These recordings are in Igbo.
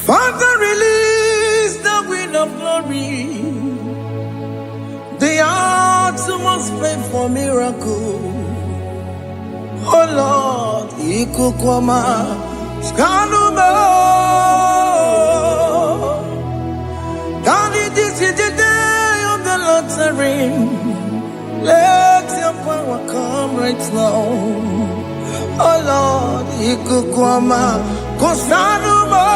Father, release the wind of glory. The utmost pray for miracle. Oh Lord, Ikukwama, Skanuma. Daddy, this is the day of the Lord's ring. Let your power come right now. Oh Lord, Ikukwama, Kosanuma.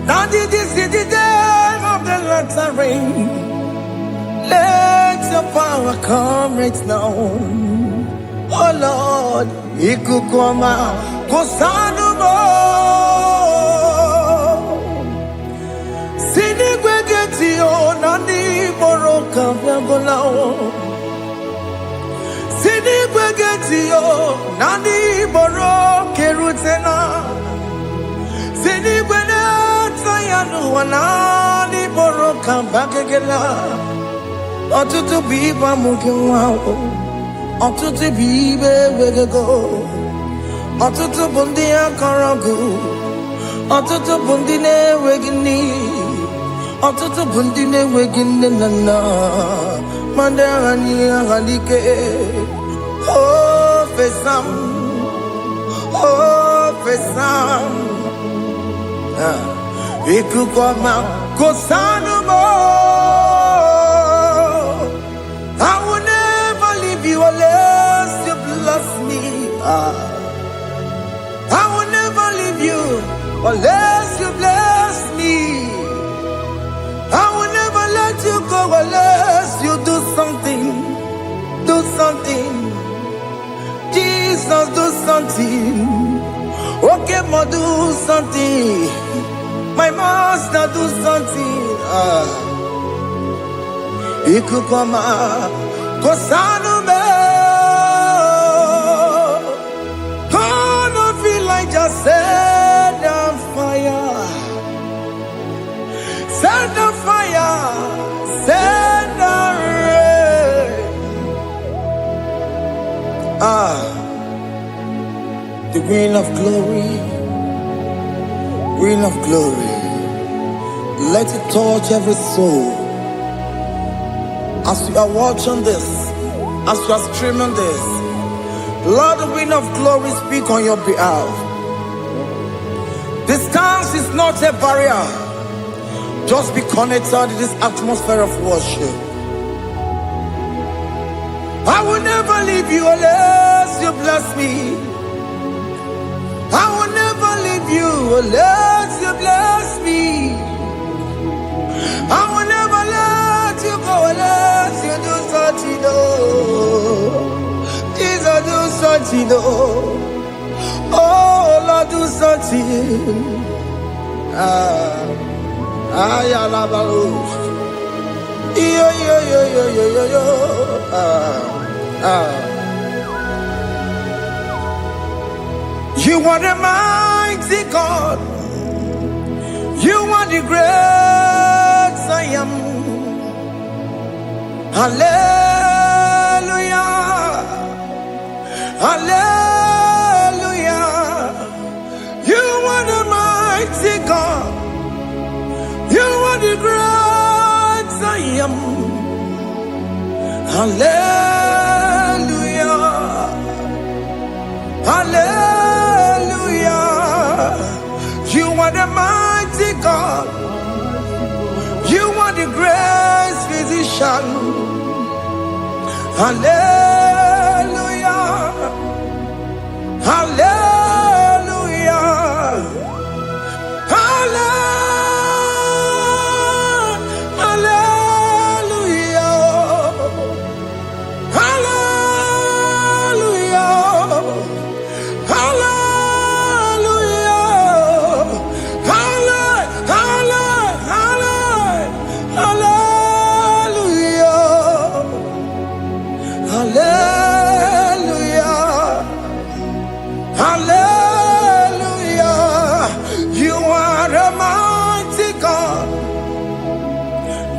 Daddy, this is the day of the Lord's ring. Let your power come right now. Oh Lord, Ikukwama, Kosanuma. Sinigwegetio, Nani Boroka, Vagolao. Sinigwegetio, Nani Boroke Rutena. Sinigweneta Yanu, Nani Boroka, Bagagela. Otutu biba mukiwao, otutu bibe wegego, otutu bundi akaragu, otutu bundi ne wegini, otutu bundi ne wegini nana, mandani halike, oh fesam, Ikukwama, Kosanuma. I will never leave you unless you bless me. I will never leave you unless you bless me. I will never let you go unless you do something. Do something. Jesus, do something. Okay, ma, do something. My master, do something. Ikukwama, Kosanume. Gonna feel like just set on fire. Set on fire. Set on rain. The wind of glory. Wind of glory. Let it touch every soul. As you are watching this, as you are streaming this, Lord, the wind of glory speak on your behalf. Distance is not a barrier. Just be connected to this atmosphere of worship. I will never leave you unless you bless me. I will never leave you unless you bless me. I will never let you go unless you do something. Jesus, do something. Oh Lord, do something. Ayalabalush. Yo. You are the mighty God. You are the great I am. Hallelujah. Hallelujah. You are the mighty God. You are the great I am. Hallelujah. Hallelujah. You are the mighty God. You are the great physician. Hallelujah. Hallelujah. Hallelujah.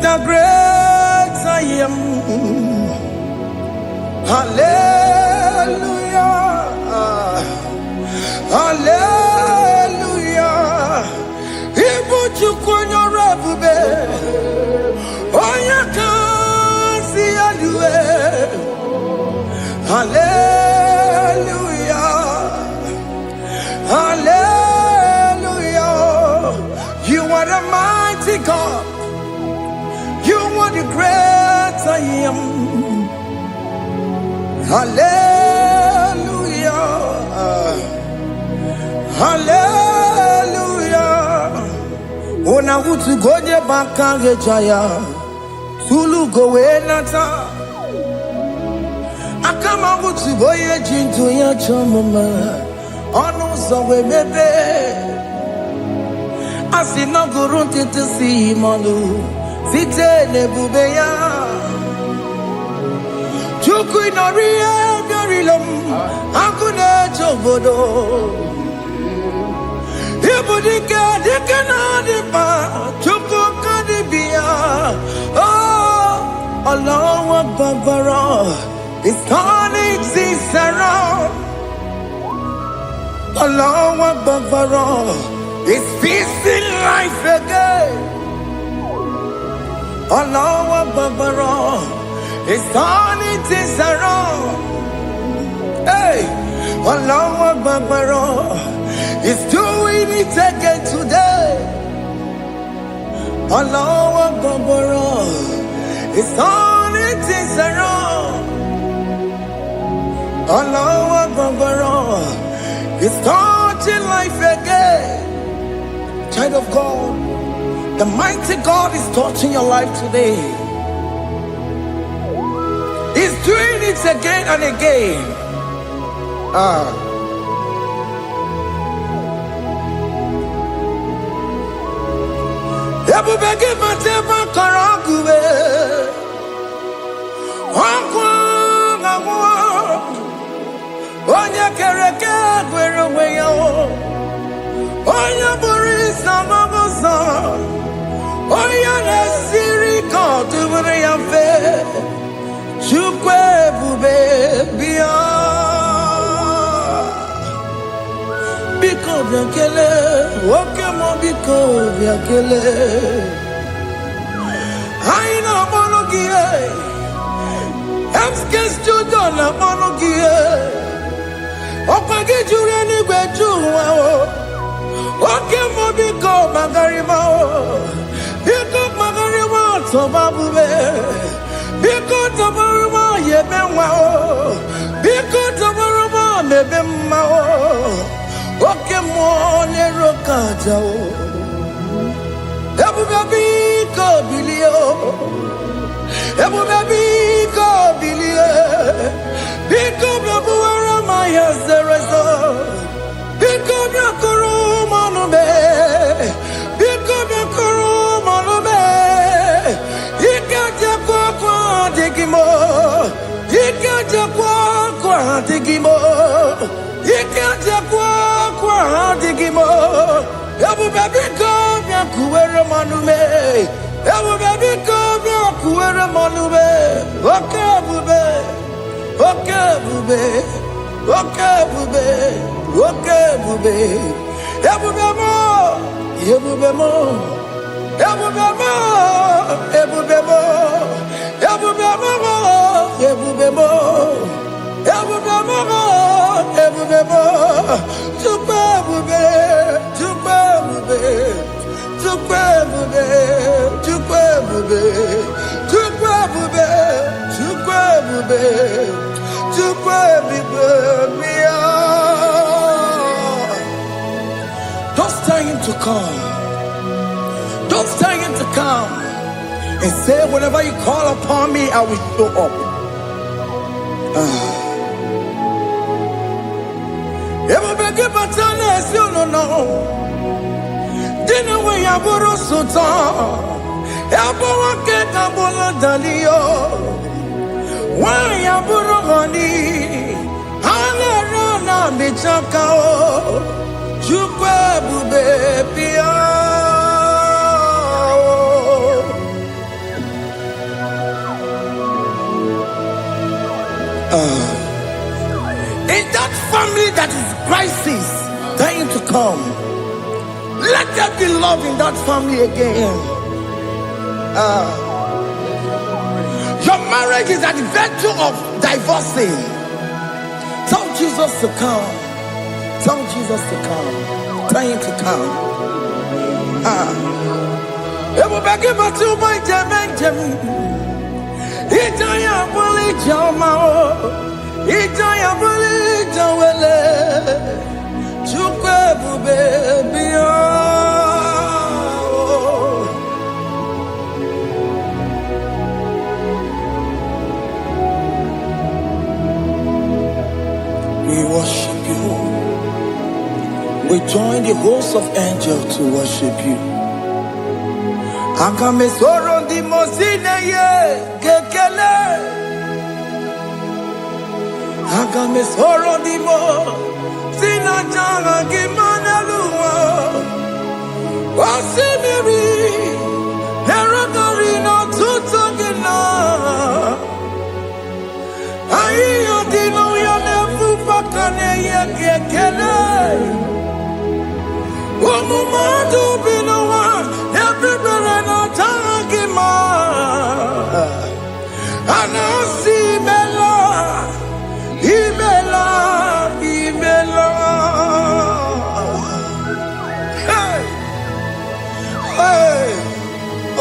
The great I am. Hallelujah. Hallelujah. Hallelujah. Hallelujah. Ona utu gonye bakange jaya. Tulu gowe nata. Akama utu boye jintu ya chomama. Onu sowe mebe. Asina gurunti tisi manu. Site nebubeya. Chuku inoria garilom. Akune chobodo. Ibudika dikana dipa. Chuku kadibia. Oh, Allah Babara. It's turning things around. Allah Babara. It's peacing life again. Allah Babara. It's turning things around. Hey, Allah Babara. It's doing it again today. Allah Babara. It's turning things around. Allah Babara. It's starting life again. Child of God, the mighty God is touching your life today. He's doing it again and again. Ebubege matema karaguwe. Onya kereke gwerowe yo. Onya burisa mabosa. Onya nesiri kodubure yafe. Chukwe bube biya. Biko biakele. Woke mo biko biakele. Aina monogie. Emskes judona monogie. Opage jure ni gwejuwa o. Oke mo biko magarima o. Biko magarima tobabube. Biko tobaruma yebenwa o. Biko tobaruma mebemma o. Oke mo nero kaja o. Ebube biko bilio. Ebube biko bilie. Biko bebuara maya zerezo. Biko biakuru manube. Biko biakuru manube. Ikaja kwa digimo. Ikaja kwa digimo. Ikaja kwa digimo. Ebube biko biakuere manube. Ebube biko biakuere manube. Okay bube. Okay bube. Okay bube. Okay bube. Ebube mo. Ebube mo. Ebube mo. Ebube mo. Ebube mo. Ebube mo. Ebube mo. Ebube mo. Tukwe bube. Tukwe bube. Tukwe bube. Tukwe bube. Tukwe bube. Tukwe bube. Tukwe bube. Don't tell him to come. Don't tell him to come. And say, whenever you call upon me, I will show up. Everybody but honest, you don't know. Dinner way I borrow so tall. Everyone get a bola dalio. Why I borrow honey? Hana rana bichakao. Chukwe bube pia. In that family that is crisis, trying to come, let there be love in that family again. Your marriage is at the verge of divorcing. Tell Jesus to come. Tell Jesus to come. Tell him to come. It will be given to my Jemen. Itaya Bully Jama. Ijaya buli jawele, chukwe bube biya. We worship you. We join the host of angels to worship you. Akame soro di mosine ye kekele. Akame soro di mo sina changa kimana luwa. Wasimiri nerogari no tutogina. Ayo di no ya nefu pakane ye kekele. Wamumadu binowa everybody no tagima. Anasi bela. Imela, Imela, hey, hey,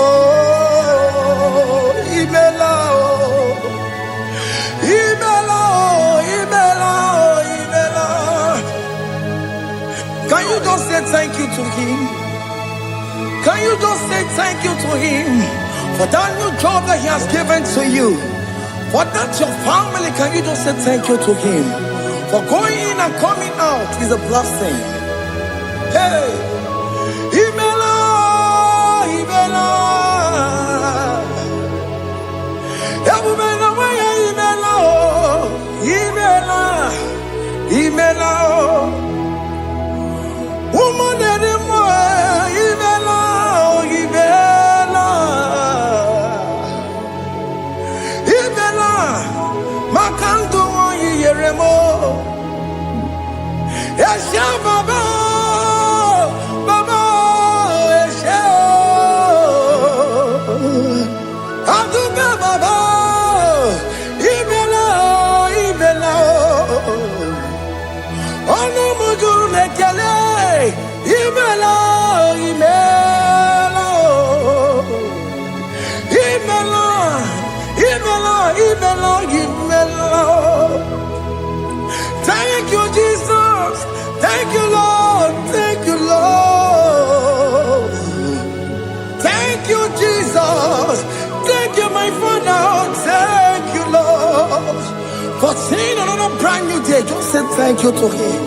oh, Imela, oh, Imela, oh, Imela, oh, Imela. Can you just say thank you to him? Can you just say thank you to him for that new job that he has given to you? For that your family, can you just say thank you to him? For going in and coming out is a blessing. Hey, Imela, Imela, Imela, Imela, Imela, woman anymore, Imela, Imela. Makanto yeremo, Esha baba, baba, Esha, Aduba baba, Ibela, Ibela, Onu muju lekele, Ibela, Ibela, Ibela. Imela, Imela, Imela. Thank you, Jesus. Thank you, Lord. Thank you, Lord. Thank you, Jesus. Thank you, my Father. Thank you, Lord. For seeing another brand new day, just say thank you to him.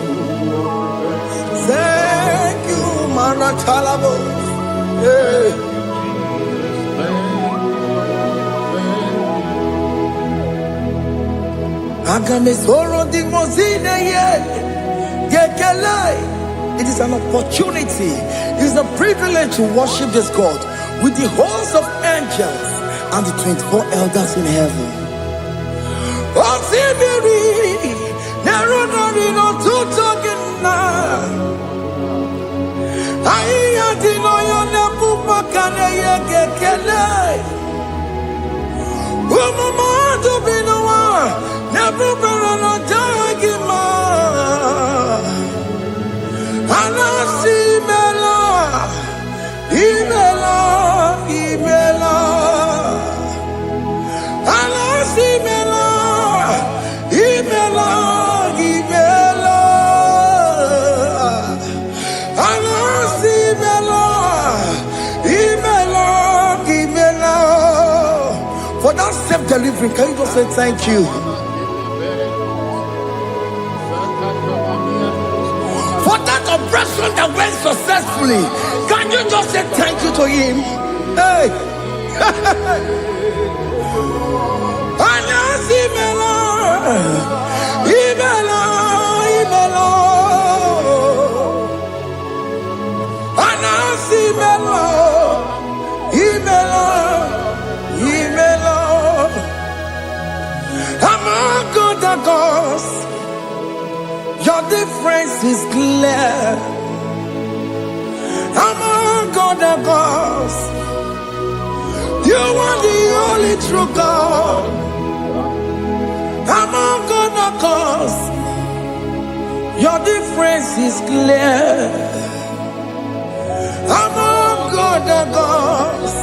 Thank you, Maratalabo. Hey. It is an opportunity, it is a privilege to worship this God with the host of angels and the 24 elders in heaven. Never better jagima. Anasi mela, imela, imela. Anasi mela, imela, imela. Anasi mela, imela, imela. For that self-delivery, can you just say thank you? Operation that went successfully, can you just say thank you to him? Hey, Anasi Mela, Imela, Imela, Anasi Mela, Imela, Imela. Among other gods, your difference is clear. Among other gods, you are the only true God. Among other gods, your difference is clear. Among other gods,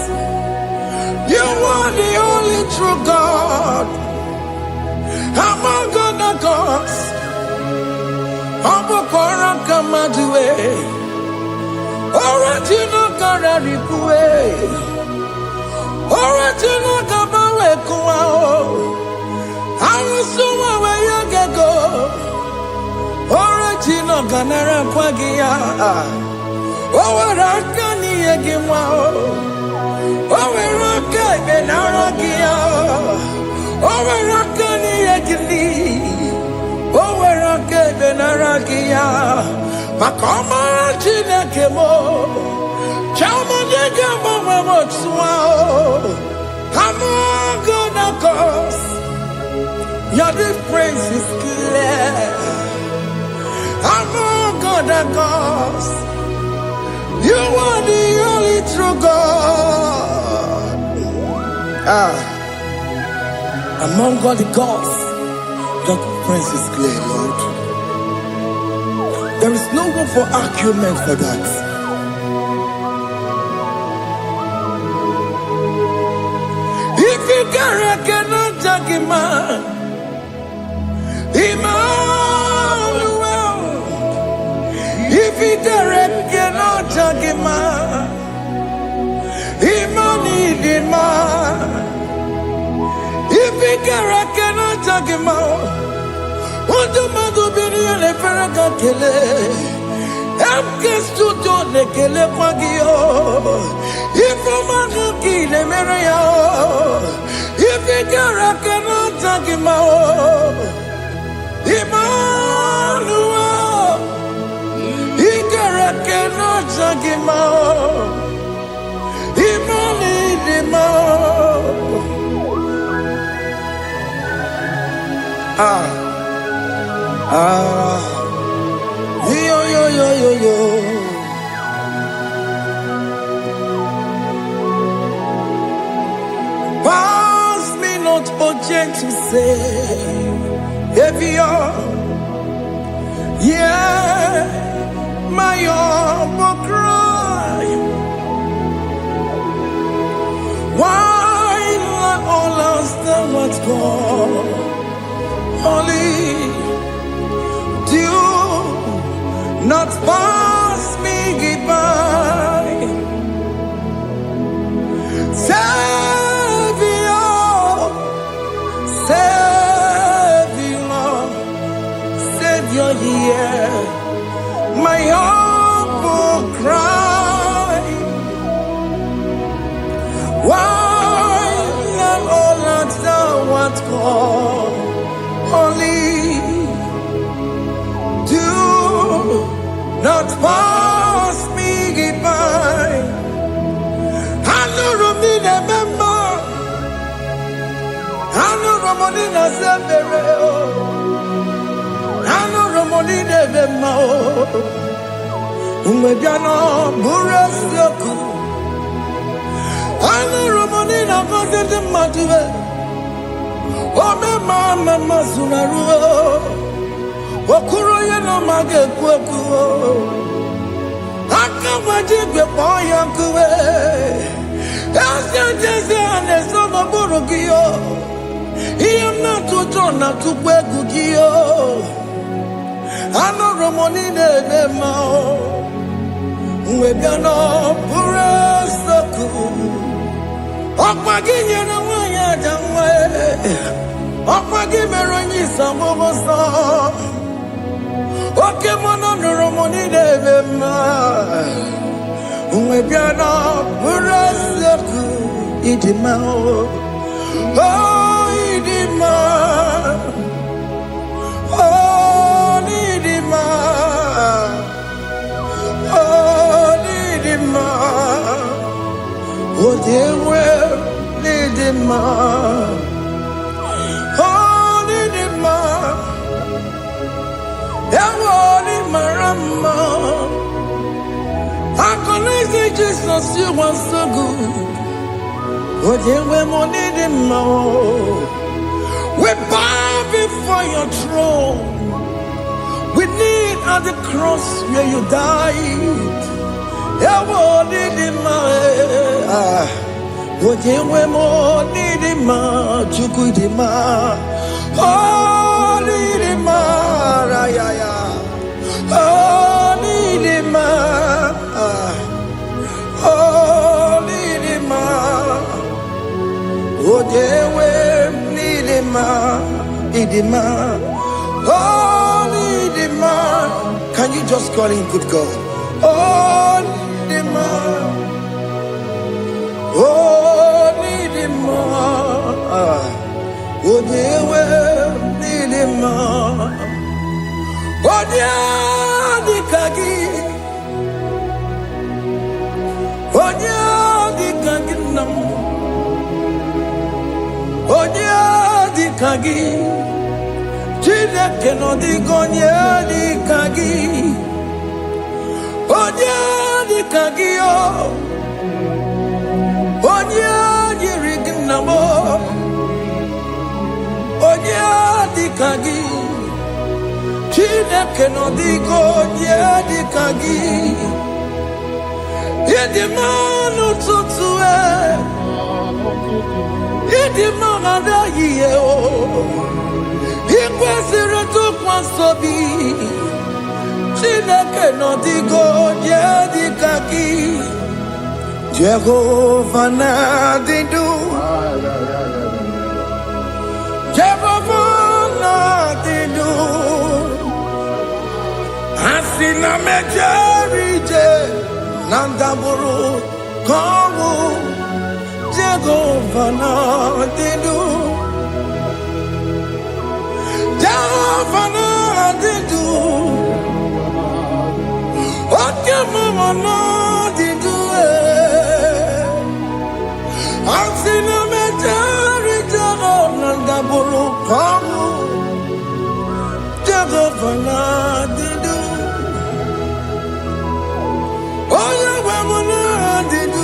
you are the only true God. Among other Obokora kamadue. Original kararikue. Original kabawe kuao. Arusuwa we yagego. Original ganara kwagia. Owaraka ni yegimwao. Owaraka benaragia. Owaraka ni yegili. Owaraka benaragia. Makoma chineke mo. Chama nega mama motswao. I'm all gonna cause. Your difference is clear. I'm all gonna cause. You are the only true God. Among all the gods, your difference is clear, Lord. There is no room for argument for that. If you cannot judge him, Emmanuel. If you cannot judge him, Emmanuel. If you cannot judge him, what do you do? Be a paragakele. I'm just to do the kele pagio. If I'm not kill a mario, if you cannot judge him, Emmanuel. He cannot judge him, Yo. Pass me not, oh gentle Savior. Yeah, my humble cry. Why let all else than what's gone? Only do not pass me goodbye. Savior, yeah, my humble cry. Why let all that thou art gone? Only do not pass me goodbye. I know Romina member. I know Romonina Zambere. I know Romonina member. Umebiano Burasioku. I know Romonina Vadede Matue. Ome mama masunaru, okuro ye no mage kweku, akawajigwe poyankuwe, asante aneso maburugiyo, iyamna tutona tukwegugiyo, ano romoni nebe mao, uwebiano burasoku, okwaginye na wanya jamwe. Okwagi meronyi samomosa. Oke mono nuromoni devema. Uwebiana buraseku idimao. Oh idima. Oh idima. Oh idima. Oh dewe idima. Marama, I connect Jesus, you are so good. Oh, yeah, we need him more. We bow before your throne. We need at the cross where you died. Yeah, we need him more. Oh, yeah, we need him more. Oh, need him more. Nidima, oh Nidima. Can you just call him good God? Oh Nidima, oh Nidima, oh Dewe Nidima, oh Dikagi, oh Dikagi nam, oh Dikagi. Chineke no di gonye di kagi, onye di kagi o, onye yiri gnamo, onye di kagi. Chineke no di gonye di kagi, yedi manu tutue, yedi manu yiye o. Ikwesịrị tụkwasị obi Chineke nọdịgo onye dịka gị Jehova na-adị ndụ Jehova na-adị ndụ asị na mejere ije na ndagwurugwu ka ọnwụ Jehova na-adị ndụ Jehova na-adị ndụ oke mama na-adị ndụ asị na mejere Jehova na ndagwurugwu ọnwụ Jehova na-adị ndụ onye nwe m na-adị ndụ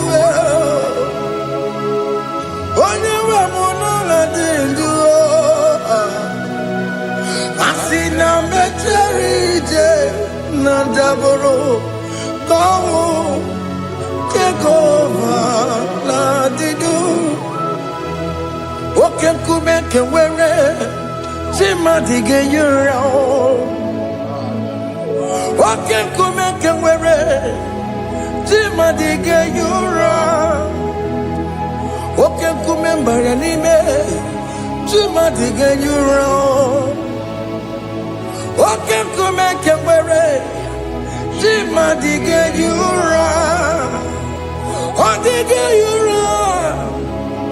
onye nwe m na-adị ndụ asị na mejere ije na ndagwurugwu ka ọnwụ Jehova na-adị ndụ oke nkume nke nwere chi mmadụ ga-eyi ụra oke nkume nke nwere chi mmadụ ga-eyi ụra oke nkume mbara n'ime chi mmadụ ga-eyi ụra oke nkume nke nwere chi mmadụ ga-eyi ụra ọ dịghị eyi ụra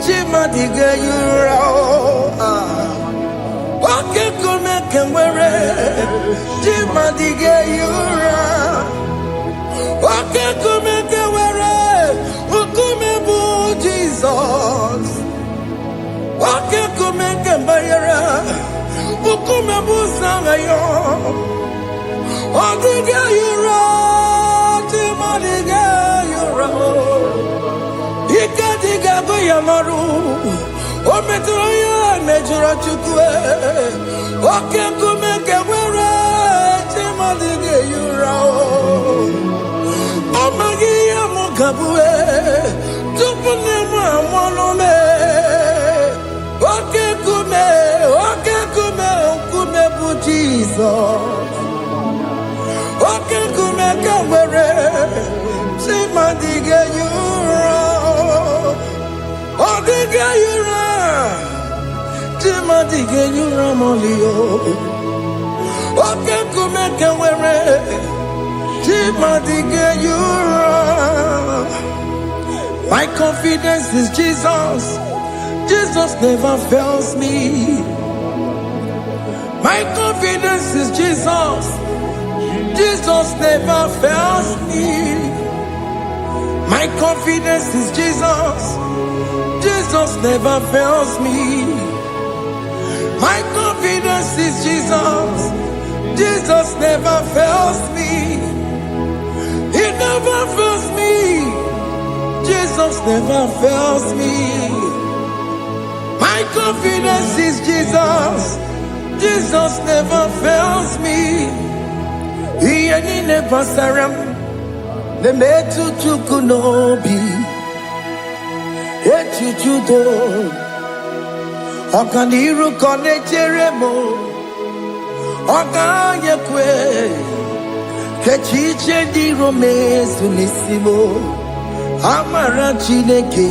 chi mmadụ ga-eyi ụra oke nkume nke nwere chi mmadụ ga-eyi ụra oke nkume nke nwere nkume bụ Jizọs oke nkume nke mbara nkume bụ Zangaya ọ dịghị eyi ụra chi mmadụ ga-eyi ụra ike dịghị agụ ya marụ o metụrụ ya mejọrọ Chukwu oke nkume nke nwere chi mmadụ ga-eyi ụra ọ maghị ihe m ga-abụ tupu nne m amụọnụ m oke nkume nkume bụ Jizọs oke nkume nke nwere chi mmadụ ga-eyi ụra ọ dịghị eyi ụra chi mmadụ ga-eyi ụra ma ọlị oke nkume nke nwere chi mmadụ ga-eyi ụra. My confidence is Jesus. Jesus never fails me. My confidence is Jesus. Jesus never fails me. My confidence is Jesus. Jesus never fails me. My confidence is Jesus. Jesus never fails me. He never fails me. Jesus never fails me. My confidence is Jesus. Jesus never fails me. He never saram. The metu chukunobi. Echuchudo. Okaniru kone jeremo. Okanyekwe. Kechiche di romezu nisimo. Amara Chineke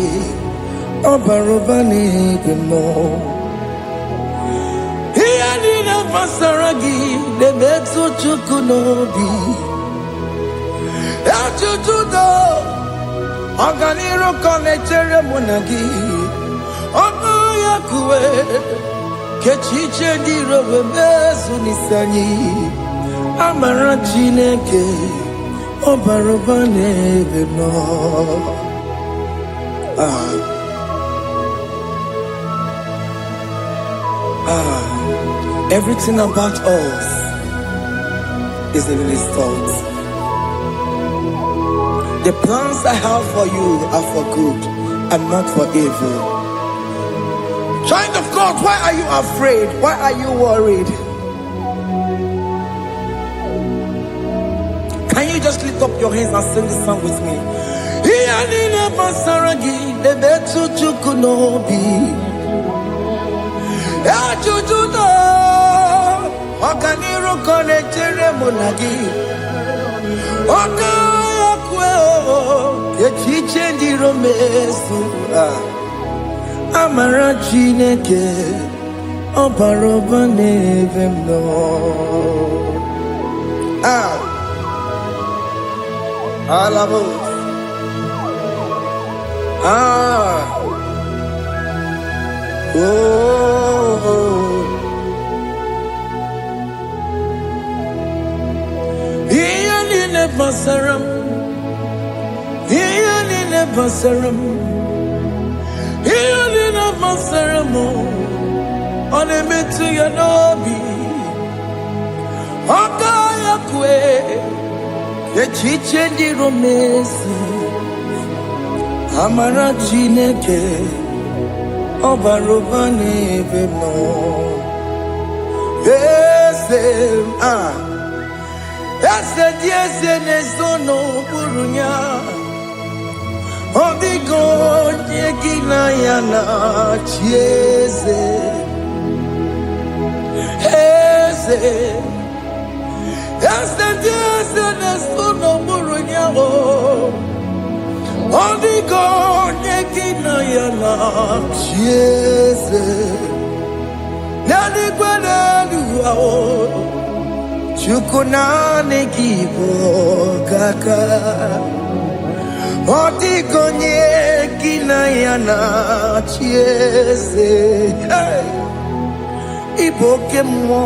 Obarobani Gemo. Iyanina pasaragi debetu chukunobi. Achuchudo oganiro konechere monagi. Onoya kuwe kechiche diro bebezu nisani. Amara Chineke obarobane beno. Everything about us is in His thoughts. The plans I have for you are for good and not for evil. Child of God, why are you afraid? Why are you worried? Can you just lift up your hands and sing this song with me? Iyanina pasaragi debetu chukunobi. Achuchudo oganiro konechere monagi. Okaya kweo kechiche ndiro mesu. Amara Chineke obarobane beno. Alabo. Iyanina pasaram. Iyanina pasaram. Iyanina pasaram. Onemetu yanobi. Okaya kwe. Kechiche ndiro mesi. Amara Chineke obarobane beno. Ese diese nezono burunya. Odigo nyegina yana chieze. Ese diese nezono burunya. Odigo nyegina yana chieze. Nani gwanadu ao. Chukunane kibo kaka. Odigo nyegina yana chieze. Iboke mo.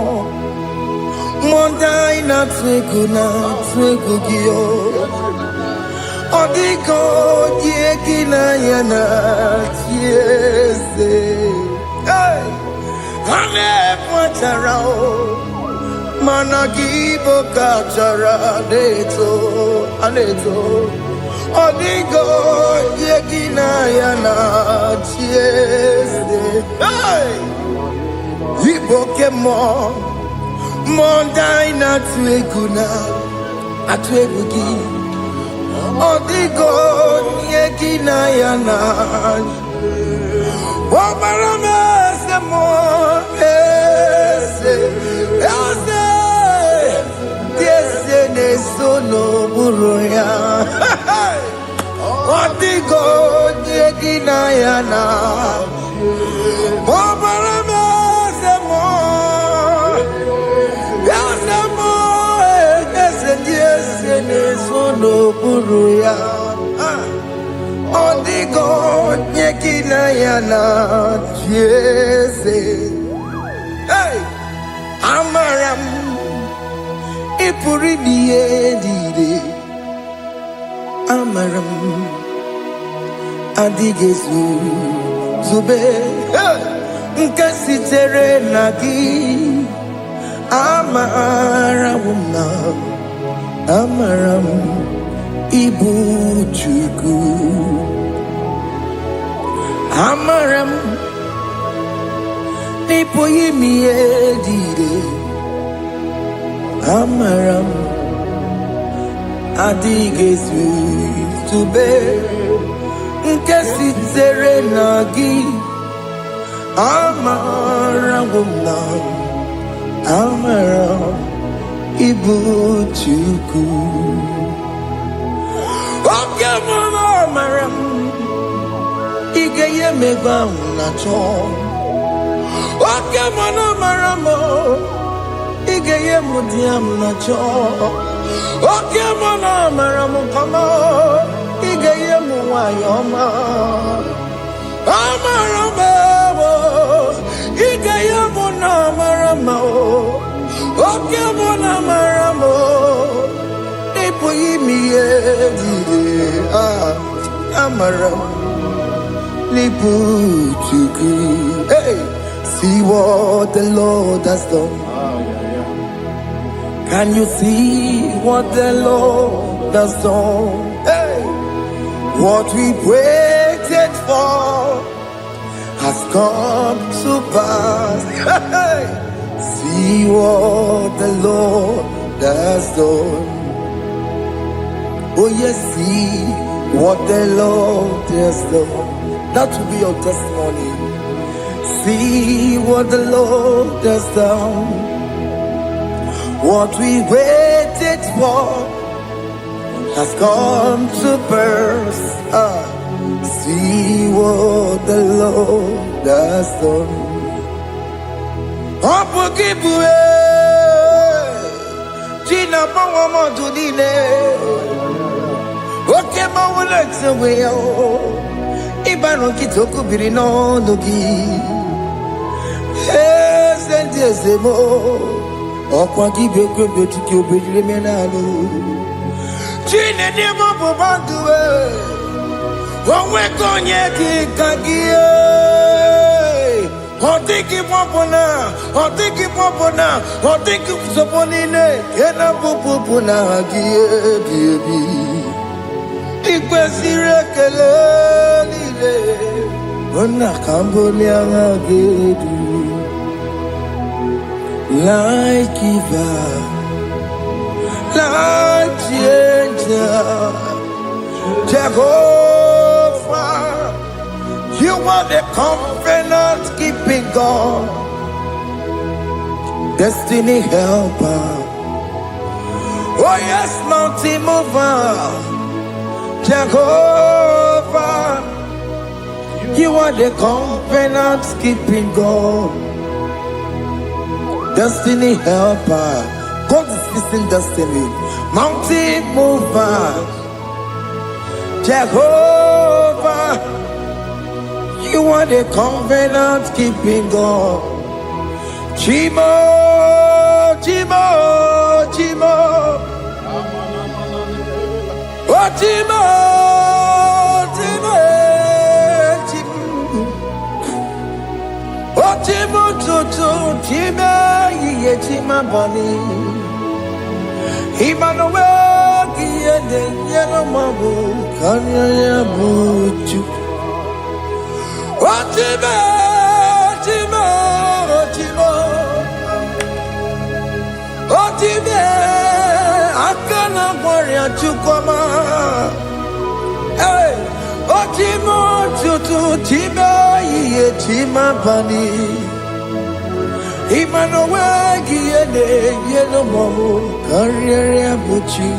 Mondai na twegu gyo. Odigo nyegina yana chieze. Ane patarao. Managibo kachara aneto. Odigo yegina yana chieze. Iboke mo. Mondai na twegu gi. Odigo yegina yana. Wabarame se mo. Nesono buruya. Odigo nyegina yana. Mobarame semo. Yasemo. Ese nesono buruya. Odigo nyegina yana. Jese. Amaram. Ipuri diye Amaram Adigezu Zube Nkasitere nagi Amaramuna Amaram Ibu Chuku Amaram Nipoyi miedire Amaram Adigezu Zube Nkasitere nagi Amaramuna Amaram Ibu Chuku Ogemana Amaram Igeye megba unacho Ogemana Amaram maramo, igeye mudiam na cho. Oke mona maramo kama, igeye muayoma. Amaramo, igeye mona maramo. Oke mona maramo, ipo yimiye amaram. Hey, see what the Lord has done. Can you see what the Lord has done? Hey, what we waited for has come to pass. Hey, see what the Lord has done. Oh yes, see what the Lord has done. That will be your testimony. See what the Lord has done. What we waited for has come to pass. See what the Lord has done. Gina Pawama Dudine. Okay, Mawalex away. Ibano kitoko birino nogi. Sentezemo. Okwa kibekwe betuki obedile menalo. Chine nemo bobanduwe. Onwe konye kikagie. Otiki popona. Otiki soponine. Kena popona agie biebi. Ikwesire kelelile ona kambolia ngagedu like giver like changer Jehovah, you are the covenant keeping God, destiny helper. Oh yes, mountain mover, Jehovah, you are the covenant keeping God, destiny helper. God is fixing destiny. Mountain mover, Jehovah, you are the covenant keeping God. Chimo. Otimo, Tima Bani, Emmanuel, Giende, Yellow Mabu, Kanya Muchu. Otime, Akana Warrior Chukoma. Hey, Otimo, Tutu, Tima, Tima Bani. Emmanuel, Giende, Yellow Mabu, Kanya Muchu.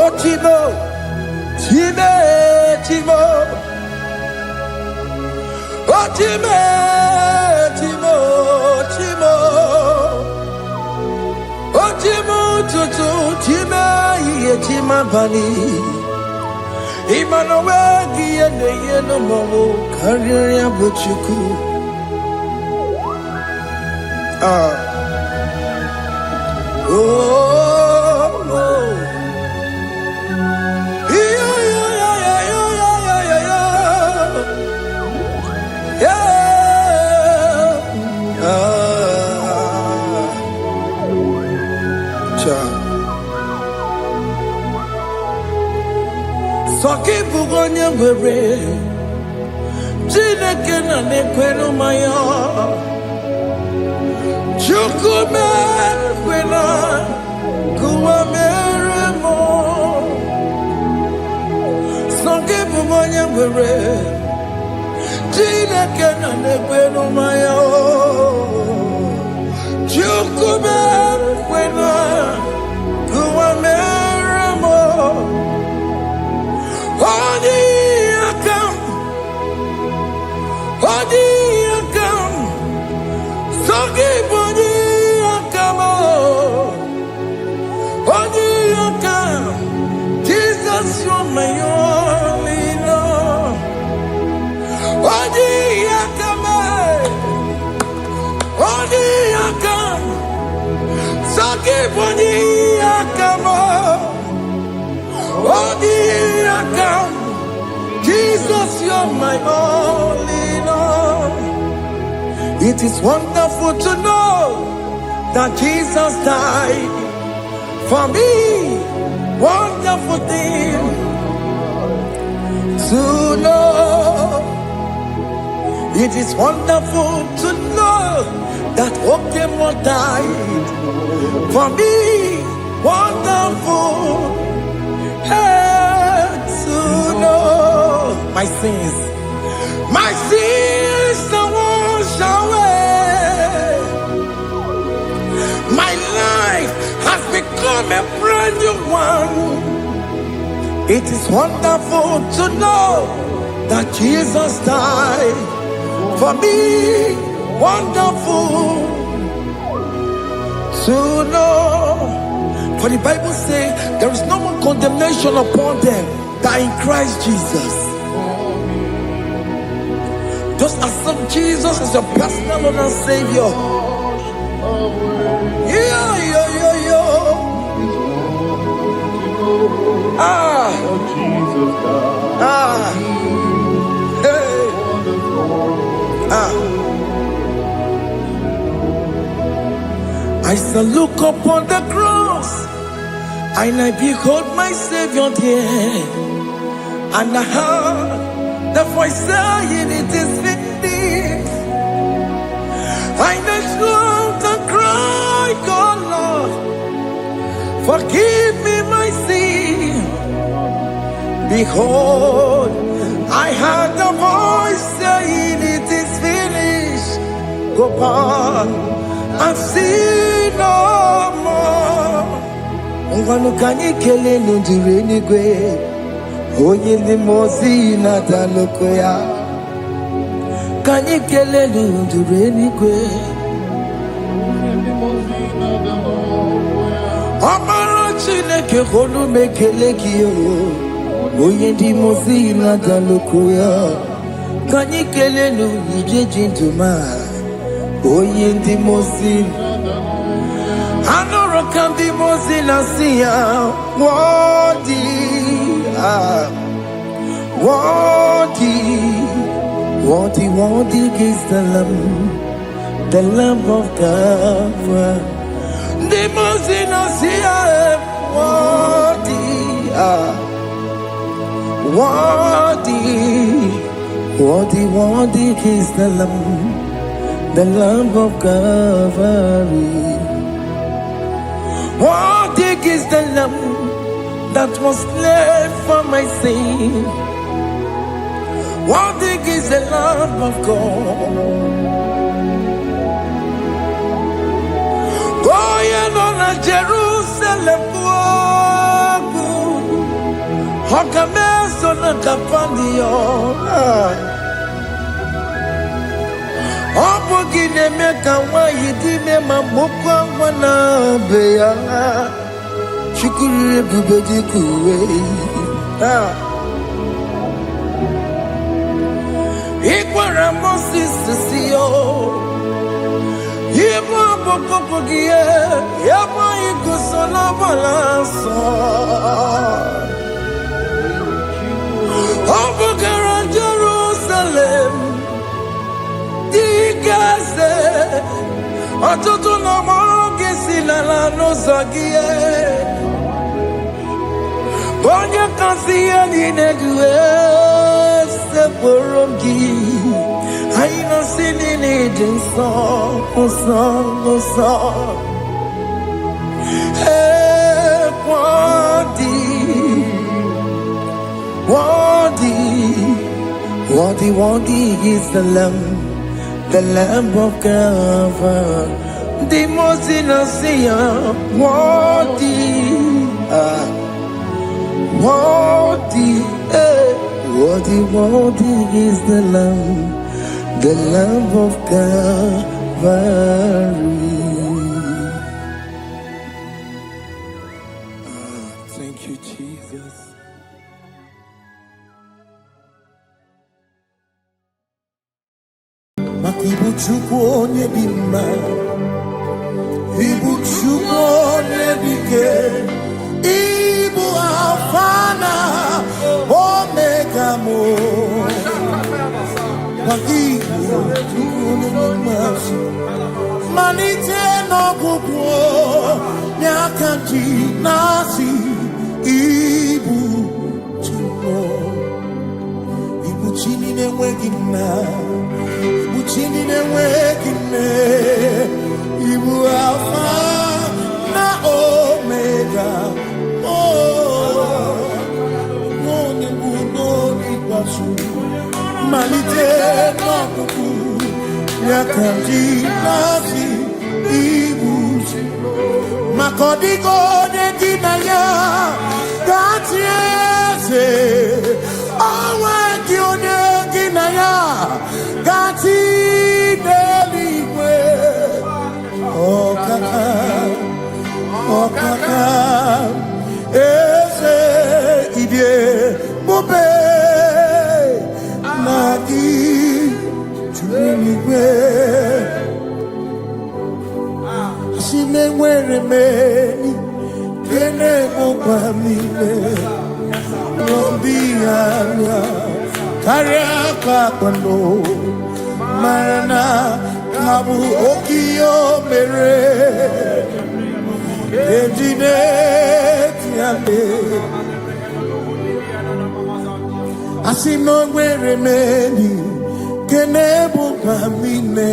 Otimo, Timo. Otime, Timo. Otimo, Tutu, Tima, Tima Bani. Emmanuel, Giende, Yellow Mabu, Kanya Muchu. Soki bugonye bere, Chineke na nekwenu maya. Chukume kwena, kuwa meremo. Soki bugonye bere, Chineke na nekwenu maya. Chukume kwena, kuwa meremo. Jesus, you're my only Lord. Odi yakame, odi yakam, saki odi yakamo, odi yakam. Jesus, you're my only Lord. It is wonderful to know that Jesus died for me. Wonderful thing to know. It is wonderful to know that Okemo died for me. Wonderful to know my sins are washed away. My life has become a brand new one. It is wonderful to know that Jesus died for me. Wonderful to know. For the Bible says there is no more condemnation upon them that in Christ Jesus. Just accept Jesus as your personal Lord and Savior. Yeah. I shall look upon the cross, and I behold my Savior there, and I heard the voice saying, "It is finished." I knelt and cried, "God, Lord, forgive me my sin." Behold, I heard the voice saying, "It is finished. Go on and sin no more." Ungwanu kanyi kele nundure nigwe, onye ndi mozi na daloko ya. Kanyi kele nundure nigwe, Amara Chineke honu mekele kiyo, onye ndi mozi na daloko ya. Kanyi kele nundure jintuma, onye ndi mozi. Anoro kandi mozi na siya, worthy is the Lamb of God. The mozi na siya, worthy is the Lamb of Calvary. Worthy is the Lamb that was slain for my sin. Worthy is the Lamb of God. Going on a Jerusalem walk, Hokames on a Capandio. Opogine meka wa yidime mamokwa wana beya. Shukuru bubeji kuwe. Ikwara Moses siyo. Yebo bokopogie. Yebo ikusola balanso. Opogara Jerusalem. Digase. Atutu na moge silala no zagie. Bonya kasia ninedue se porongi. Aina sinini jinso song. Hey, worthy is the Lamb of God. The most innocent, worthy is the Lamb of Calvary. Thank you, Jesus. chukwu onye dị mma, ibu chukwu onye dị ike, ibu Alfa na Omega mo. Ibu chukwu onye dị mma, malite n'ọgwụgwụ n'aka ji na-asị ibu chukwu. Ibu chini na-enweghị nna, ibu chini na-enweghị nne, ibu Alfa na Omega. Onye bụ n'oge ikpeazụ, malite n'ọgwụgwụ n'aka ji na-asị ibu chukwu. Maka ọ dịghị onye dị na ya ga-atị eze, onwe gị onye gị na ya ga-atị n'eluigwe. Ọkaka ọkaka eze idie bube na gị juru eluigwe. Si na-enwere meni kene mokwa mile n'obi anya karịa kpakpando mara na ka bụ oke ihe o mere ejide tiale. Asị na o nwere meni kene mokwa mile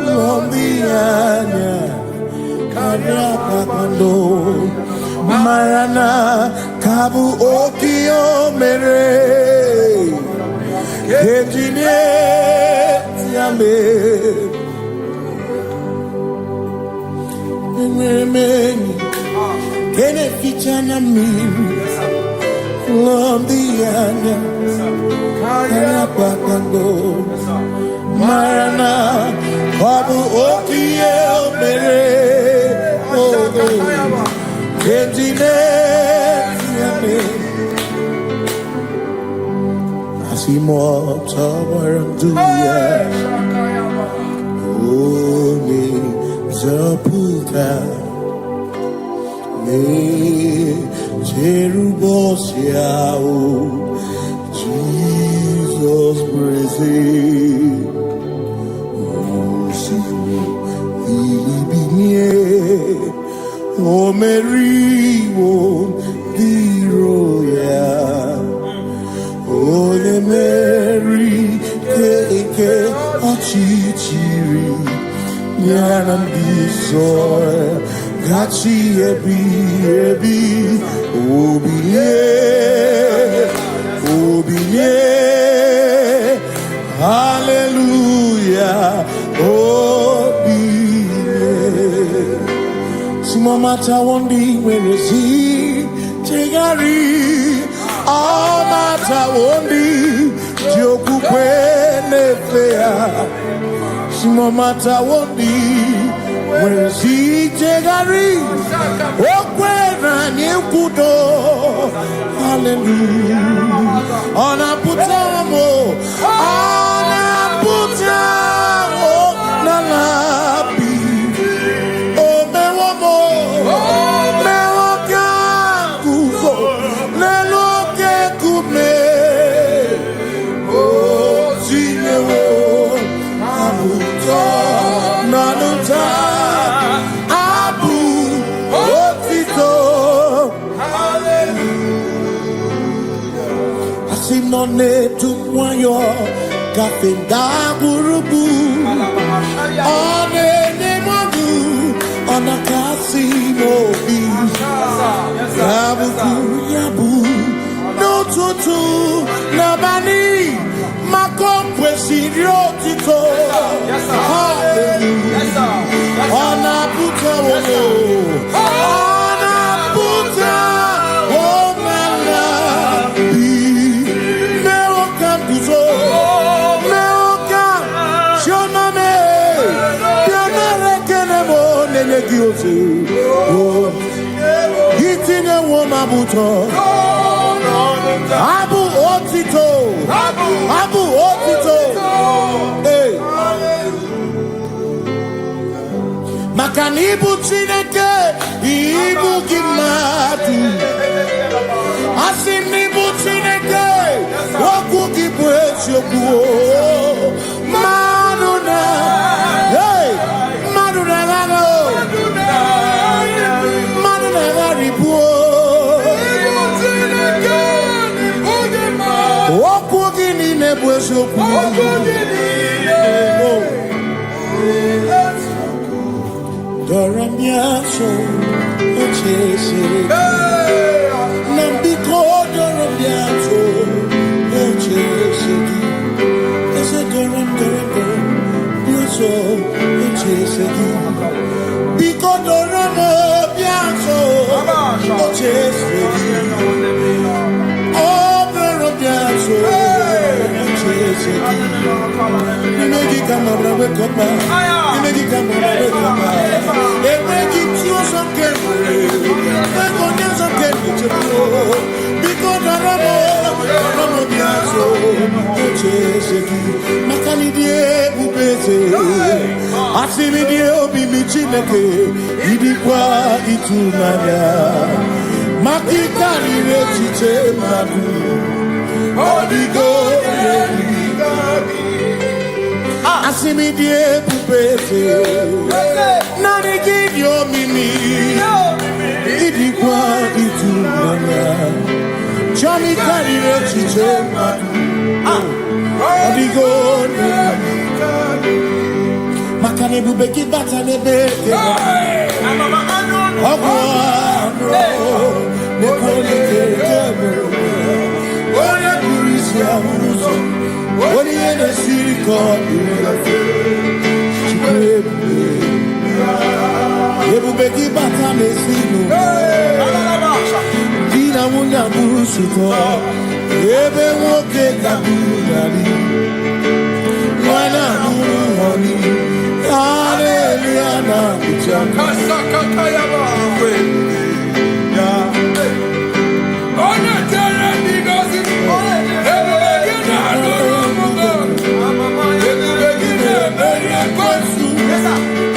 n'obi anya karịa kpakpando mara na ka bụ oke ihe o mere ejide tiale. Enwere m enyi nke na-eficha na mmiri n'obi anya karịa kpakpando mara na ọ bụ oke ihe o mere ejide tiale. Asị m ọtọ gbara ndụ ya onye nzọpụta na-echere ụbọchị ahụ Jizọs breze ibinie o meriwo dịro ya onye meri ike ọchịchịrị ya na ndị nsọ gachi ebi ebi obilie obilie hallelujah obilie. No matter one day when you see Tegari, all matter one day Joku Penefea. No matter one day when you see Tegari, Okwena Nyekudo, hallelujah. On a putamo, on a putamo, nalapi. Sinone tumwayo kafenda gurubu one nemagu ona kasino bi yabu yabu no tutu nabani makompwe sirio tito hallelujah ona puta wono ona puta womala Gitine womabuto Abu otito Abu otito Hey Makanibu Chineke, Ibu Kimatu. Asinibu Chineke, Waku Kibwetioku. Maduna, hey, Maduna Gano, Maduna Garibu. Waku Gini Nebwetioku. Doramiaso, Ochese, Nambiko, Doramiaso, Ochese, Ese Doram, Biaso, Ochese, Biko Doramiaso, Ochese, Oh, Doramiaso, Ochese, Nimegi Kamara, Wekopa, Nimegi Kamara, Wekopa. Asimidie obi michineke idikwa itunanya makikari rechiche madu odigo Asimidie pupese nani gidio mimi idikwa itunanya chami kari rechiche madu odigo Makane bubeki bata nebeke Ogwano Nekone kekebe Oye kurisi ya uzo Oye ene siriko Chikwebu Yebubeki bata mesinu Dina munya burusuto Yebe woke kabunani Wana muruhoni Hallelujah, na kuchanga. Kasakatayaba. Ya. Ona tena nigozi. Ebegina noromugo. Ebegina beria kwansu.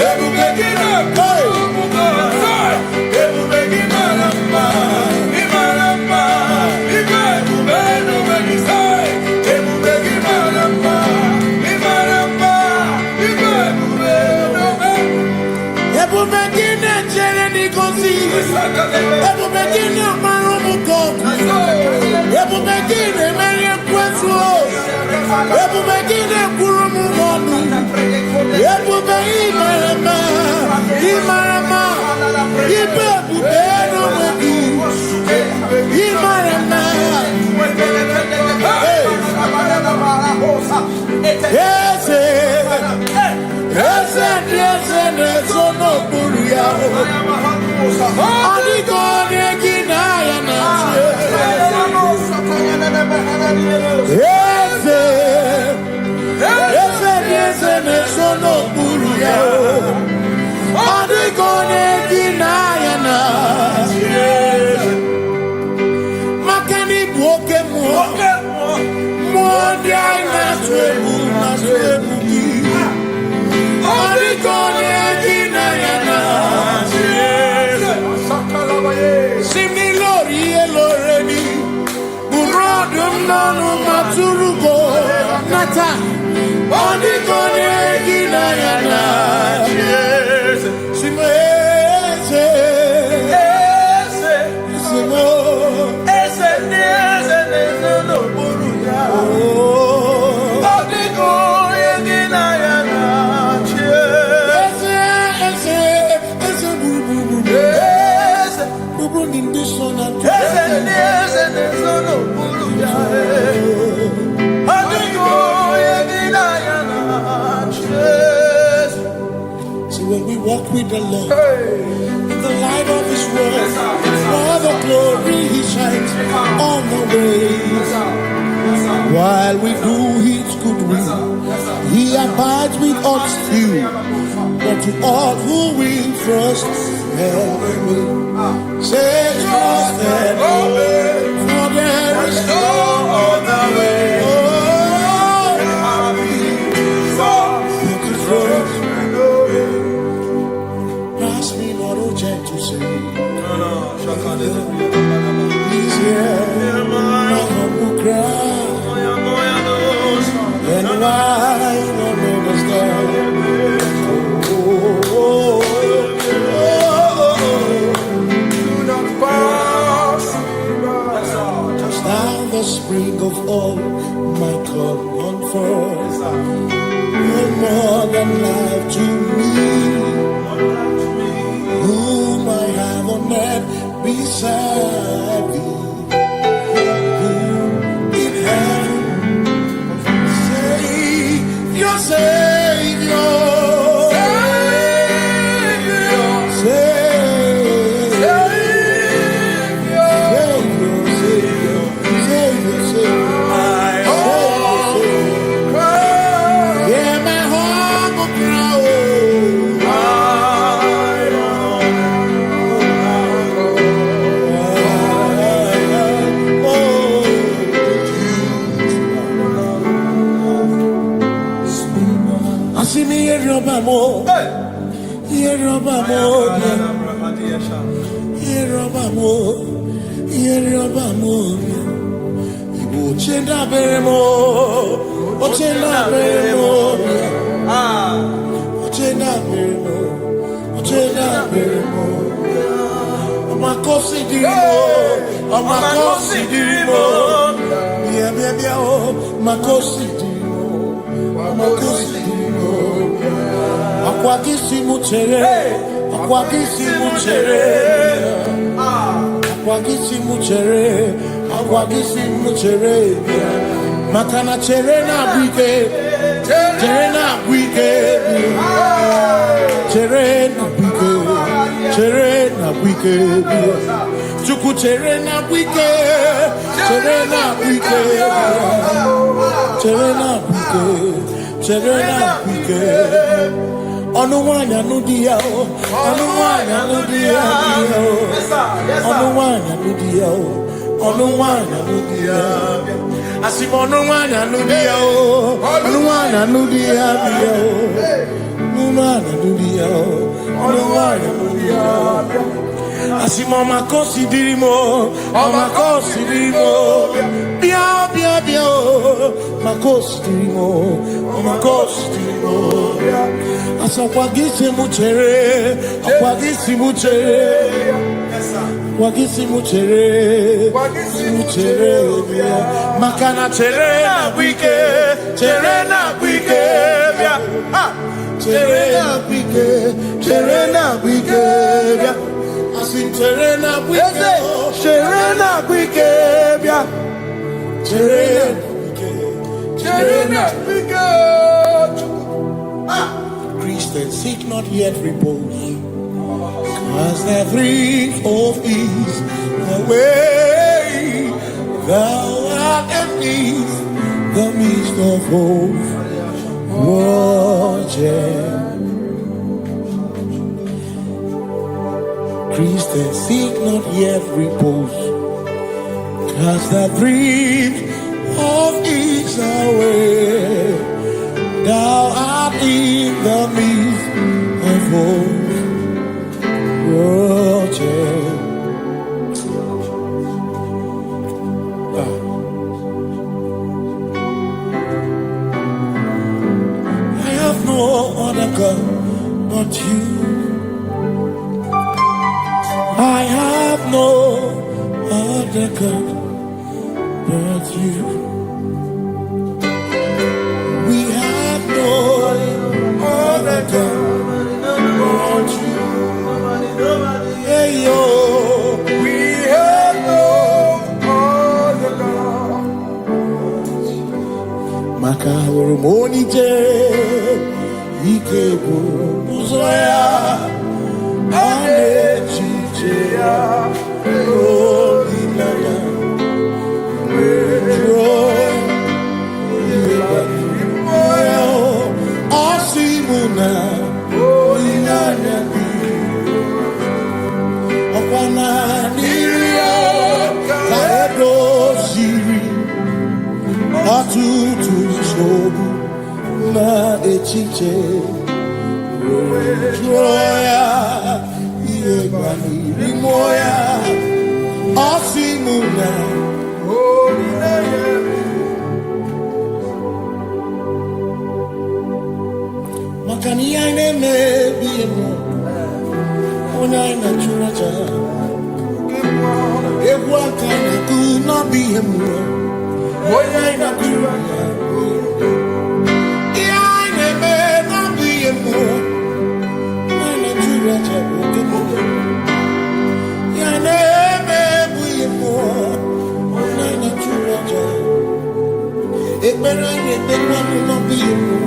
Ebegina noromugo. Ebegina lamba. Imalamba. Ibegubeno benisai. Ebegina lamba. Imalamba. Ebubegina chereni kosi. Ebubegina maromuko. Ebubegina merie kwesu. Ebubegina kurumugonu. Ebubegina imarama. Imarama. Ibebubeno wedu. Imarama. Yes, Ese nezono buria. Adigone ginaya na. Ese nezono buria. Adigone ginaya na. Makani buoke mo. Mo dia na twebu na twebu. Similori eloreni Burodum nanu maturugo Nata Odigone ginayana Simese Ese no buruya Odigone ginayana See, when we walk with the Lord in the light of His word, all the glory He shines on the way. While we do His good will, He abides with us still. But to all who will trust and obey, say trust and obey, for there is no other way. He's here. My humble cry. And why don't understand? The spring of all my comfort, no more than life to me, whom I have on earth beside thee, in heaven, Savior, Savior, Makana cherena bike, cherena bike, cherena bike, cherena bike, chuku cherena bike, cherena bike, cherena bike, cherena bike. Onuwanya nudia, onuwanya nudia, onuwanya nudia, onuwanya nudia. Asimonuwanya nudia, onuwanya nudia, onuwanya nudia, onuwanya nudia. Asimoma considerimo, oma considerimo, bia bia bia, ma considerimo, oma considerimo. Asakwagisi muchere, akwagisi muchere, wagisi muchere, makana chere na wike, chere na wike, chere na wike, asim chere na wike, chere na wike, chere na wike. Christians seek not yet repose, as the three of ease the way thou art beneath the midst of hope. Christians seek not yet repose, cast the dreams of ease away. Thou art in the midst of hope. I have no other God but you. I have no other God but you. We have no other God but you. Hey yo, we have no other God. Makahoro monite, ikebu uzoya, ane chicheya, rolinaya, roy, moya, asimuna, rolinaya. Niria, Kaedo Siri, Atutu Shobu, Na Echiche, Joya, Iebani, Rimoya, Osimuna. Makania neme biemo. Una ina churaja. Ewa kana kuna biemo. Una ina churaja. Ia neme na biemo. Una churaja. Ia neme biemo. Una ina churaja. Ekbera ine tekwa na biemo.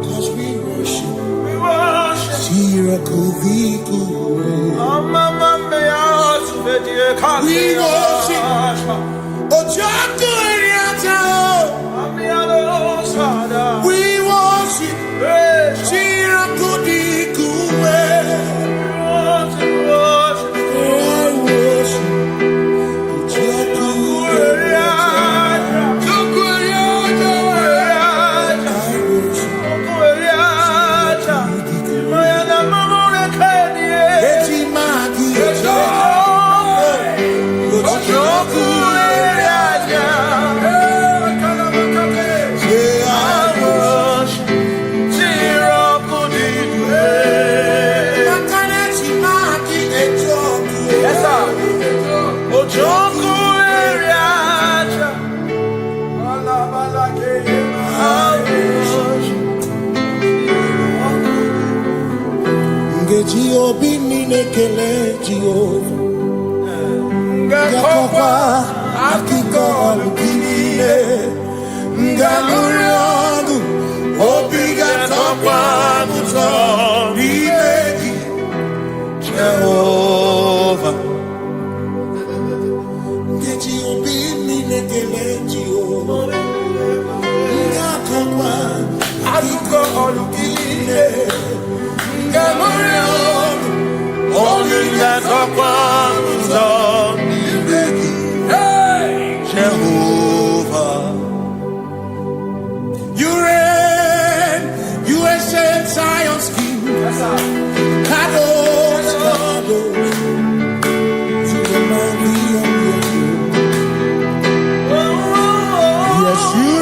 Cause we worship. Jehovah, you reign, you ancient Zion's King. Kadosh, Kadosh, to the mighty on your throne. Yes, you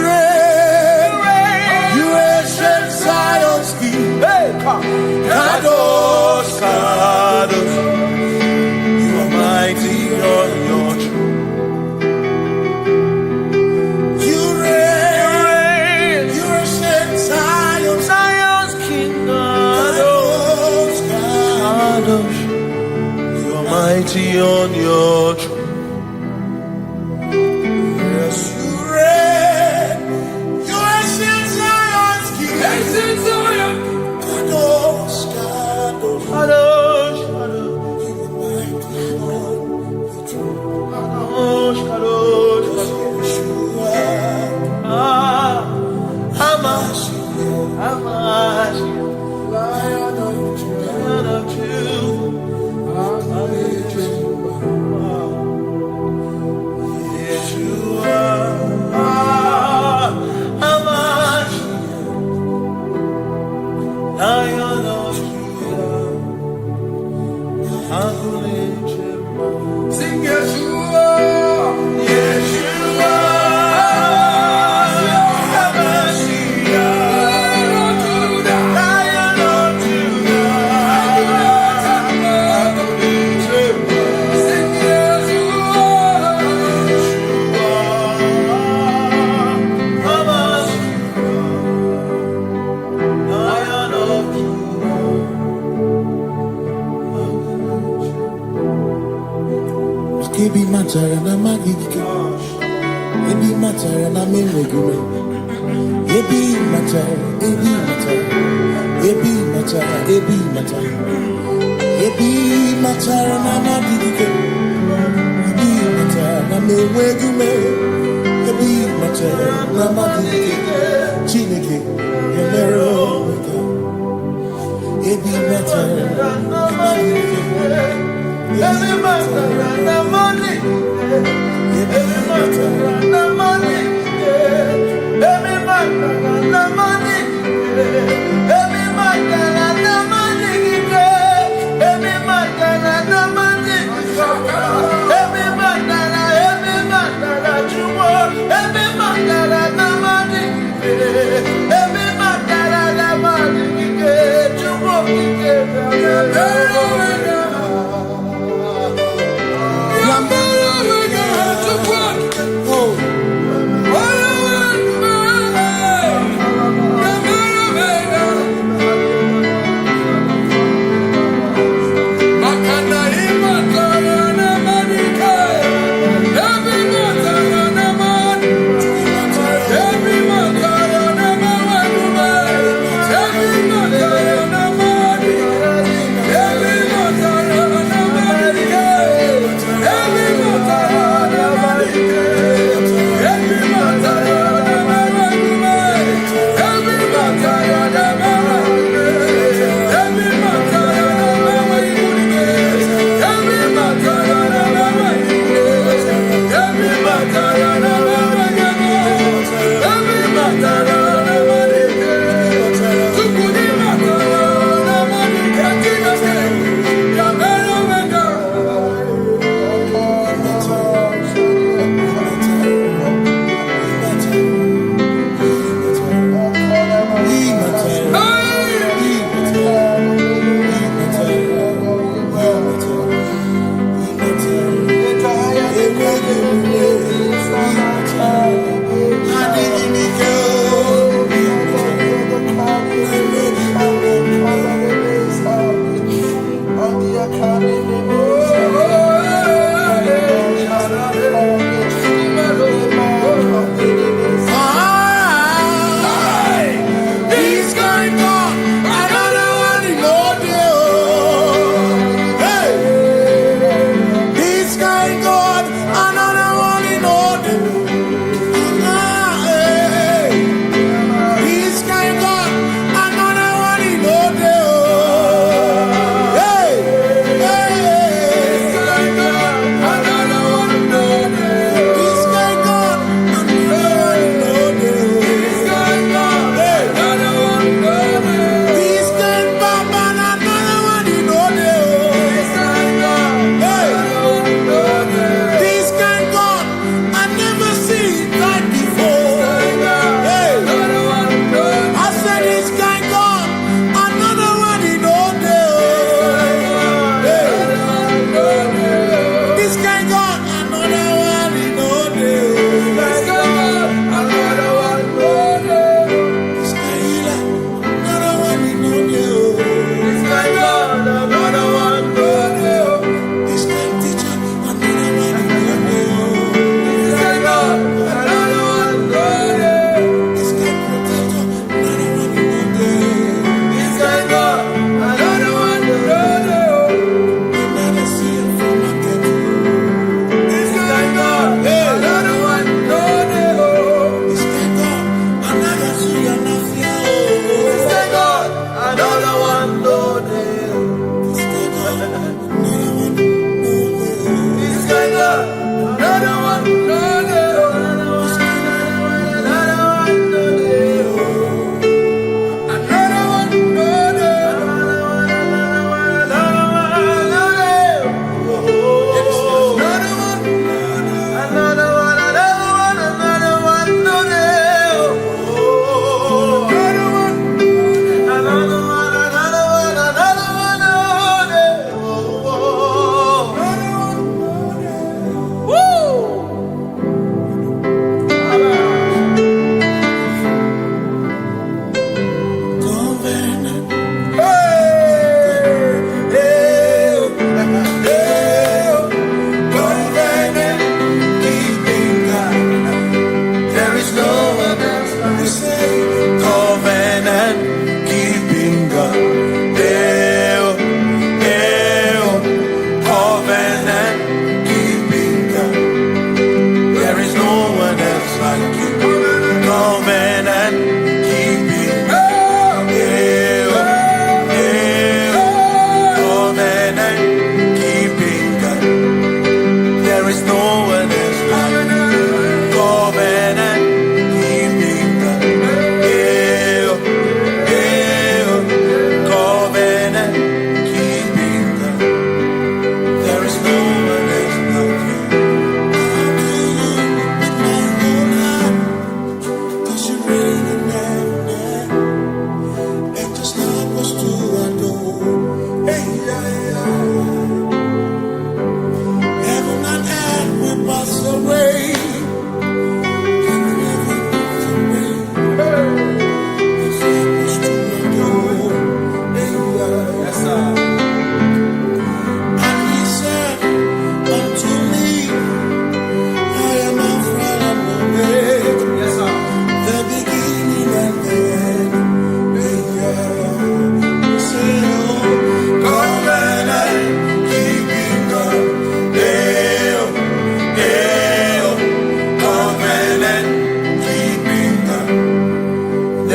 matara na magigike. Ebi matara na menwegume. Ebi matara, ebi matara. Ebi matara, ebi matara. Ebi matara na magigike. Ebi matara na menwegume. Ebi matara na magigike. Chineke, yemero wega. Ebi matara na magigike. Ebi matara na money. Ebi matara na money. Ebi matara na money. Ebi matara na money. Ebi matara na money. Ebi matara chumo. Ebi matara na money. Ebi matara na money. Chumo kike.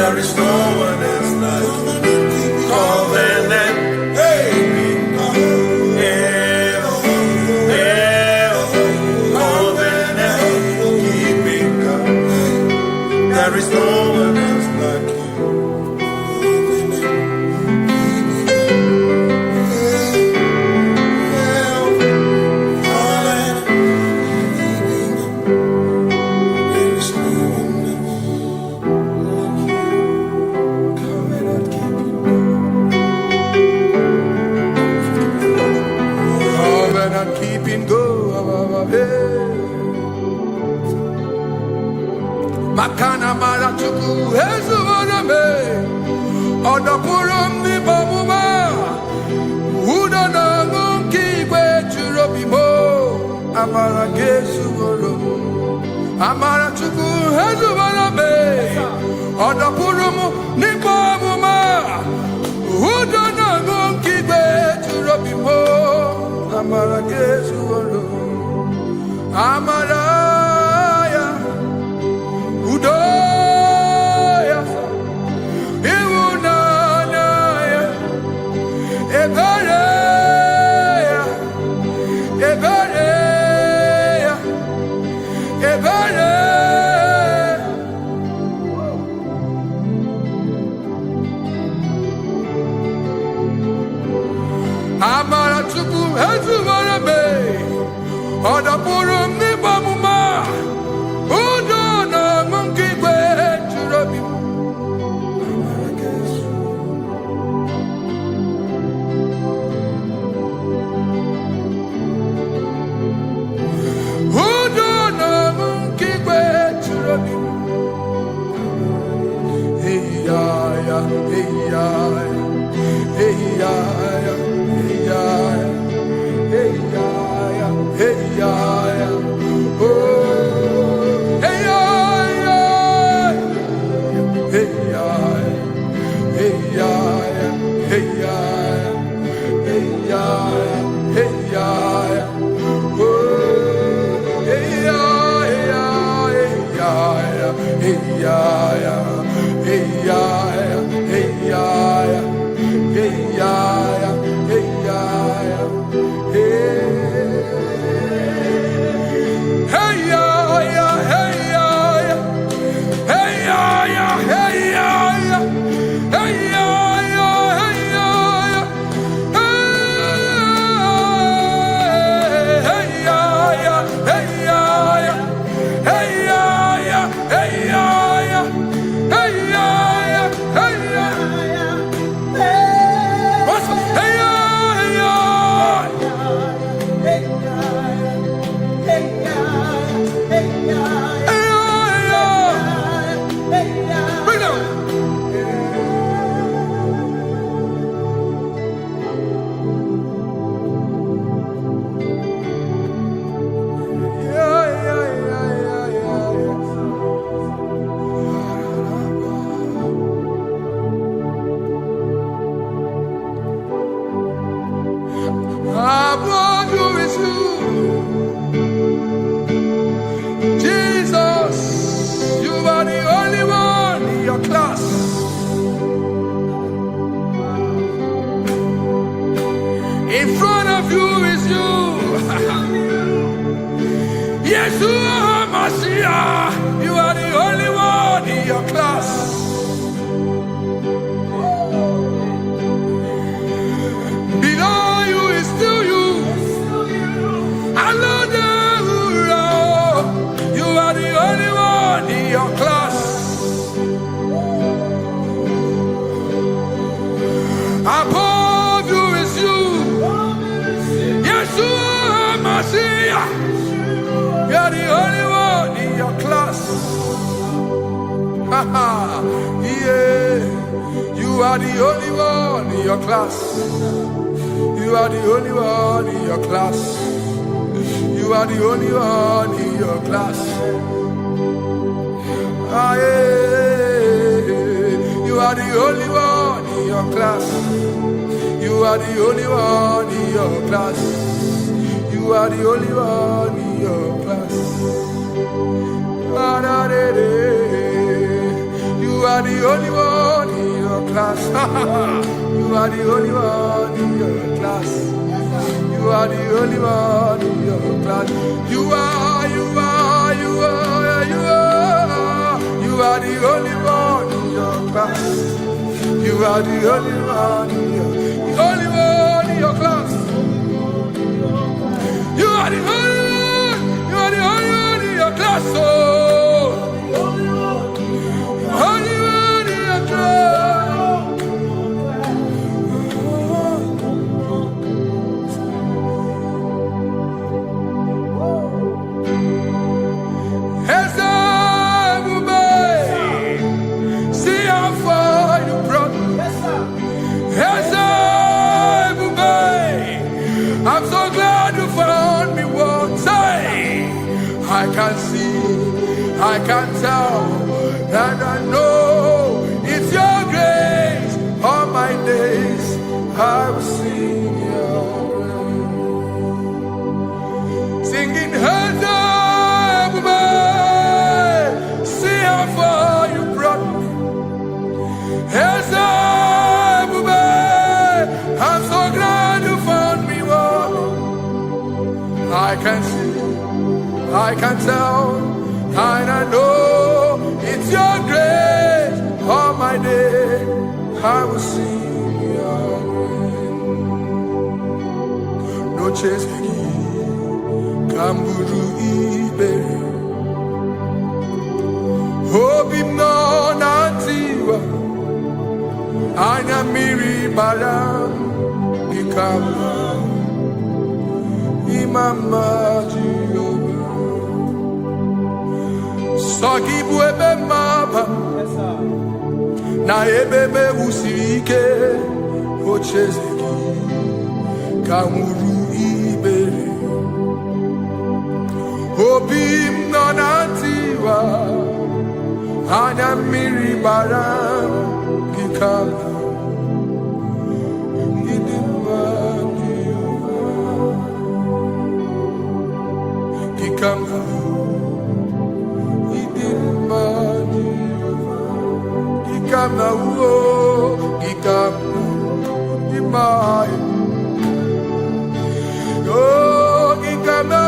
There is no one else like you. Covenant. Hey. There is no one else like you. Covenant keeping go. Makana marachuku hezuwaname odapurum ni bamuma udana ngunki kwechurobimo amara gesuworo amarachuku hezuwaname odapurum ni bamuma udana ngunki kwechurobimo amara gesuworo amara Udoya, Iwunanaya, Ebereya, Ebereya, Ebereya. Amaratuku hezuwarabe, Odapurum nibamuma. In front of you is you. Yeshua Mashiach, you are the only one in your class. Below you is still you. You are the only one in your class. Above you is you. Yeshua Mashiach, you are the only one in your class. Yeah, you are the only one in your class. You are the only one in your class. You are the only one in your class. Ah, yeah. You are the only one in your class. You are the only one in your class. You are the only one in your class. You are are the only one in your class. You are the only one in your class. You are the only one in your class. You are the only one in your class. You are the only one in your class. You are the only one in your class. Oh, only one in your class. See how far you brought me. I'm so glad you found me once. I can see, I can tell, and I know it's your grace. All my days I will sing your praise. Singing hands up, see how far you brought me. Hands up, I'm so glad you found me. I can see, I can tell, and I know it's your grace. All my day I will sing your praise. No chase Kamburu Iberi Hobi no Nantiwa Anya Miri Baram Ikamba Mama Jehovah Sagibu ebe mama Na ebebe usirike Ochezeki Kamuru Ibere Obim nonantiwa Anya miri bara Gikala Gikama Gikama Gikama Imai Oh Gikama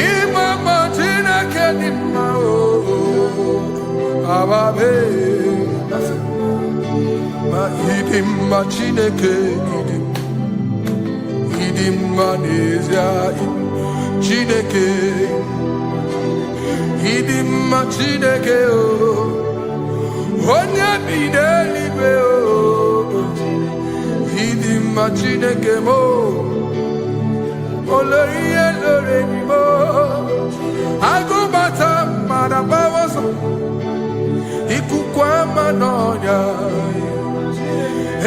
Imama Tina Kenima Ababe Ma Idim Machineke Idim Manezia Chineke Idim Machineke Onya Bidelibe Idim Machineke Mo Oloye Loreni Mo Agubata Madabawaso Ikukwa Manonya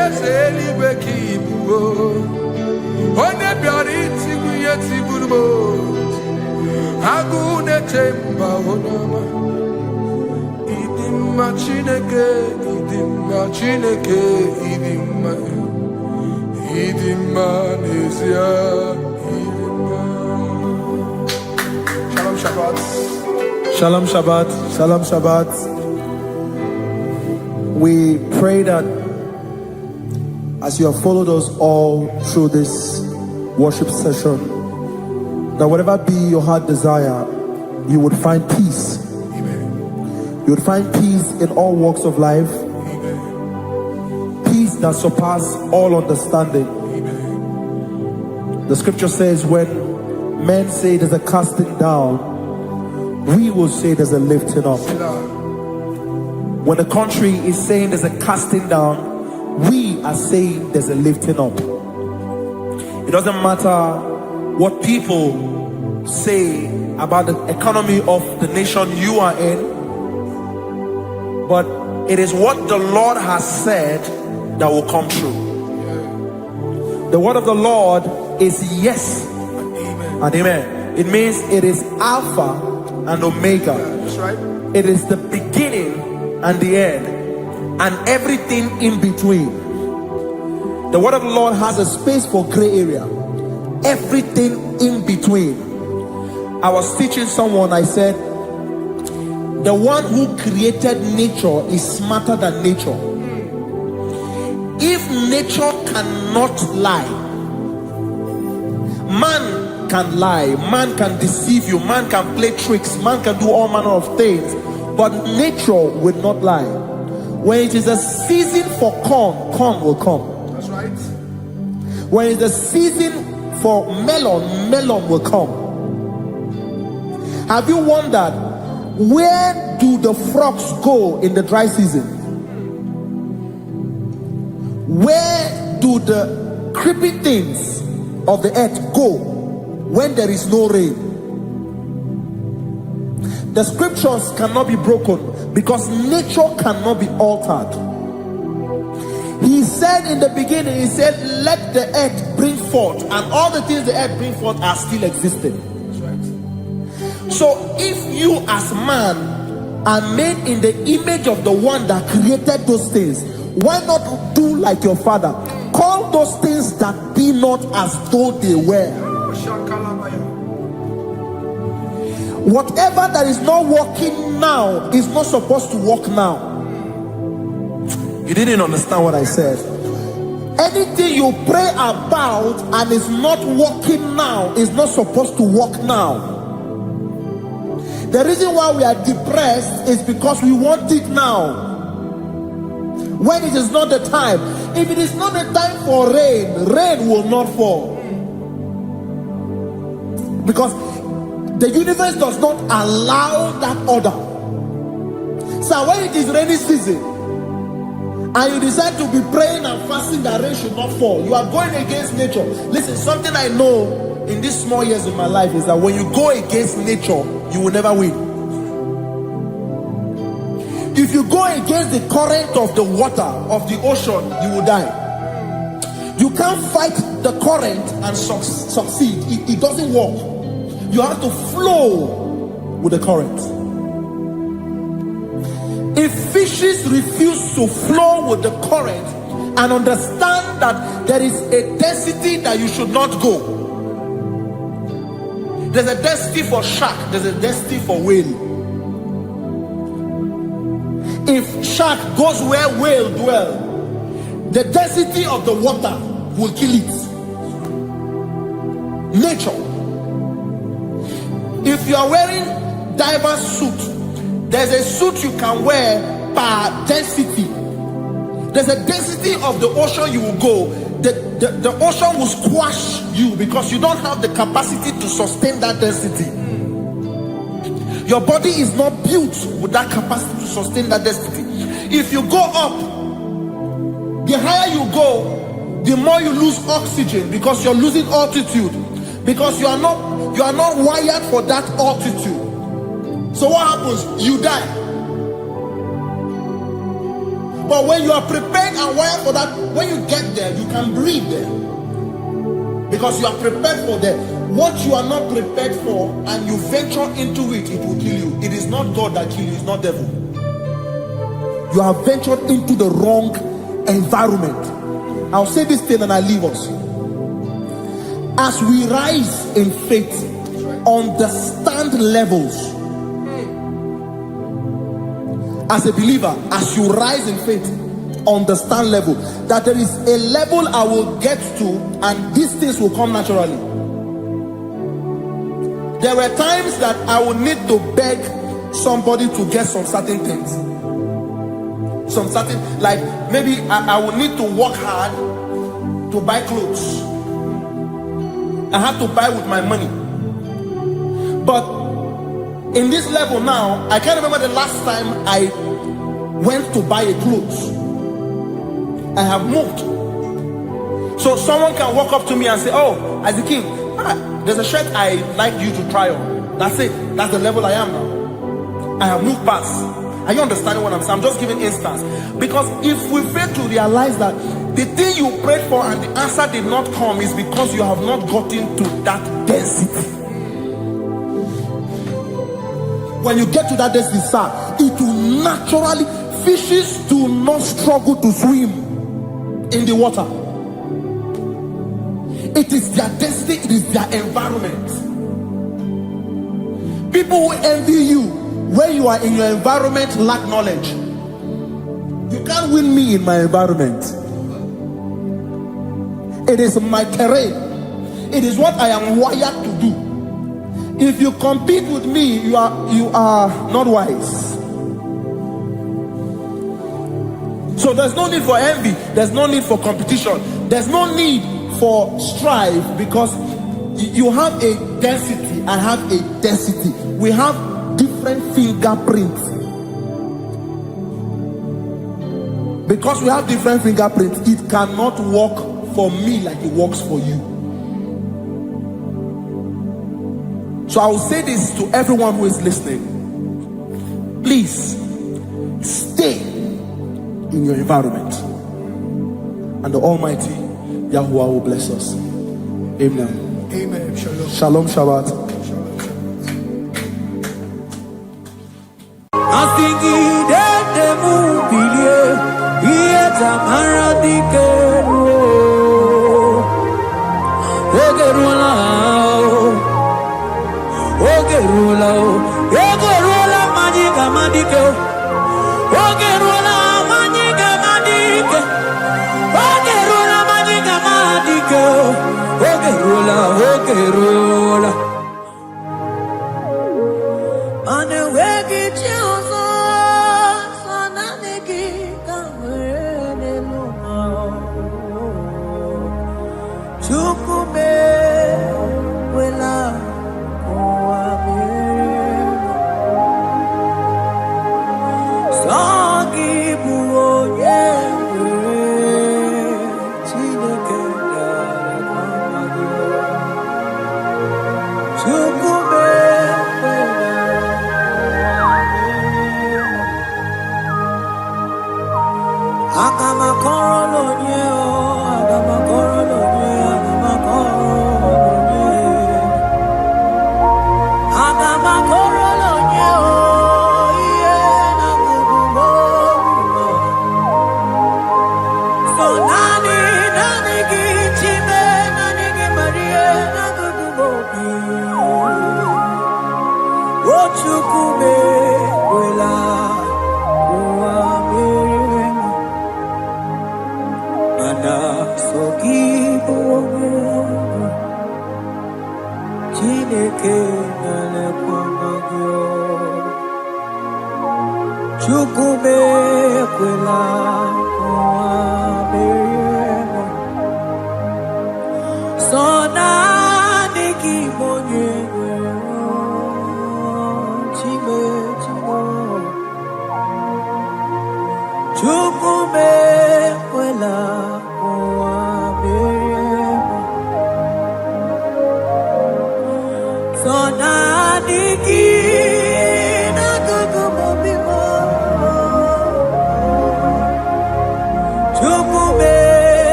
Ezelibe Kibuo One biariti kuyeti burbo Agune temba onama Idimma chineke Idimma nezia Idimma Shalom Shabbat Shalom Shabbat Shalom Shabbat. We pray that as you have followed us all through this worship session, that whatever be your heart desire, you would find peace. Amen. You would find peace in all walks of life. Amen. Peace that surpasses all understanding. Amen. The scripture says when men say there's a casting down, we will say there's a lifting up. When the country is saying there's a casting down, we are saying there's a lifting up. It doesn't matter what people say about the economy of the nation you are in, but it is what the Lord has said that will come true. The word of the Lord is yes and amen. It means it is Alpha and Omega. That's right. It is the beginning and the end, and everything in between. The word of the Lord has a space for gray area. Everything in between. I was teaching someone, I said, the one who created nature is smarter than nature. If nature cannot lie, man can lie, man can deceive you, man can play tricks, man can do all manner of things, but nature will not lie. When it is a season for corn, corn will come. That's right. When it's a season for melon, melon will come. Have you wondered, where do the frogs go in the dry season? Where do the creeping things of the earth go when there is no rain? The scriptures cannot be broken because nature cannot be altered. He said in the beginning, he said, let the earth bring forth, and all the things the earth bring forth are still existing. That's right. So if you as man are made in the image of the one that created those things, why not do like your father? Call those things that be not as though they were. Whatever that is not working now is not supposed to work now. You didn't understand what I said. Anything you pray about and is not working now is not supposed to work now. The reason why we are depressed is because we want it now, when it is not the time. If it is not the time for rain, rain will not fall, because the universe does not allow that order. So when it is rainy season and you decide to be praying and fasting that rain should not fall, you are going against nature. Listen, something I know in these small years of my life is that when you go against nature, you will never win. If you go against the current of the water of the ocean, you will die. You can't fight the current and succeed. It doesn't work. You have to flow with the current. If fishes refuse to flow with the current and understand that there is a density that you should not go, there's a density for shark, there's a density for whale. If shark goes where whale dwell, the density of the water will kill it. Nature. If you are wearing diver's suit, there's a suit you can wear per density. There's a density of the ocean you will go. The ocean will squash you because you don't have the capacity to sustain that density. Your body is not built with that capacity to sustain that density. If you go up, the higher you go, the more you lose oxygen because you're losing altitude, because you are not wired for that altitude. So what happens? You die. But when you are prepared and wired for that, when you get there, you can breathe there, because you are prepared for that. What you are not prepared for and you venture into it, it will kill you. It is not God that kills you, it's not devil. You have ventured into the wrong environment. I'll say this thing and I leave us. As we rise in faith, understand levels. As a believer, as you rise in faith, understand level. That there is a level I will get to and these things will come naturally. There were times that I would need to beg somebody to get some certain things. Some certain, like maybe I would need to work hard to buy clothes. I had to buy with my money. But in this level now, I can't remember the last time I went to buy a clothes. I have moved. So someone can walk up to me and say, oh, Isaac King, there's a shirt I like you to try on. That's it. That's the level I am now. I have moved past. Are you understanding what I'm saying? I'm just giving instance. Because if we fail to realize that the thing you prayed for and the answer did not come is because you have not gotten to that density. When you get to that density, sir, it will naturally, fishes do not struggle to swim in the water. It is their density, it is their environment. People who envy you when you are in your environment lack knowledge. You can't win me in my environment. It is my terrain. It is what I am wired to do. If you compete with me, you are not wise. So there's no need for envy. There's no need for competition. There's no need for strife, because you have a density, I have a density. We have different fingerprints. Because we have different fingerprints, it cannot work for me like it works for you. So I will say this to everyone who is listening. Please stay in your environment, and the Almighty Yahuwah will bless us. Amen. Amen. Shalom. Shalom Shabbat.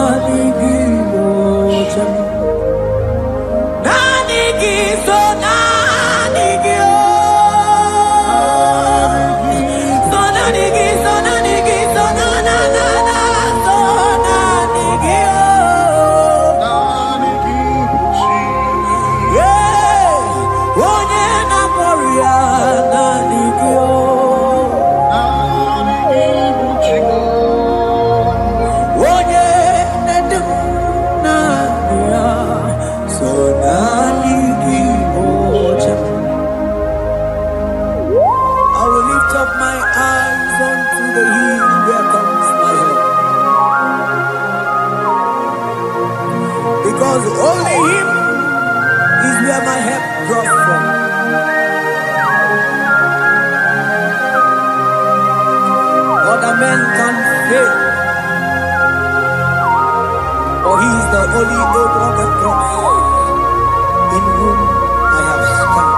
Nani gi because only Him is where my help draws from. Other men can fail, for He is the only hope of the cross, in whom I have stand.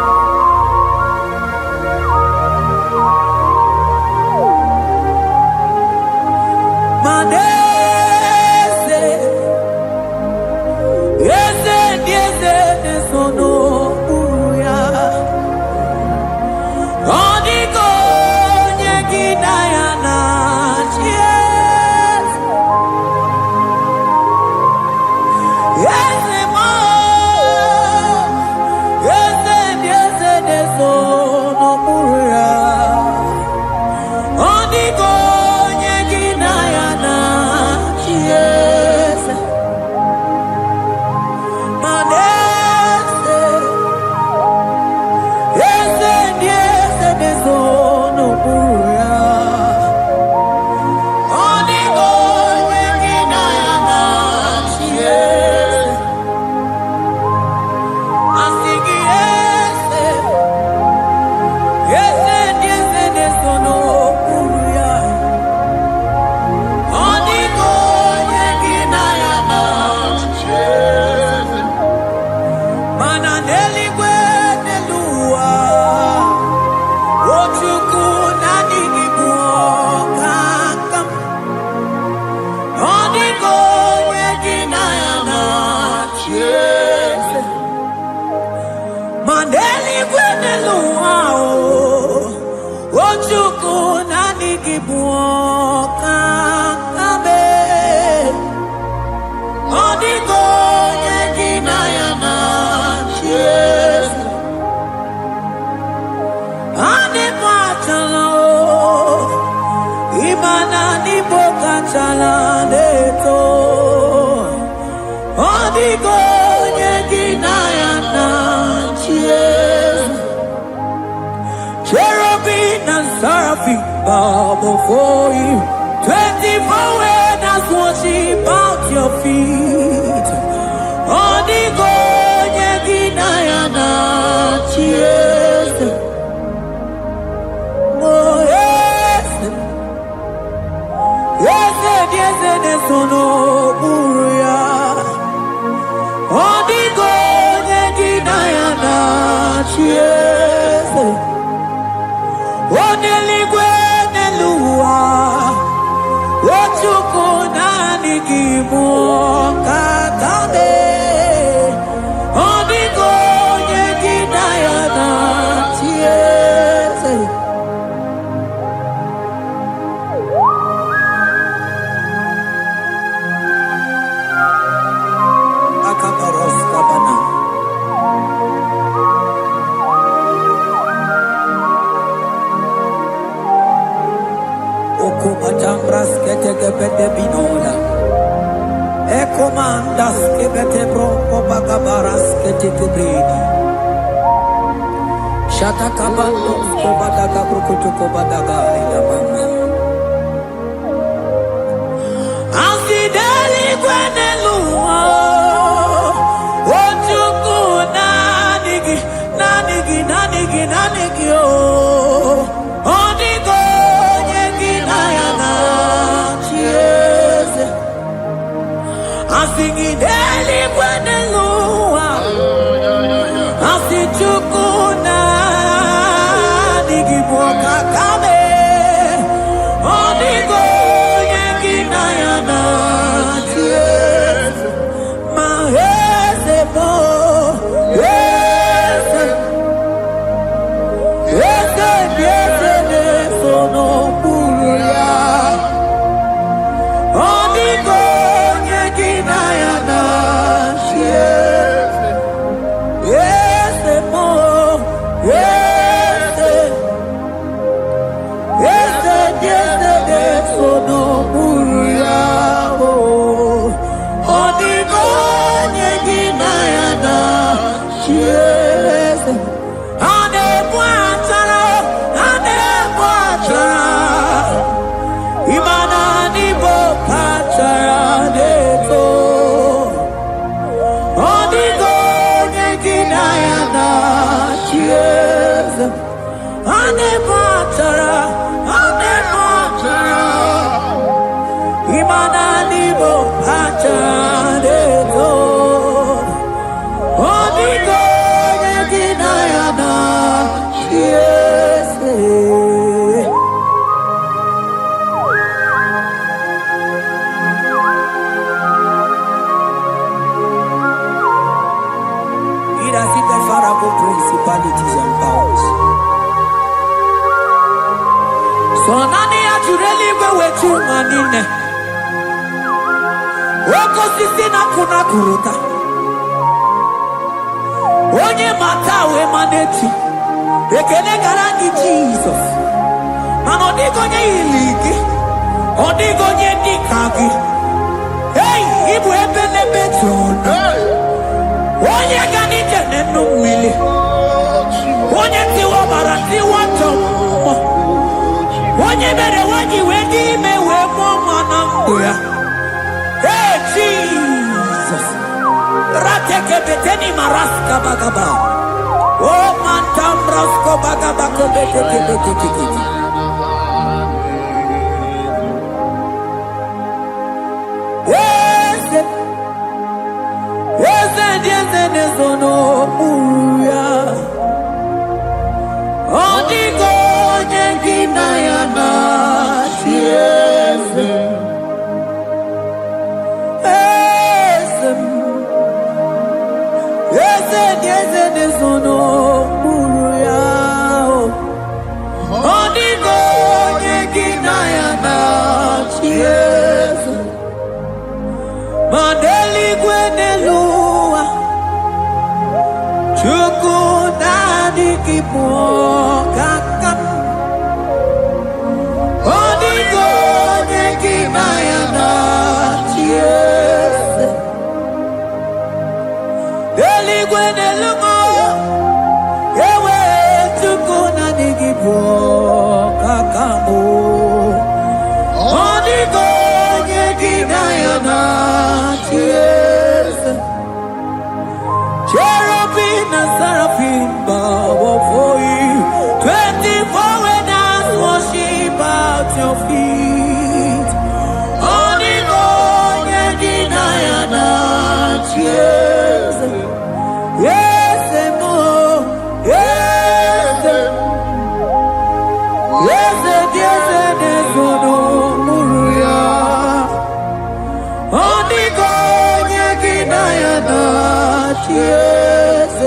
Cherubim and seraphim bow before you. 24 elders worship at your feet. Odigo yeginayana cheers. Oh yes, yes, yes, yes, no buria. Odigo yeginayana cheers. Oneligwe nelua, ochuku nani kimu kakabe. Odigo yeginayana cheers. Akabaros kabana. Okubajambras ketegepete binola. Ekomandas kebete bronco bagabaras ketekebredi. Shata kabandos kobadaga brukutu kobadaga ilamama. Asideli kwenelua. Ochuku nanigi, nanigi, nanigi, nanigi oh. Odigo Asingideli kwenelua, asichukuna nigiboka kame, odigo yeginayana cheers, maheze bo, yese, yese, yese, yese, no buria, odigo yeginayana cheers. Imana nibo achadeto. Onigo yeginayana. Yes. It has hit the Pharaoh principalities and powers. So nani ajureli wetu manine. Woko sisi na kuna kuruta. Onye matawe maneti. Ekele garangi Jesus. Mano digonye iligi. Odigonye dikagi. Hey, ibu ebele betona. Onye gani jene numili. Onye tiwa barati watomo. Onye bere wanyi wedi mewe mwana mbuya. Hey Jesus. Rateke beteni maraska bagaba. Oh mantam rasko bagaba ko beteke beteke. Yes. Yes, nezono uya. Odigo nyengina yana. Yes. Yes, nezono uya. Odigo nyengina yana. Yes. Mandeli gwenelua. Chukuna kipo kakam. Odigo nyekina yana. Yes. Deli gwenelungo. Ewe chukuna kipo kakamu. Odigo nyekina yana. Yes. Cherubim and seraphim bow before you. 24 elders worship at your feet. Onigo yeginayana. Yes. Yes, mo. Yes. Yes, yes, yes, no muruya. Onigo yeginayana. Yes.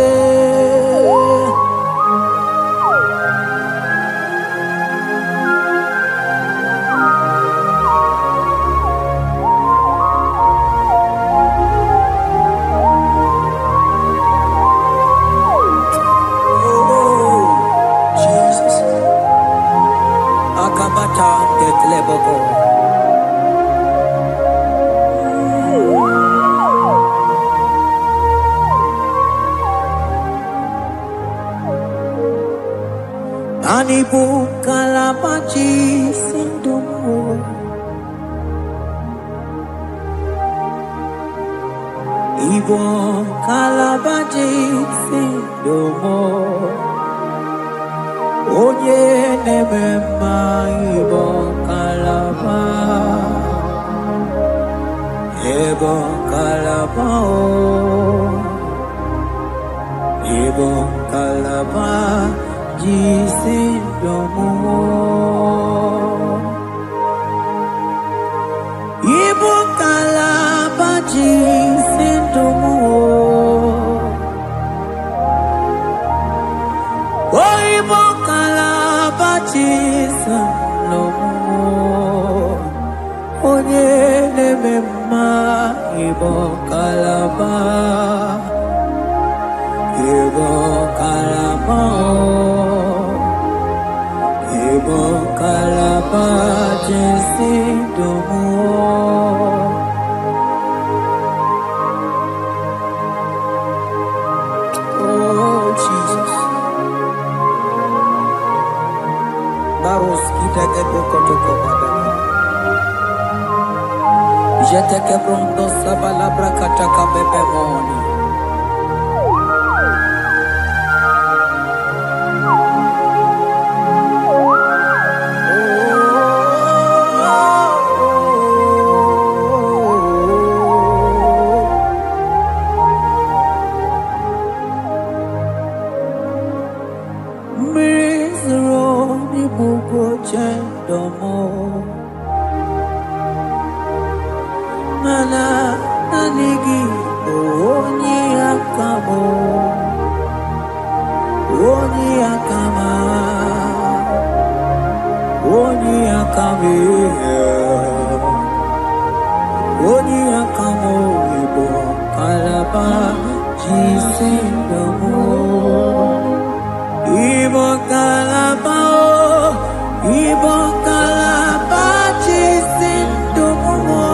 Oh, Jesus. Akabata de Klebogo. Anibu kalabachi sindumo. Ibo kalabachi sindumo. Oye nemema ibo kalaba. Ibo kalaba o. Ibo kalaba. Jisindomo. Ibu kalaba jisindomo. Oh, ibu kalaba jisindomo. Onye nemema ibu kalaba. Ibu kalaba. Ibu kalaba jisindomo. Oh Jesus. Baros kita ke bokotoko badana. Jete ke brondo sabala brakata ka bebemoni. mana anigi onye akamo onye akama onye akame onye akamo ibo kalaba jisindomo ibo kalaba jisindomo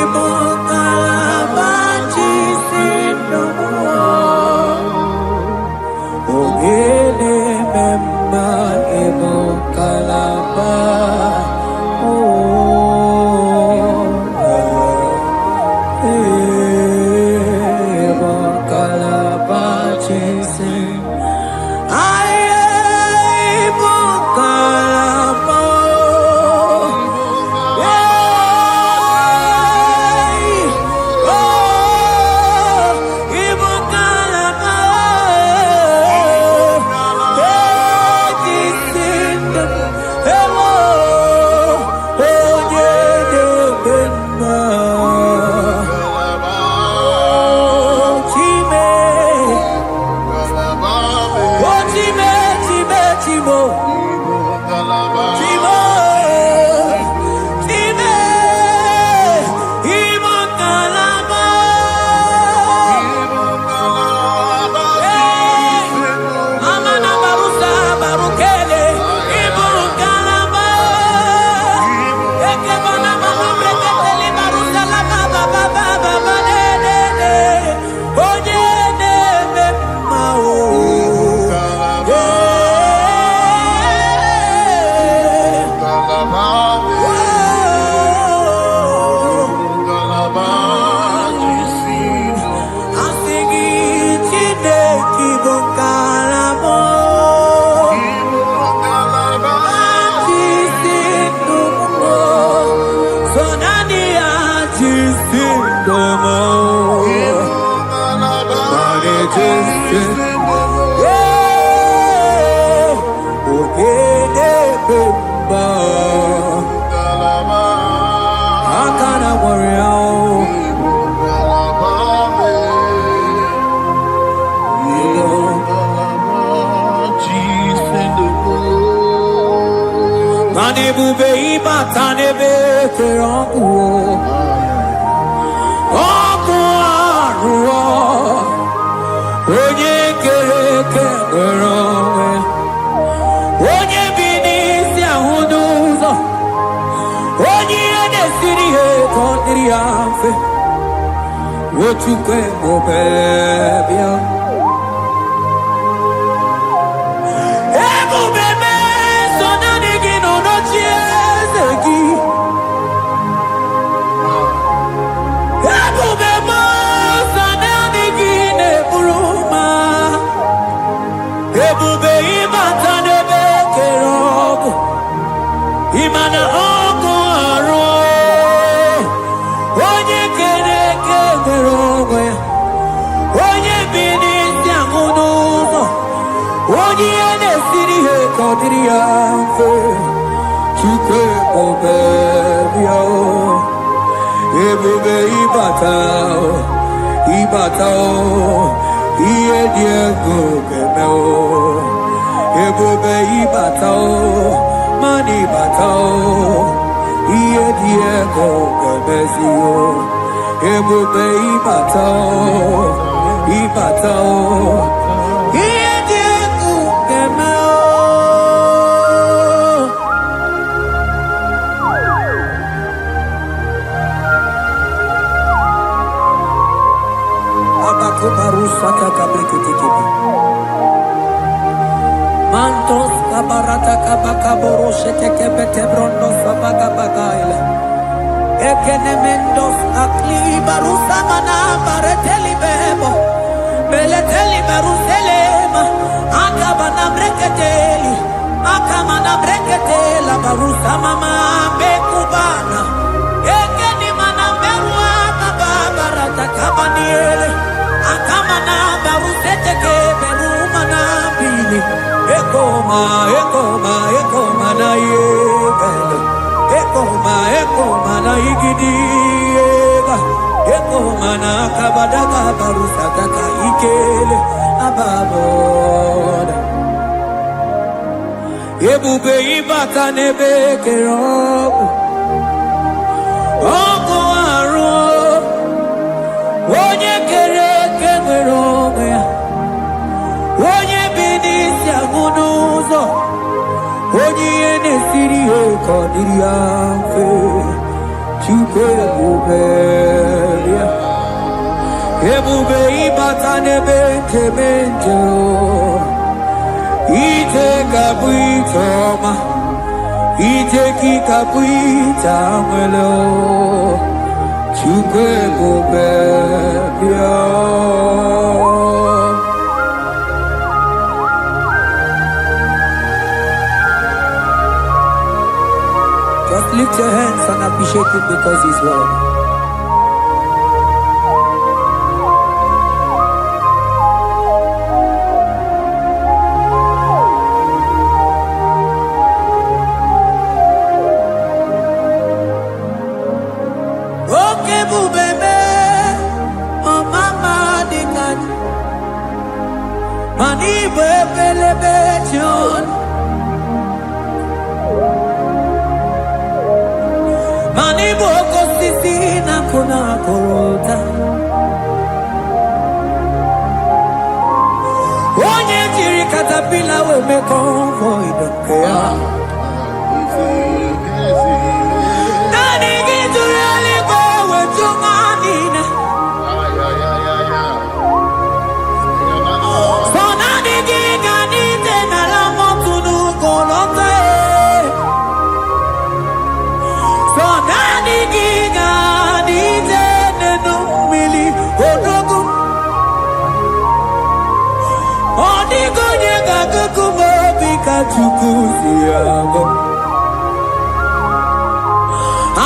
ibo kalaba jisindomo ogele memba ibo kalaba Ebube ibata n'ebe kere ọkụ arụọ onye kere eke nwere onwe onye bi n'isi ahụ n'ụzọ onye ihe na-esiri ihe ka ọ dịrị ya mfe Ochukwu ebube bịa Imana ọkụ arụ onye kere eke nwere onwe ya onye bi n'isi ahụ n'ụzọ onye ihe na-esiri ihe ka ọ dịrị ya mfe Chukwu ebube bịa ebube ịbata ihe dị egwu ga-eme ebube ịbata Mani batao, iye die go gabezio, ebube ibatao, iye die go gameo. Abako barusata kabreketikibi. Mantos kabarata kabakaboro shetekebete brondo sabagabagaile ekenemendos akli barusa mana bareteli bebo beleteli baruselema akabana breketeli akamana breketela barusa mama bekubana ekeni mana berua kababarata kabaniele akamana baruseteke berumana bili Ekoma na ye mana igidiega eko mana kabadaga barusataka ikele ababoda ebube ibaka nebe kerobu oko aro onye kere kenwere onwe ya onye bi n'isi ahụ n'ụzọ onye ihe na-esiri ya ka ọ dịrị ya mfe Chukwu ebube ya ebube ịbata n'ebe nkebe nje ije ga-abụ ije ọma ije gị ga-abụ ije anwele Chukwu ebube ya Just lift your hands and appreciate Him because He's worthy. Okay, bubebe, oh mama dikan, mani bebelebe John. Mani boko sisi na kuna korota Onye jiri katapila we me convoy dokea Nani gidurali go we tunganina So nani giganite na la motunu kolota Chukusiago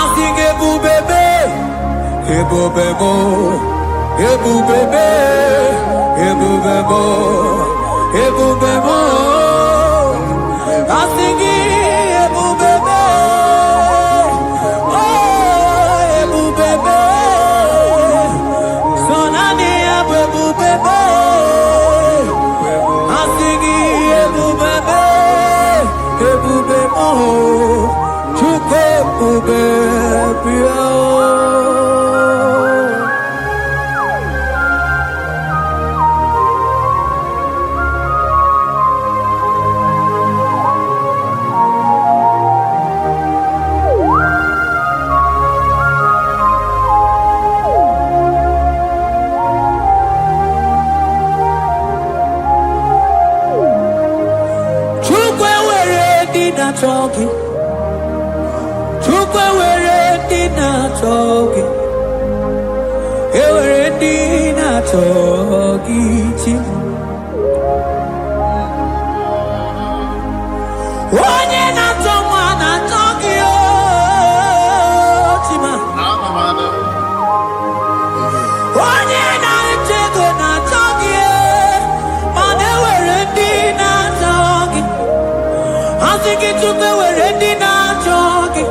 Asing ebubebe Ebubebo Ebubebe Ebubebo Ebubebo Asing ebubebe Oh ebubebe Sonani ebubebe Asing ebubebe Ebube mo, Chukwu ebube bịa. Talking, Chukwu were dina talking, were dina talking. Onye na toma na talking, chima. Onye na chego na talking, mane were dina talking. Asiki Chukwu were dina talking.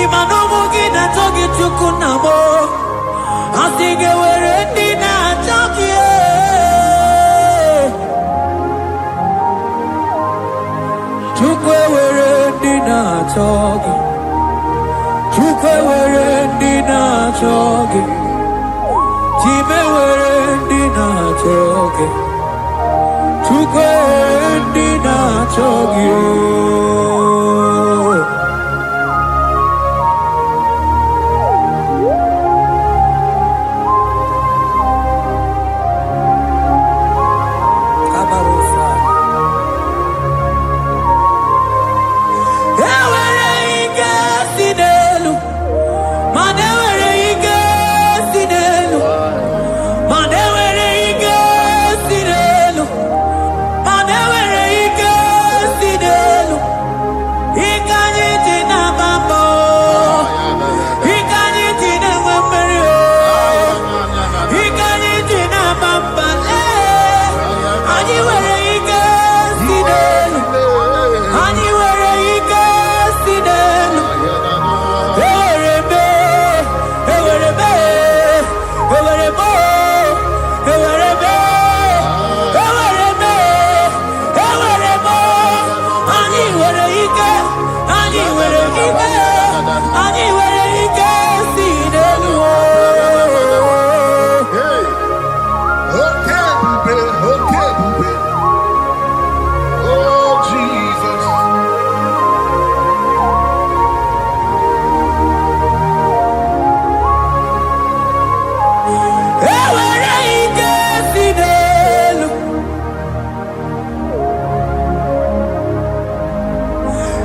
Imanomu gina talking Chukwu namo. Asiki were dina talking. Chukwu were dina talking. Chukwu were dina talking. Chime were dina talking. Chukwu dina talking.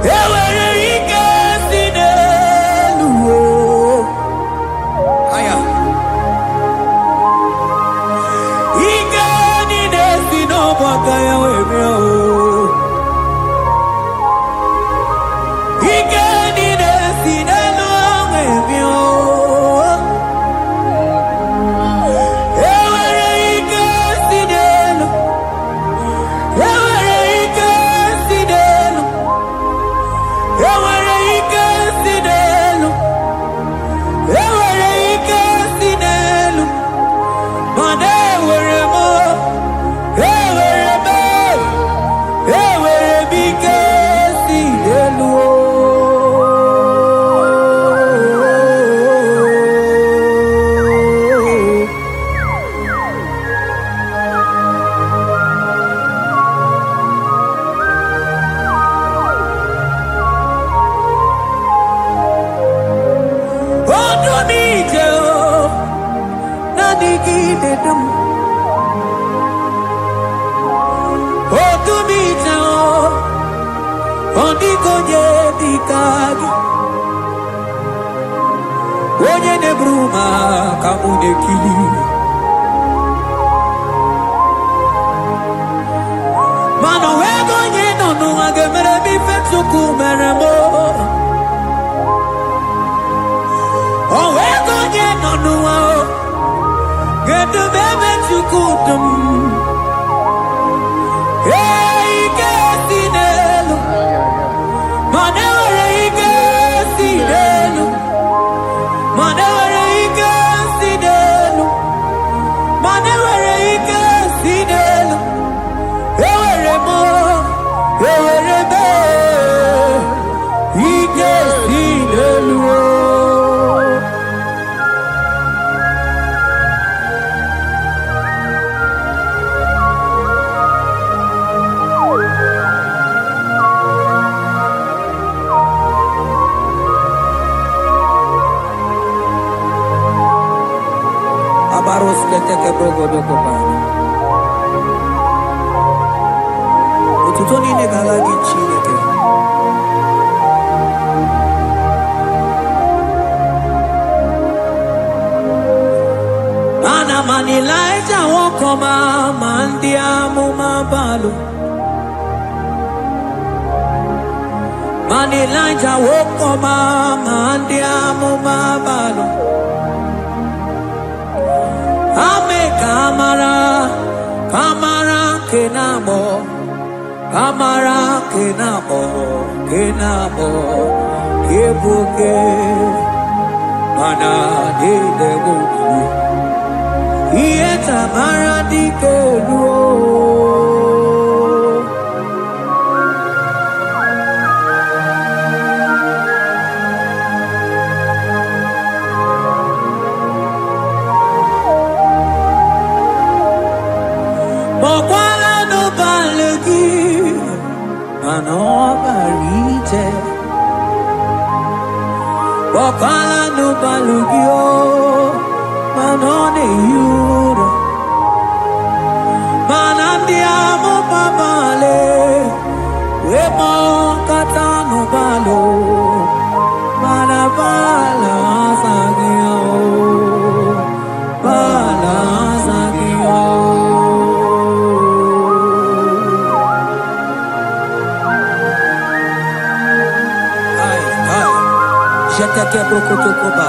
Ewere ike si n'elu aya ike niile si n'ọgbakọ ya wee bịa ike niile si n'elu wee bịa ewere ike si n'elu ewere ike si n'elu ewere ike si n'elu ewere ike si n'elu mana ewere m ike si n'elu onye na-eburu ma ka mụ na-ekili mana onwego onye nọ n'ụwa ga-emere m ife Chukwu mere m onwego onye nọ n'ụwa ga-edube ebe Chukwu dum ike si n'elu mana ewere ike si n'elu mana ewere ike si n'elu mana ewere ike si n'elu ewere m ike si n'elu Baros keteke brogodo kopana otuto niile gara gị Chineke ana m Elijah nwoke ọma ma ndị amụma balụ ma Elijah nwoke ọma ma ndị amụma balụ ame kamara kenabo kebuke mana dedebu iye tamara dikelu Bokala no balugio manone yuro manandi amo babale wemo katano balo manabala sagio bala sagio Jeteke brokotokoba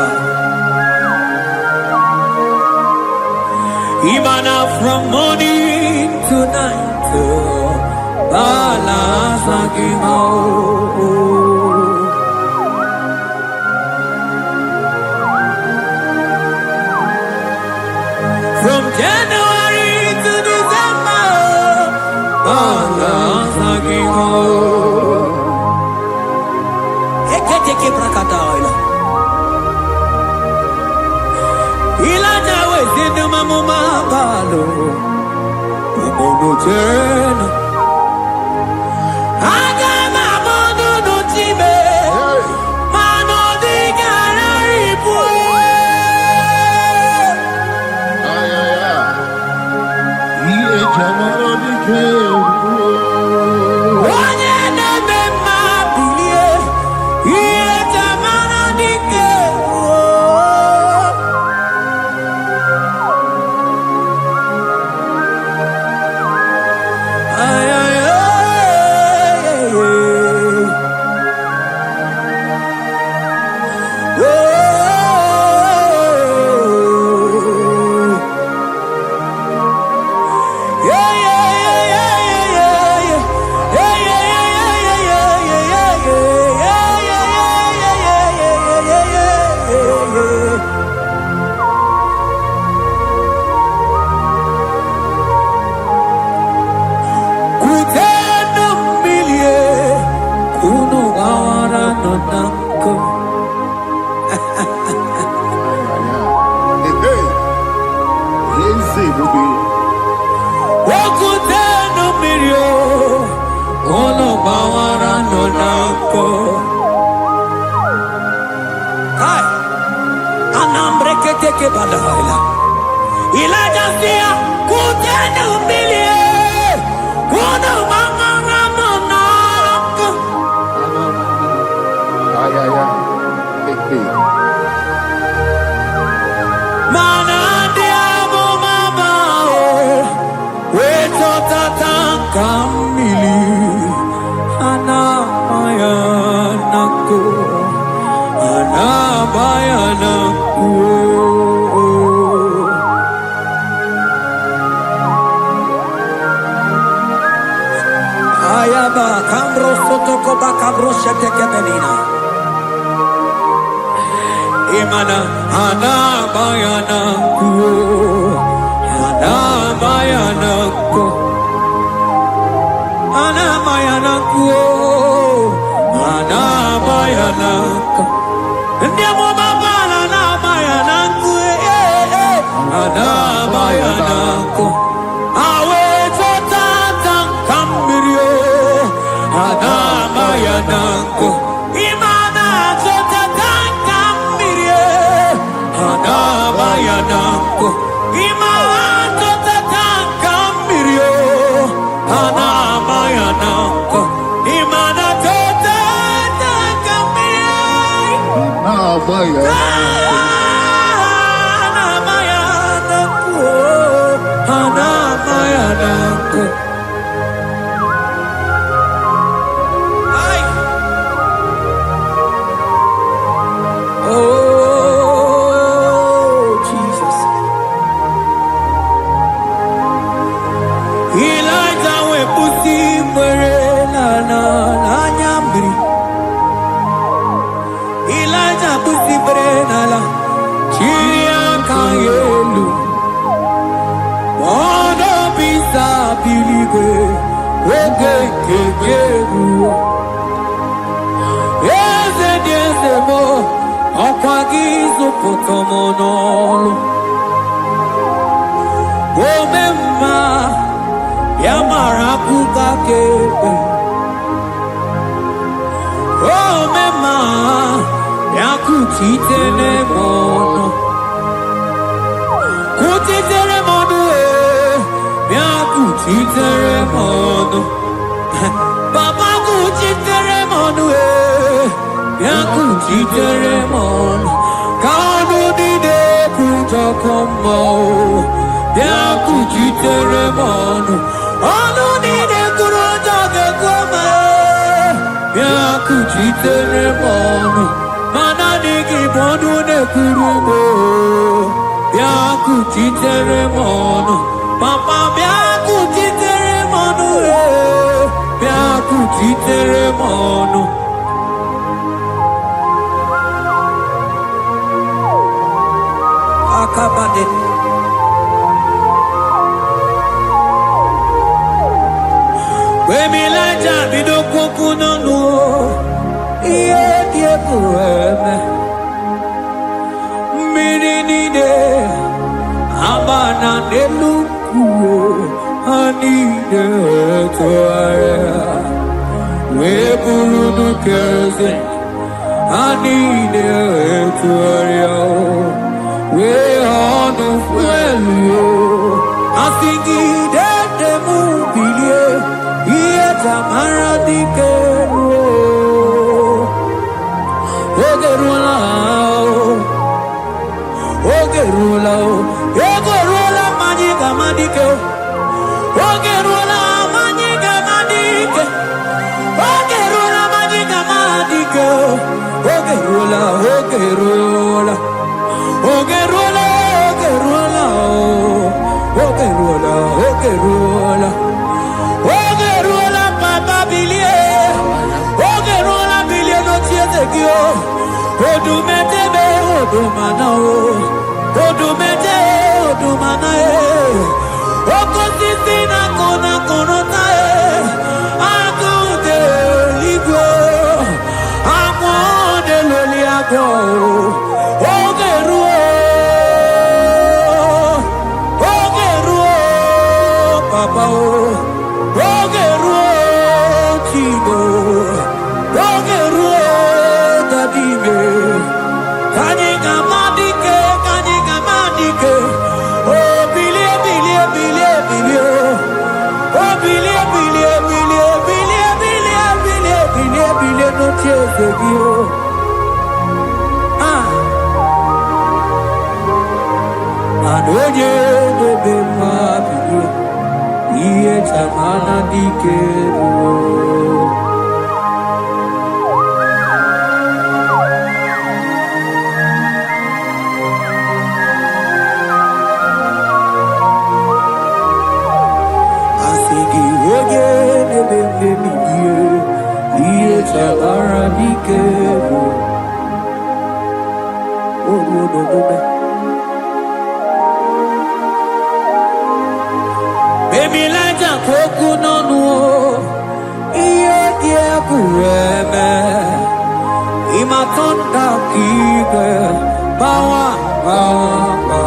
Imana from morning to night Bala sagimo From January to December Bala sagimo Eketeke brakadaila Ilana wezinu mamuma balo Umono tena Aga mamono no time Mano di gararipu Iye jamano di kebu Onye nebe mabili badala. Elijah sia kutenu milie. Kuna manganga monaka. Mana diamo mabao. Weto tatanka mili. Anamayanaku. Anamayanaku. Ayaba kambro sotoko bakabro shetekemelina. Imana anamayanaku. Anamayanaku. Anamayanaku. Anamayanaku. Ndiamo mabala anamayanaku. Anamayanaku. Awe totata kambirio. Anamayanaku. Imana totata kambirio. Anamayanaku. Imana totata kambirio. Anamayanaku. Imana totata kambirio. Anamayanaku. Anamayanaku. Ay. Oh, Jesus. Elijah we pusi mwere na nyambri. Elijah pusi mwere na la chiria kayelu. Wanda bisa biligwe wege kegeru. Eze diese mo okwagizo potomonolo. Omemma yamarakuka kebe. Omemma yakutitene mono. Kutitere mono yakuchitere mono. Baba kuchitere mono yakuchitere mono. Kanu dide kutokomo yakuchitere mono. Anu dide kurotoke kome yakuchitere mono. Mana digi bodu ne kurumo yakuchitere mono. Papa yakuchitere mono yakuchitere mono. Akabade. Wemilaja bidokuno no. Iye die kueme. Mininide abana nelukuo anide toaya. We burudu keze anide toaya. We honu fuelio asingi de mubilie iye tamara dikero. Ogerula Ogerula majiga madike. Ogerula majiga madike. Ogerula majiga madike. Ogerula Ogerula Ogerula Ogerula Ogerula Ogerula papa bilie. Ogerula bilie no tietekio. Odumetebe odumanao. Odumete odumanae. Okosisina kona konotae. Agude ligwe. Amode loliago. Ogeruo papa o. Ogeruo chigo. Ogeruo dadime. Kanyika madike kanyika ma. Baby, like a coconut, yeah, kureme. Imatonda kike, bawa, bawa.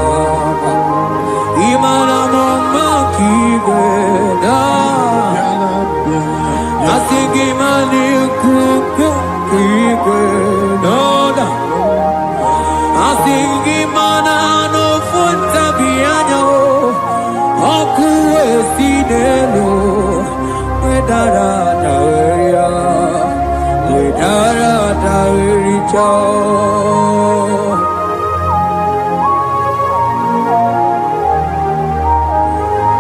Imana mama kike, da. Asigi mani kuku kike, da. Asigi mana no funta bianyo. Okuwe sinelo, wedara daweria, wedara dawericha.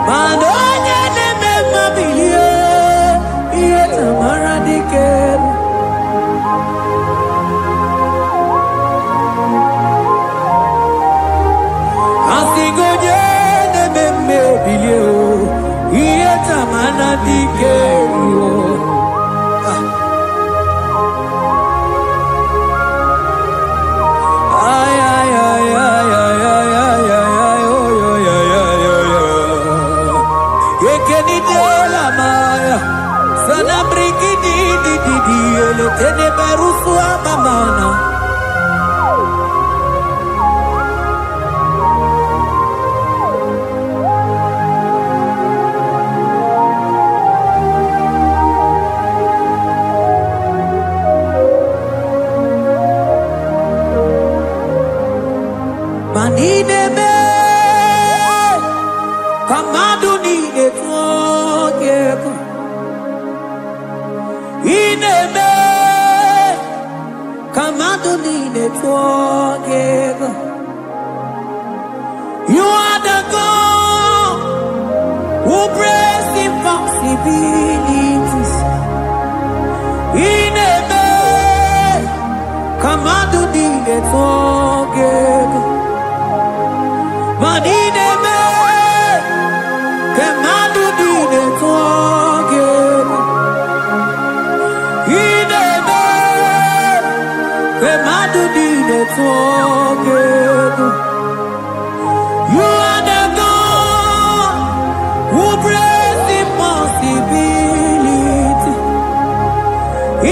Madonya neme mabilie, iye tamara dikeru. Asigoje neme bilio, iye tamara dikeru. Tene berusu amamana. Manine me kamadu nine twogeko. Ine me Kamadonine forgive. You are the God who breaks impossibilities. In a man, Kamadonine forgive. But in a man, Kamadonine forgive. In a man, Kamadonine forgive. You are the God who breaks impossibility.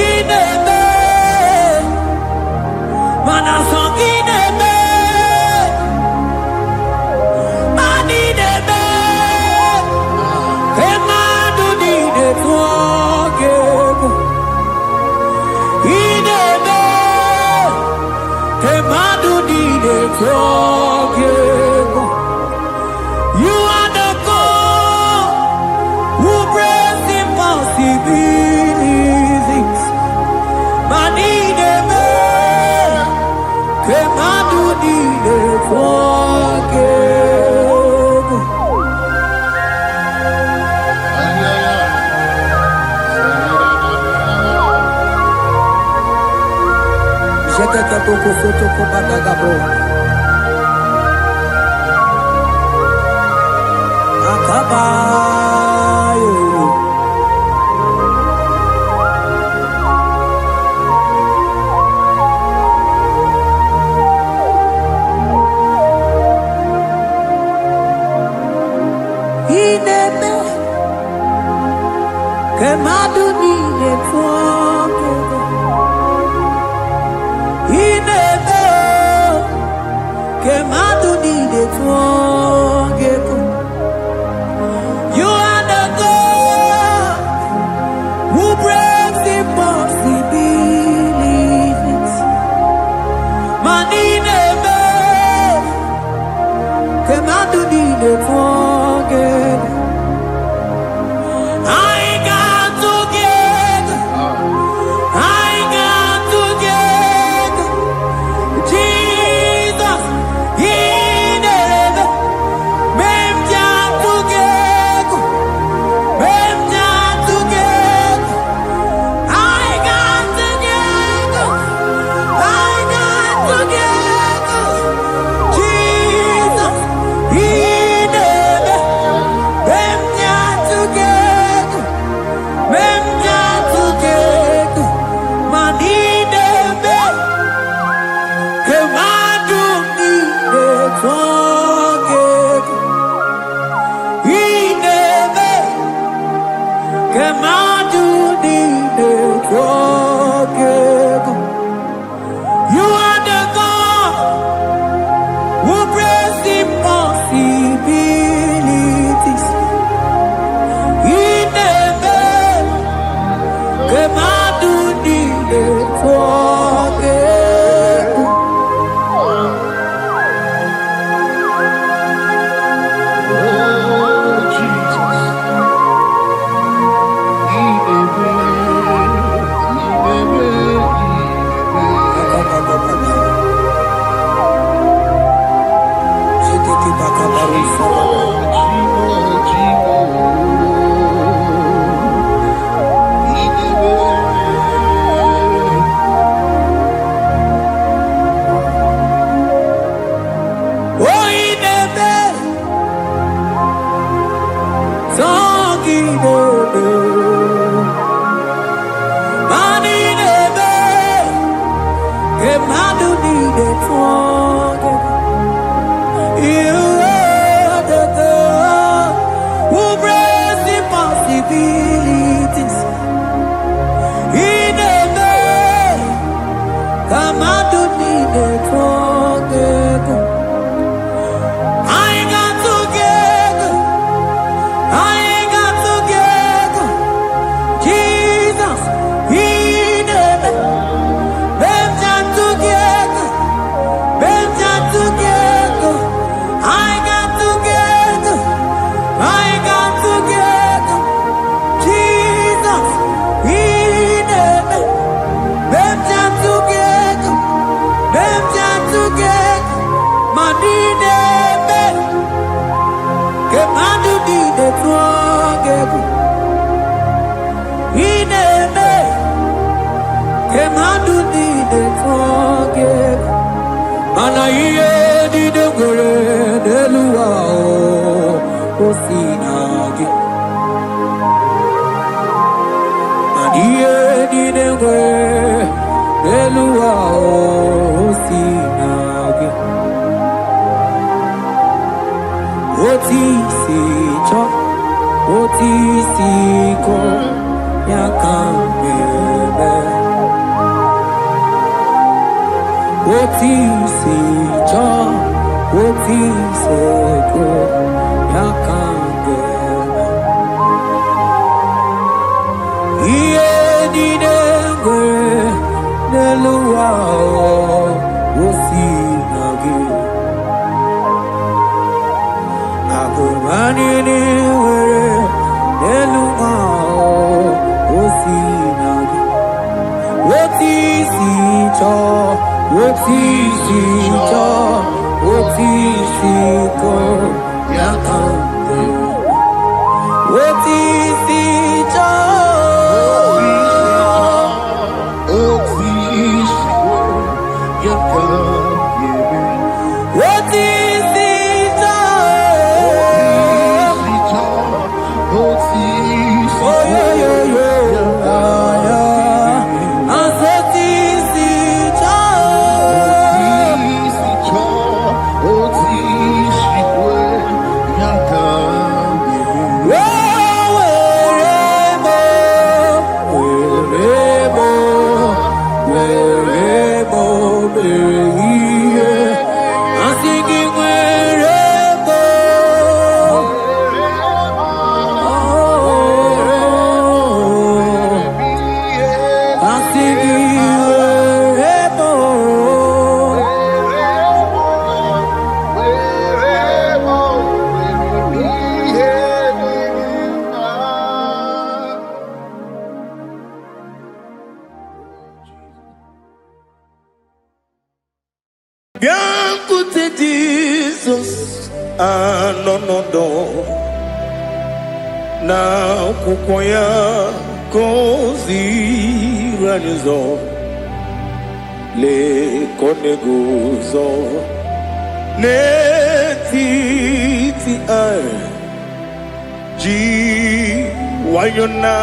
In a man, man a song in a man, man in a man, Kamadonine forgive. In a man, Kamadonine forgive. You are the God who breaks impossibilities. Man in a man, Kamadonine forgive. Jekete boko soto ko badagabo. Akabayo. Ineme Kamadonine forgive. Ineme Kamadonine forgive. You are the God who breaks impossibilities. Man ineme Kamadonine forgive. I got together. I got Kamadu ni de togego. I got together. I got together. Jesus, He never. Benja together. Benja together. I got together. I got together. Jesus, He never. Benja together. Benja together. Madine be. Kemadu di de together. He never. Kemadu di de together. Mana iye di de gore de luwa o sinagi. Mana iye di de gore de luwa o sinagi. Oti si cho, oti si ko ya kambebe. Oti si cho, oti se ko ya kambebe. Iye di dengwe neluwa o sinagi. Akumani ni were neluwa o sinagi. Oti si cho, oti si cho, oti si ko ya kambebe. Oti si cho. What is it? Oh, yeah, yeah, yeah. And what is it? I'm singing wherever. I'm singing wherever. Biancote Jesus, no, na kukwaya kozi ranizo le koneguzo netiti ai ji wayona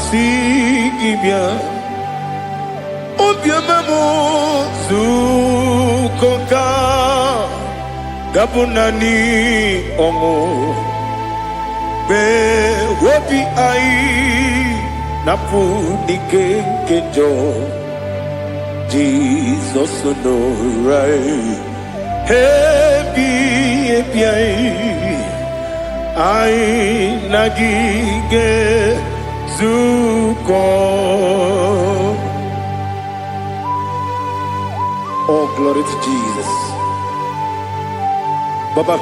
sigibia obiamamu zukoka gabunani omo be wobi ai napu dikenjo Jesus no right happy ai nagige zuko. Oh, glory to Jesus. Baba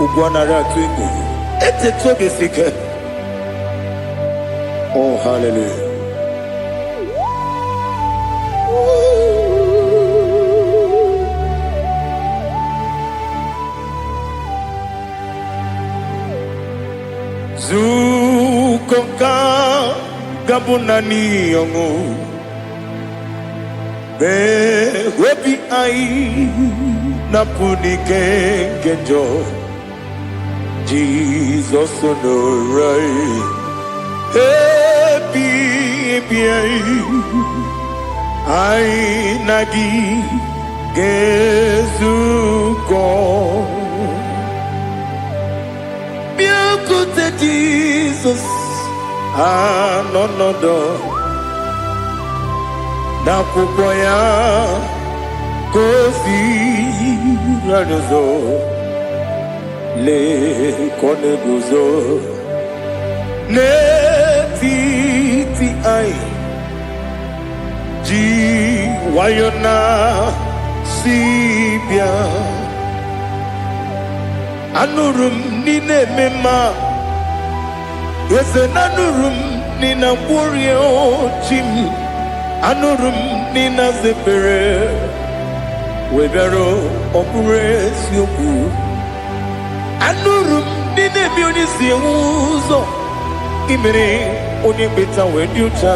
Ugwanara twingu. Ete toge sike. Oh, hallelujah. Zukoka gabunani yongu. Be wepi ai napuni kenjo Jesus no right happy ai nagi gezuko biancote Jesus no n'akwụkwọ ya gosi n'ụzọ lee ka ọ na-eguzo n'etiti anyị ji nwayọọ na si bịa. Anụrụ m n'ime eme mma eze na anụrụ m n'ina mkpụrụ ochi m anụrụ m n'ina zebere wee bịara ọ bụrụ eziokwu. Anụrụ m n'ina ebe onye si enwe ụzọ imere onye mkpeta wee dị ụcha.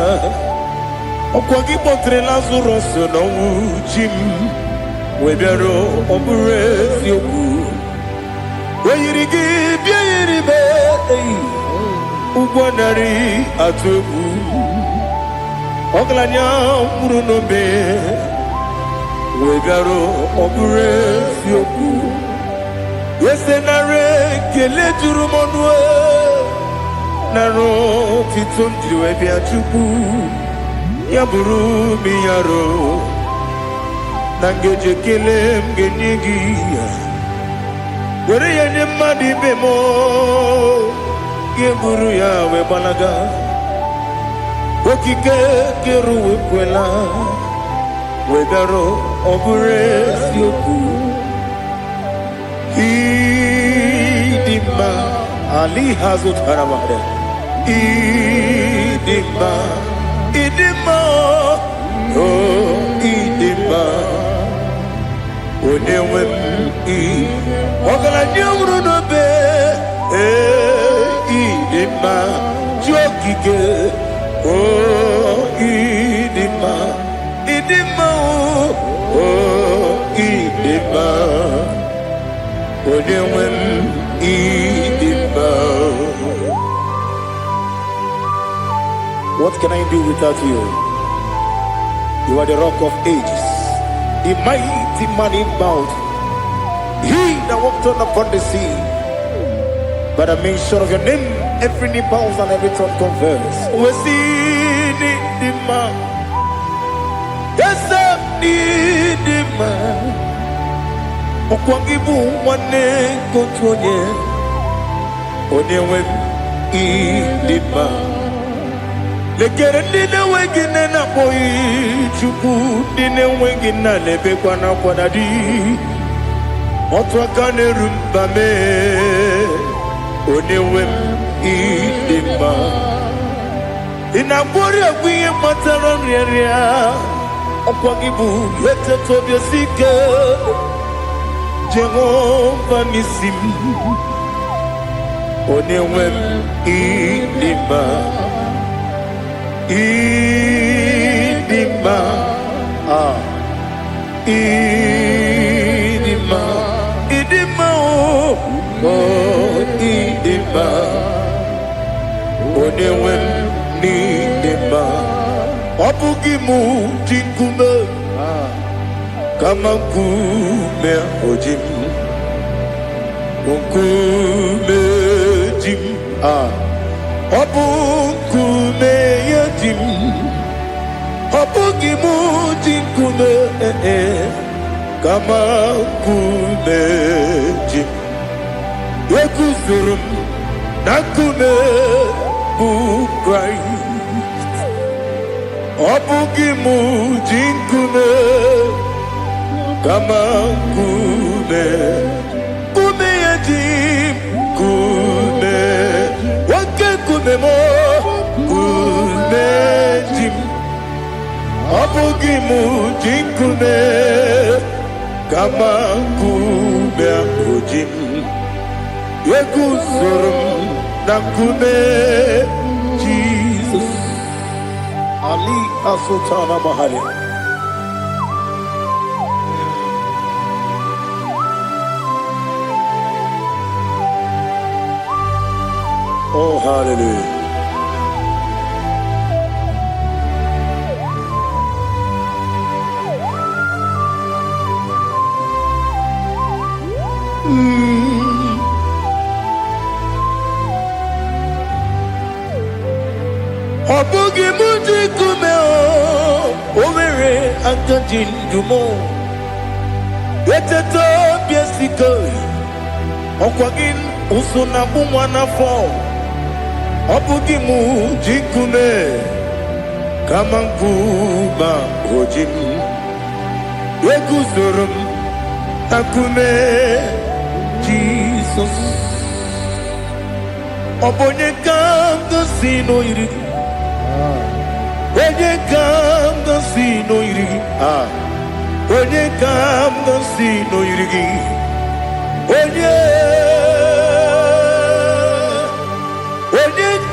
Ọkwa gị kpọtere Lazarọs n'ọnwụ chi m wee bịara ọ bụrụ eziokwu. O yiri gị bịa yiri be ụgbọ narị atụ egwu. Ọgaranya mkpụrụ n'obe wee bịara ọ bụrụ eziokwu. Ese nara ekele juru m ọnụ nara otito m jiri wee bịa Chukwu. Ya bụrụ m ihe arụ na ngeji ekele m ga-enye gị were ya nye mmadụ ibe m ga-eburu ya wee gbalaga. Okike kere wee kwela wee bịara ọ bụrụ eziokwu. Ịdị mma Ali ha zụtara mmadụ ịdị mma ịdị mma ịdị mma onye nwe m ọgaranya nwụrụ n'obe ịdị mma ji okike ịdị mma ịdị mma ịdị mma onye nwe m ịdị mma. What can I do without you? You are the rock of ages, the mighty man in mountain, he that walked on upon the sea. By the mention of your name, every knee bows and every tongue confess. We see the man, yes, the man. Okwangibu wane kontonye, onyewe the man. Lekere ndine wengine na boyi Chukwu ndine wengine lebe kwa na kwanadi Otwaka nerumba me Onewe idima Inabori agwiye matara nriaria Okwagibu yete tobyo sike Jehova nisim Onewe idima Idima, Idima, Idima, Idima, Onewem Nidima, Opugimu Jinkume, Kamakume Ojim, Unkume Jim, Opunkume Yadim Opugimu Jinkume Kamakume Jim Yekuzurum Nakume Christ Opugimu Jinkume Kamakume Kume Yadim Kume Kumemo kumejim Apugimu jinkume Kama kume akujim Yekuzurum nakume Jesus Ali Asultana Bahari. Oh, hallelujah. Obugi muji kume o mere agajin dumo. Eteto biesiko. Okwagin usuna bumwana fo. Obugimu jikume. Kamanguba hojim. Eguzorum akume. Jesus. Obonye kanga sino irigi. Onye kanga sino irigi. Onye kanga sino irigi. Onye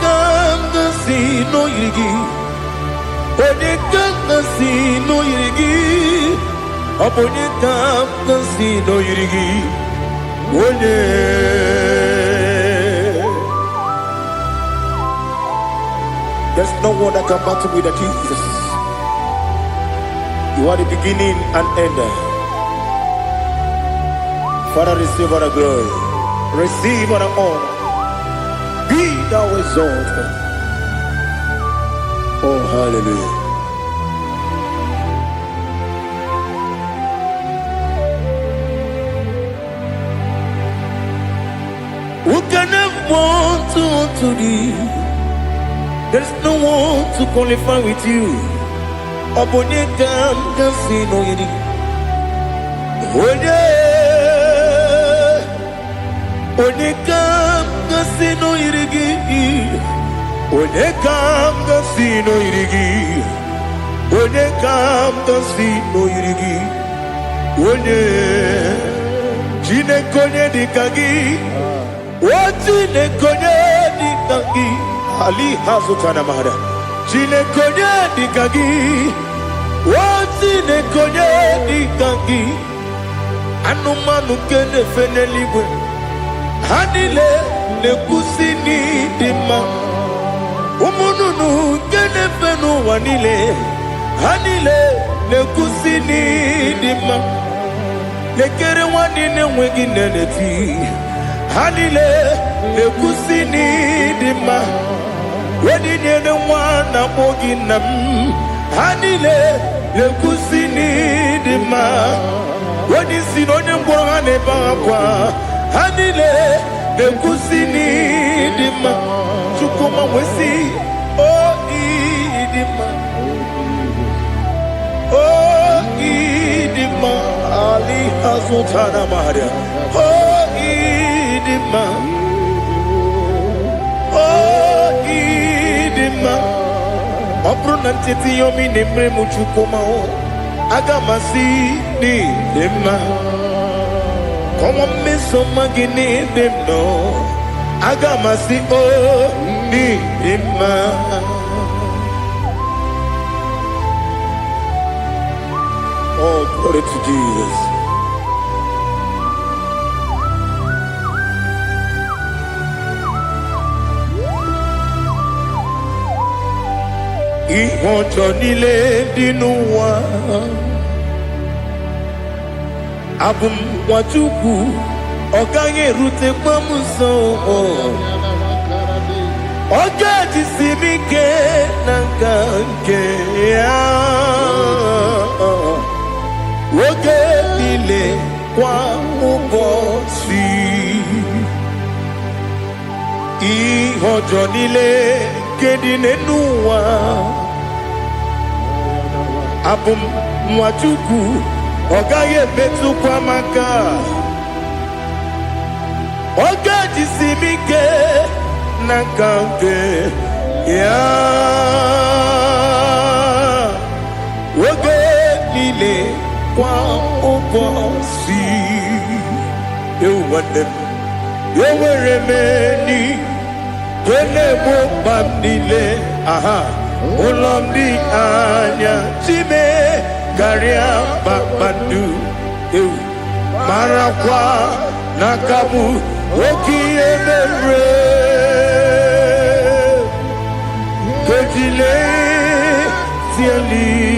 kanga sino irigi. Onye kanga sino irigi. Obonye kanga sino irigi. Onye. There's no one that can battle with Jesus. You are the beginning and end. Father, receive all the glory. Receive all the honor. Be thou exalted. Oh, hallelujah. Who can have one to thee? There's no one to qualify with you. Obonye kanga sino yiri. Onye kanga sino yirigi. Onye kanga sino yirigi. Onye kanga sino yirigi. Onye jine konye dikagi. Wajine konye dikagi. Ali hazutana mahada. Jine konye dikagi. Wajine konye dikagi. Anumanu kene feneliwe. Hanile ne kusini dima. Umununu kene fenu wanile. Hanile ne kusini dima. Nekere wanine wegi neneti. Hanile ne kusini dima. Wedi nyene wana moginam. Hanile ne kusini dima. Wedi sinone mbwangane bakwa. Hanile ne kusini dima. Chukuma wesi oh idima. Oh idima. Ali hazutana maharia. Oh idima. Oh idima. Opro nanteti yomi nemre muchukuma o. Agamasi ni dima. Come on, miss some magini them no. Agamasi oh ni dima. Oh, glory to Jesus. Ihojo nile dinuwa. Abum wajuku oganye rute pamuso. Oga jisimike nankanke ya. Oge nile kwa ubosi. Ihojo nile kedinenuwa. Abum wajuku ogaye betu kwa maka. Oga jisimike nankanke ya. Oge nile kwa ubosi. You want them. You will remain. Kene mo bandile. Aha. Ulomdi anya. Chime. Garia babandu. Marakwa. Nakabu. Oki emere. Kejile. Tiali.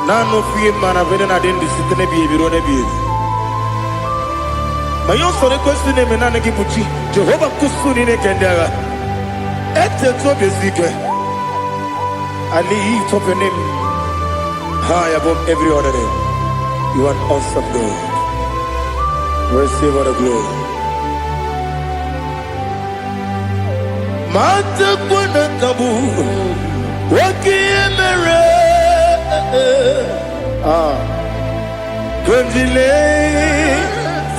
Nano fiye mana vede na dendi sitene biye birone biye. Mayon sore kwesti ne menane ki muchi. Jehova kusuni ne kendaga. I lift up your name high above every other name. You are an awesome God. Receive all the glory. Mata kuna kabu wakiemere Kanjile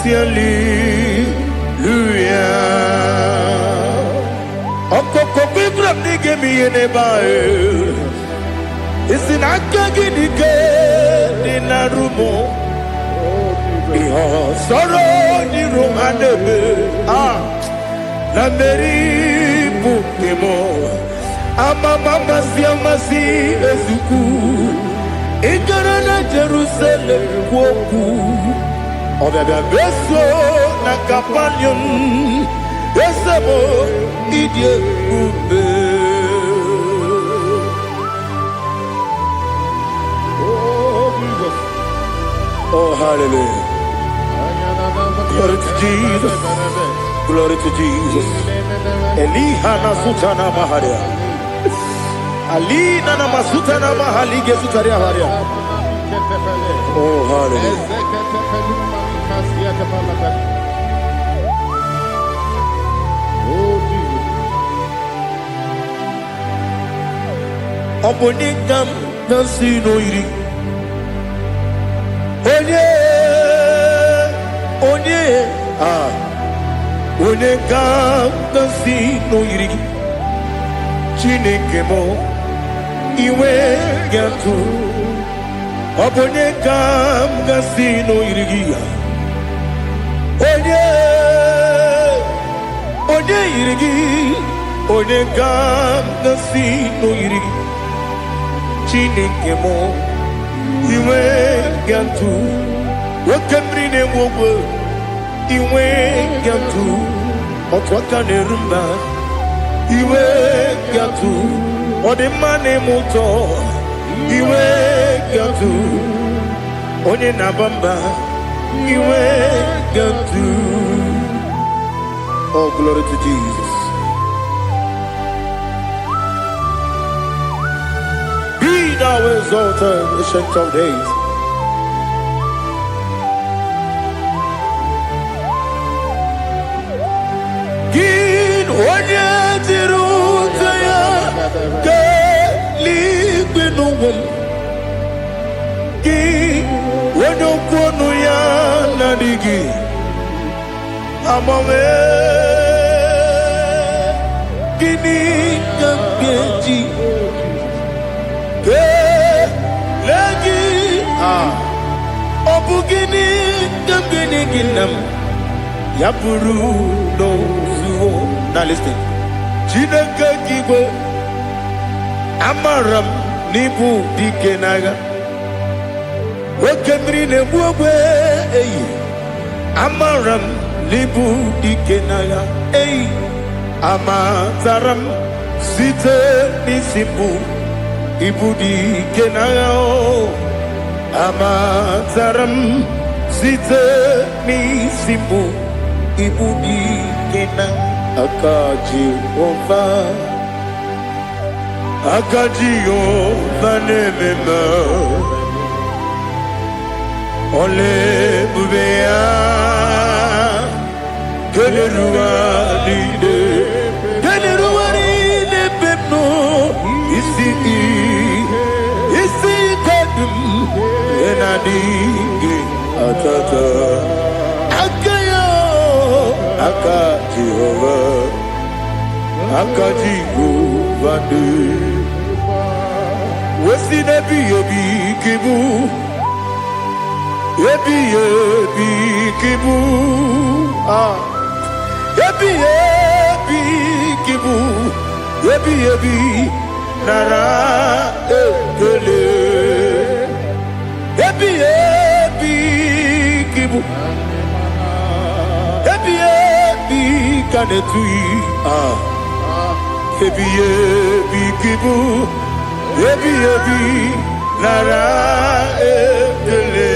siali luya Okoko bibram nige miyene bae Isinaka ginike dinarumo Iho soro ni romanebe Nameri bukemo Ama mama siamasi ezuku Ikarana Jerusalem woku Obebe beso na kapanion Esemo idye ube Oh Jesus Oh hallelujah Glory to Jesus Glory to Jesus Elihana sutana maharia Alina na masuta na mahali gezutaria haria. Oh hallelujah. Oh Jesus. Obonikam nasino iri. Onye Onekam nasino iri. Chineke mo iwe gatu Obonye kam gasino irigia Onye irigi Onye kam gasino irigi Chineke mo iwe gatu Wakemrine mwogo iwe gatu Otwaka nerumba iwe gatu Odemane moto iwe gatu Onye nabamba iwe gatu. Oh glory to Jesus. Be thou exalted, ancient of days. Gin onye tirutaya Ligbinowum Gi Wonokwonu ya nadigi Amame Gini Gamgeji Ke Lagi Obu gini Gamgeni ginam Yapuru no zuo. Now listen Chineke kibo Amaram nibu dikenaga Wakemri nebuwe Amaram nibu dikenaga Amataram site nisimbu Ibu dikenaga Amataram site nisimbu Ibu dikenaga Akaji ova Akajiyo vanemema Ole bubea Keleruwa lide pepno Isi kadum Enadingi atata Akayo Akajihova Akajiyo vande Wesi nebi yebi kibu Yebi kibu Yebi kibu Yebi nara ekele Yebi kibu Yebi kanetui Yebi kibu Yebi nara ekele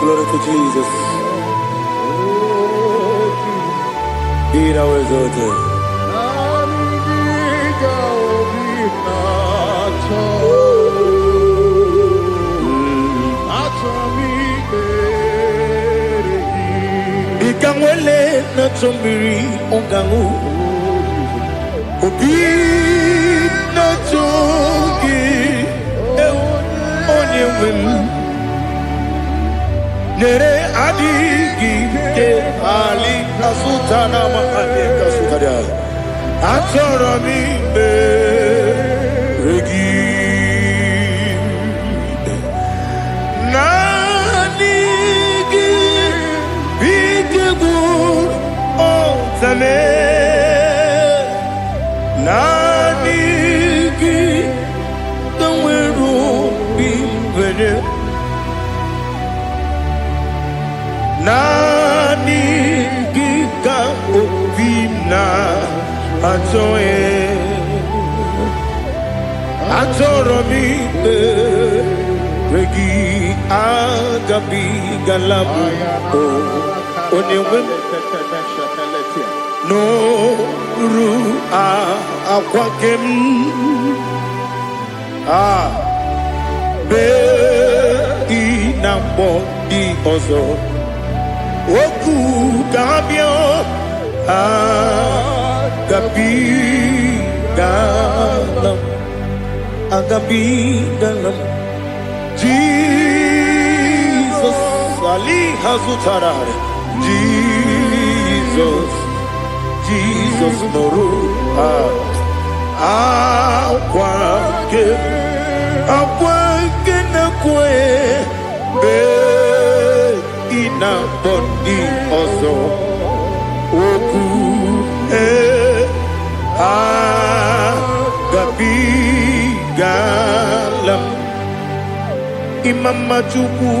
Glory to Jesus. Be thou exalted. Ikangwele na chombiri ongangu Obi na chogi onye wem Nere adigi ke ali kasutana ma ali kasutaria Atoro mi regi Nanigi bigegu otame Nanigi tawero bimbere Nanigi ka obina atoe Atoromi regi agabi galabu onewem no ru akwakem be inambo di ozo oku kabio agabi galam agabi galam Jesus Ali Hazutarare Jesus Noru Akwake na kwe be ina bondi ozo oku agabi galam Imam Majuku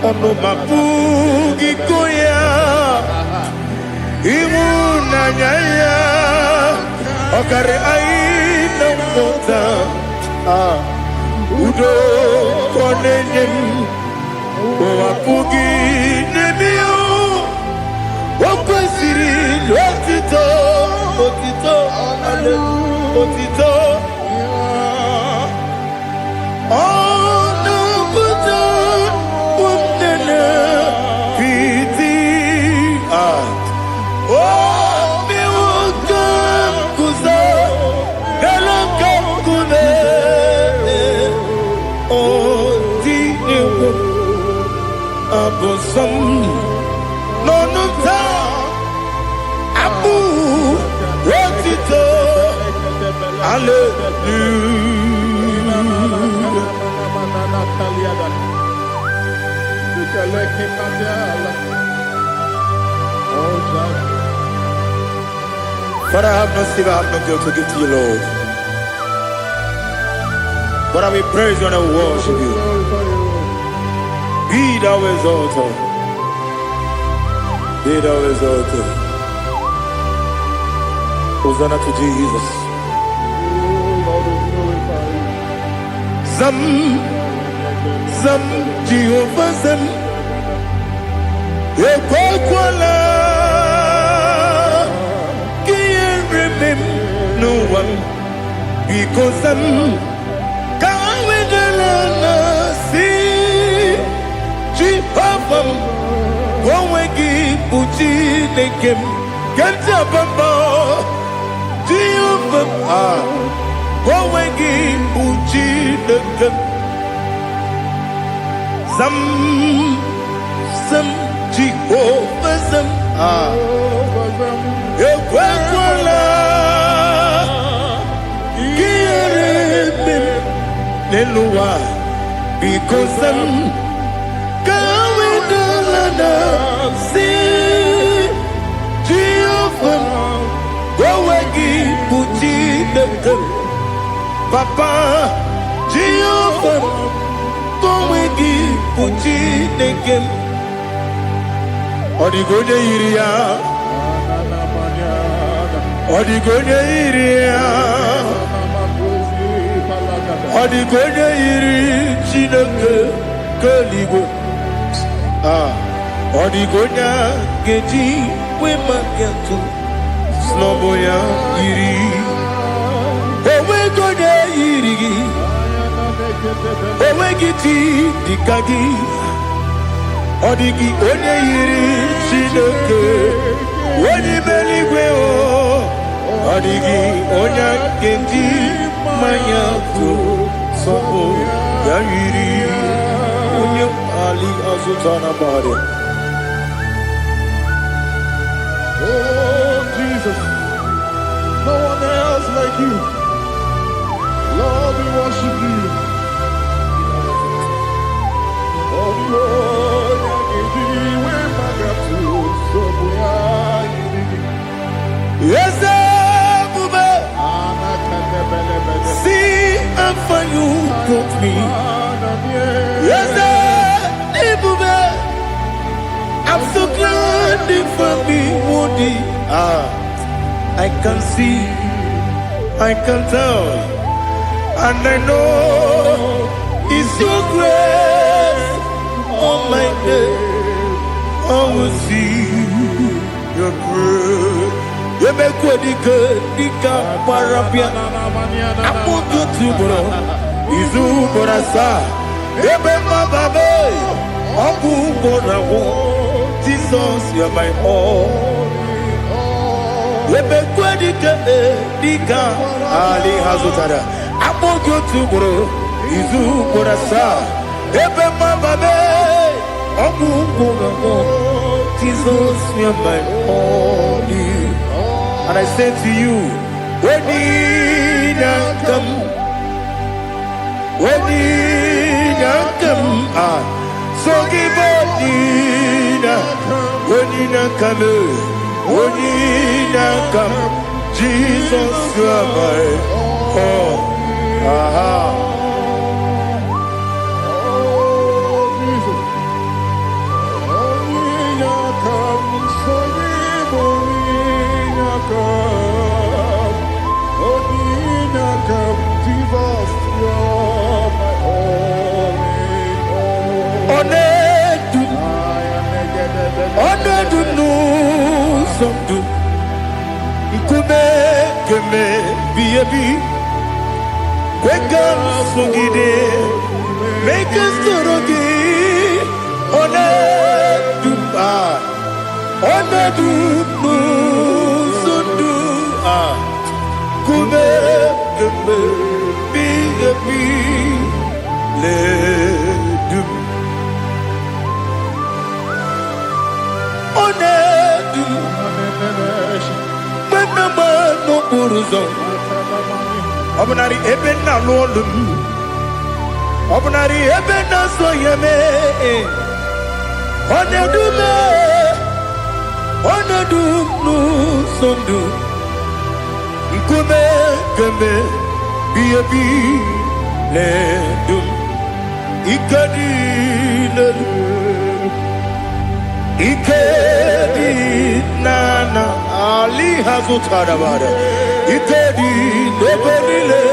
ono mapugi koya imu nanyaya okare aina mota udo konenyen wapugi nemio wakwesiri otito ale otito Abosam nonuta abu rotito Father, I have no silver, I have no gold to give to you, Lord. But I will praise you and I will worship you. Be thou exalted. Be thou exalted. Hosanna to Jesus. Zam Jehovah Zam Ekwakwala Can't remember no one because I'm can't wait Jehovah, go wegi buji nekem, kenta bamba. Jehovah, go wegi buji nekem. Zam Jehovah zam, ekwakwala, kiyerebe neluwa, because I'm. See Jehovah, go wegi buji nekem, Papa Jehovah, go wegi buji nekem. Odigoje iria, odigoje iria, odigoje iri chineke keligwe. Odigonya geji we makiatu Snoboya yiri Owe gonya yiri Owe giti dikagi Odigi onye yiri Chineke Wani beligwe o Odigi onya geji makiatu Snoboya yiri Onye Ali Azutana Bari. Oh, Jesus, no one else like you. Lord, we worship you. Oh, Lord, I give you my gratitude. So we are Yes, Bube. See, I'm for you, put me. Yes, Bube. I'm so glad for me, Woody. I can see, I can tell, and I know it's your grace. Oh my God, I will see your grace. You make what you could, Nika Parapia. I put you to bro. Izu Borasa. You make my baby. Abu Borawo. Jesus, you're my all. Lebekwadika Dika Ali Hazutara. Amogo Tubro, Izu Borasa, Ebe Mababe, Abu Borawo. Jesus, you're my all. And I say to you, when you come, so give when you come, Jesus, you are my all. Make us Obunari ebena lolum Obunari ebena soyeme Onedume sondu Nkume keme biyebi ledum Ikadi nana Ali Hazutara Bada Ikadi nebelile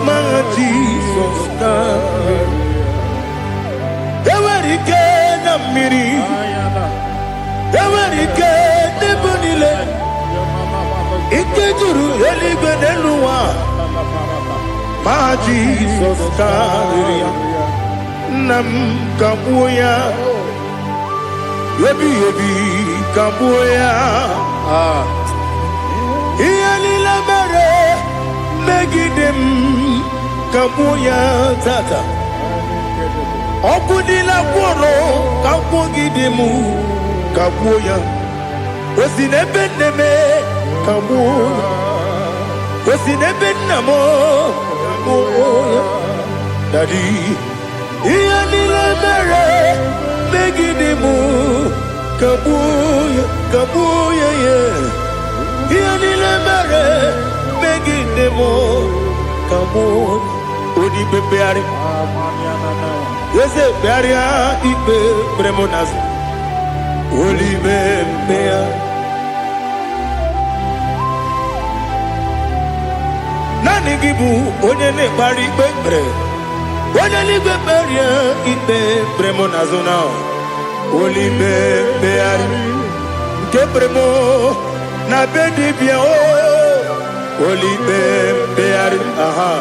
My Jesus Ewerike na miri Ewerike nebelile Ikejuru eligwe neluwa My Jesus Nam kabuya Yebi kabuya Iyalila mere Megidem kabuya tata Okudila kworo kabugidemu kabuya Osinebeneme kabuya Osinebenamo kabuya Daddy Iyalila mere Megidemu kabuya yeah Iyalila mere Megidemu kabuya Odi bebeari Yese bearia ibe premonas Oli bebea Nani gibu onye ne bari bebre Oneligwe beria ibe bremo nazona. Olibe beari. Ke bremo na bedi bia o. Olibe beari. Aha.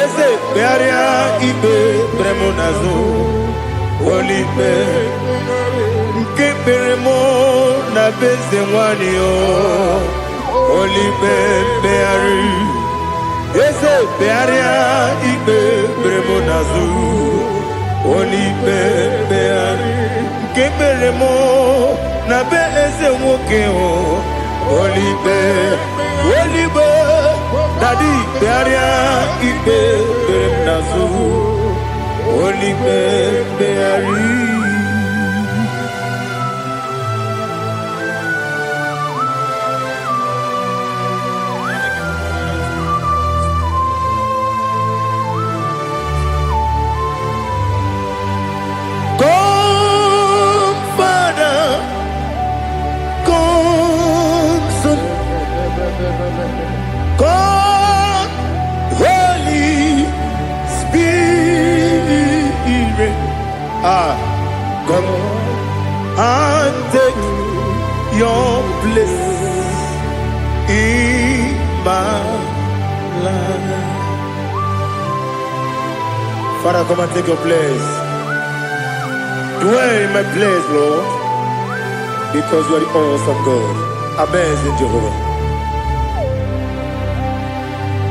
Ese bearia ibe bremo nazo. Olibe. Ke bremo na beze mwani o. Olibe beari. Ese bearia ibe bremo nazu. Olibe beari. Keberemo na be ese woke o. Olibe. Olibe. Dadi bearia ibe bremo nazu. Olibe beari. God, Holy Spirit, Come and take your place in my life. Father, come and take your place. Dwell in my place, Lord, because you are the awesome God. Amazing Jehovah.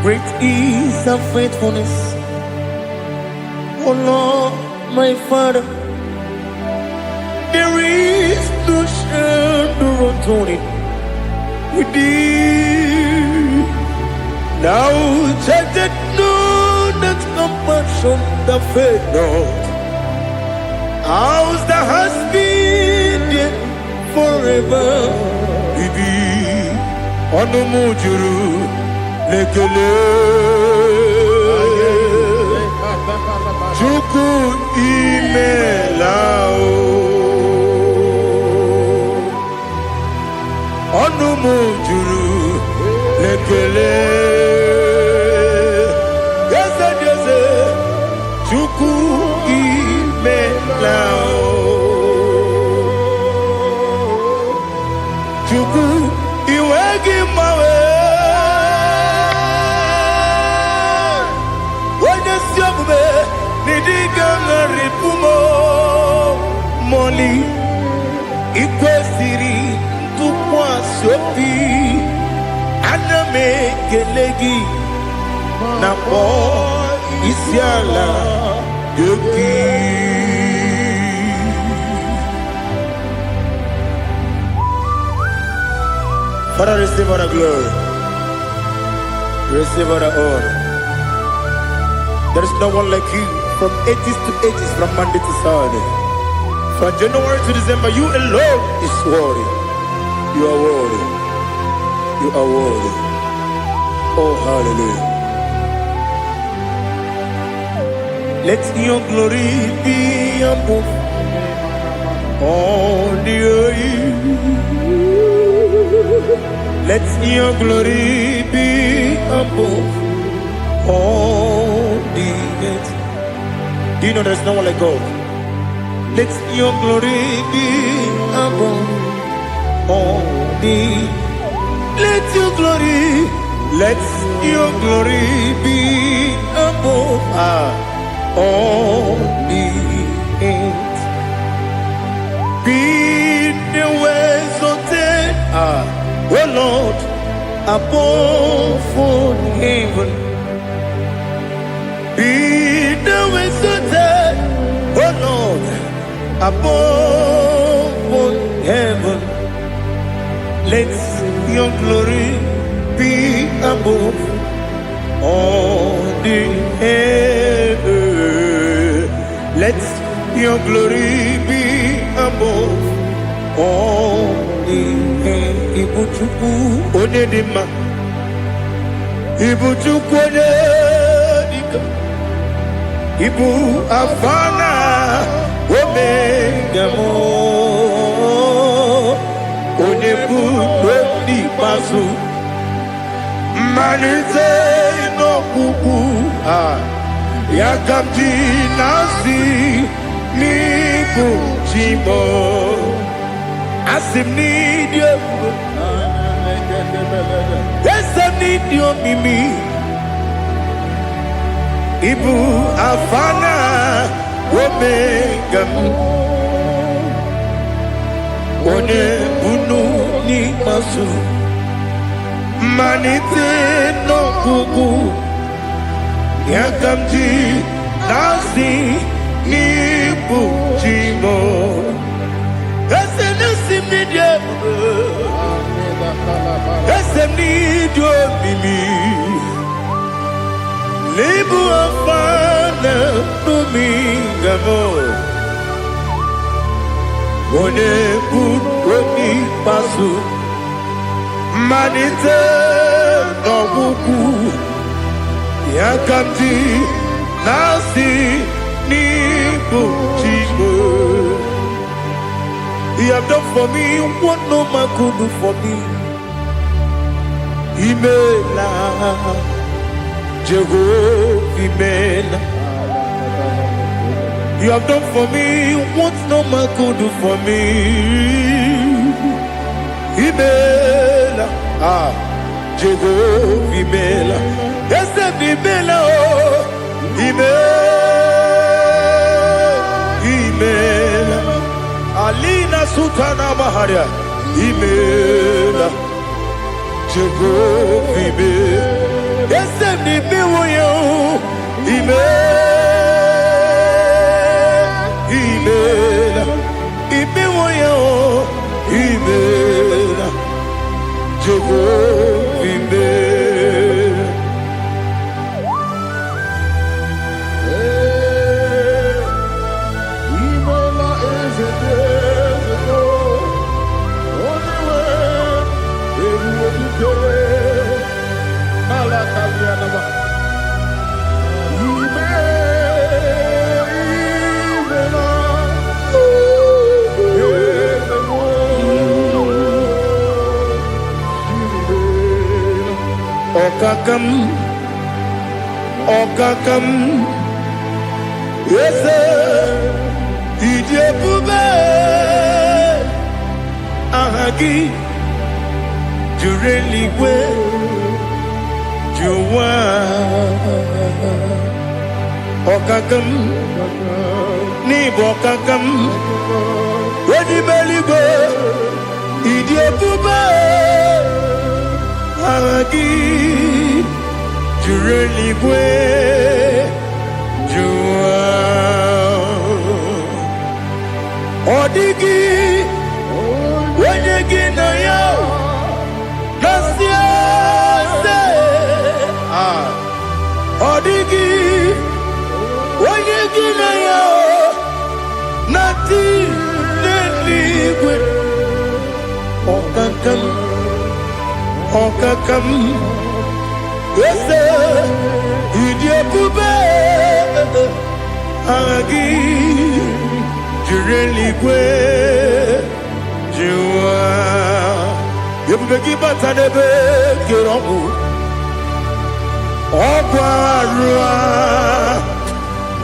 Great is thy faithfulness, O Lord, my Father. There is no shadow unto it with thee. Now check that no that compassion that faith not. How's the has been forever with thee? Onumujuru lekele. Chuku imelao. Onumujuru lekele. Yese yese. Chuku imelao. Chuku iwegi mawe. Wanya siyabume nidiga ngaripumo. Moli ikwesiri tukwa sopi. Aname kelegi na po isiala yoki. Father, receive all the glory. Receive all the honor. There is no one like you from ages to ages, from Monday to Sunday. From January to December, you alone is worthy. You are worthy. You are worthy. Oh, hallelujah. Let your glory be above all the earth. Let your glory be above all the earth. Do you know there is no one like God? Let your glory be above all the. Let your glory be above all the earth. Be the ways of death, oh Lord, above all heaven. Be the ways of death, oh Lord, above all heaven. Let your glory be above all the earth. Let your glory be above all the earth. Ibuchuku onedima, Ibuchuku onedika, Ibu afana omega mo, onebu odi pasu, manite no kuku Yakamji nasi nibu jimo asim nidio esem nidio mimi ibu afana omega one bunu ni masu manite no kuku Yakamji nasi nibu jimo esem nasim nidio esem nidio mimi Libu afana numingamo One buoni pasu Manite no buku Yakamji nasi nibu jimo He have done for me what no man could do for me Imela Jehovah Imela You have done for me what no man could do for me Imela Jehovah Imela Yes, Imela Imela Alina Sutana Maharia Imela Jehovah Imela Yes, Imela Imela Jehovah Imela Imela is a desert, only way everyone to go. Malakalianaba. Okakam, yes, Ijebube, Ahagi, Jureligwe, Juwa, Okakam, Nibokakam, Wedibeligwe, Ijebube, Ahagi. Jureligwe Jua Odigi Wenyegi na yo Nasia se Odigi Wenyegi na yo Nati Neligwe Okakam Yes, Idiopube Agi Jureligwe Jua Yebubeki Batanebe Kirongu Okwarua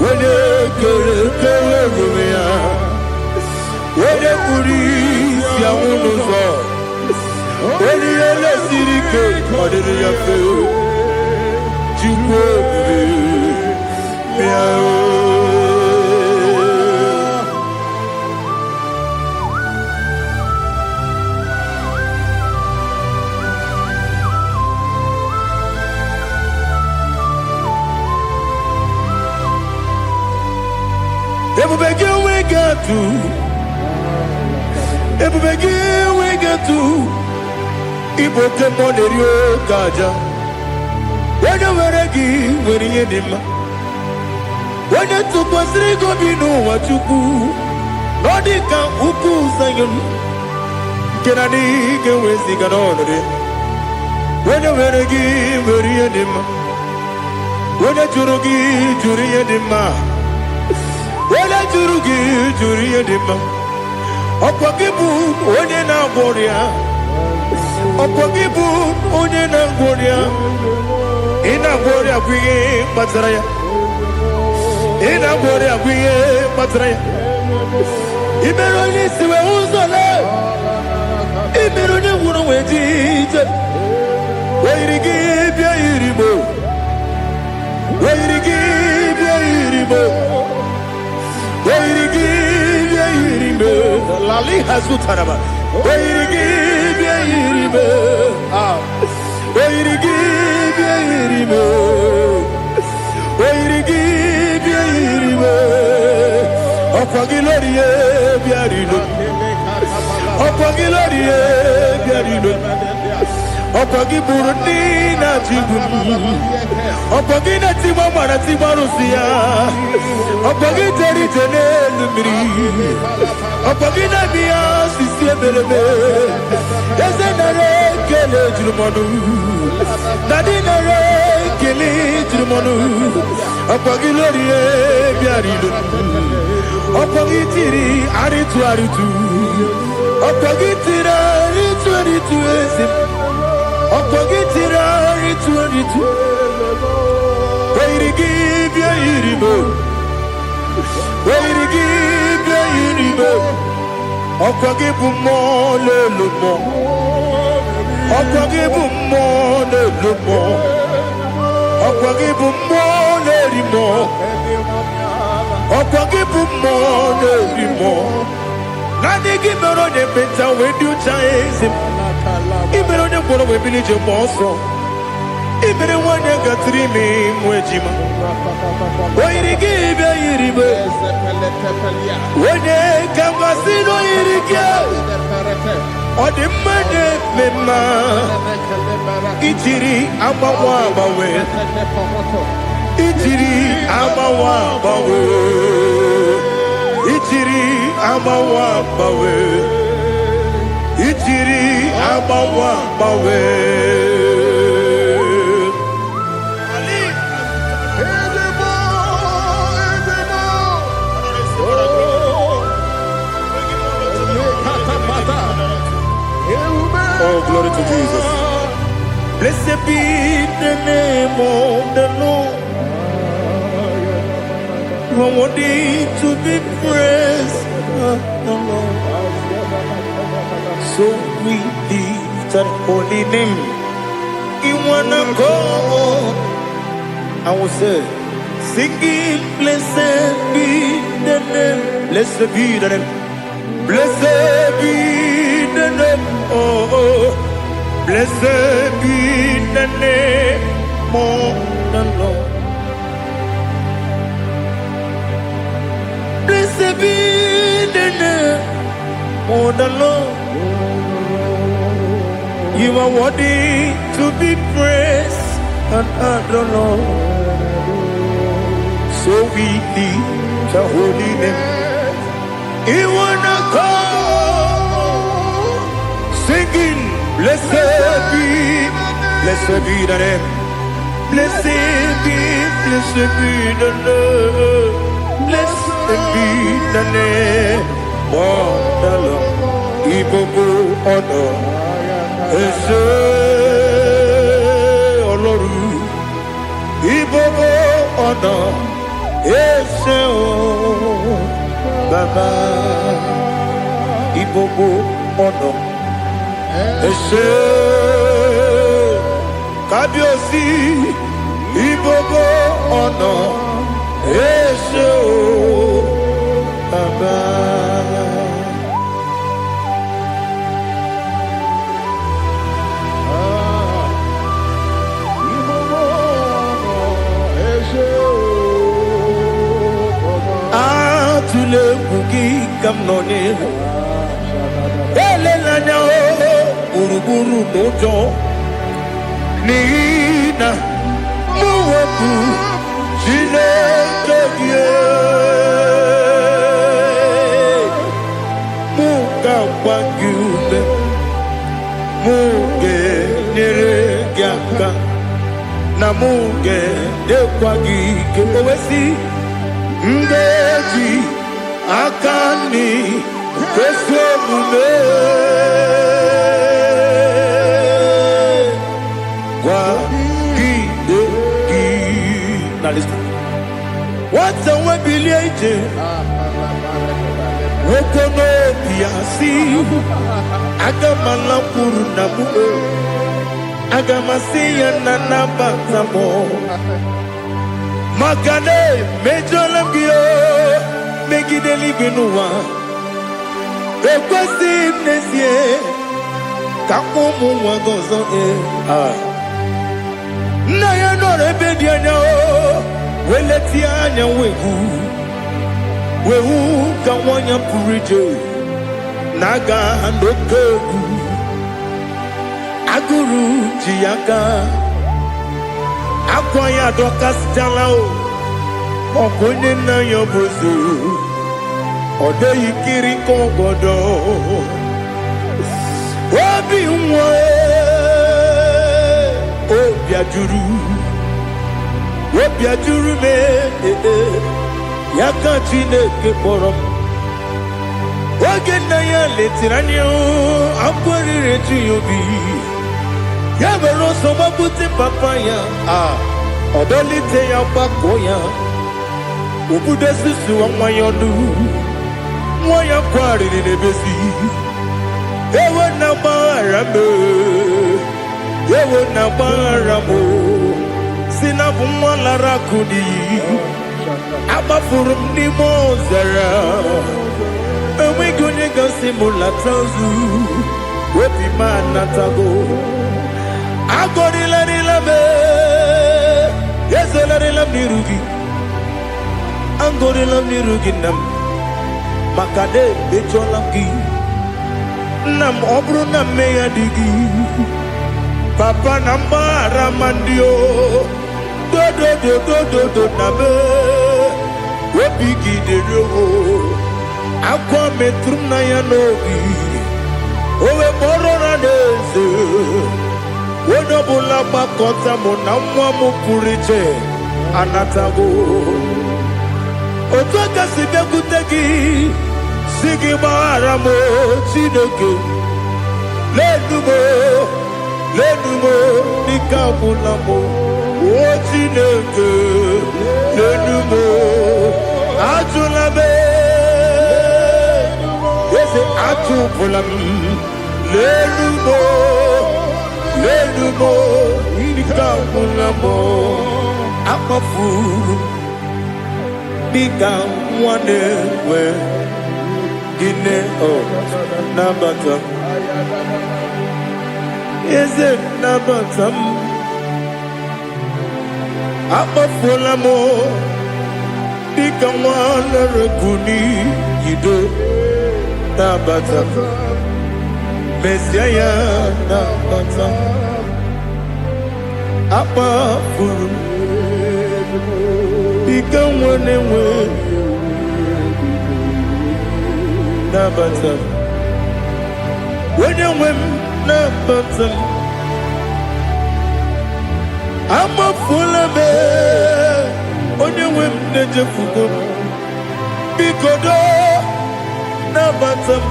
Wene Kere Rumia Wene Kuri Siamunuzo Wene Ele Sirike Odiri Yafe Ebubegi we get to Iboke Monerio Gaja When you were a give, when you did when you took us, they go be no what you do. Nodika Uku Sayon Kenadi can we sing it on it. When you were a give, when you did when you Jurugi, Juria Dima. When you Jurugi, Juria Dima. Opakibu, when you now Boria. Opakibu, when you now Boria. Ina Boria, we Bataraya. ina bore abuye matre imero ni siwe uzole imero ni wuro wejije weirigi bia iribo weirigi bia iribo weirigi bia iribo lali hazutaraba weirigi bia iribo weirigi bia iribo weirigi bia iribo opagiloriye bia iribo opagiloriye bia iribo opagi burundi na jibuni opagi na timama na timarusia opagi teri tene lumiri opagi na biya sisi belebe ezenare kele jurumanu nadinare kele jurumanu opagi loriye biarido opagi tiri aritu opagi tira aritu esim opagitira ritu weirigi bia iribo weirigi bia iribo opagibu mo lelumo opagibu mo lelumo opagibu mo lerimo opagibu mo lerimo nani gimero de beta wedu chaizim ibero de koro we village monso ibere wanya gatrimi mwejima oirigi be iribe wene kambasino irige odimane mema itiri amawa bawe itiri amawa bawe itiri amawa bawe itiri amawa bawe oh glory to Jesus. Blessed be the name of the Lord. You are worthy to be praised, the Lord. So we lift that holy name. You wanna go? I will say, singing, blessed be the name. Blessed be the name. Blessed be the name. Oh, blessed be the name of the Lord. Blessed be the name of the Lord. You are worthy to be praised and adored, Lord. So we lift the holy name. You wanna call, singing, blessed be the name. Blessed be the name. Blessed be the name of the Lord. Ibobo honor. Ese Oloru, Ibobo ọ̀nà, Ese o Baba, Ibobo ọ̀nà, Ese Kábíyèsí, Ibobo ọ̀nà, Ese o Baba. Tule bugi kamnoni ele lanya buruburu nojo nina muweku jine kege muka wagyube muge nere gyaka na muge dekwagi kewesi ndeji akani keswemume kwa gidegi. Now listen. What's the way ije okono biasi agamala puru na mu agamasi ya na nabatamo makane mejolambio megideli binuwa ekwesi nesie kakumu wagozo na ya nore bedianya weleti anya wehu kawanya purije naga ndokogu aguru jiyaga akwanya dokas jalao okonye na yobozu ode yikiri kogodo obi nwa obi ajuru me yaka Chineke kpọrọ m oge nna ya letiri anya akwarịrị eju ya obi ya mere ọsọ gbapute papa ya ọdọlite ya gbakọ ya obodo susu nwa ya ọnụ nwa ya kwarịrị n'ebezi ewe na gbaghara m ewe na gbaghara m si na bụ nwa lara akụ n'iyi agbafuru m n'ime ọzara enweghị onye gasị m lata ozu obi m anatago agọrịlarịla m ezolarịla m n'iru gị agọrịla m n'iru gị nna m maka na emejọla m gị nna m ọ bụrụ na mmehie dị gị papa na mgbaghara ma ndị o dodododododo na me obi gị dịrị ogo akwa metụrụ m na ya n'obi owe kpọrọ na n'eze onye ọbụla gbakọta mụ na nwa m pụrụ iche anatago otu aka si bịakwute gị si gị gbaghara m Chineke lenumo dịka ọbụla m o Chineke lenumo ajụla m eze atụpụla m lenumo dịka ọbụla m akpafuru dịka nwa na-enwe gịnị nabata m eze nabata m akpafuola m dịka nwa na-erekwu n'iyido nabata m mesia ya nabata m akpafuru dịka nwa na-enwe nabata m onye nwe m nabata m amafuola m onye nwe m na-ejefugo m biko do nabata m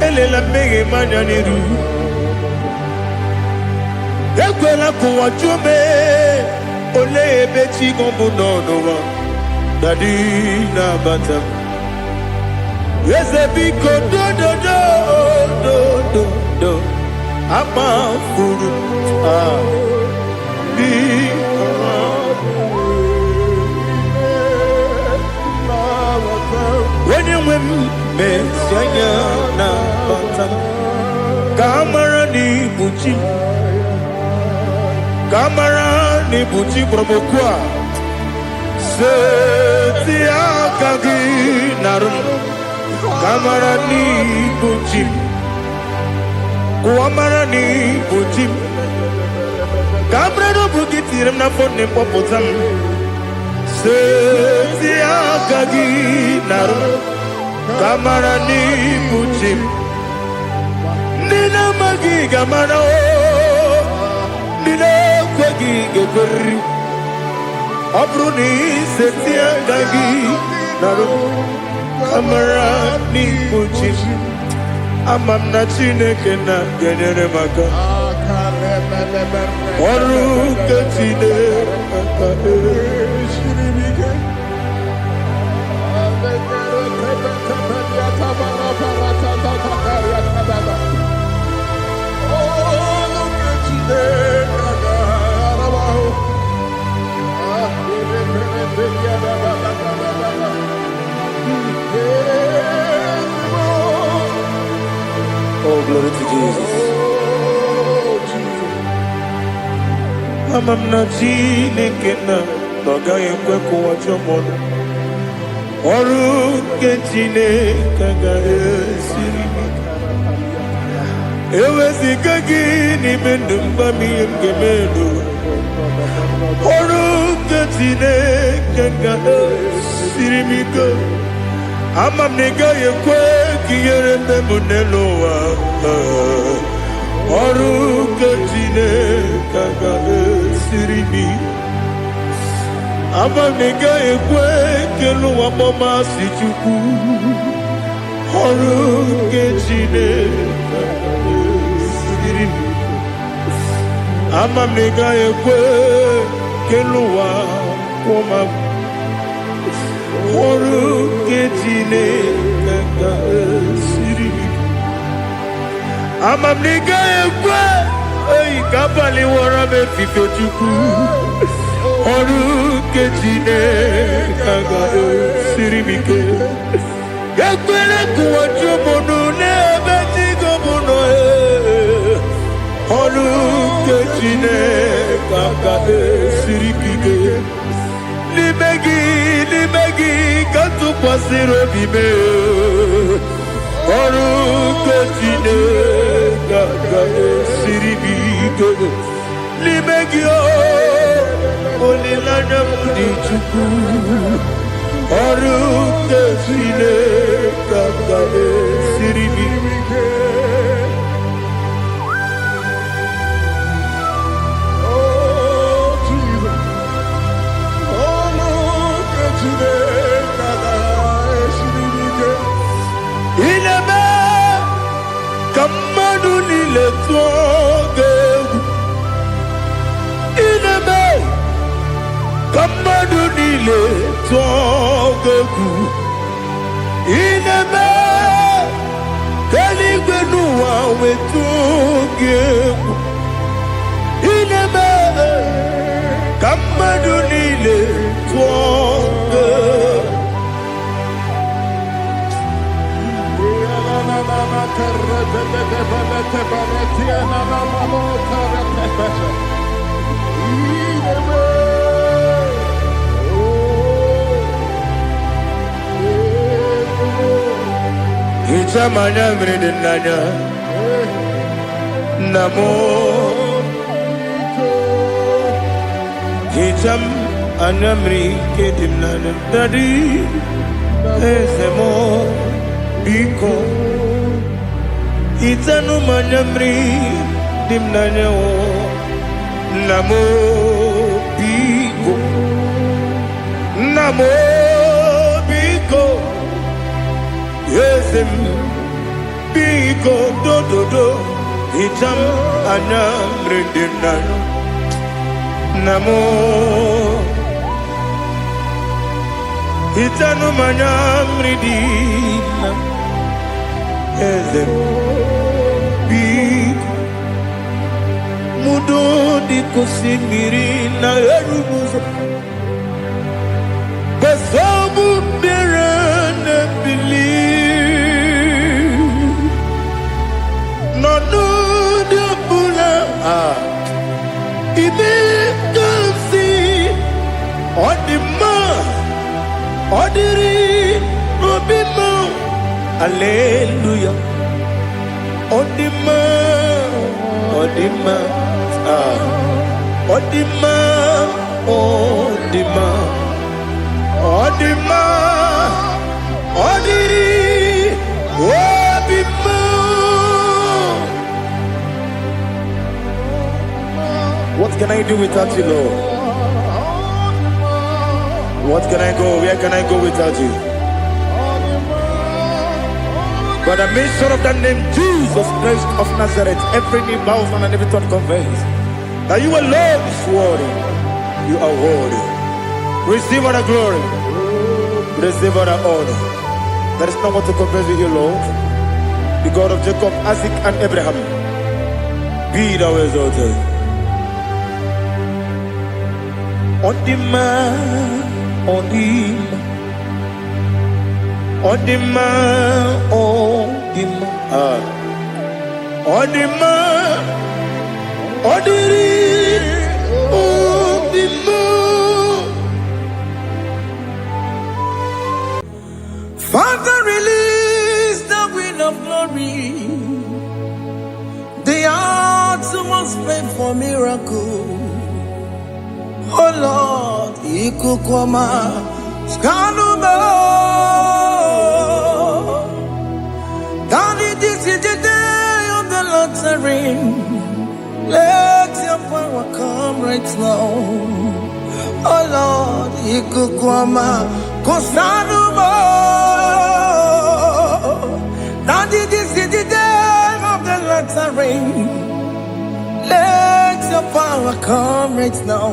elela mmehie m anya n'iru ekwela ka ụwa jụọ m olee ebe chi gị bụ n'ụwa dadi nabata m eze biko do akpafuru onye nwe m mesi anya nabata m ka amara n'ibu chi ka amara n'ibu chi kpọrọ m okwu a seti aka gị narụ kamara n'ibu chi kuamara n'ibu chi kamara n'obu gị tiri m n'afọ na-ekpọpụta m seti aka gị narụ kamara n'ibu chi ndị na-amaghị ga-amara ndị na-ekweghị ga-ekweriri ọ bụrụ na iseti aka gị narụ kamara n'ibu chi ama m na Chineke na-enyere m aka ọrụ nke Chineke Oh, glory to Jesus. Amam na Chineke na n'ọgaghị ekwe ka ụwa jọọ m. Ọrụ nke Chineke ga-esiri m ike. Eweziga gị n'ime ndụ m ihe m ga-eme. Ọrụ nke Chineke ga-esiri m ike. Ama m na ị gaghị ekwe ka ihere eme m n'elu ụwa. Ọrụ nke Chineke ga-esiri m ike. Ama m na ị gaghị ekwe ka elu ụwa gbamasị Chukwu. Ọrụ nke Chineke ga-esiri m ike. Ama m na ị gaghị ekwe ka elu ụwa gbamasị. Ọrụ nke Chineke ga-esiri m ike. Ama m na ị gaghị ekwe ka abalị wara m efife Chukwu. Ọrụ nke Chineke ga-esiri m ike. Ekwere ka ụwa jụọ m ọnụ n'ebe chi gị nọ. Ọrụ nke Chineke ga-esiri m ike. N'ime gị ka tụkwasịrị obi m. Ọrụ nke Chineke ga-esiri m ike. N'ime gị olileanya m dị Chukwu. Ọrụ nke Chineke ga-esiri m ike. Ineme ka mmadụ niile tụọ gị egwu. Ineme ka mmadụ niile tụọ gị egwu. Ineme ka eluigwe n'ụwa wee tụọ gị egwu. Ineme ka mmadụ niile tụọ gị egwu. Hicham anya mmiri dị n'anya nna m. Hicham anya mmiri nke dị m n'anya Daddy, eze m biko. Hitanụ m anya mmiri dị m n'anya nna m biko. Nna m biko. Eze m biko dododo. Hicham anya mmiri dị m n'anya nna m. Hitanụ m anya mmiri dị m n'anya eze m biko. Mudo dị ka osimiri na-eru ụzọ. Nsogbu bịara na-ebili. N'ọnọdụ ọbụla ime ka m si ọ dị mma. Ọ dịrị obi m. Hallelujah. Odima, Odima, Odima, Odima, Odima, Odiri, Odima. What can I do without you, Lord? What can I go? Where can I go without you? By the mention of that name, Jesus Christ of Nazareth, every knee bows and every tongue confesses that you alone is worthy. You are worthy. Receive all the glory. Receive all the honor. There is no one to compare with you, Lord. the God of Jacob, Isaac, and Abraham, be thou exalted. On the man, on the man, on the man, on the man, on the man, on the man. Father, release the wind of glory. The hearts must pray for miracle. Oh Lord, Ikukwama, Skanuma. Daddy, this is the day of the Lord's ring. Let your power come right now. Oh Lord, Ikukwama, Kosanuma. Daddy, this is the day of the Lord's ring. Let your power come right now.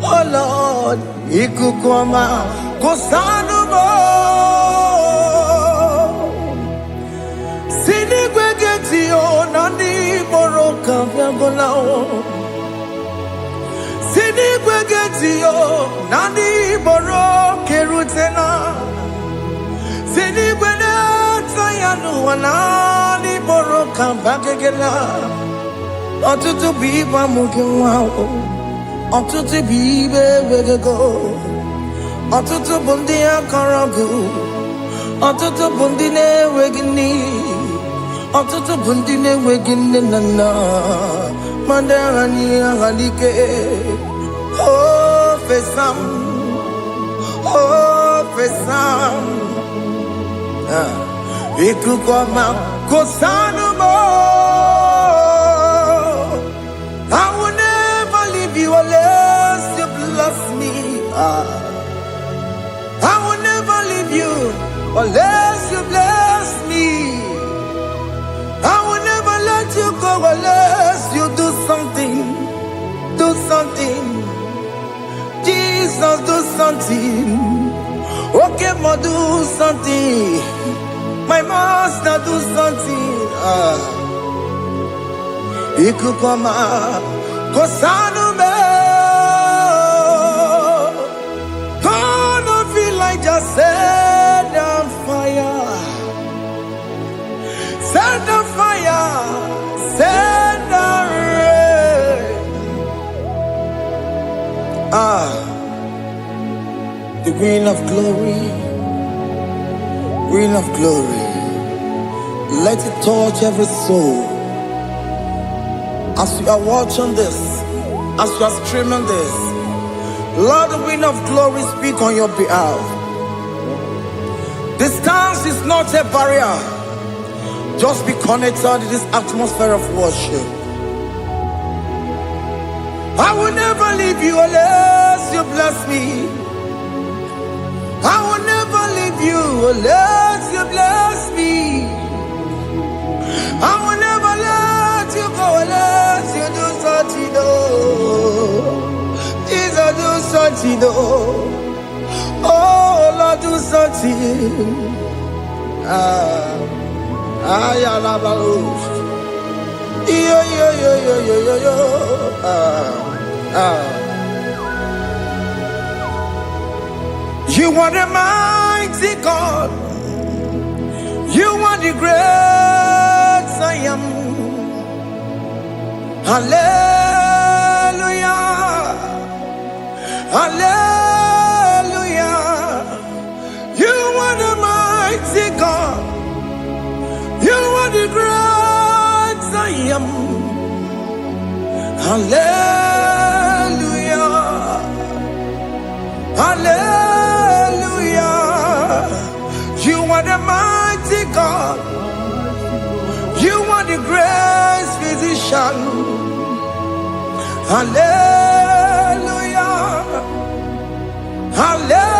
Oh Lord, Ikukwama, Kosanuma. Sinigwegetio, Nandi Boroka, Viagolao. Sinigwegetio, Nandi Boroke Rutena. Sinigwena, Tayanu, Nandi Boroka, Bagagela. Ọtụtụ bụ ibe amụghị nwa ahụ, ọtụtụ bụ ibe ewegego, ọtụtụ bụ ndị akọrọ gị, ọtụtụ bụ ndị na-enweghị nne, ọtụtụ bụ ndị na-enweghị nne na nna, ma ndị agha n'ihe agha n'ike. O fesam, o fesam, ikuku ọma Kosanuma. I will never leave you unless you bless me. I will never leave you unless you bless me. I will never let you go unless you do something. Do something. Jesus, do something. Okay, ma, do something. My master, do something. Ikukwama, Kosanuma. Gonna feel like just set on fire. Set on fire. Set on rain. The green of glory. Green of glory. Let it touch every soul. As you are watching this, as you are streaming this, Lord, the wind of glory speak on your behalf. Distance is not a barrier. Just be connected to this atmosphere of worship. I will never leave you unless you bless me. I will never leave you unless you bless me. I will never let you go unless you do something. Jesus, do something. Oh Lord, do something. You are the mighty God. You are the great I am. Hallelujah. Hallelujah. You are the mighty God. You are the great I am. Hallelujah. Hallelujah. You are the mighty God. You are the great physician. Hallelujah. Hallelujah.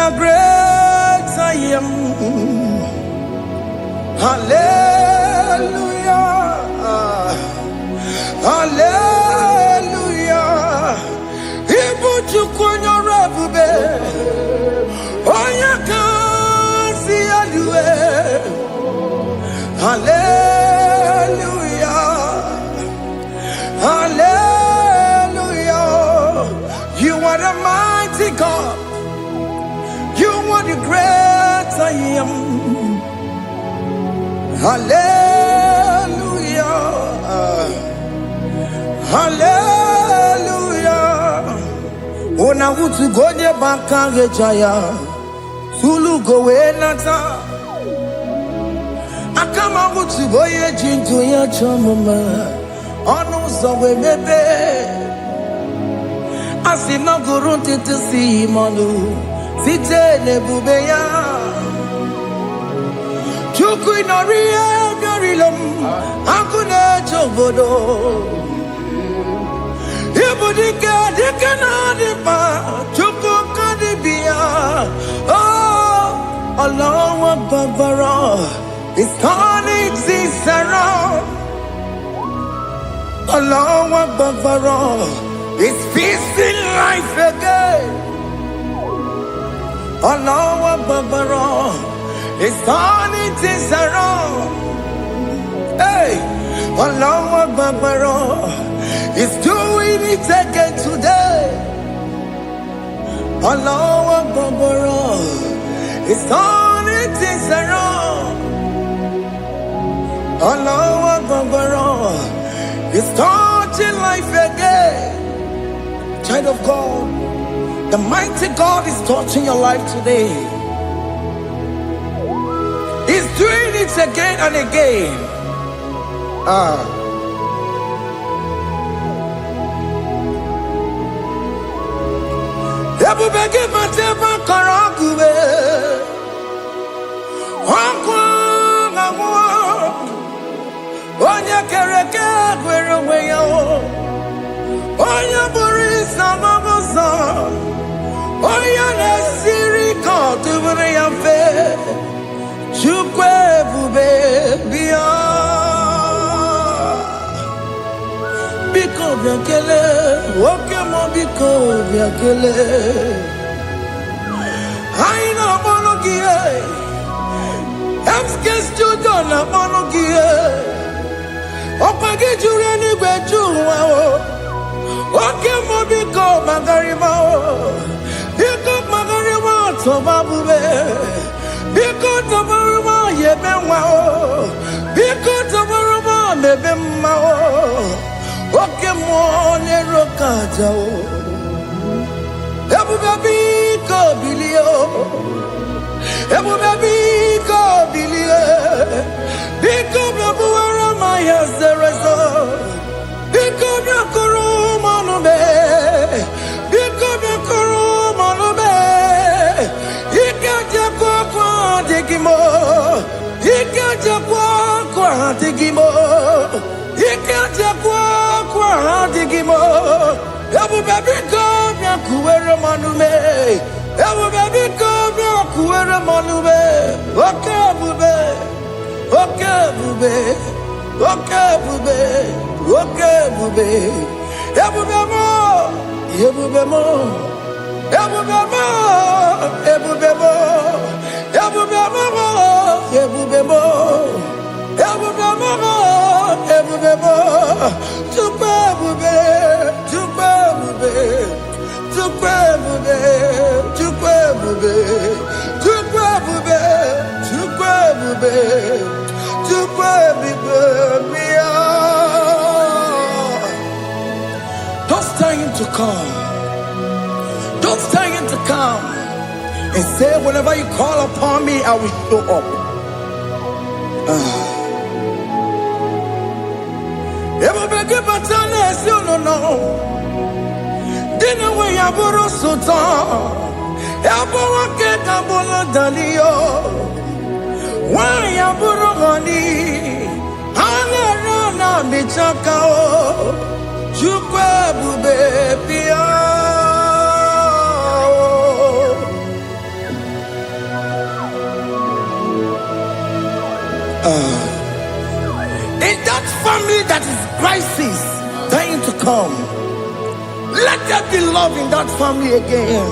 are great I am. Hallelujah. Hallelujah. Ibuchu kwenye rebube. Oya kasi alue. Hallelujah. Hallelujah. You are the mighty God. You are the great I am. Hallelujah. Hallelujah. Ona utu gonye bakage jaya. Sulu gowe nata. Akama utu boye jintu ya chamama. Onu sowe mebe. Asina gurunti tusi manu. Site nebubeya. Chuku inoria garilom. Akune chobodo. Ibudika dikana dipa. Chuku kadibia. Oh, Allah Babara is turning things around. Allah Babara is feasting life again. Allah Babara is turning things around. Hey, Allah Babara is doing it again today. Allah Babara is turning things around. Allah Babara is touching life again. Child of God, the mighty God is touching your life today. He's doing it again and again. Ebubege mateba karagube. Onya kereke gwerewe yo. Onya burisa mamosa. Onya nesiri kotubure yamfe. Chukwe bube biya. Biko biakele. Woke mo biko biakele. Haina monogie. Emske studio na monogie. Opage jure ni gwejuwa o. Woke mo biko magarima o. Biko magarima toba bube. Biko tobaruma yebenwa o. Biko tobaruma mebemma o. Woke mo nero kaja o. Ebube biko bilio. Ebube biko bilie. Biko bebuara maya zerezo. Biko bekuru manube. Biko bekuru manube. Ikaja kwa digimo. Ikaja kwa digimo. Ikaja kwa digimo. Ebube biko bekuere manume. Ebube biko bekuere manume. Okay bube. Okay bube. Okay bube. Okay bube. Ebube mo. Ebube mo. Ebube mo. Ebube mo. Ebube mo. Ebube mo. Ebube mo. Ebube mo. Tukwe bube. Tukwe bube. Tukwe bube. Tukwe bube. Tukwe bube. Tukwe bube. Tukwe bube. Don't tell him to come. Don't tell him to come. And say, whenever you call upon me, I will show up. Ebubege batane you no know. Dina we yaburo sultan. Yabo wake kabolo dalio. Wa yaburo gani. Hana rana bichaka o. Chukwe bube pia. love in that family again.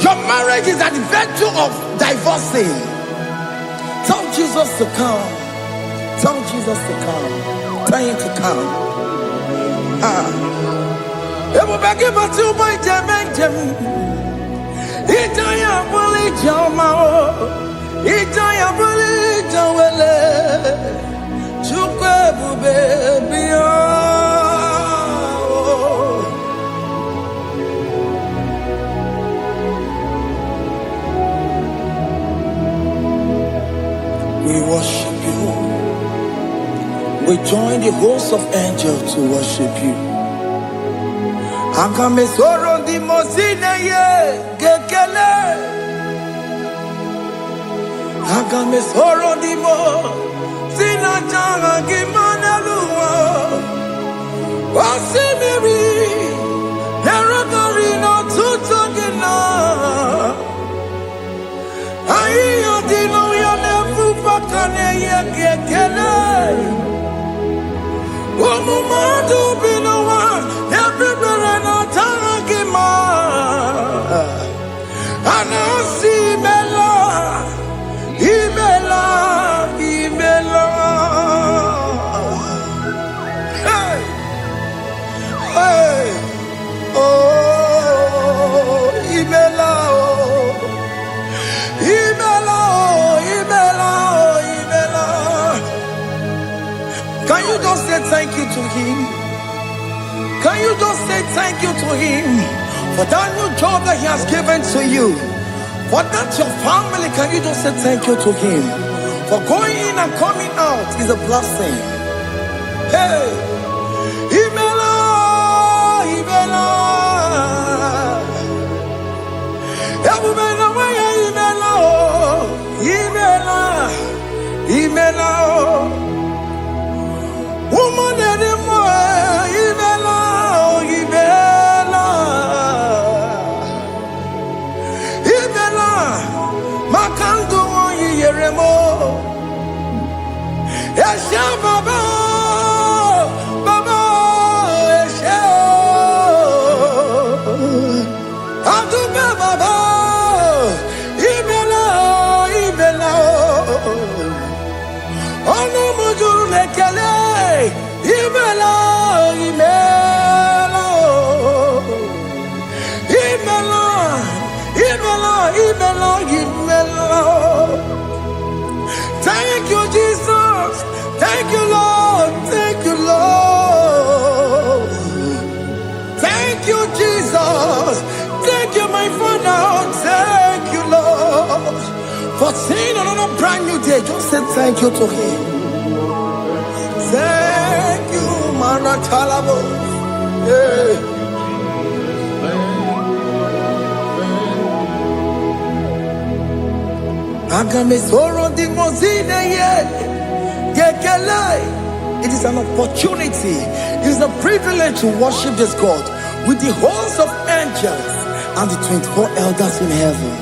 Your marriage is at the virtue of divorcing. Tell Jesus to come. Tell Jesus to come. Tell him to come. We worship you. We join the host of angels to worship you. Akame soro di mosine ye gekele. Akame soro di mo sina changa gimana luwa. Wasimiri nerodori no tutogina. Ayo dino yo nefu fakane ye gekele. Omumadu binowa everybody no tangima. Anasi mela, imela, imela. Hey, hey, oh, imela, oh, imela, oh, imela, oh, imela. Can you just say thank you to him? Can you just say thank you to him for that new job that he has given to you? For that your family, can you just say thank you to him? For going in and coming out is a blessing. Hey, Imela, Imela, Imela, Imela, Imela, woman anymore, Imela, Imela, Imela, Makandu Yeremo, Esha Baba, Baba, Esha, Adu Baba, Imela, Imela, Ono Mujuru Lekele. Imela, Imela, Imela, Imela, Imela, Imela. Thank you, Jesus. Thank you, Lord. Thank you, Lord. Thank you, Jesus. Thank you, my Father. Thank you, Lord. For seeing another brand new day, just say thank you to him. Thank you, Manatalabo. Yeah. It is an opportunity, it is a privilege to worship this God with the host of angels and the 24 elders in heaven.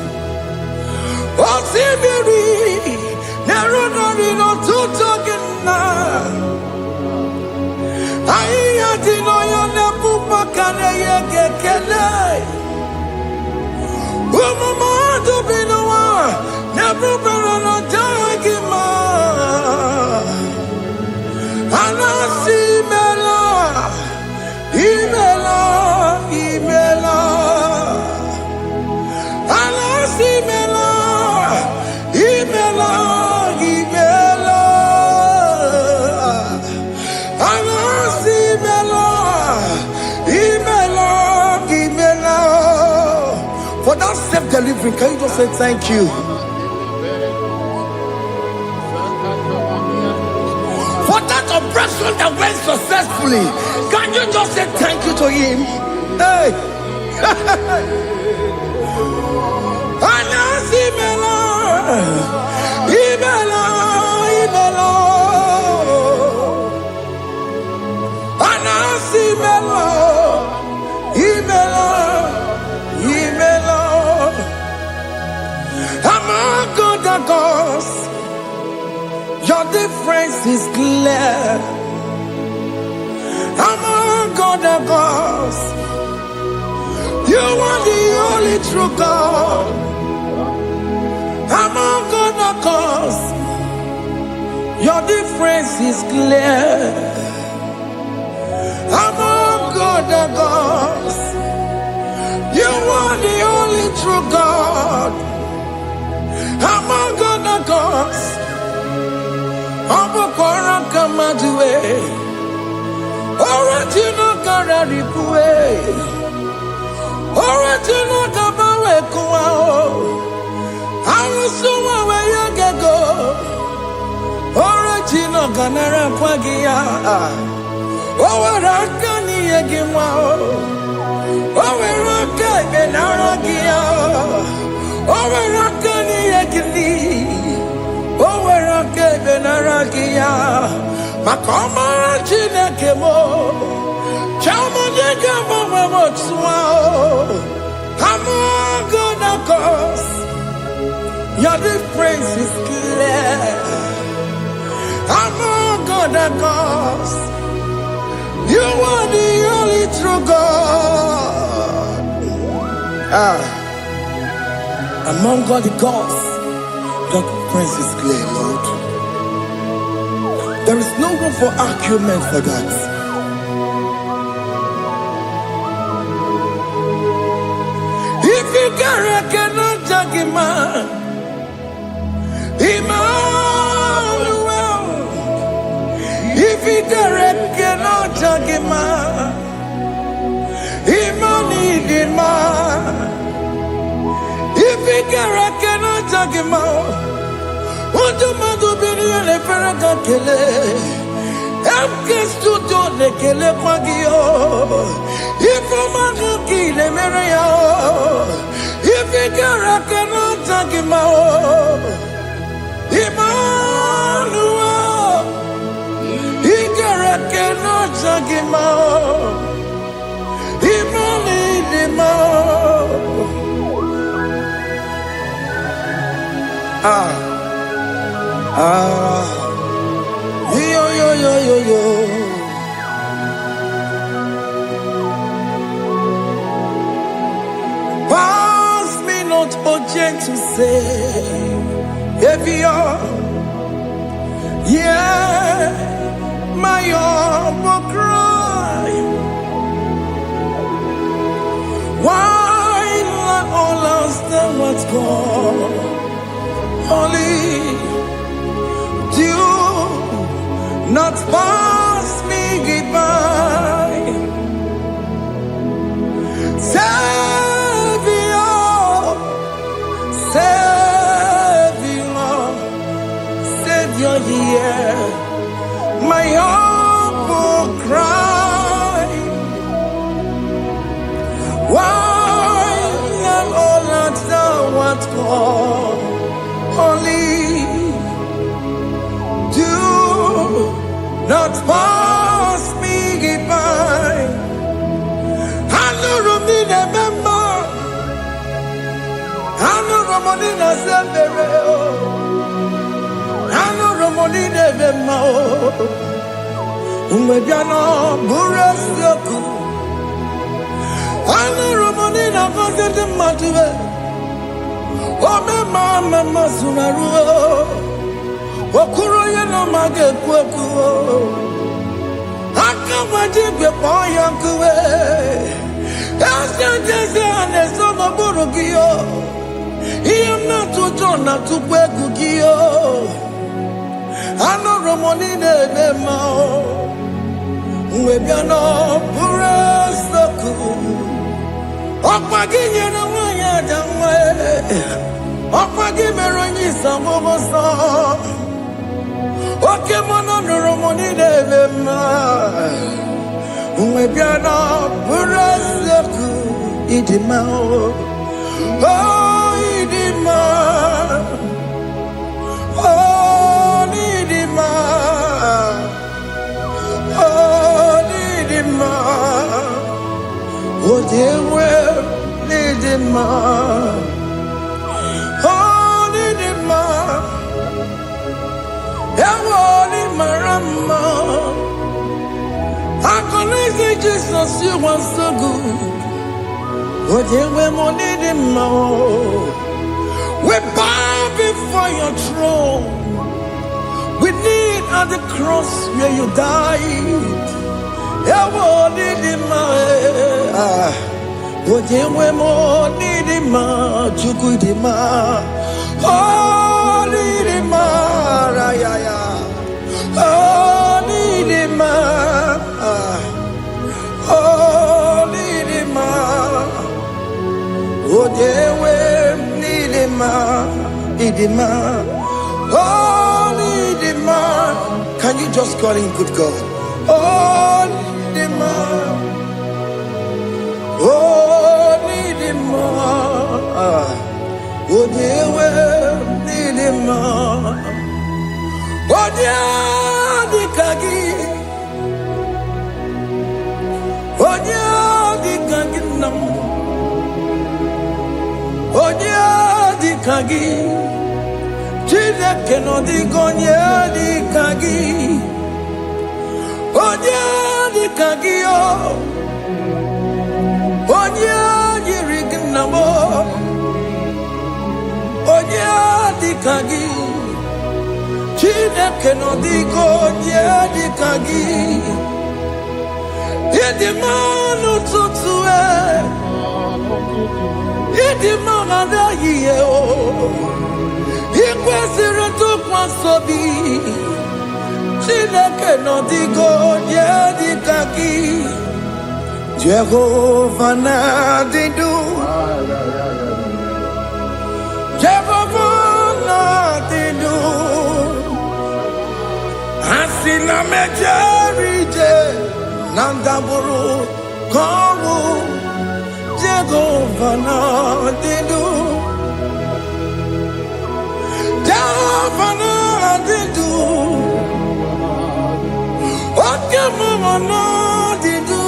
For that safe delivery, can you just say thank you? For that operation that went successfully, can you just say thank you to him? Hey! Your difference is clear. Among other gods. You are the only true God. Among other gods, your difference is clear. Among other gods, you are the only true God. Among other gods, Abokora Kamadue, original Kararipue, original Kabawe Kuao, Arusuma Wayagago, original Ganara Kwagia, Owarakani Yagimao, Owaraka Benaragia, Owarakani Yagili. Owerake benaragia, makoma chinekemo, chamonega mamotswao. Among other gods, your difference is clear. Among other gods, you are the only true God. Among all the gods, your difference is clear, Lord. There is no room for argument for that. If you cannot judge him, Emmanuel. If you cannot judge him, Emmanuel. If you cannot judge him, what do you do? Le ferraga kele, emke studio le kele pagio. If maga kile mereya, if ikara cannot take him out, Emmanuel, ikara cannot take him out, Yo. Pass me not urgent to say, if you're, yeah, my humble cry. Why not all understand what's gone? Only do not pass me goodbye. Savior, hear my humble cry. Why not all understand what's gone? Only do not pass me goodbye. I know Romina member. I know Romonina Zembere. I know Romonina member. Umebiano Burasioku. I know Romonina Vazete Matue. Oh, mama sunaru, okuro yeno mage kweku, akamaji bepo yankuwe, jese aneso maburugiyo, iyamna tujona tukwegu giyo, ano romonine bemao, uwebiano burasoku, okpagi yeno wanya jamwe. Okpagi meronyi samomosa. Oke mono nuromoni devema. Umebiana buraseku idima. Oh idima. Oh idima. Oh idima. Oh dewe idima. Ewoli marama, crazy Jesus, you are so good. Oh, yeah, we're more needing more. We bow before your throne. We need at the cross where you died. Yeah, we're needing more. Oh, yeah, we're more needing more. Chukudi more. Oh, needing more. Oh, needing more. Oh, needing more. Oh, yeah, we're needing more. Needing more. Oh, needing more. Can you just call him good God? Oh, needing more. Oh, needing more. Oh, yeah, we're needing more. Oh, yeah, the kagi. Oh, yeah, the kagi nam. Oh, yeah, the kagi. Chile que no digo ni the kagi. Oh, yeah, the kagi. Oh, yeah, the rignamo. Oh, yeah, the kagi. Chile que no digo ni the kagi. Yedi manu tutue. Yedi manada yeo. Ikwesiri tu kwasobi. Chile que no digo yedi kaki. Jehovah na didu. Jehovah na didu. Asina mejerije. Nandaburu kawu. Jehovah na didu. Jehovah na didu. What can mama na didu?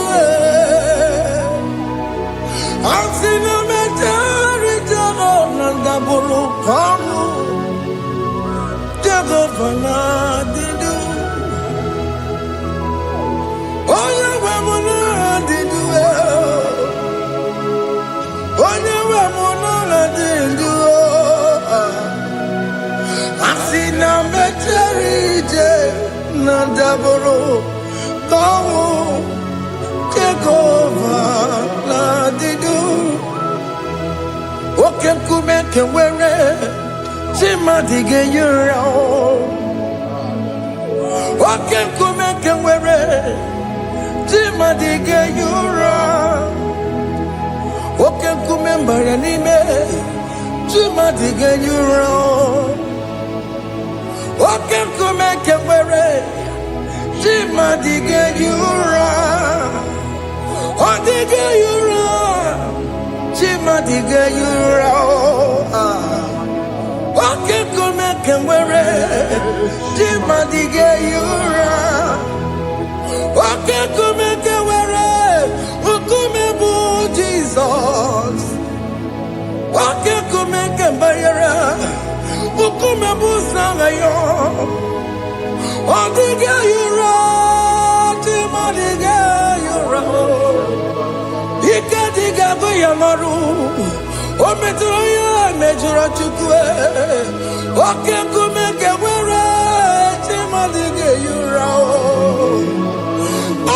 Asina metari Jehovah nandaburu kawu. Jehovah na didu. Oh yeah, we're na didu. Oh yeah, we're na didu. Asina meterije nandaburu kawu. Jehovah na didu. Okem kumeke were chima dige yura. Okem kumeke were chima dige yura. Okem kumembara nime chima dige yura. Okem kumeke were chima dige yura. Odige yura. Chima dige yura. Okem kumeke were chima dige yura. Okem kumeke were ukumebu Jesus. Okem kumeke bayara ukumebu sangayo. Odige yura. Chima dige yura. Ikadiga goyamaru. Ometroya mejura chukwe. Okem kumeke were chima dige yura.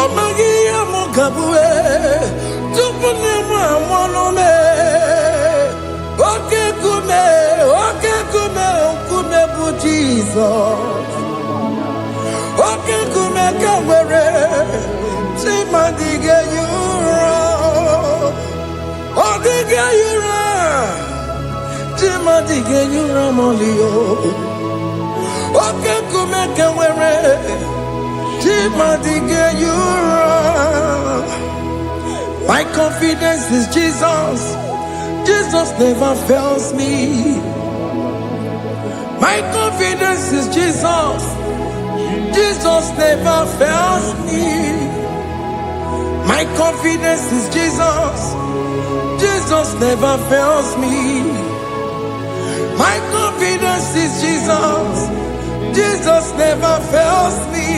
Amagia mukabue. Tupune mwamonome. Okem kume bu Jesus. Okem kumeke were chima dige yura. Odige yura. Chima dige yura molio. Okem kumeke were chima dige yura. My confidence is Jesus. Jesus never fails me. My confidence is Jesus. Jesus never fails me. My confidence is Jesus. Jesus never fails me. My confidence is Jesus. Jesus never fails me.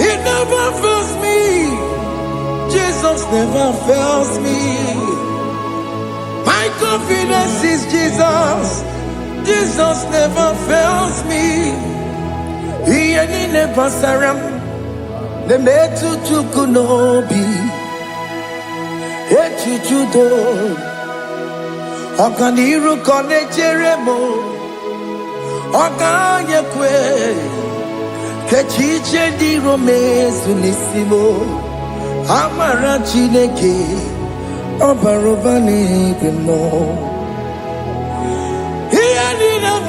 He never fails me. Jesus never fails me. My confidence is Jesus. Jesus never fails me. He ain't never saram. The metu chukunobi. Echuchudo. Okaniru kone jeremo. Okanyekwe. Kechiche di romezu nisimo. Amara chineke. Obarobane demo.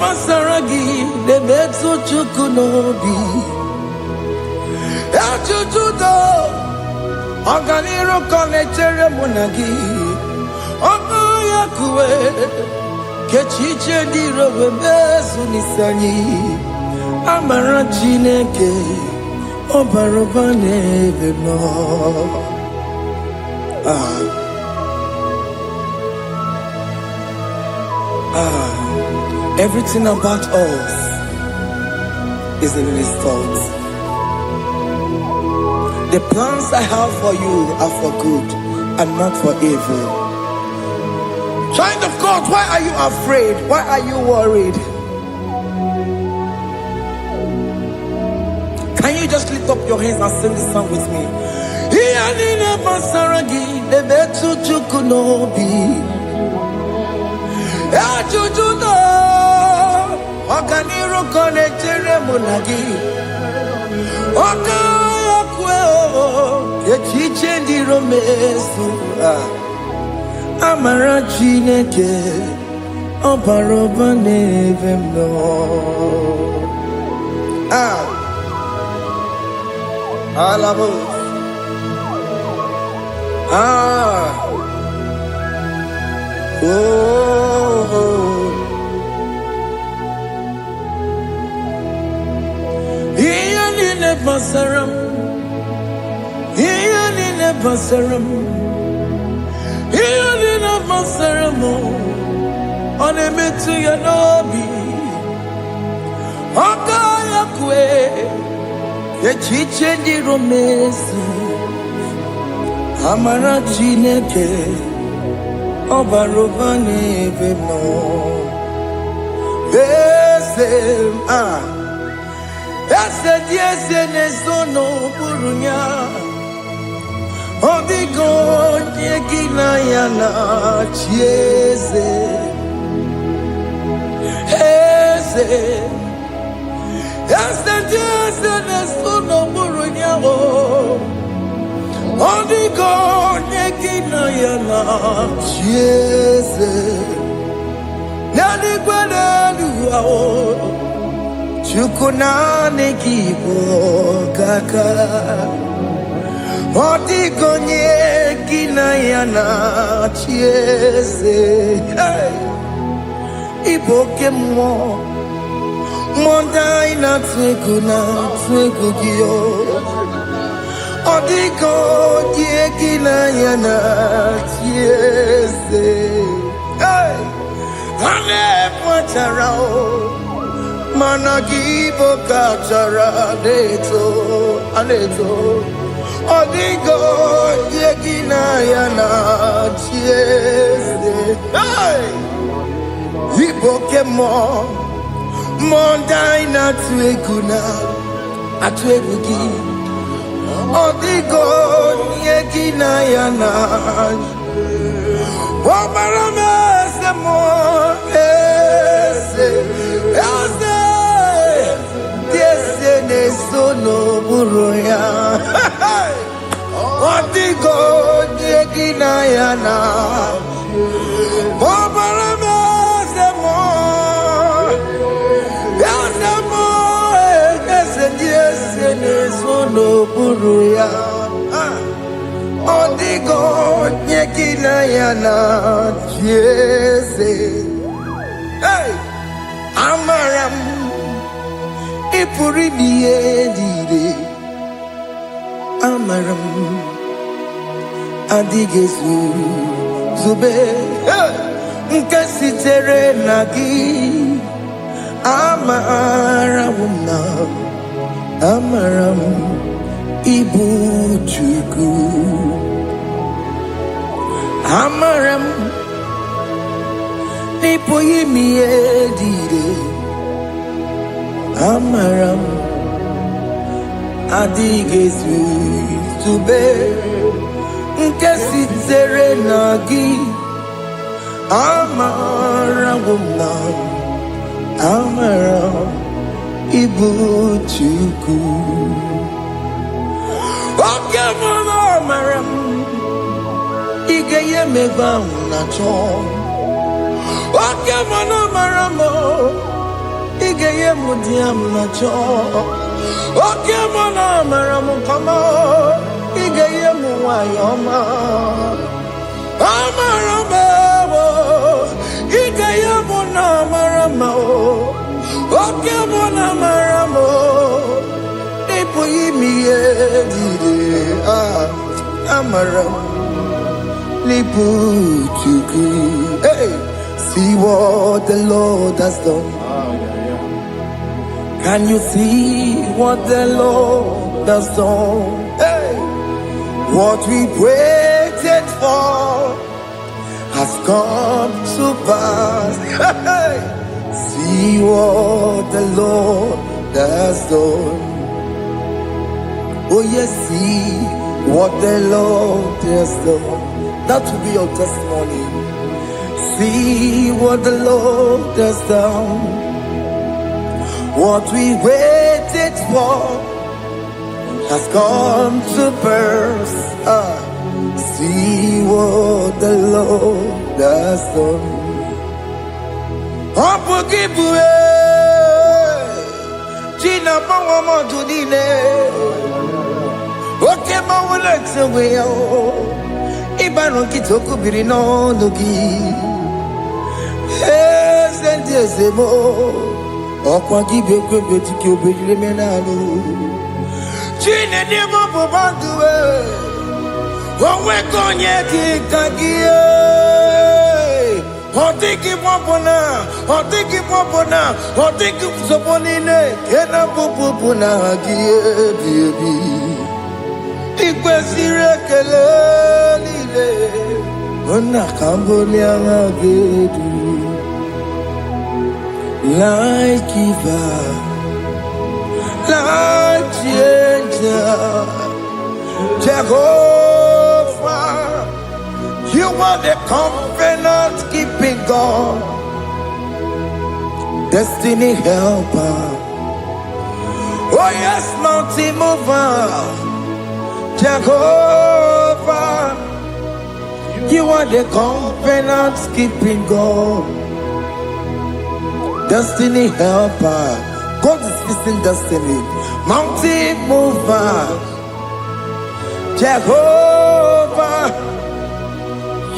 Masaragi, the Metsu Chukunobi, Achuchudo, Oganiro Connectere Monagi, Ogoyakue, Kechiche di Robebesu Nisani, Amarachineke, Obarobane Vemo. Everything about us is in His thoughts. The plans I have for you are for good and not for evil. Child of God, why are you afraid? Why are you worried? Can you just lift up your hands and sing this song with me? Okaniro connectere monagi. Okayakwe Kechiche di romesu. Amara chineke Obarobane vemno. Alabo. Basaram, Ianina Basaram, Ianina Basaramo, on a metu yanobi, Okayakwe, Kechiche di romesu, Amara chineke, Obarobane vemo, Yes, nesono burunya. Odigo nyekina yana chiese. Yes, nesono burunya. Odigo nyekina yana chiese. Nani kwena luao. Chukunane kibo kaka Odigonye kinayana chiese Iboke mo Mondai na twekugio Odigonye kinayana chiese Ane pacharao Managibo kachara aneto Odigo yegina yana chiese Iboke mo Mondai na tweguna atwegugi Odigo yegina yana Omarame se mo Sono buruya Odigo nyekina yana Obarame semo Yasemo Yese sono buruya Odigo nyekina yana Jese Amaram Ipuri diye Amaram Adigezu Zube Nkasitere nagi Amaramuna Amaram Ibu Chuku Amaram Nipo yimi edide Amaram Adigezu Tube Nkesi tere nagi Amaram Amaram Ibu Chuku Okemana Amaram Igeye meba unacho Okemana Amaramo Igeye mudiam nacho Okemana Amaramo kama Igeye muwayoma Amaramo Igeye munamaramo Okemana Amaramo Ipo yimi edide Amaramo Hey, see what the Lord has done. Can you see what the Lord has done? Hey, what we waited for has come to pass. Hey, see what the Lord has done. Oh yes, see what the Lord has done. That will be your testimony. See what the Lord has done. What we waited for has come to pass. See what the Lord has done. Gina Mama Tudine. Okay, Mama Lex away. Ibano kitoko birino nugi sente sebo okwa gibekwe betiki obejire menalo chine demo bobanduwe onwe konye kikagie otiki popona otiki soponine kena popona gie biebi ikwesire kelelile ona kambolia ngagedu like giver like changer Jehovah you are the covenant keeping God destiny helper oh yes mountain mover Jehovah, you are the covenant keeping God, destiny helper. God is fixing destiny, mountain mover. Jehovah,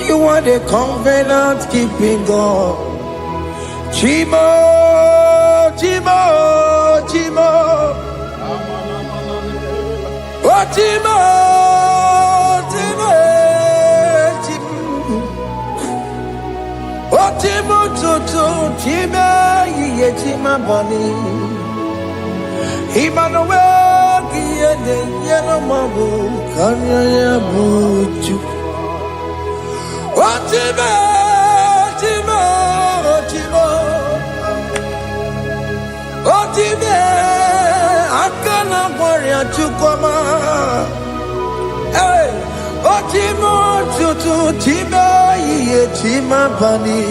you are the covenant keeping God. Chimo, Chimo, Chimo. Chimo, Chimo, Chimo, Chimo, Chimo, Ye Chima Bani, Emmanuel, Giede, Yellow Mabu, Kanya Buchu, Chimo, Chimo, Chimo, Chimo. Akana warrior chukoma, hey, Otimo tutu tiba ye tima bani,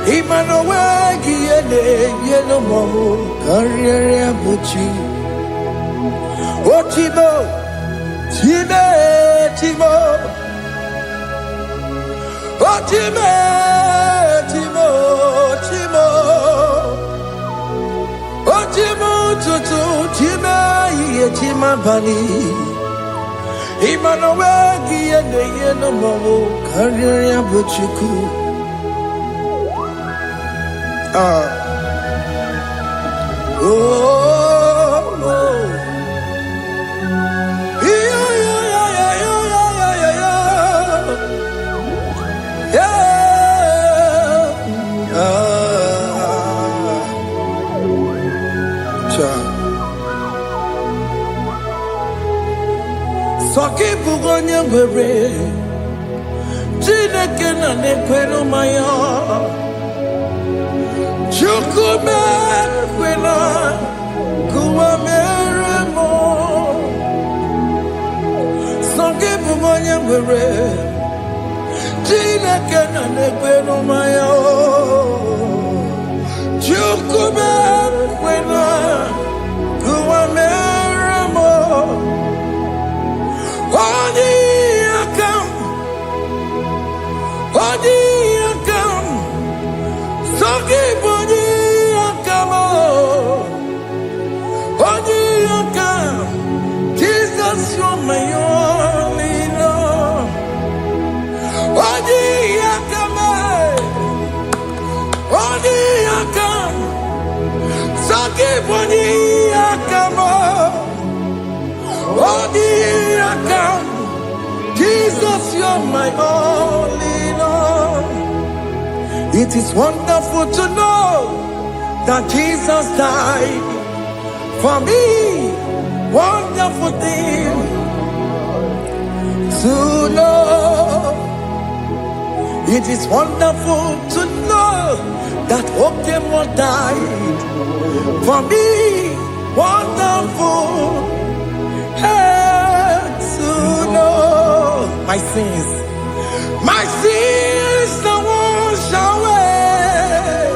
Emmanuel giene yeno momo karriere buchi, Otimo time timo, Otime timo timo. Otimo tutu tima ye tima bani Emmanuel giene yeno momo karriere buchiku Soki bugonye were Chineke na nekwenu maya Chukume kwena Kuwa mere mo Songe bumonye mwere Chineke na nekwenu maya Chukume kwena Kuwa mere mo Oni akam Songi boni akam Oni akam Jesus you're my only love Oni akam Songi boni akam Oni akam Jesus, you're my only Lord. It is wonderful to know that Jesus died for me. Wonderful thing to know. It is wonderful to know that Okemo died for me. Wonderful. To know my sins are washed away.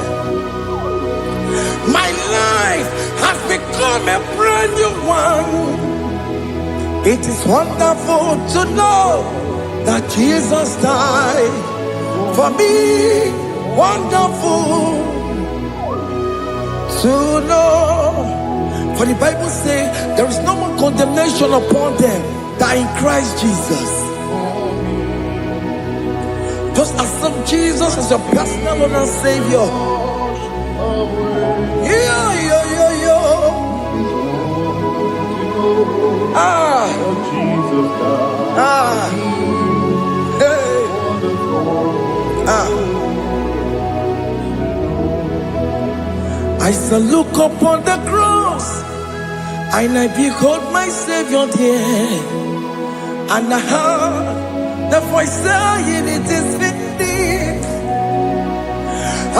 My life has become a brand new one. It is wonderful to know that Jesus died for me. Wonderful to know. For the Bible says there is no more condemnation upon them that in Christ Jesus. Just accept Jesus as your personal Lord and Savior. Yeah. I shall look upon the cross and I behold my Savior there, and I heard the voice saying, "It is finished."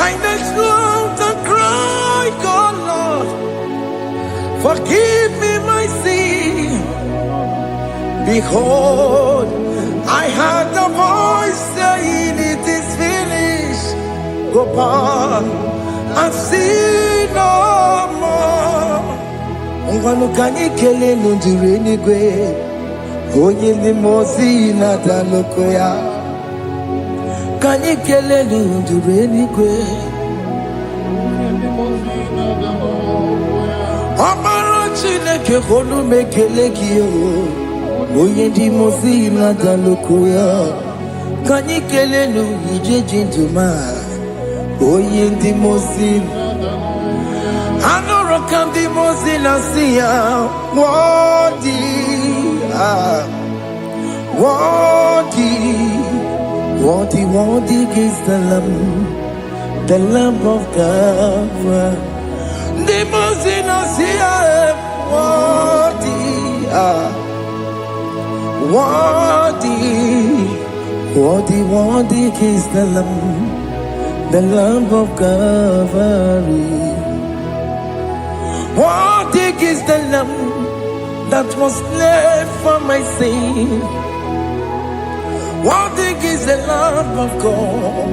I knelt and cried, "God, Lord, forgive me my sin." Behold, I heard the voice saying, "It is finished." Go back and sin no more. Ngwanu kanyi kele nundure nigwe, onye limozi na daloko ya. Kanyi kele nundure nigwe, Amara Chineke honu mekele kiyo, onye limozi na daloko ya. Kanyi kele nu ije jinduma, onye limozi. Anoro kandi mozina siya, worthy is the Lamb of God. The mozina siya, worthy is the Lamb of Calvary. Worthy is the Lamb that was slain for my sin. Worthy is the Lamb of God.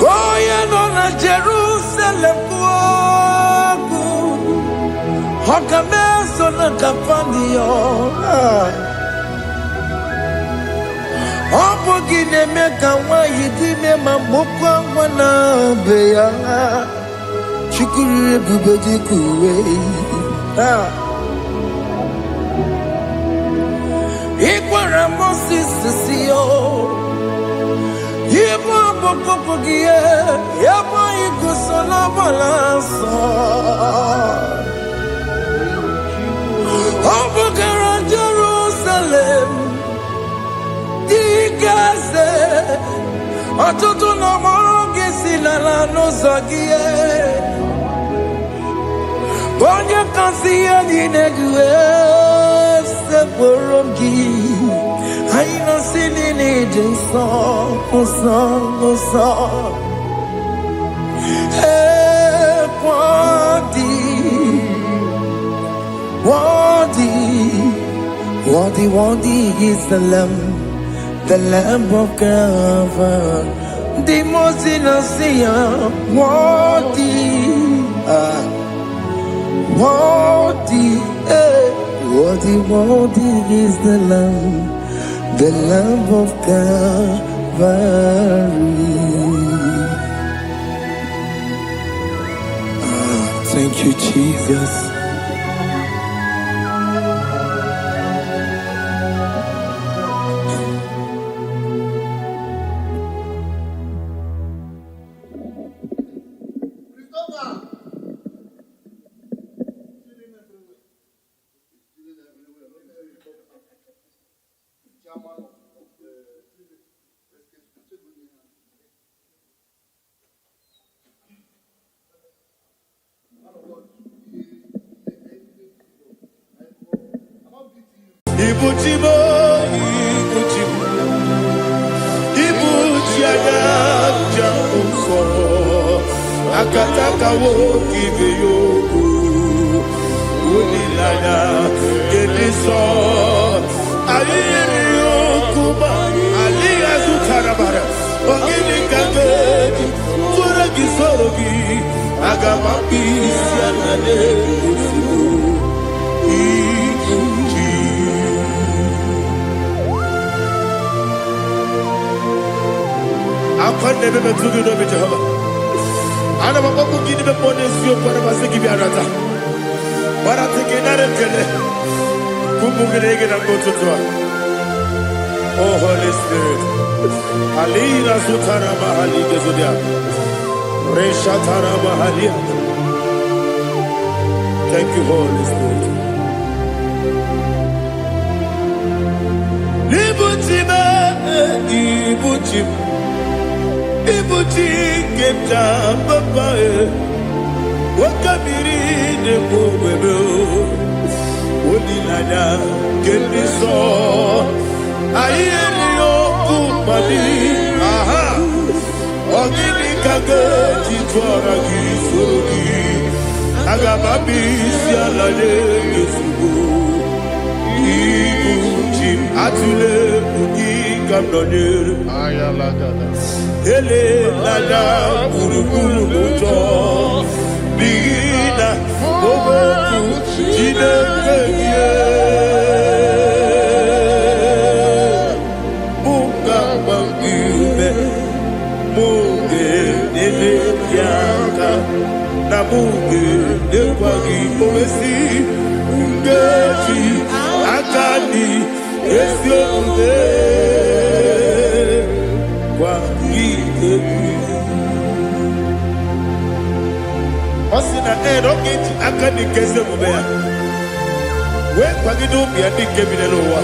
Going on a Jerusalem walk, Hakames on a Capandio. Opogine meka wa yidime mamokwa wana beya chukuru bubeji kuwe Ikwara Moses siyo Yebo bokopogie Yebo igusola balanso Opogara Jerusalem Gaze, atutu na moge silala no zagie. Bonye kansiya dinegwe se poromgi. need a song. Hey, worthy is the Lamb of God, the most innocent, worthy is the Lamb of Calvary. Thank you, Jesus. Akataka wo give you Unilaya Gediso Aliyo Kuba Aliya Zutarabara Ogini Kagedi Tura Gisorogi Agamapi Sianade Akwane bebe tugi no be Jehovah. Ana mababu gini be pone sio kwa na basiki bi arata. Bara teke na rekele. Kumugirege na ngototwa. Oh Holy Spirit. Alira sutara mahali gezodia. Resha tara mahali. Thank you, Holy Spirit. Ibuti keta papa wakamiri de bobebe onilada kendiso ayeni okupali aha ogini kage titwara gisogi agababi sialade yesugo ibuti atule bugi kamdonir ayalagada ele lada kurukuru moto bigina oboku jinekeye muka bangibe muge nele yaka na muge nekwagi owesi ngeji akani esiokude Osina roketi akani kese mubea. We kwagido bi adi kebinelo wa.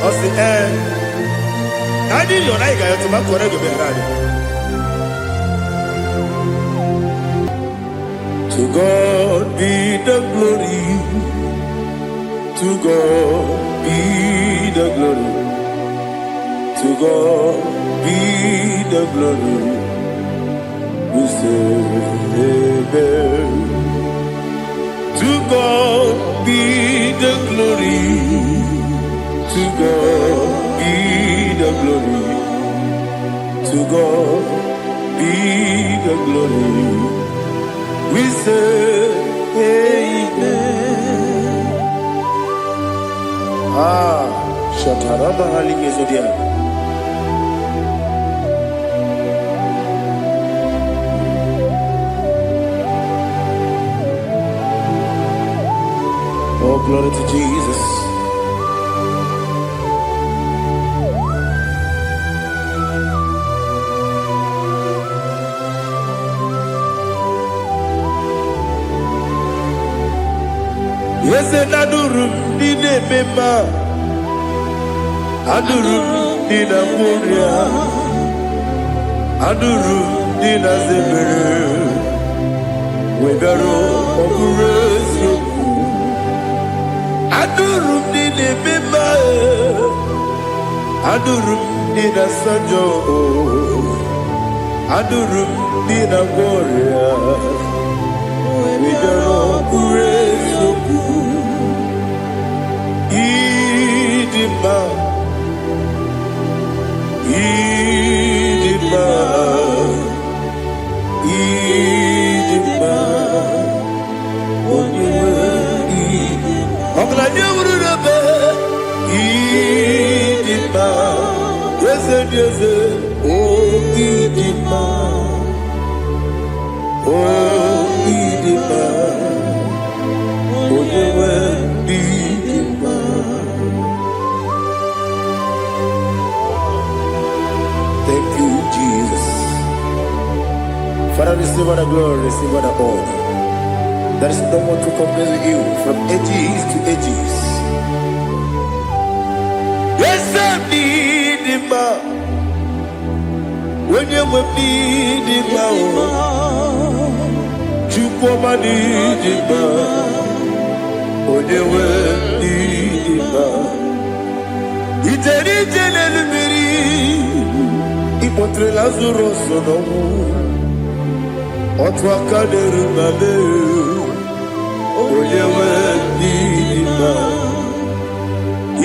Osi Nadi lo na iga yotu makore go berani. To God be the glory. To God be the glory. To God be the glory. We say amen. To God be the glory. To God be the glory. To God be the glory. We say amen. Shataraba Haligezodia. Oh, glory to Jesus. Yes, and Adurum did a member. Adurum did a Muria. Adurum did a Zimmer. With a rope of Adurum did a member. Adurum Nina Sanjo, Adurum Nina Warrior, we don't praise Idima, Idima, Idima, Idima, yes, oh Idima, oh Idima, oh Idima. Thank you, Jesus. Father, receive all the glory, receive all the honor. There is no one to compare with you from ages to ages. Yes, I need him. When you need him, you come and need him. When you need him, it's a little bit. Ipotre Lazaro sonomu, otwa kaderu male. Oyewe nima,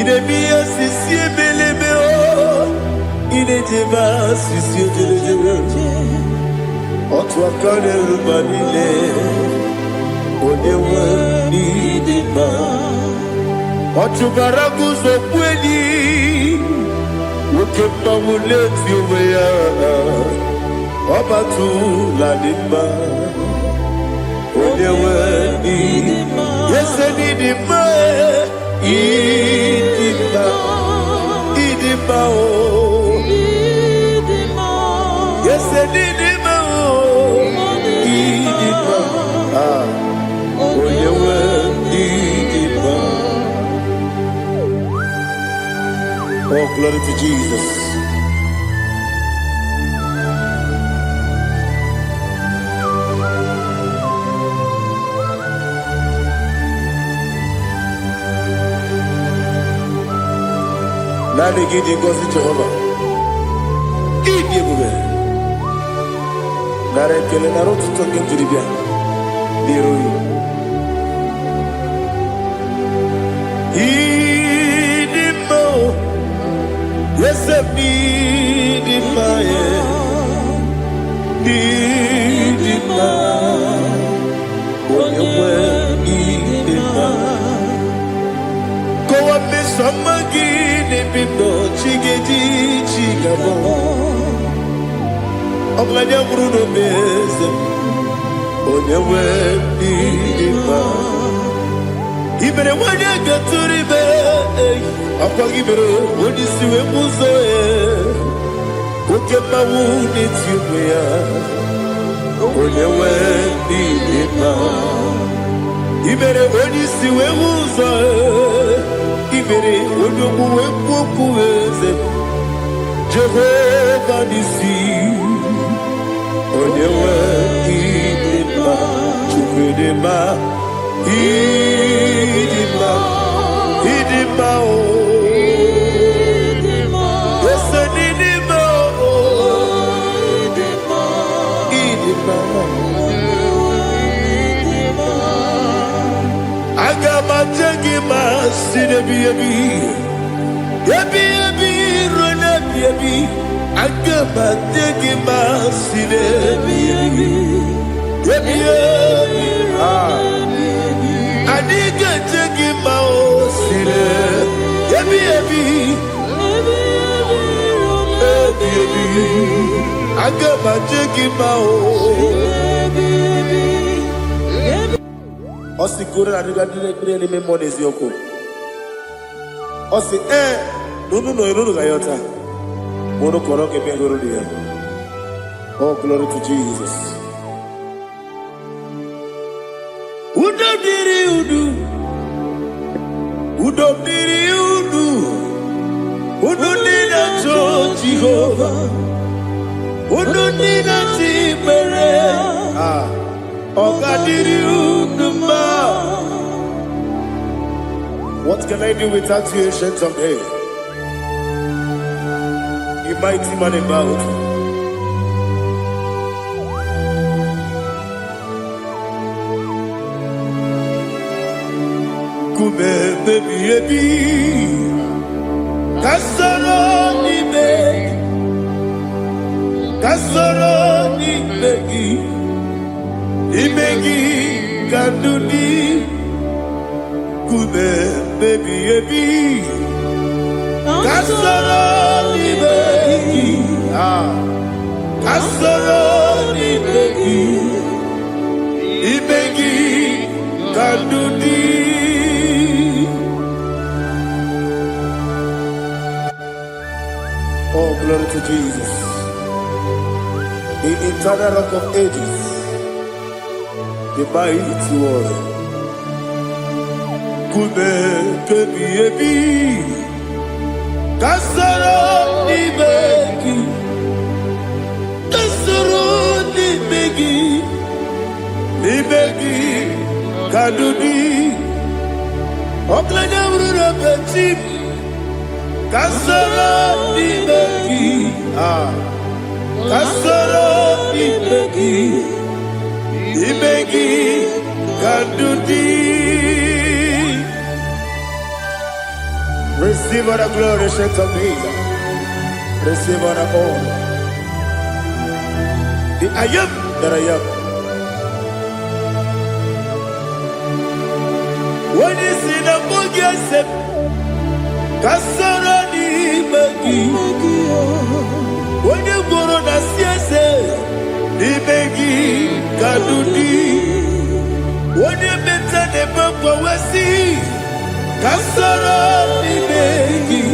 idemiya sisi belebe o, idejeba sisi ojelejebe. Otwa kaderu malile, oyewe nima. Otubaragu zokweni, ukemba muleti umeya, obatu la nima. Yes, I need him. Idima, Idima, oh. Yes, I need him. Idima, oh, you were Idima. Oh, glory to Jesus. Nani gidi ngozi Jehovah. Idi bube. Nare kele naro tutoke njuribia. Niroi. Idi mo. Yese idi ma ye. Idi ma. Onyewe idi ma. Go up this summer. Bindo chigedi chigabo Oglanya Bruno Beze Onyewe Idima Ibere wanya gaturibe Apa ibere Odisiwe muzoe Ukema wuni tiumea Onyewe Idima Ibere Odisiwe muzoe Ibere odomu wekuweze Jehovah nisi Onyewe Idima Chukwedema Idima Idima oh Yes Idima oh Idima Agama jengima sinebi Yebi rona yebi Agama jengima sinebi Yebi Adiga jengima o sine Yebi Agama jengima o Osi kore na niga dire ni memo nezi yoko. Osi nunu gayota. Mono koro ke pengoro dia. Oh, glory to Jesus. Udo diri udu. Udo nina cho Jehovah. Udo nina timere. What can I do without you, ancient of days? mighty man in battle. Kume baby kasoro ni begi kanduni kume baby kasoro ni begi kanduni. Oh, glory to Jesus, the eternal rock of ages, the mighty one. Kume kebi kasoro ni begi kadudi oklanya urura petip kasoro ni begi kadudi. Receive all the glory, shake of Jesus. Receive all the honor. The I am that I am. When you see the book, you said, Kasara ni begi. When you go on the siese, ni begi kadudi. When you mention the book, we see. Kasara ni begi,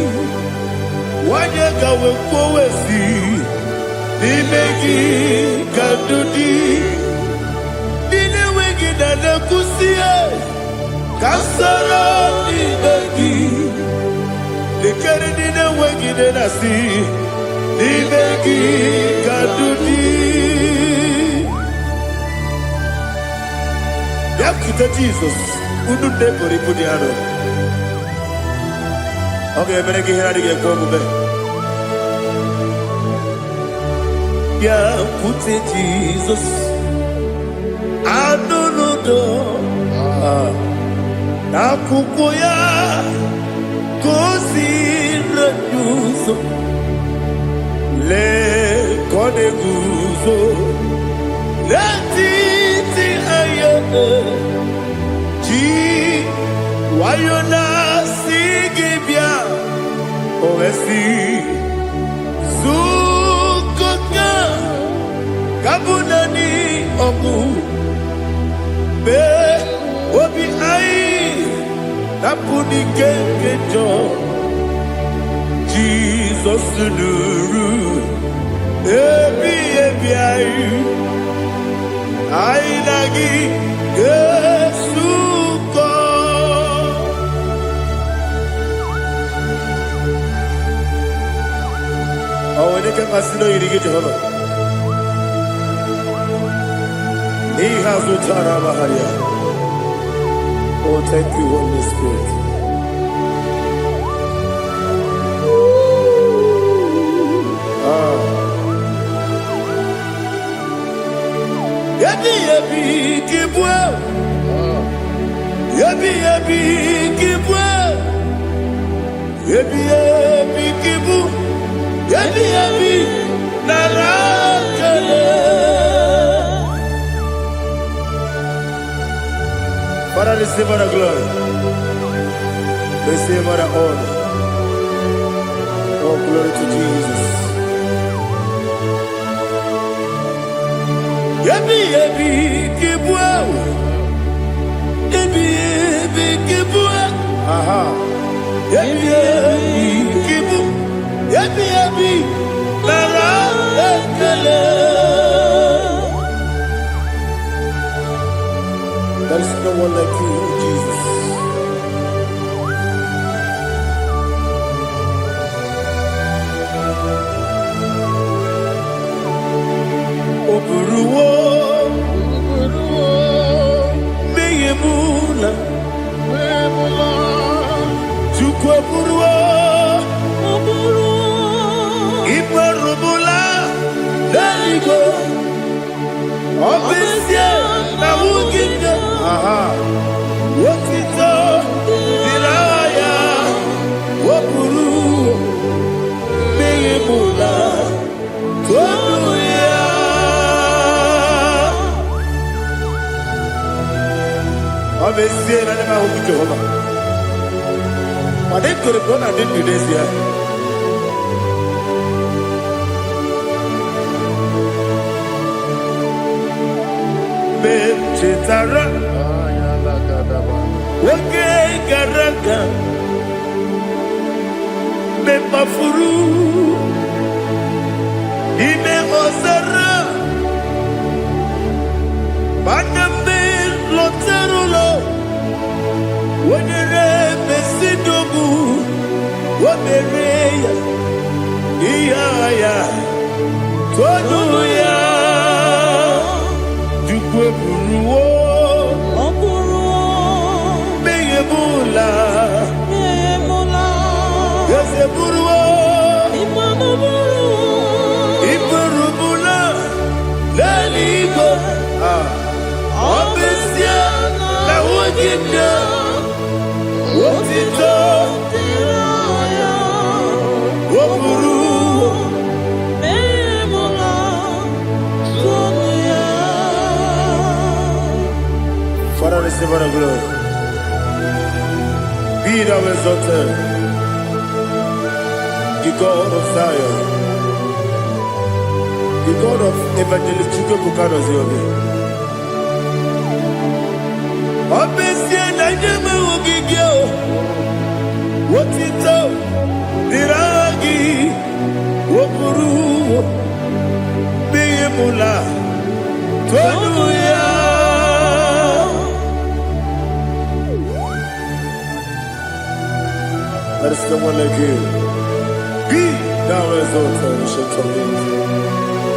wanyaka wekowesi ni begi kadudi. Nile wegi dada kusie. Kasara ni begi, lekere nile wegi dada si ni begi kadudi. Yakuta Jesus, ununde kori kudiano. Okay, I'm going to get go back. Yeah, put it Jesus. I don't know. Nakukoya kosi renyuso le kode guzo le titi ayene ji wayona sigibia ovesi zukoka kabunani oku be obi ai tapuni kenkejo Jesus nuru ebi ai ai lagi kesuko. Oh, when you can consider you get Jehovah. He has no Tara Maharia. Oh, thank you, Holy Spirit. Yabi kibwe. Yabi kibwe. Yabi kibu. Yabi narakale. Father, receive all the glory. Receive all the honor. Oh, glory to Jesus. Yabi kibwe. Yabi kibwe. Aha. Yabi kibu. Yabi narakale. There is no one like you, Jesus. Oburuwo, meyemula, chukwu oburuwo, ipa Leligo. Obesia na wuginde. Wotito diraya. Wopuru meyemula. Tonuya. Obesia na nema wuginde Jehova. Ade kore bona de didesia. Chetara, wake garaka, me mafuru, ime ozara, banambe loterulo, wenere besidogu, wamereya, iyaya, toduya. Buruwo, Meyemula, Yose Buruwo, Iburubula, Leligo, Obesia, na wuginde, Wotito, Woburu. Father, receive all the glory. Be thou exalted, the God of Zion, the God of Evangelist Chukwu Bukano Ziobi. Obesia na nyeme ugigyo, wotito diragi, wopuru, meyemula, tonuya. There is no one like you. Be thou exalted, ancient of days.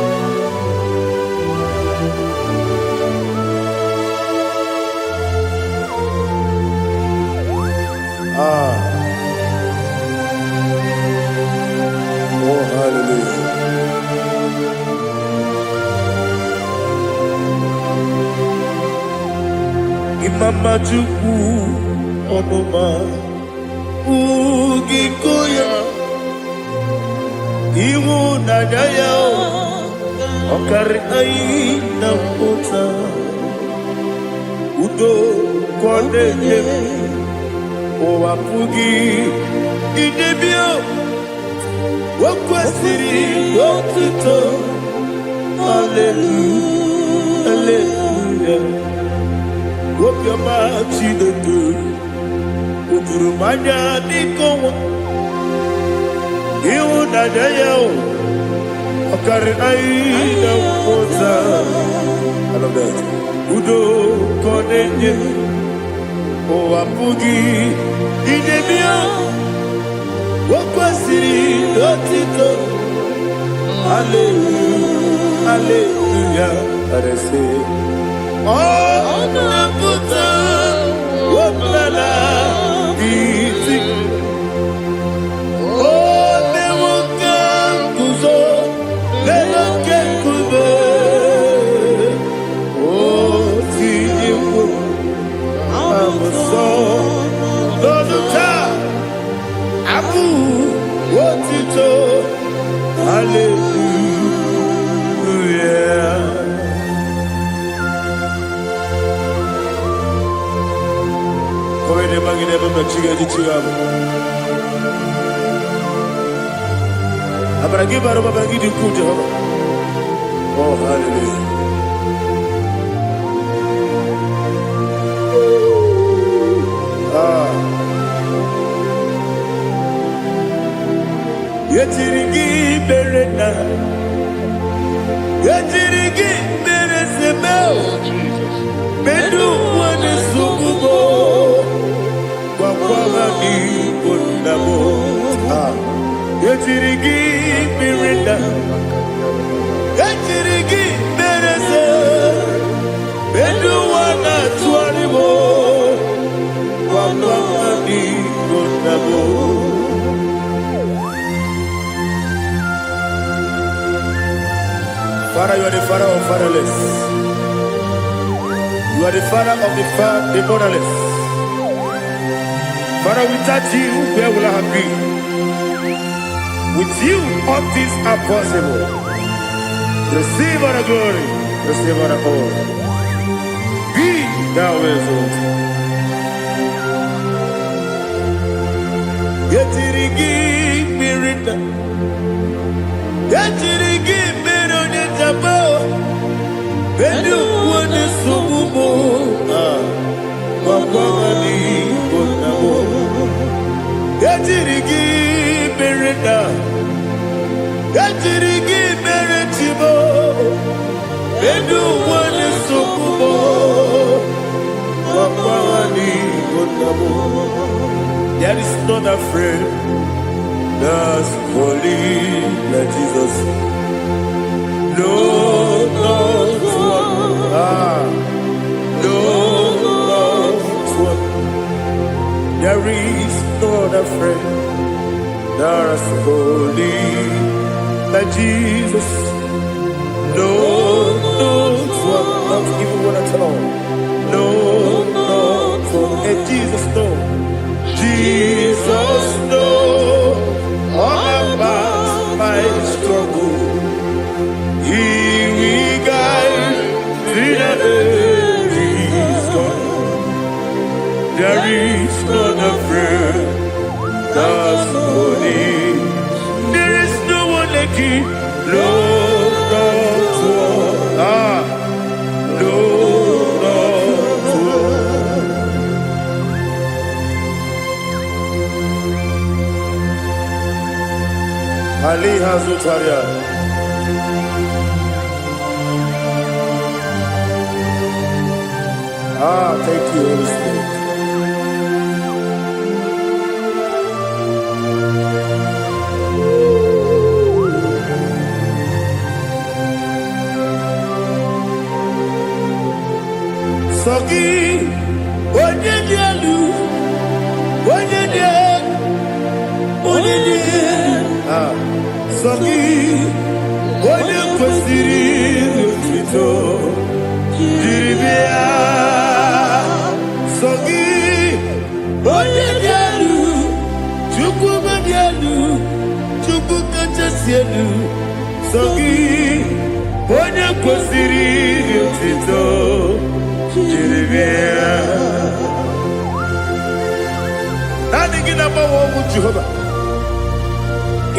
Oh, hallelujah. Imama Chukwu Onuma Ugikoya Iwu Nadaya Okari Aina Mota Udo Kwaneye Owapugi Idebio Wakwasiri Wakito Hallelujah Hallelujah Wapyama Chidedu Uturumanya Nikowa Iwu Nadaya Okari Aina Mota I love that Udo Kwaneye Owapugi Idebio Wakwasiri Wakito Hallelujah Hallelujah I say oh Nabuta Wapala Iti oh Newoka Kuzo Newoka Kuzo oh Tijifu Amuso Doduta Abu Wotito Hallelujah Koine magine baba chiga jichiwa Abragi baro baba gidi kujo oh hallelujah Yetirigi berena Yetirigi beresebel Bedu wane sukubo Kwa ni bundabo Yetirigi berena Yetirigi berese Bedu wana tuaribo Kwa ni bundabo Father, you are the father of fatherless. You are the father of the motherless. Father, without you, where will I have been? With you, all things are possible. Receive all the glory, receive all the honor. Be thou exalted. Yetirigi mirita, yetirigi mirone jabo, benu wone sububo, wapawani bonamo. Yetirigi mirita, yetirigi miritibo, benu wone sububo, wapawani bonamo. There is none afraid that's holy like Jesus. No, not one. No, not one. There is none afraid that's holy like Jesus. No, not one. Not even one at all. No, not one. And Jesus, no. Jesus knows all about my struggle. He will guide me where He's gone. There is none afraid that's holy. There is no one like Him. No, not one. No, not one. Ali Hazutaria. Thank you, Holy Spirit. Soki, Onyedialu, Soki, Onye kwesịrị otuto jiri bịa. Soki, Onye dị elu, Chukwu dị elu, Chukwu kachasị elu. Soki, Onye kwesịrị otuto jiri bịa. Naanị gị na-agbanwe ọgwụ Jehova.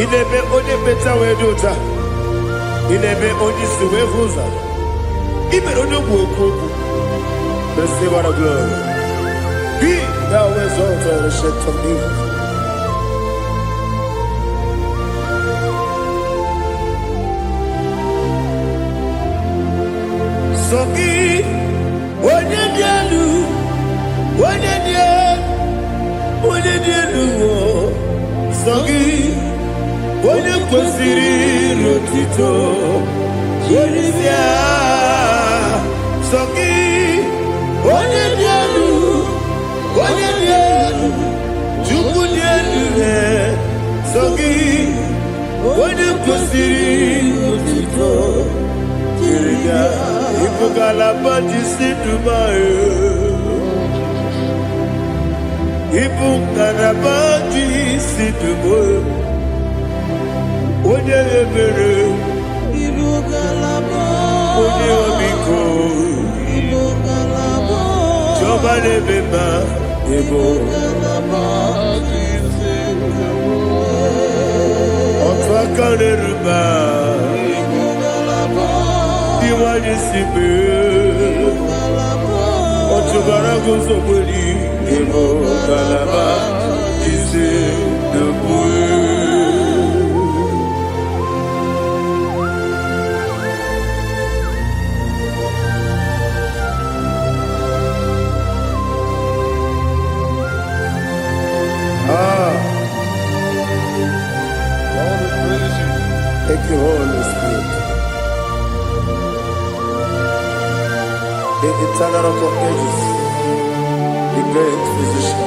Inebe onye beta wee dị ụta. Inebe onye isi wee hụ ụzọ. Imere onye ogwu okwu okwu. Receive all the glory. Be thou exalted and shed from me. Soki onye dị elu, onye dị elu, Soki onye kwesịrị otuto jiri bịa. Soki onye dị elu, Chukwu dị elu. Soki onye kwesịrị otuto jiri bịa. Ibu ngalaba jisi Dubai, Ibu ngalaba jisi Dubai. Onye ebere, Ibu ngalaba, onye omiko, Ibu ngalaba, Jọba n'ebeba, Ibu ngalaba jisi Dubai. Otu aka n'eruba, Ibu ngalaba. Iwaje sibe, otubara gozoboli, Ibu ngalaba jisi Dubai. Thank you, Holy Spirit. The eternal rock of ages, the great physician.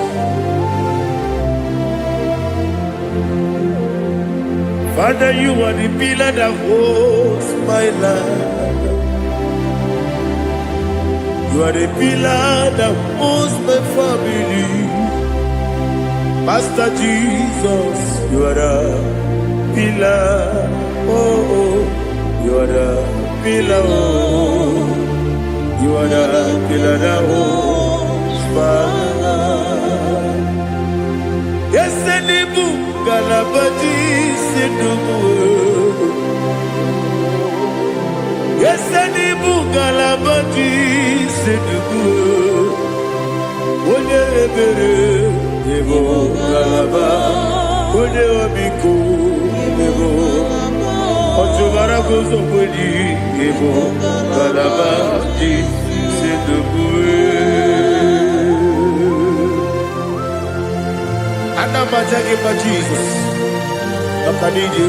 Father, you are the pillar that holds my life. You are the pillar that holds my family. Master Jesus, you are the pillar. Oh, you are the pillar. Oh, you are the pillar that holds my life. Yes, Nibu Galabadi Sidubu. Yes, Nibu Galabadi Sidubu. Oye Ebere, Ebo Galaba, Oye Obiku, Ebo Otubara goes away, Ebo Galabadi Sidubu. Anamajage pa Jesus. Akanije.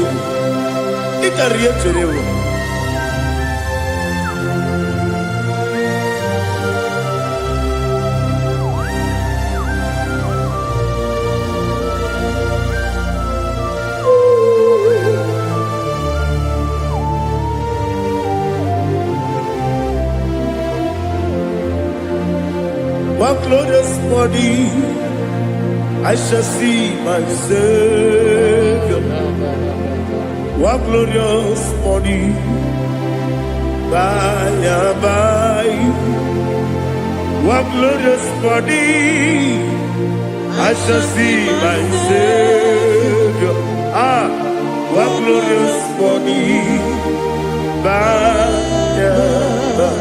Ikariye cherewo. One glorious body, I shall see my Savior. One glorious body, by and by. One glorious body, I shall see my Savior. One glorious body, by and by.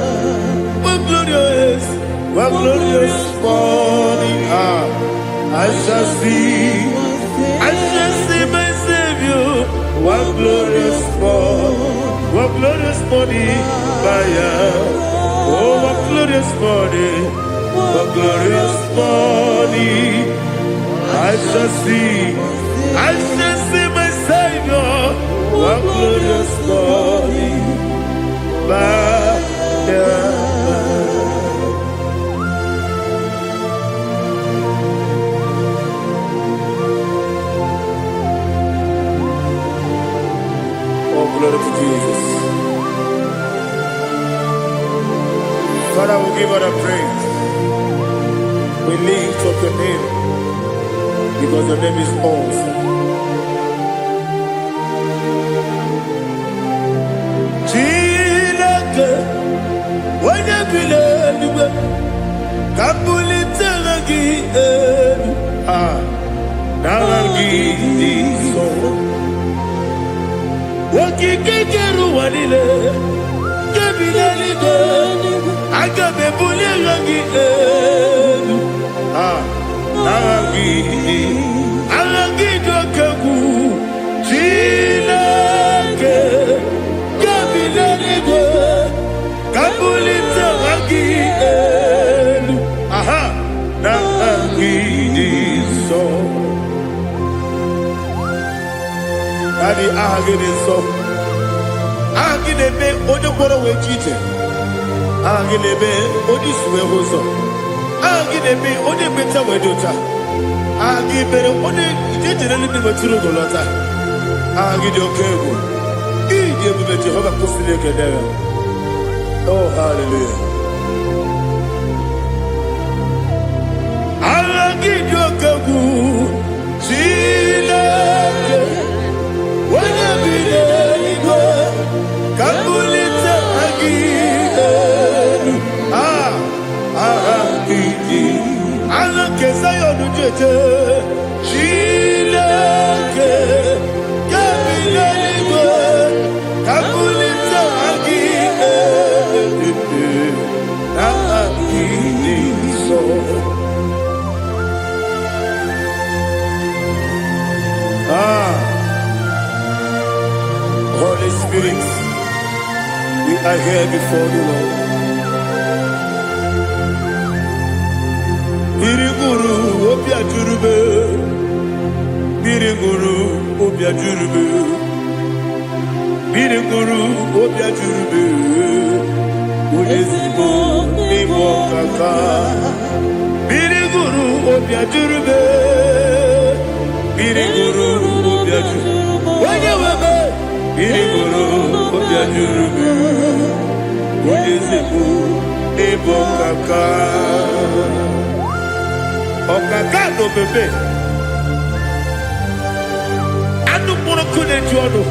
One glorious body, I shall see my Savior. One glorious body, oh, one glorious body, I shall see my Savior. One glorious body, glory to Jesus. Father, we give her a praise. We lift up your name because your name is awesome. Chilake, when you believe, Kabuli Telagi, Nagi, so. Wakikeru walile, kebilali go, agabe bulilangi elu. Alangi dokagu, chilake, kebilali go, kabulita wangi elu. Nangi so. Daddy, agide so. Agide be odokoro we chite. Agide be odisuwe hoso. Agide be ode beta we dota. Agide ode ijetere ni beturo golota. Agide okego. Ide be Jehovah kusile kedera. Oh, hallelujah. Agide okego. Chilake. When you believe, Kabulita again. Allah kesayo nujete. Chilake, Kabulita, Kabulita again. So. Holy Spirit, we are here before you, Lord. Biriguru opia jurube, Biriguru opia jurube, Biriguru opia jurube, Udesibo nibo kaka, Biriguru opia jurube, Biriguru opia jurube. Irigoro obiajurube Oyezebu ebo kaka Okaka no bebe Anu mono kune jono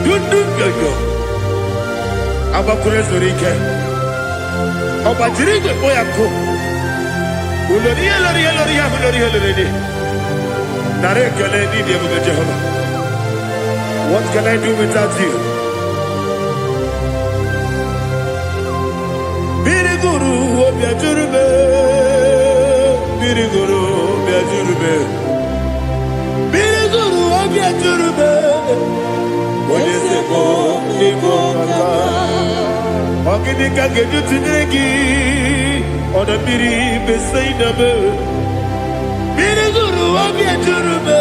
Dundu yoyo Abakure zorike Obajirigwe boyako Uloriya Narekele nidi ebu Jehovah. What can I do without you? Biriguru obiajurube Biriguru obiajurube Biriguru obiajurube Oyezebo ebo kaka Oginika geju tinegi Oda biri beseinabe Biriguru obiajurube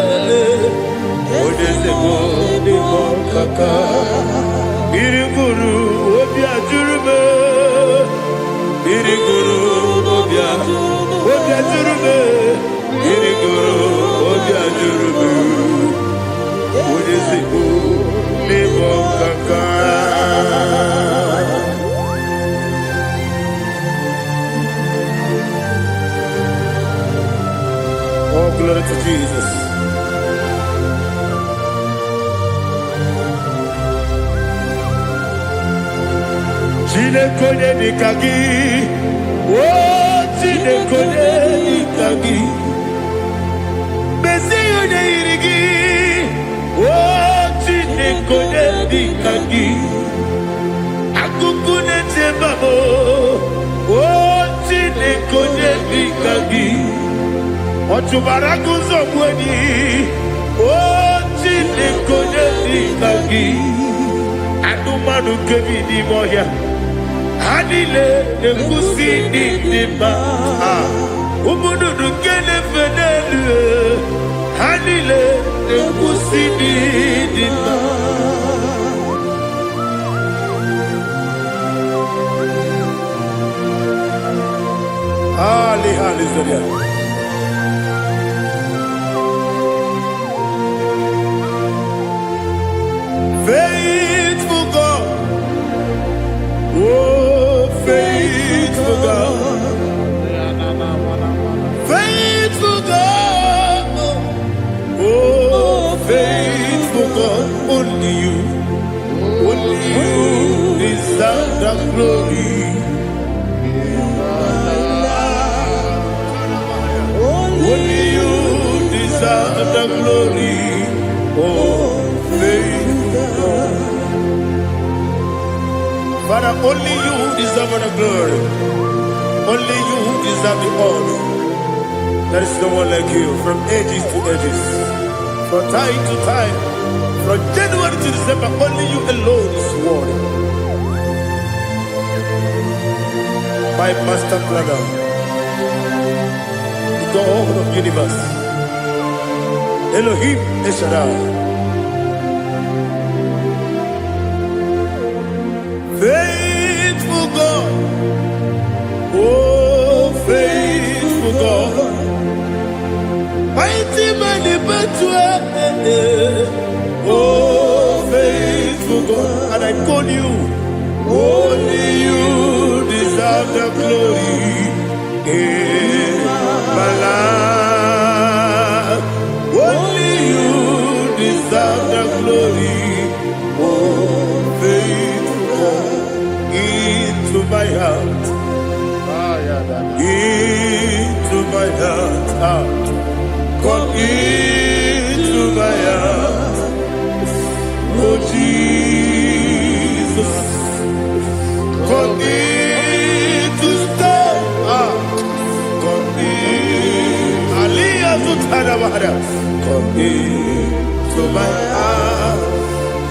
Oyezebo ebo kaka Biriguru obiajurube Biriguru obiajurube Biriguru obiajurube Oyezebo ebo kaka Oh, glory to Jesus. Chinekone nikagi, oh chinekone nikagi, Mesiyo ne irigi, oh chinekone nikagi, akukune tebabo, oh chinekone nikagi. Otubaraku zomweni, oh chinekone nikagi, anumanu kebi ni moya. Hanile ekusi ni nima Umududu kene fenelu Hanile ekusi ni nima Ali Zoria Faithful God Oh, faithful God, faithful God, oh, faithful God, only you deserve the glory. Only you deserve the glory, oh, faithful God. Father, only you deserve the glory. Only you deserve the honor. There is no one like you from ages to ages. From time to time. From January to December, only you alone is worthy. My master planner, the God of the universe, Elohim Eshadai. Faithful God, oh faithful God, mighty man in battle, oh faithful God, and I call you, only you deserve the glory in my life, only you deserve the glory, oh faithful God. Into my heart, into my heart, come into my heart, oh Jesus, come in to stay, come in, Aliyah Zutanabara, come into my heart,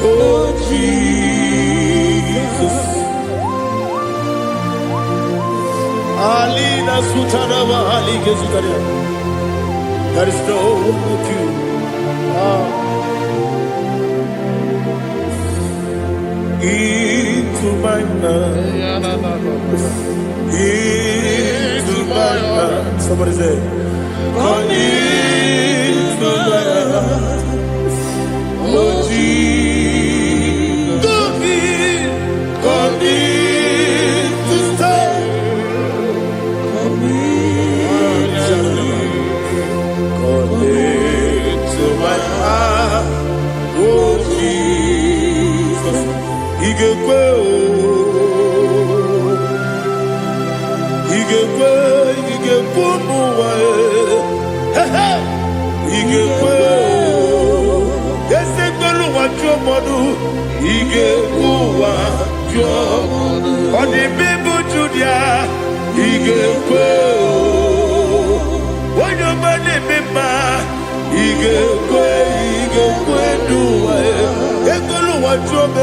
oh Jesus. Alina Sutanaba Ali Gezutaria. There is no one like you. Into my heart. Into my heart. Somebody say, come into my heart. Oh igekwe n'ụwa igekwe esekpelu ụwa jụọ mmadụ igekwe ụwa jụọ ọ dị mmebu Judia igekwe onye ọma na-eme mma igekwe n'ụwa ekpelu ụwa jụọ m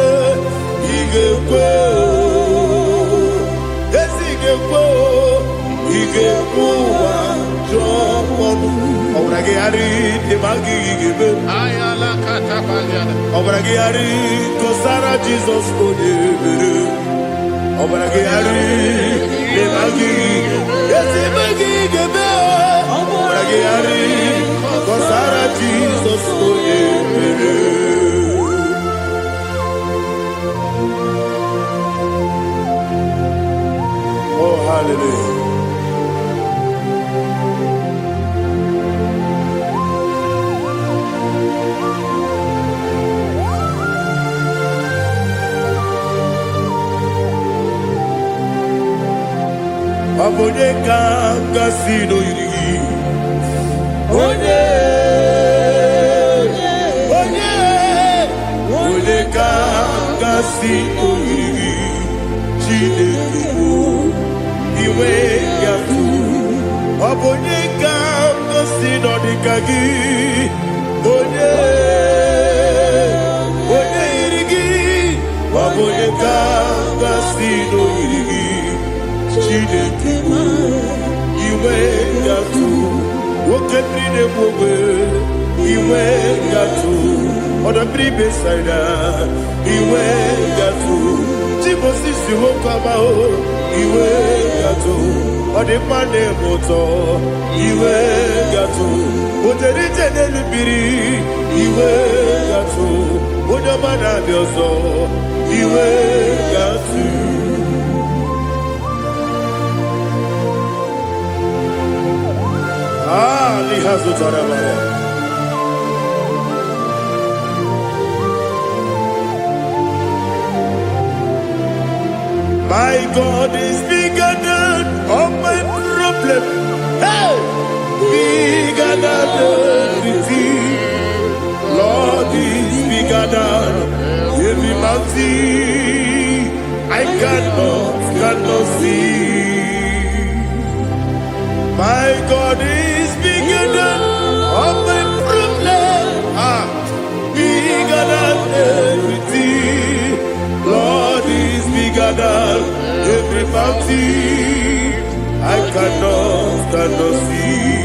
igekwe ezi igekwe ụwa jụọ mmadụ ọ gwara gị harị ebe a gị igebe ọ gwara gị harị gosara Jizọs onye mere ọ gwara gị harị ebe a gị ebe gị igebe ọ gwara gị harị gosara Jizọs onye mere. Oh, hallelujah. Onye ka gasị n'oyiri gị onye ka gasị n'oyiri gị Chineke bụ iwe ya tu ọ bụ onye ka gasị n'ọdịka gị onye yiri gị ọ bụ onye ka gasị n'oyiri gị Chineke iwe gatu nwoke mmiri na-egbu ogbe iwe gatu ọdọ mmiri besaida iwe gatu Timosisi nwoke amahụ iwe gatu ọdịmma na-eme ụtọ iwe gatu oterije n'elu mmiri iwe gatu onye ọma na-abịa ọzọ iwe gatu. My God is bigger than all my problem. Hey, bigger than everything. Lord is bigger than every mountain I cannot see. My God is bigger than all my problem, bigger than everything. Lord is bigger than every mountain I cannot see.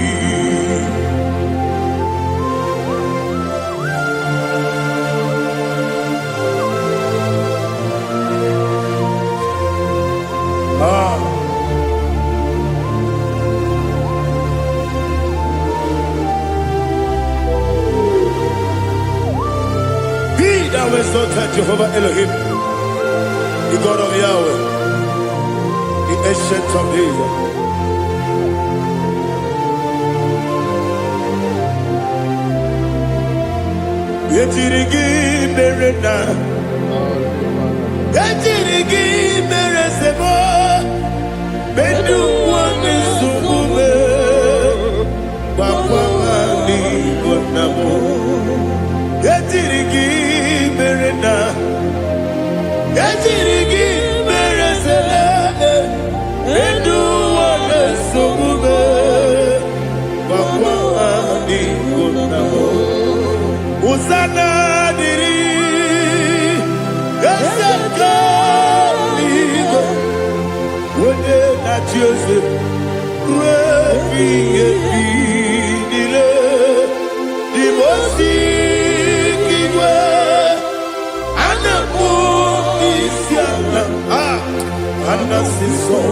Thou exalted Jehovah Elohim, the God of Yahweh, the ancient of days. Yetirigi berena, yetirigi beresebo, bedu wani sumume, bakwa wani konamo. Yetirigi berena, yetirigi beresele, bedu wani sumume, bakwa wani konamo. Usana diri, esaka ligo, wode na Jose, refi nile, dimosi kigwe, anamu isiana, anasiso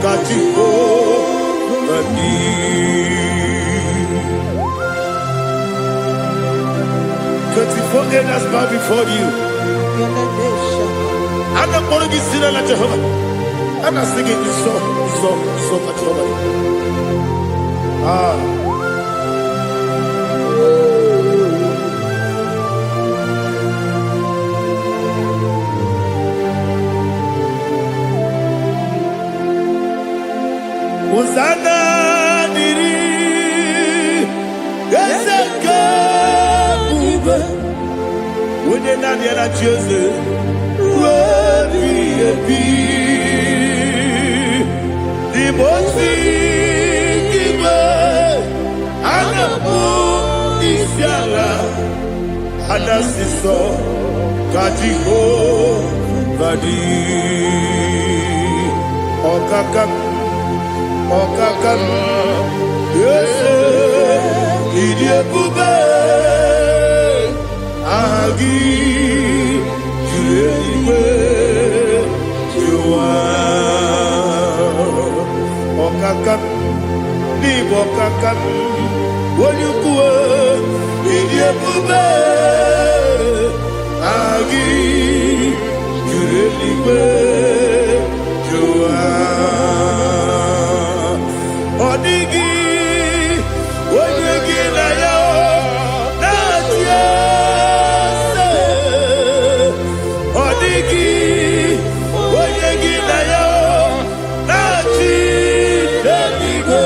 kachiko mani. 24 elders bow before you. I'm not going to be singing like Jehovah. I'm not singing this song like Jehovah. onye naanị ya na-achị eze ruo ebighị ebi. N'ime ozi igwe a na-akpọ isi ala anasị sọ ka Jehova dị. Ọkaka m eze ịdị ebube, aha gị juru eluigwe juru ụwa. Ọkaka m n'ịbụ ọkaka m onye ukwu, ịdị ebube, aha gị juru eluigwe juru ụwa. Ọ dịghị onye gị na ya na-achị eze. Ọ dịghị onye gị na ya na-achị n'eluigwe.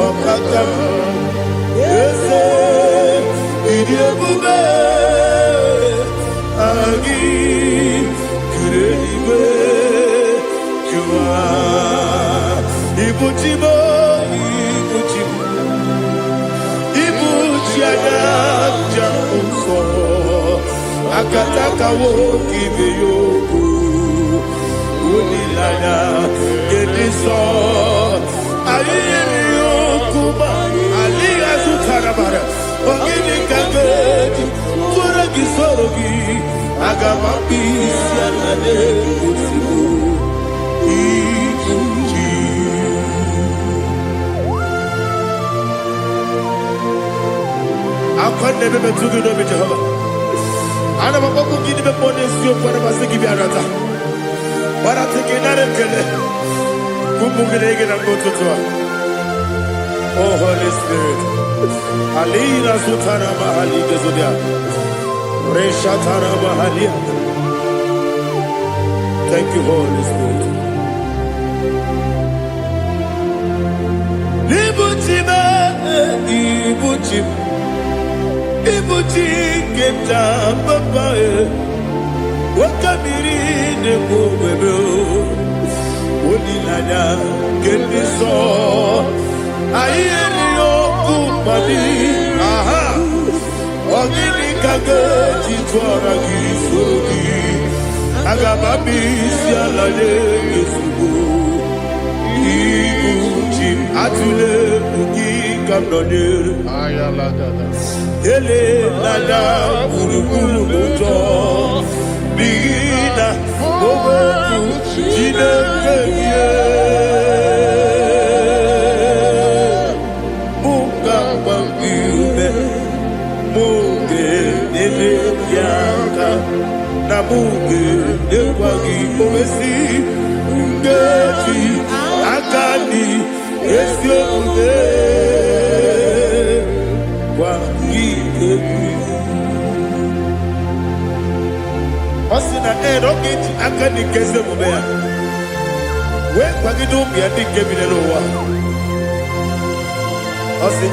Ọkaka m eze ịdị ebube, aha gị juru eluigwe juru ụwa. Ibuchi m, ibuchi anya aja ụzọ, akataka nwoke ibe ya okwu, olileanya nke ndị nsọ. Anyị nyere ya okwu ma adịghị azụtara mara. Ogini ka ga-eji tụrụ gị soro gị, aga m akpụ isi ala na-egosi ibuchi. Akwa nebe metụ gị n'obi Jehova. Ana m akpọkụ gị n'ime mmụọ n'eziokwu, ana m asị gị bịa nata. Gbarata gị nara ekele ụmụ gị na-ege na mgbe ụtụtụ a. Oh Holy Spirit, Alina Sutana Mahali Gezudia, Reshatana Mahalia. Thank you, Holy Spirit. Ibuchi keta papa wakabiri ne kubebe onilanya kendiso ayeri okupadi. Aha, ogini kage jitwara gisogi agababi sialale yesugo. Ibuchi atule ugi kamnone ele nada buruburu moto bina obeku jinekeye muka bangiume muge ele yaka na muge ekwagi omesi ngeji akani esiokude Osina rocket akani keze mubea. We kwagidu bia dike binelowa. Osi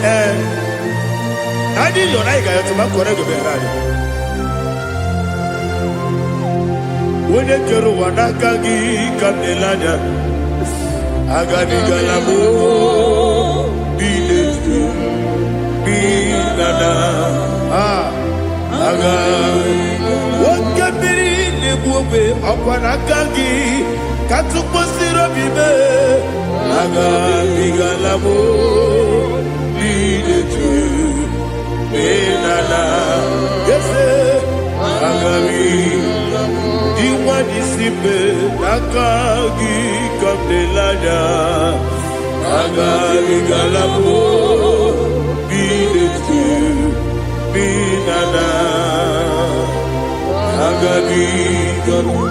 adi lona iga yotuma korego berani. Wene kero wanakagi kanelanya. Agani galamo biletu binana. Aga wakabiri nebuobe akwanakagi katuposiro bibe. Aga bigalamo biletu binana. Yese agami diwani sibe nakagi kabdelanya. Aga bigalamo biletu binana. Aga bigalamo.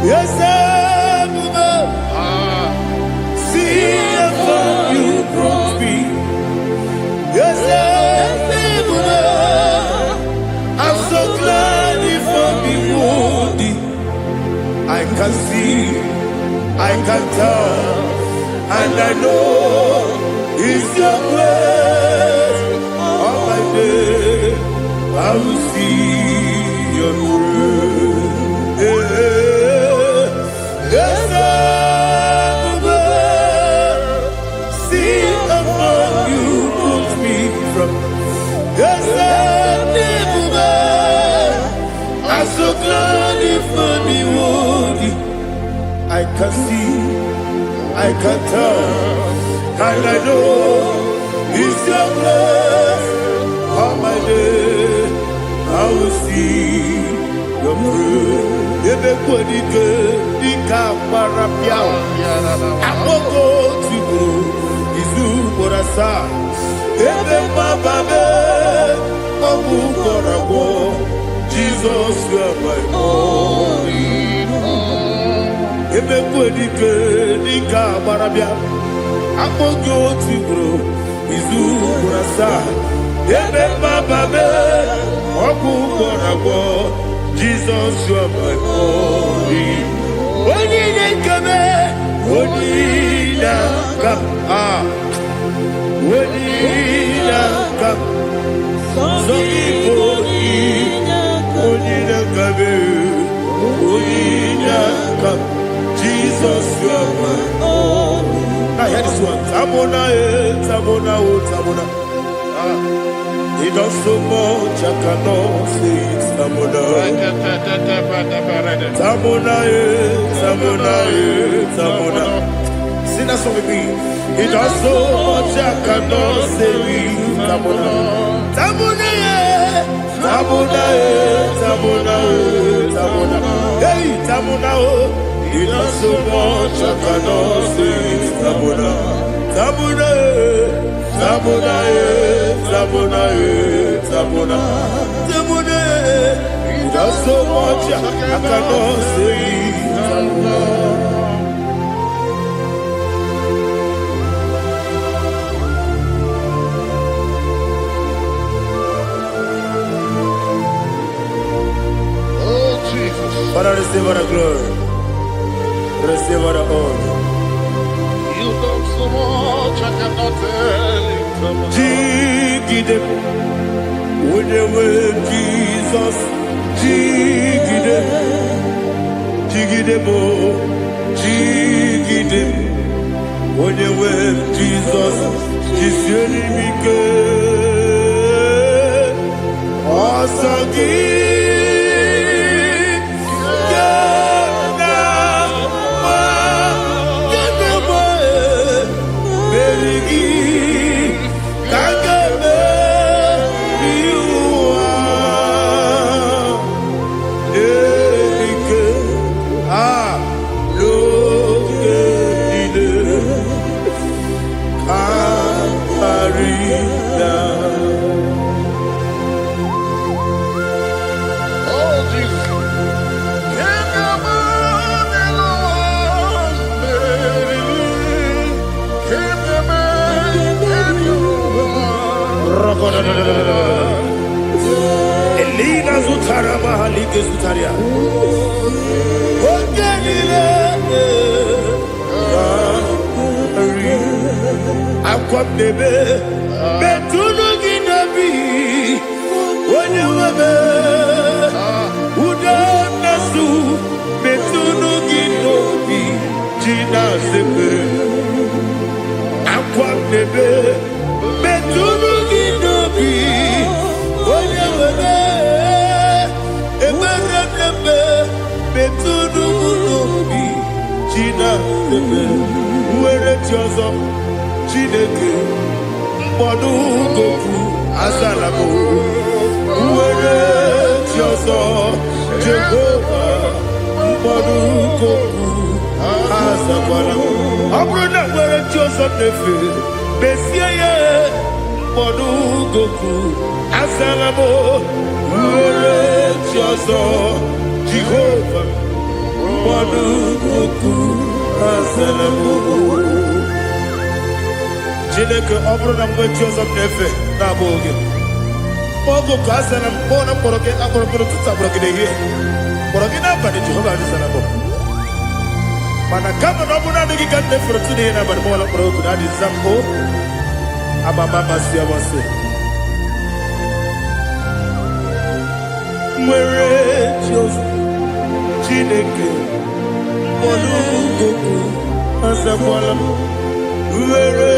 Yes, see if you brought me. Yes, can see, I can tell, and I know it's your grace. All my day, I will see your grace. Yes, I will see among you put me from. Yes, I'm so glad if me would. I can see, I can tell, and I know it's your grace. All my day, I will see your grace. Everybody Dika Parapia, Amoko Tibu, Izu Borasa, Everybody, Abu Borabo, Jesus, you are my only home. Everybody Dika Parapia, Amoko Tibu, Izu Borasa, Everybody, Abu Borabo. Jesus, you are my only. When you come, when you come, when you come, so people, when you come, Jesus, you are my only. I hear this one. Tamona. He does so much, I cannot say it. Tamona, Tamona. Sing that song with me. He does so much, I cannot say it. Tamona, Tamona. Hey, Tamona, he does so much, I cannot say it. Tamona. Tamona, he does so much, I cannot say it. Oh, Jesus. Father, receive all the glory, receive all the honor. You done so much, I cannot tell it. Jigide, when you were Jesus, Jigide, when you were Jesus, Jisyenimike, Asagi. Elina Zutara Mahalike Zutaria. Akwabebe Betunu Ginabi Wanyewebe Udanasu Betunu Ginobi Jina Sepe Akwabebe Betunu Ginobi Wanyewebe Eberebebe Betunu Ginobi Jina Sepe Uwere Tiozo Chineke mkpọdụ goku azalabo uwere ji ọzọ Jehova mkpọdụ goku azakwala ọ bụrụ na nwere ji ọzọ na-efe besie ya mkpọdụ goku azalabo uwere ji ọzọ Jehova mkpọdụ goku azalabo. Chineke ọ bụrụ na mgbe chi ọzọ m na-efe na-abụ oge ogo ka a sị na mkpọ na mkpọrọ gị akpọrọ tutu agbọrọ gị n'ehihie mkpọrọ gị n'abalị Jehova adịsara bụ Mana kama na ọbụna adịghị ka nne fụrụ tụ n'ihe n'abalị mụwala kpọrọ oku na adị zambo amama masị amasị nwere Jehova Chineke mkpọrọ azakwala m nwere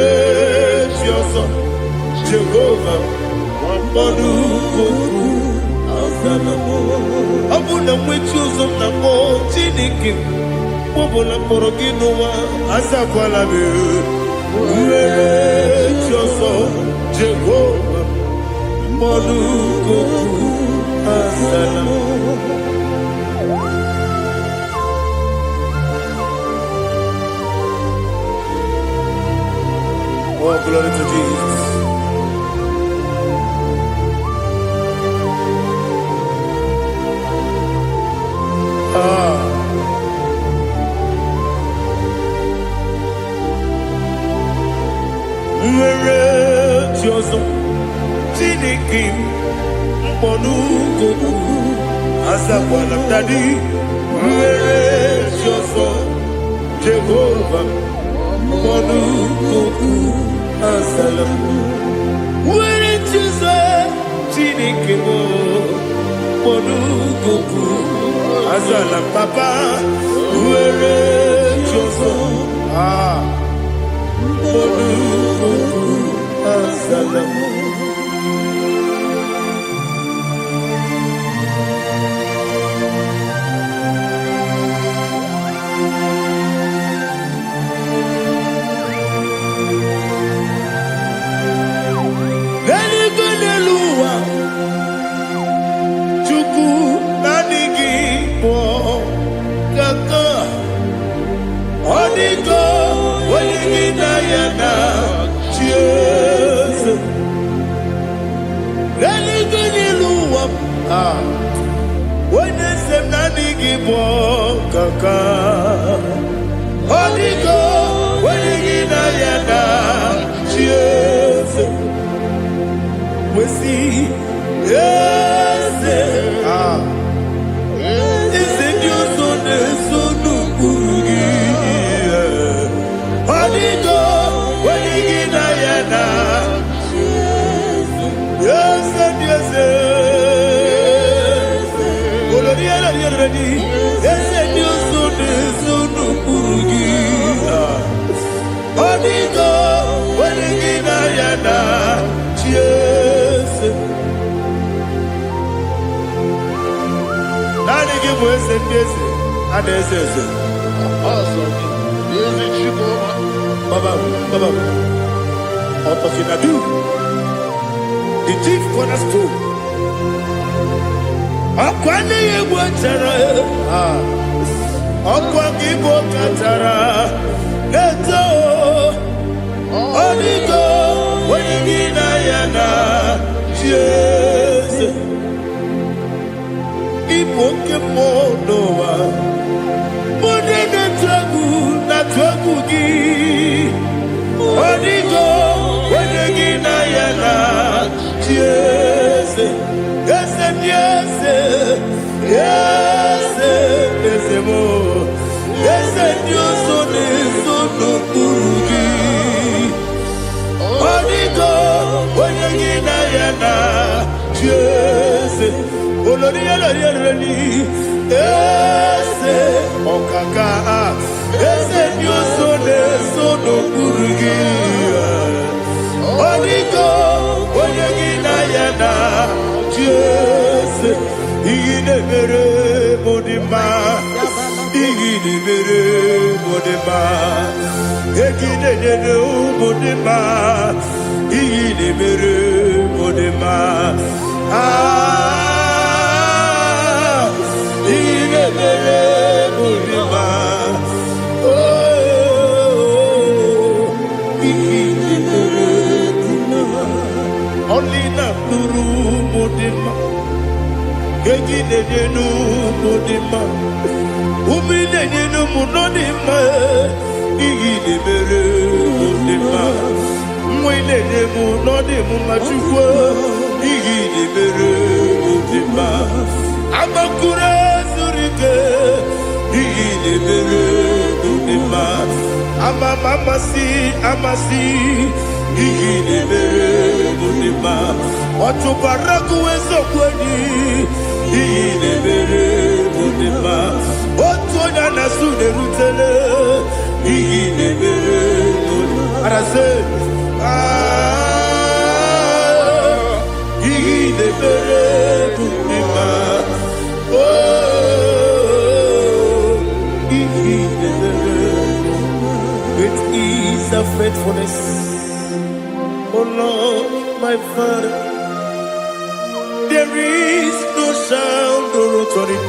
Jehova Jehova mkpọrọ azala m ọ bụ na nwechi ụzọ m na mkpọ Chineke ọbụla mkpọrọ gị n'ụwa azakwala m nwere Jehova Jehova mkpọrọ azala m. Oh, glory to Jesus. Nwere Jehova Chineke mkpọrọ azakwala m dadi nwere Jehova Jehova mkpọrọ azala m nwere Jehova Chineke mkpọrọ azala m papa nwere Jehova mkpọrọ azala m. The chief cornerstone. Akwani yegwa tara. Akwani yegwa tara. Neto. Onigo. Wenigina yana. Jesus. Ipoke monowa. Mone na tragu gi. Onigo. Wenigina yana. Yes, yes, yes, yes, yes, more. Yes, Dios son eso no purugi. Onigo, wenigina yana. Yes, oloria loria reni. Yes, okaka. Yes, Dios son eso no purugi. Onigo. Jesus, Igine mere modima, Igine mere modima, Igine mere modima, Igine mere modima, Igine mere modima, Igine mere modima, only na nuru modima. Egine nenu modima, umine nenu munodima, igine mere modima, mwine nemu nodimu machukwa, igine mere modima, amakure zurike, igine mere modima. Budima, Amasi, Igine Budima, Otubaraku Ezokweni, Igine Budima, Otuana Nasude Rutele, Igine Budima, Arase, Igine Budima, It is a faithfulness, oh Lord, my Father. There is no sound or authority.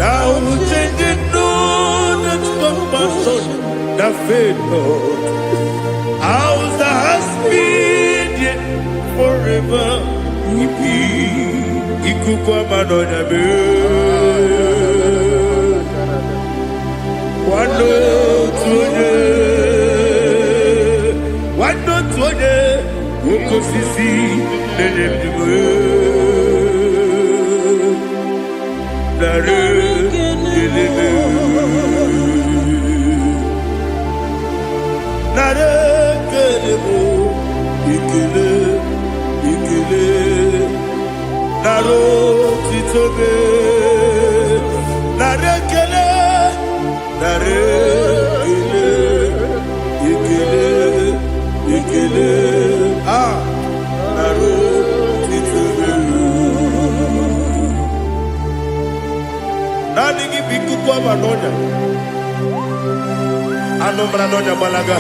Now changing no that compassion, the faith, Lord. Ours that has been yet forever. Ikukwa Madonna be Wando tuone Woko sisi Nenebdiwe Nare Kelebe Nare Kelebo Ikele Naro titobe Nare kele Ikele Naro titobe Nani biku kwa manonya Anomra nonya balaga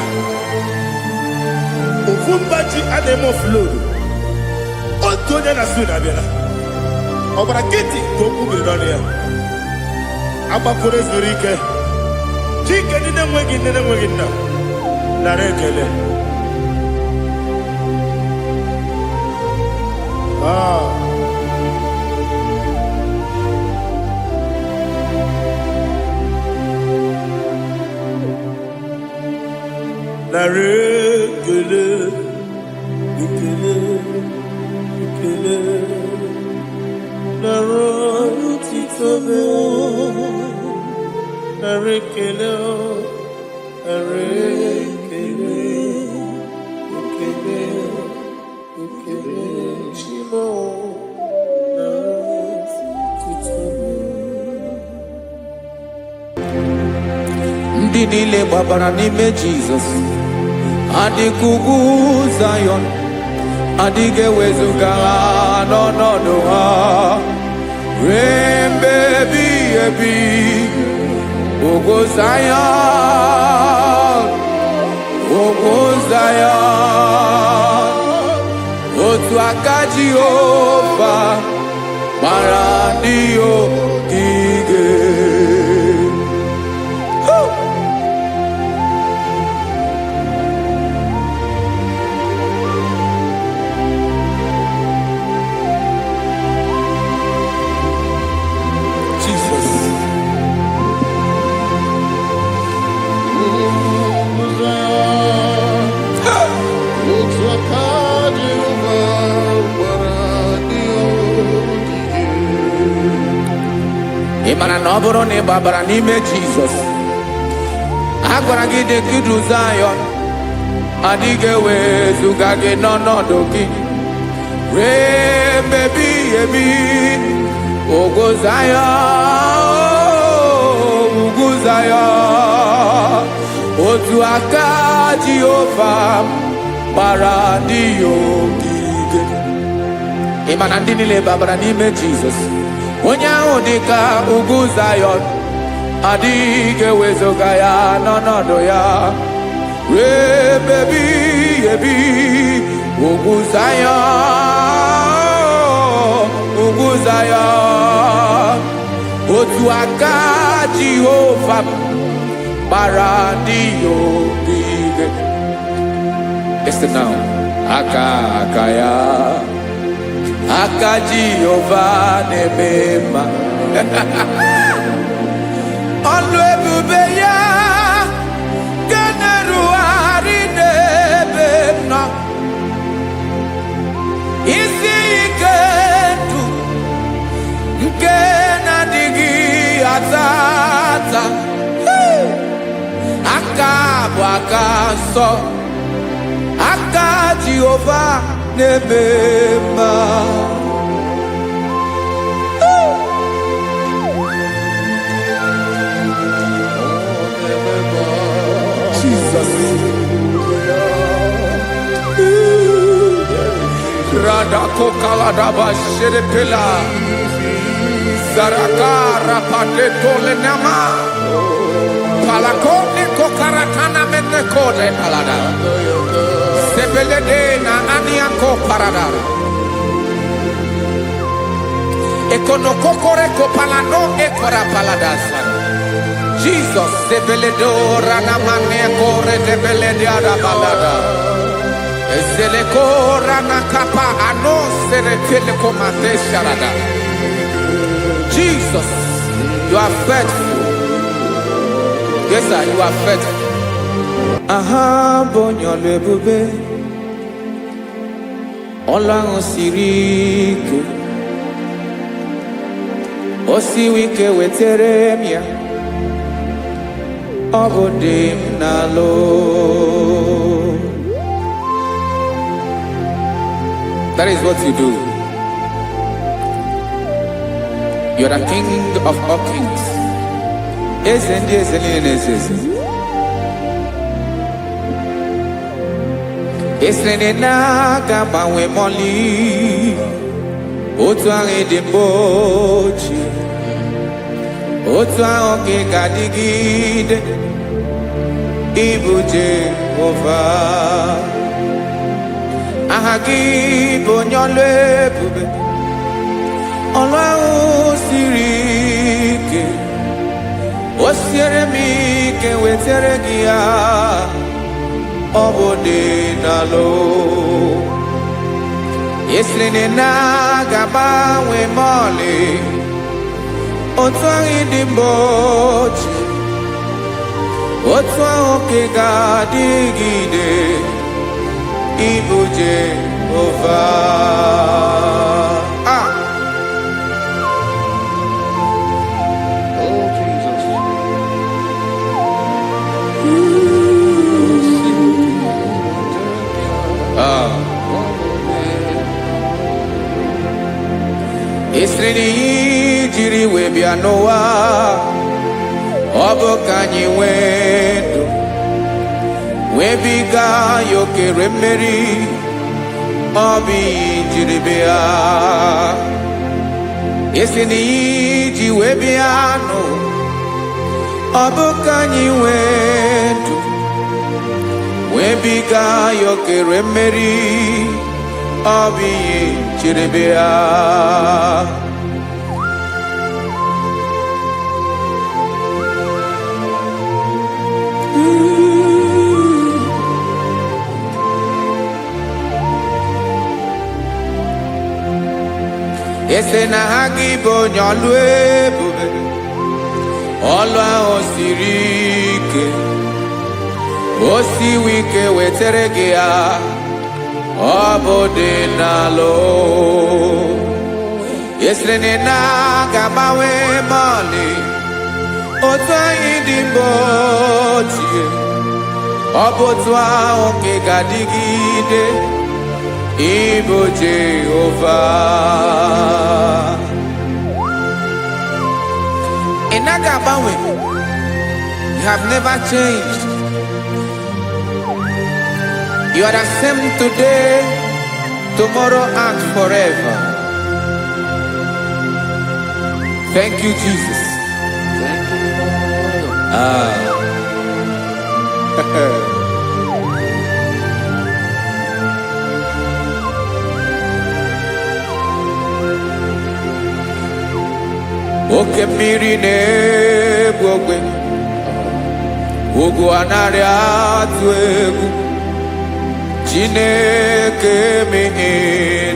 Ufumbaji anemo flow Otonya na suna bela Obara kiti koku bironia Aba kore zurike Chike nene mwegi na Narekele Narekele Ikele Naro titobe Narekele Shimo Naro titobe Ndị niile gbabara n'ime Jizọs adịkugwu Zion adịghị ewezuga ha n'ọnọdụ ha ruo mgbe ebighị ebi Ogo Zion otu aka Jehova gbara ndị ogige Ịmara na ọ bụrụ na ị gbabara n'ime Jizọs a gwara gị dị kudu Zion adịghị ewezuga gị n'ọnọdụ gị ruo mgbe ebighị ebi Ogo Zion otu aka Jehova gbara ndị ogige Ịmara ndị niile gbabara n'ime Jizọs onye ahụ dịka ugwu Zion adịghị ewezuga ya n'ọnọdụ ya ruo mgbe ebighị ebi ugwu Zion otu aka Jehova gbara ndị ogige Listen now aka ya aka Jehova na-eme mma ọlụ ebube ya ga-erugharị n'ebe m nọ isi ike ndụ nke na-adịghị ata akaso aka Jehovah nebema. Jesus. Radako kaladaba sherepela Zarakara padeto lenama Palakone kokaratana mene kode palada Sebelede na aniako paradara Ekonokokore kopalano ekora paladasa Jesus sebeledo ranamane kore debelede arabalada Ezelekora nakapa ano serepele komate sharada. Jesus, you are faithful. Yes, sir, you are faithful. Aha, bonyo lebube. Olang osiriku. Osiwike weteremia. Obodim nalo. That is what you do. You are the King of all kings. Esrene na gaba we moli. Otu ange dembochi. Otu ange gadigide. Ibu Jehovah. Ahagi bonyole bube Olorun sirike Osiere mi ke wetere gia Obode nalo Yeslene na gaba we mole Otwangi dimbochi Otwangi gadigide Ibu Jehovah. Oh, Jesus. Isrini jiri webia Noah. Obo kanyi wendo. Webiga yoke remeri Obi jiribea Yesini ji webiano Obukanyi wetu Webiga yoke remeri Obi jiribea Ese na hagi bonyolwe bube Olwa osirike Osi wike weteregea Obode nalo Ese na gabawe mali Otwa idimbotie Obotwa onke gadigide Ibu Jehovah. Inagabawe, you have never changed. You are the same today, tomorrow, and forever. Thank you, Jesus. Thank you, Lord. Oke mmiri na-egbu ogwe ugwu anarị atụ egwu Chineke mee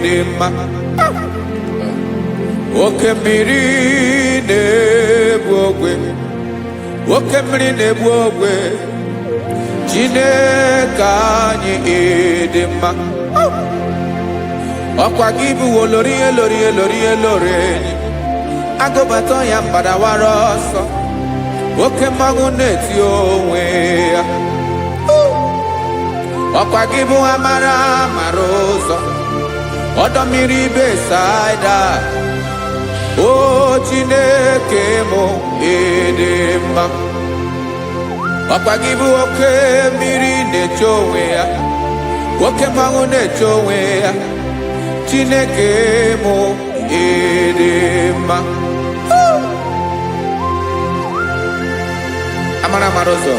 dị mma oke mmiri na-egbu ogwe oke mmiri na-egbu ogwe Chineke anyị dị mma ọkwa gị bụ olori enyi Agobato ya mbadawara ọsọ oke mmanwụ na-eti onwe ya ọkwa gị bụ amara mara ụzọ ọdọ mmiri Besaida. O Chineke mụ ịdị mma, ọkwa gị bụ oke mmiri na-eche onwe ya, oke mmanwụ na-eche onwe ya. Chineke mụ ịdị mma. Amara mara ụzọ.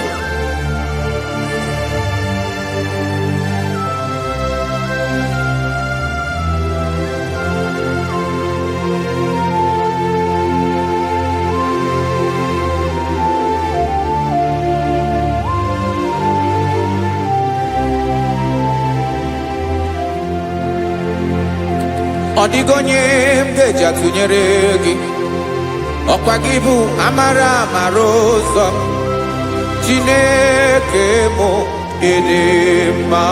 Ọ dịghị onye m ga-eji atụnyere gị, ọkwa gị bụ amara mara ụzọ. Chineke mụ ịdị mma,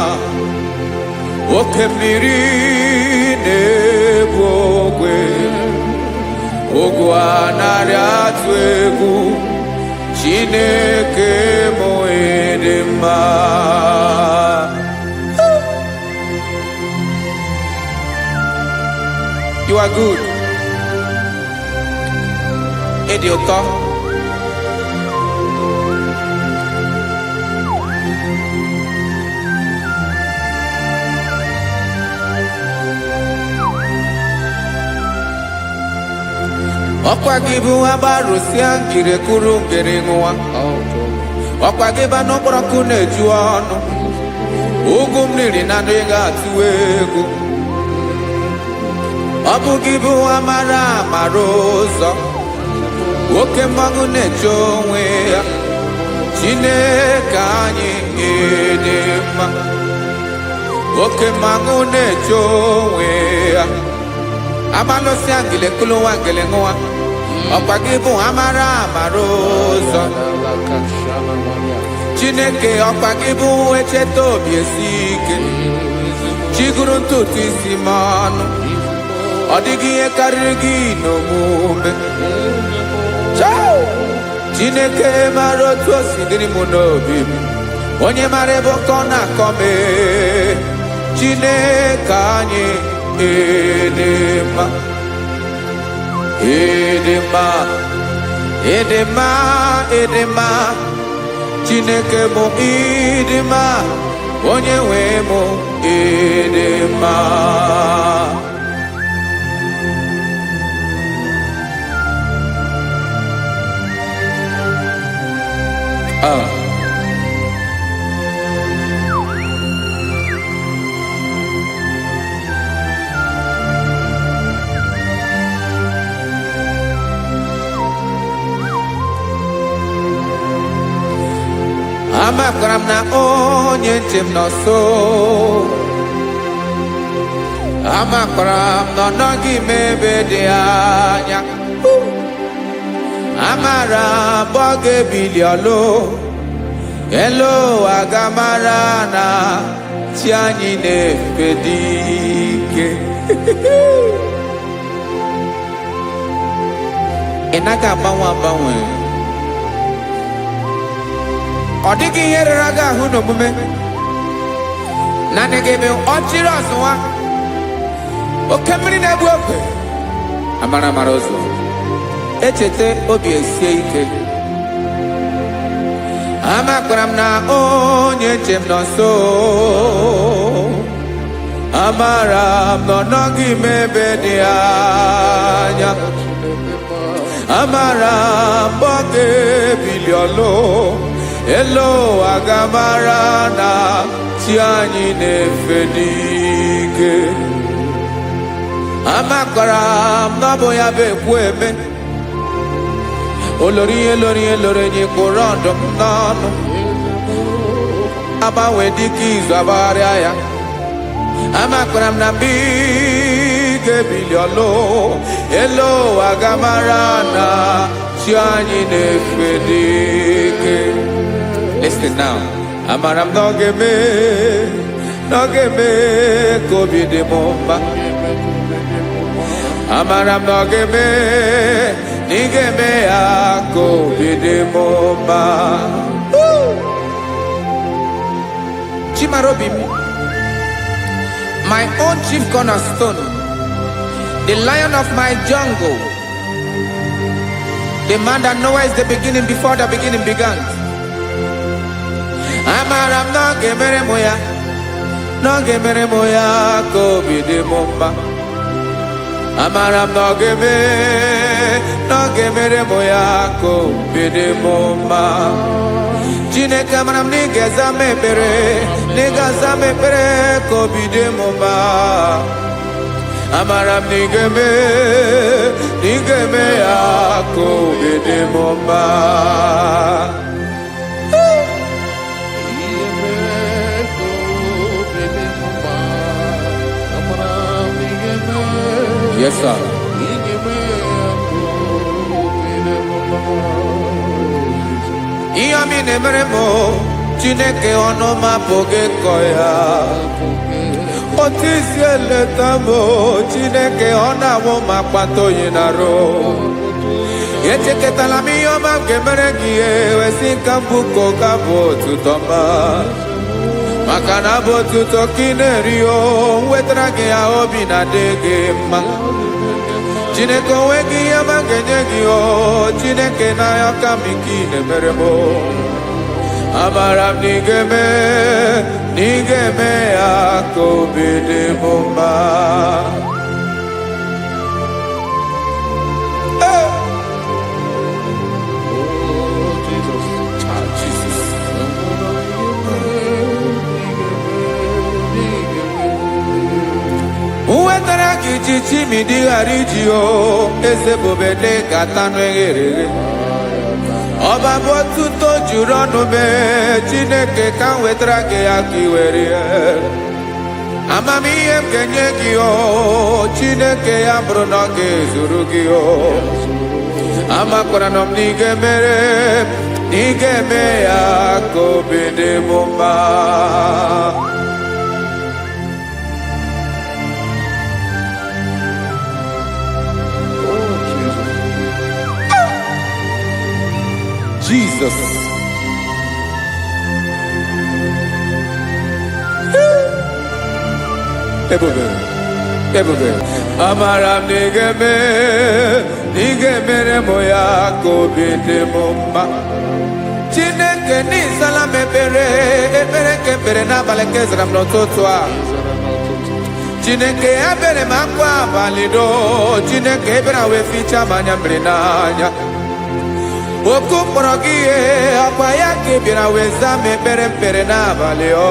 oke mmiri na-ebu ogwe, ogwu anaghị atụ egwu. Chineke mụ ịdị mma. You are good. Ịdị ụtọ. Ọkwa gị bụ agbarụsịa ngiri kụrụ ngiri nwa, ọkwa gị ba n'okporoko na-eju ọnụ, ugwu mmiri na adịghị atụ egwu. Ọ bụ gị bụ amara mara ụzọ, oke mmanwụ na-eche onwe ya. Chineke anyị ịdị mma, oke mmanwụ na-eche onwe ya. Amalụsị ngile kụrụ nwa ngile nwa, ọkwa gị bụ amara mara ụzọ. Chineke ọkwa gị bụ echeta obi esi ike, chigụrụ ntutu isi m ọnụ. Ọ dịghị ihe karịrị gị n'omume. Chineke mara otu o si dịrị m n'obi m, onye mara ebe ọkọ na-akọ m. Chineke anyị ịdị mma, ịdị mma, ịdị mma, ịdị mma. Chineke mụ ịdị mma, onye nwe mụ ịdị mma. Amakwara m na onye nche m nọ nso, amakwara m na ọ nọghị m ebe dị anya. Amara m ọ ga-ebili ọlụ, elu ụwa ga-amara na chi anyị na-efe dị ike. Ị naghị agbanwe agbanwe, ọ dịghị ihe rere gị ahụ n'omume. Naanị gị bụ ọchịrị ọzụwa, oke mmiri na-ebu ofe. Amara mara ụzọ, echeta obi esie ike. Amakwara m na onye nche m nọ nso, amara m na ọ nọghị m ebe dị anya. Amara m ọ ga-ebili ọlụ, elu ụwa ga-amara na chi anyị na-efe n'ike. Amakwara m na ọ bụ ya bụ ekwu eme, olori ihe lori ihe lori enyi kpụrụ ọdụm n'ọnụ. Agbanwe dịka izu agbagharịa ya. Amakwara m na mgbe ị ga-ebili ọlụ, elu ụwa ga-amara na chi anyị na-efe n'ike. Listen now. Amara m na ọ ga-eme ka obi dị m mma. Amara m na ọ ga-eme na ị ga-eme ya ka obi dị m mma. Chimarobim, my own chief cornerstone, the lion of my jungle, the man that knows the beginning before the beginning began. Amaram no gemere moya ko bide mumba. Amaram no gemere moya ko bide mumba. Jine kamaram ni gezame pere ko bide mumba. Amaram ni geme ako bide mumba. Yes, sir. Iyami nemeremo, Chineke onoma poge koya. Otisi eletamo, Chineke onawo makpato yinaro. Yecheke talami yoma gemeregie, wesinkambuko kabo tutoma. Makana botu tokinerio, wetrage ya obi na dege ma. Chineke wegi ya mangenyegi o, Chineke na ya kamiki nemeremo. Amaram nigeme ako bide mumba. Uwetaraki chichi midi harijio, eze bobede katano egere. Oba botu to jurono me, Chineke kan wetaraki akiwere. Amami em kenyegio, Chineke ambronoge zurugio. Amakoranom nigeme ako bide mumba. Jesus. Ebube. Amaram nigeme moya ko bide mumba. Chineke ni salame pere ke na baleke zram no totwa. Chineke abere makwa balido, Chineke bera we ficha manyambre nanya. Okuporogie apaya ke bira weza me pere na valeo.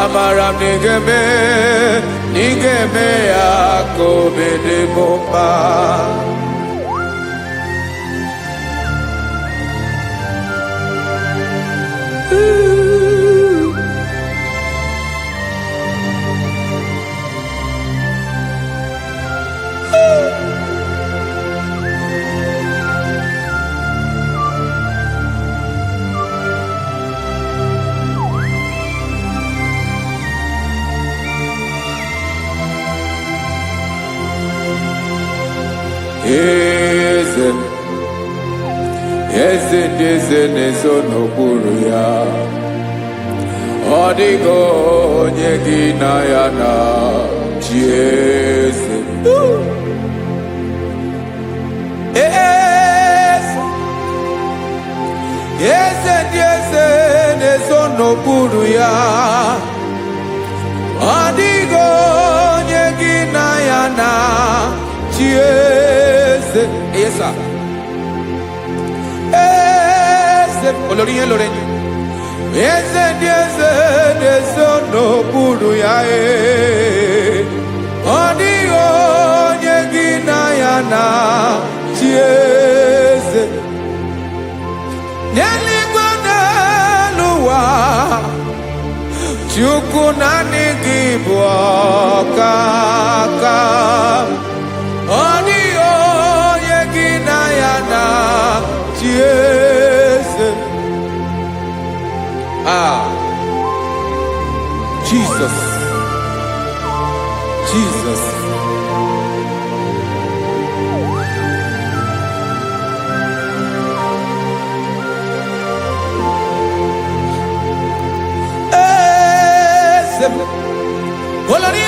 Amaram nigeme ako bide mumba. Eze nezo n'okpuru ya. Ọ dịghị onye gị na ya na chi eze. Eze ndị eze nezo n'okpuru ya. Ọ dịghị onye gị na ya na chi eze. Yes, sir. Olórin lórin. Eze n'okpuru ya ọ dịghị onye gị na ya na chi eze. N'eluigwe n'elu ụwa, Chukwu naanị gị bụ ọkaka. Ọ dịghị onye gị na ya na chi eze. Jesus. eze m. Olori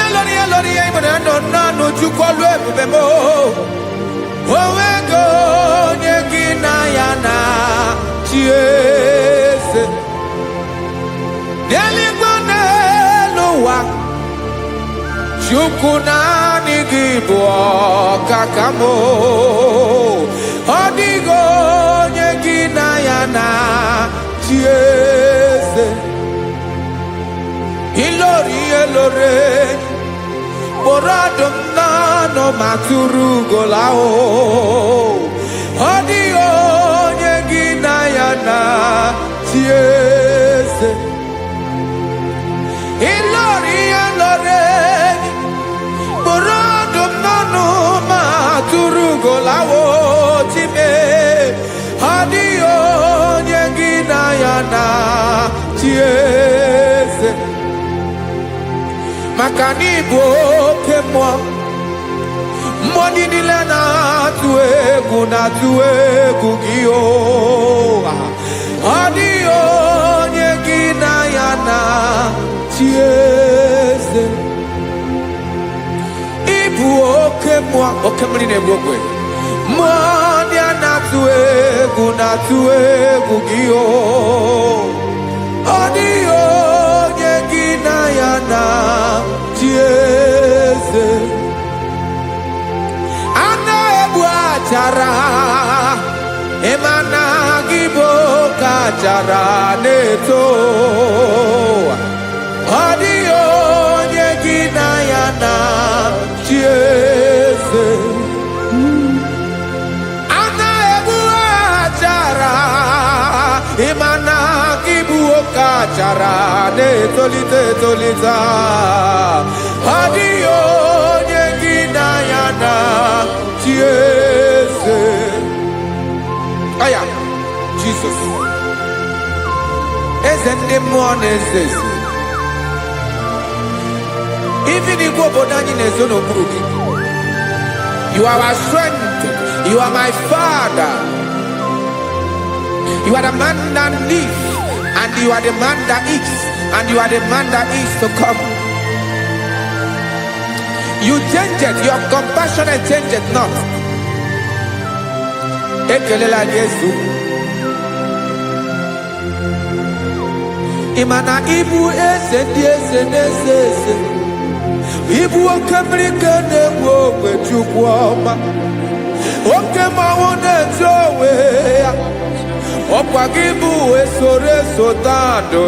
imana no nanu chukwalu ebube mo. Owego onye gị na ya na chi eze. N'eluigwe n'elu ụwa, Chukwu naanị gị bụ ọkaka m. Ọ dịghị onye gị na ya na chi eze. Ilori kpọrọ ọdụm n'ọnụ ma tụrụ ugo laa. Ọ dịghị onye gị na ya na chi eze. Ilori kpọrọ ọdụm n'ọnụ ma tụrụ ugo laa. Chime, ọ dịghị onye gị na ya na chi eze. Maka na ị bụ oke mmụọ, mmụọ niile na-atụ egwu gị. Ọ dịghị onye gị na ya na chi eze. Ị bụ oke mmụọ, oke mmiri na-egbu ogwe. Mmụọ ndị a na-atụ egwu gị. Ọ dịghị onye gị na ya na chi eze. A na-egbu achara, ịma na gị bụ ka achara na-eto. Ọ dịghị onye gị na ya na chi eze. A na-egbu achara, ịma na gị bụ ka achara na-etolite. Ọ dịghị onye gị na ya na chi eze. Aya, Jesus. Eze ndị mmụọ na-eze eze. Ibi n'igwe obodo anyị na-ezo n'okpuru gị. You are our strength. You are my Father. You are the man that lives, and you are the man that eats, and you are the man that is to come. You change it, your compassion change it not. Ekelela Jesu. Imana ibu eze ndị eze na-eze eze. Ibu oke mmiri ka na-egbu ogwe Chukwu ọma. Oke mmanwụ na-eti onwe ya. Ọkwa gị bụ esoro tando.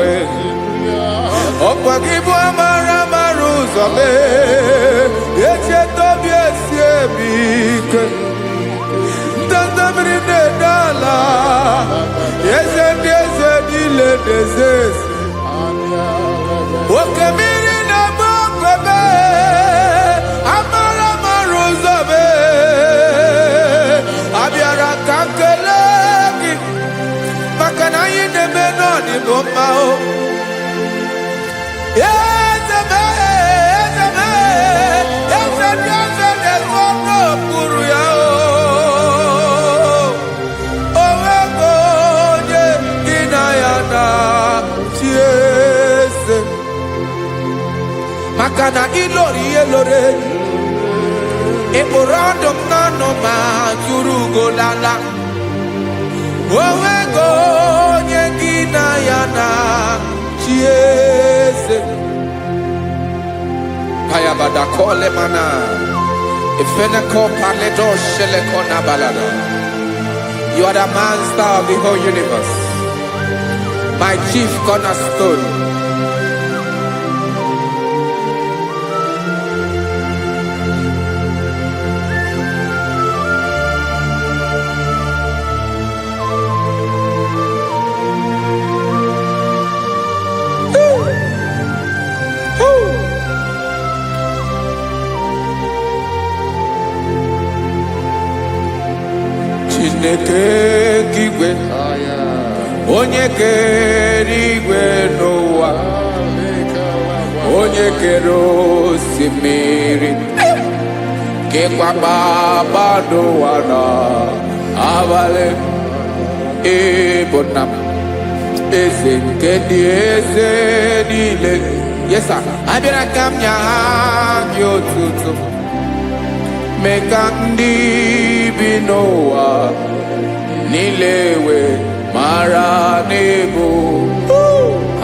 Ọkwa gị bụ amara ụzọ mee. Echeta obi esi ebi ike. Ndanda mmiri na-ede ala. Eze ndị eze niile na-eze eze. Oke mmiri na-agba ogwe mee. Amara ụzọ mee. Abịara ka nkele gị. Maka na anyị na-eme n'ọdịbụ mma o. Eze ndị eze na-ezo n'okpuru ya o. Owego onye gị na ya na chi eze. Maka na ilori ịkpụrụ ọdụm n'ọnụ ma tụrụ ugo lala. Owego onye gị na ya na chi eze. Payabada kole mana. Ifeneko paledo sheleko na balada. You are the master of the whole universe. My chief cornerstone. Chineke kigwe, onye kere igwe n'ụwa, onye kere osimiri, kekwa kpakpando ụwa n'abalị. Ịbụ nna m, eze nke ndị eze niile. Yes, sir. Abịara ka m nya gị otuto. Mee ka ndị bi n'ụwa niile wee mara n'ebu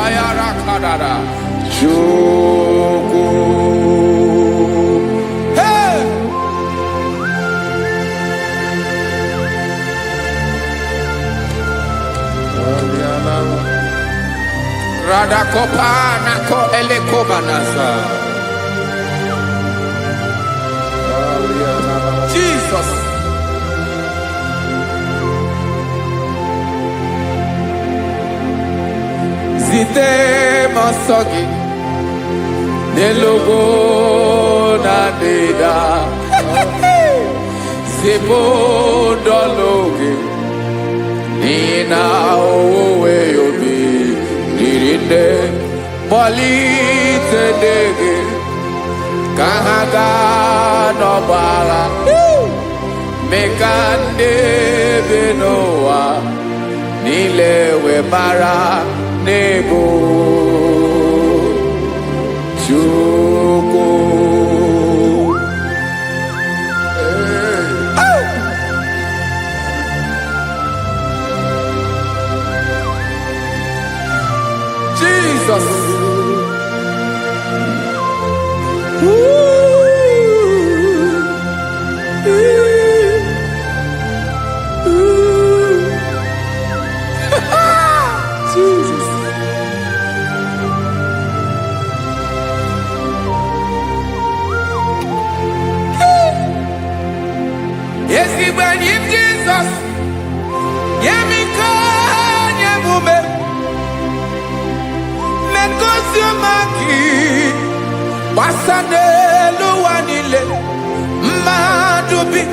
ayara kadara Chukwu. Hey! Radakopa nako elekobanasa. Jesus. Zite masogi nelogo na deda Zipo dologe nina owe yobi nirinde molite dege kahaga no bala mekande benoa nilewe mara nebo Chukwu. Jesus. Jesus. Yes, he went in Jesus. Yemika, Yemume. Mekosiomaki. Wasane luwanile. Madubi.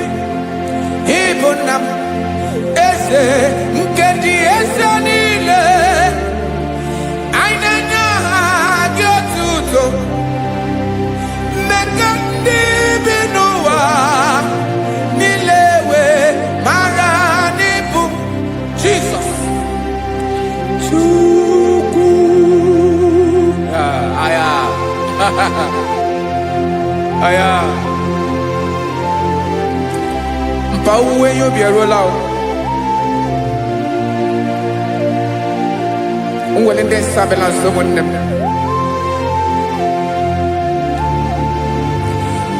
Ibunam. Ese. Nkedi ese nile. Ainanya gyotuto. Mekandi binuwa. Nilewe maranibu. Jesus. Chukwu. Aya. Aya. Mpa uwe yo bierola o. Unwele de sabela someone.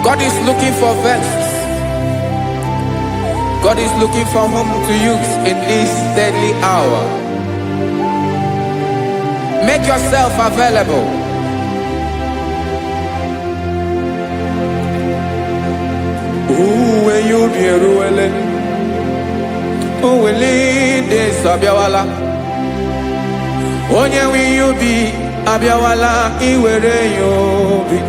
God is looking for vessels. God is looking for whom to use in this deadly hour. Make yourself available. Uwe you be ruele. Uwe de sabiawala. Onye wi you be abiawala iwere you be.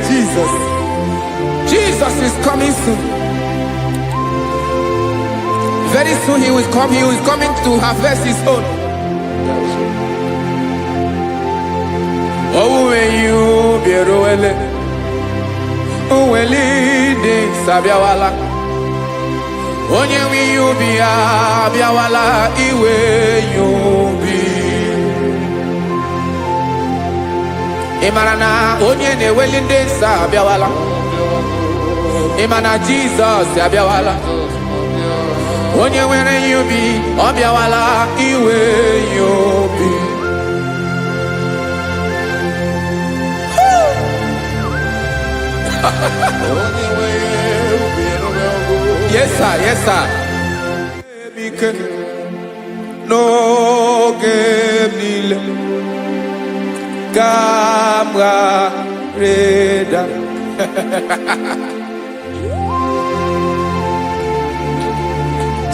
Jesus. Jesus is coming soon. Very soon he will come. He is coming to harvest his own. Oh, when you be ruele. Oh, when de sabiawala. Onye wi you be abiawala iwe you be. Imarana onye na-eweli ndị nsọ abịawala. Imana Jesus abịawala. Onye nwere ya obi ọ bịawala iwe ya obi. Yes sir, yes sir. N'oge niile Gamra Reda.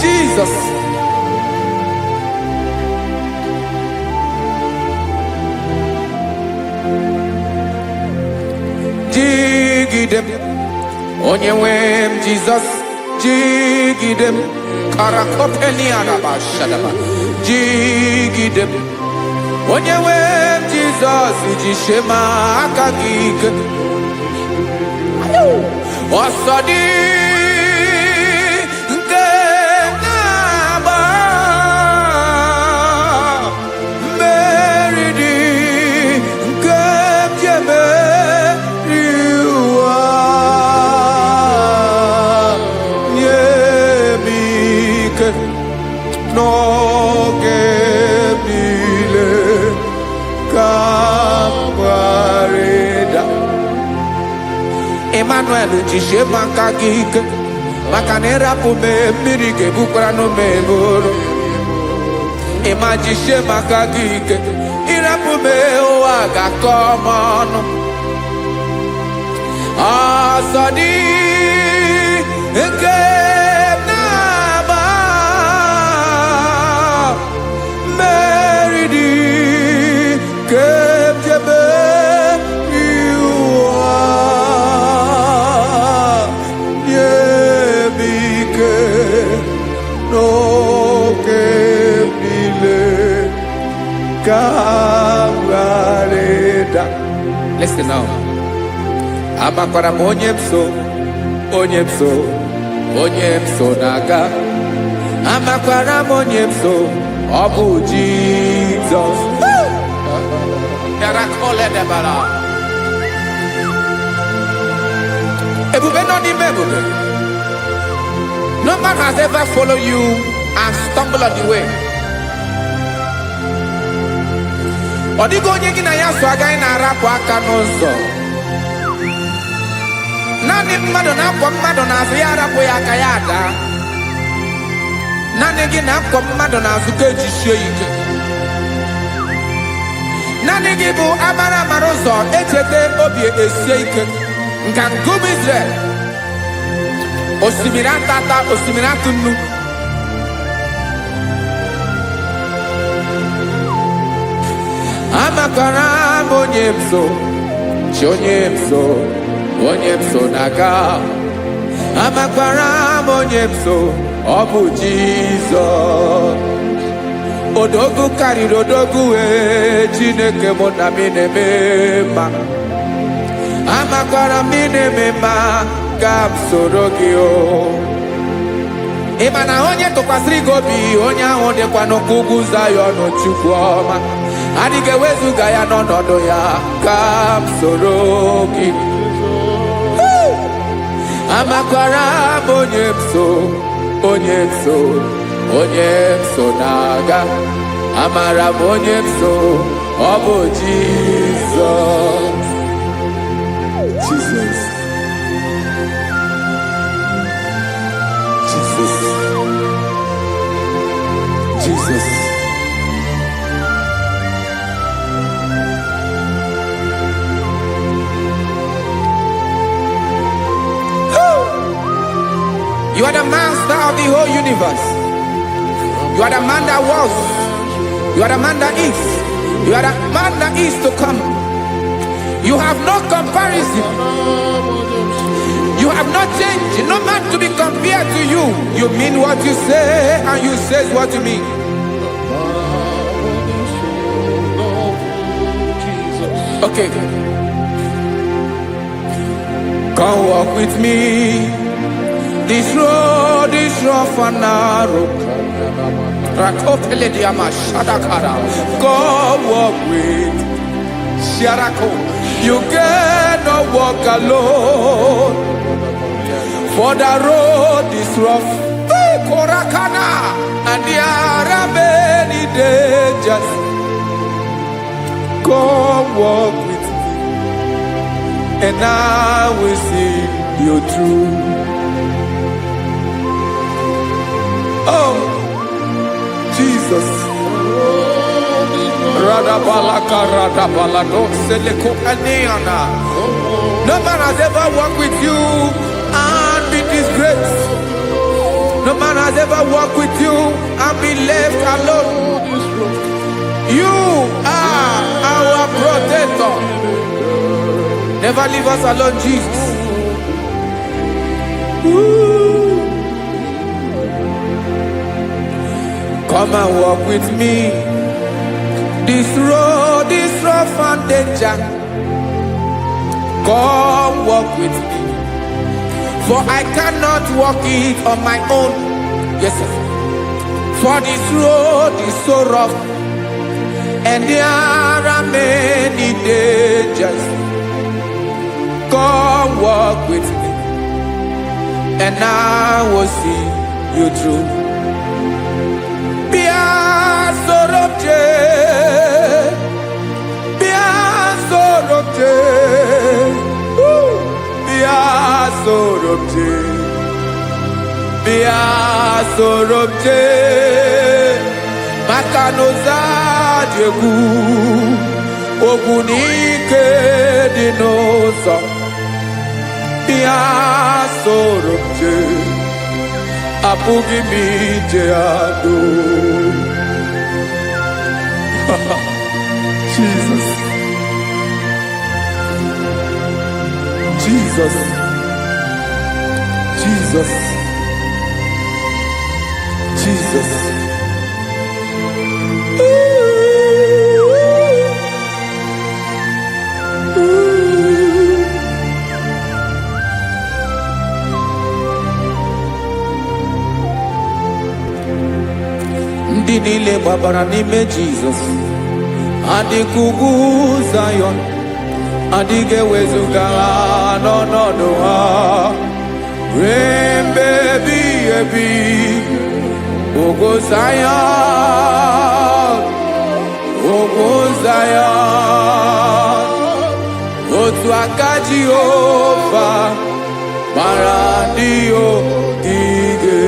Jesus. Jigidem. Onyewem Jesus. Jigidem. Karakopeni Arabashadaba. Jigidem. Onyewem Jesus. Ujishema akagig. Osodi. n'oge niile ka m gharịda. Emmanuel jisie maka gị ike, maka na ịrapụ m mmiri ga-ebukwara n'ume eboro. Ịma jisie maka gị ike, ịrapụ m ụwa ga-akọ m ọnụ. Ọsọ dị nke na-agba, mmeri dị nke jebe iwa, nye m ike n'oge niile ka m gharịda. Listen now. Amakwara m onye m so, onye m so, onye m so na-aga. Amakwara m onye m so, ọ bụ Jizọs. Ebube nọ n'ime ebube. No man has ever followed you and stumbled on the way. Ọ dịghị onye gị na ya so agaghị na-arapụ aka n'ụzọ. Naanị mmadụ na-akwọ mmadụ n'azụ ya arapụ ya aka ya ada. Naanị gị na-akwọ mmadụ n'azụ ka ejisie ike. Naanị gị bụ amara ụzọ echete obi esie ike. Nka ngụbụ Izrel, osimiri atata, osimiri atụ nnu. Amakwara m onye m so, chi onye m so, onye m so na-aga. Amakwara m onye m so, ọ bụ Jizọs. Odogwu karịrị odogwu, Chineke mụ na mi na-eme mma. Amakwara m na-eme mma, ka m soro gị o. Ị ma na onye tụkwasịrị gị obi, onye ahụ dịkwa n'ụkwụ ugwu Zayọn, Chukwu ọma. Adịghị ewezuga ya n'ọnọdụ ya, ka m soro gị. Amakwara m onye m so, onye m so, onye m so na-aga. Amara m onye m so, ọ bụ Jizọs. Jesus. Jesus. Jesus. You are the master of the whole universe. You are the man that was. You are the man that is. You are the man that is to come. You have no comparison. You have not changed. No man to be compared to you. You mean what you say, and you say what you mean. Okay. Come walk with me. This road is rough and narrow. Come walk with Sharako. You cannot walk alone, for the road is rough. Korakana, and there are many dangers. Come walk with me, and I will see you through. Oh, Jesus. No man has ever walked with you and been disgraced. No man has ever walked with you and been left alone. You are our protector. Never leave us alone, Jesus. Ooh. Come and walk with me. This road is rough and danger. Come walk with me, for I cannot walk it on my own. Yes, sir. For this road is so rough, and there are many dangers. Come walk with me, and I will see you through. sorobje bia sorobje makanoza diegu ogunike dinosa bia sorobje apugi mije ado Jesus Jesus Jesus Jesus ndị niile gbabara n'ime Jizọs adịghị ugwu Zayọn adịghị ewezuga ha n'ọnọdụ ha ruo mgbe ebighị ebi ugwu Zayọn otu aka Jehova mara ndị ogige.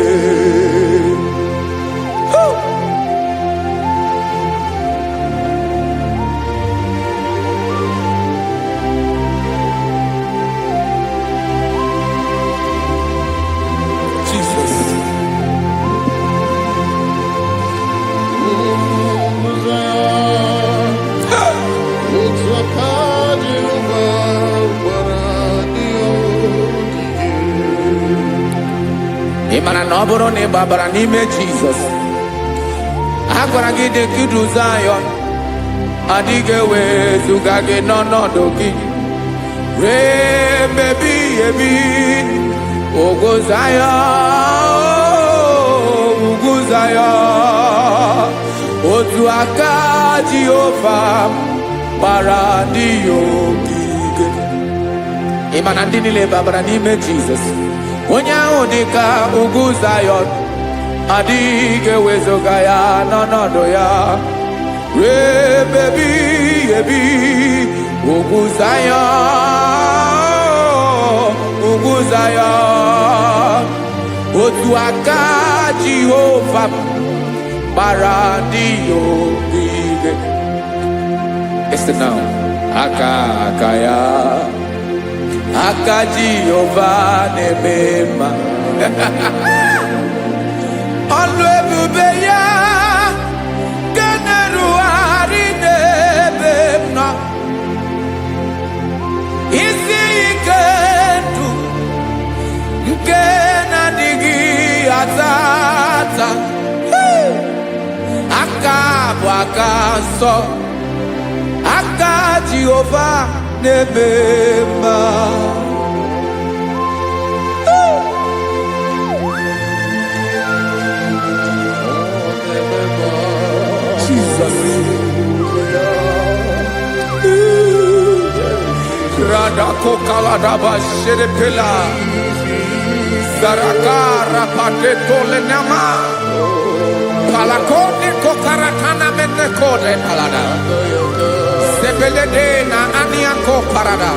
Ịmara na ọ bụrụ na ị gbabara n'ime Jizọs a gwara gị dị ka idu Zayọn adịghị ewezuga gị n'ọnọdụ gị ruo mgbe ebighị ebi ugwu Zayọn otu aka Jehova gbara ndị ya ogige. Ịma na ndị niile gbabara n'ime Jizọs onye ahụ dị ka ugwu Zayọn adịghị ewezuga ya n'ọnọdụ ya ruo mgbe ebighị ebi ugwu Zayọn otu aka Jehova gbara ndị ya ogige. Listen now, aka ya aka Jehova na-eme mma ọlụ ebube ya nke na-erugharị n'ebe m nọ isi ike ndụ nke na-adịghị ata ata aka bụ aka nsọ aka Jehova na-eme mma. Jesus Radako Kaladaba Sherepela Zarakara Pateto Lenama Palakone Kokaratana Menekode Palada Sebeledena Aniako Parada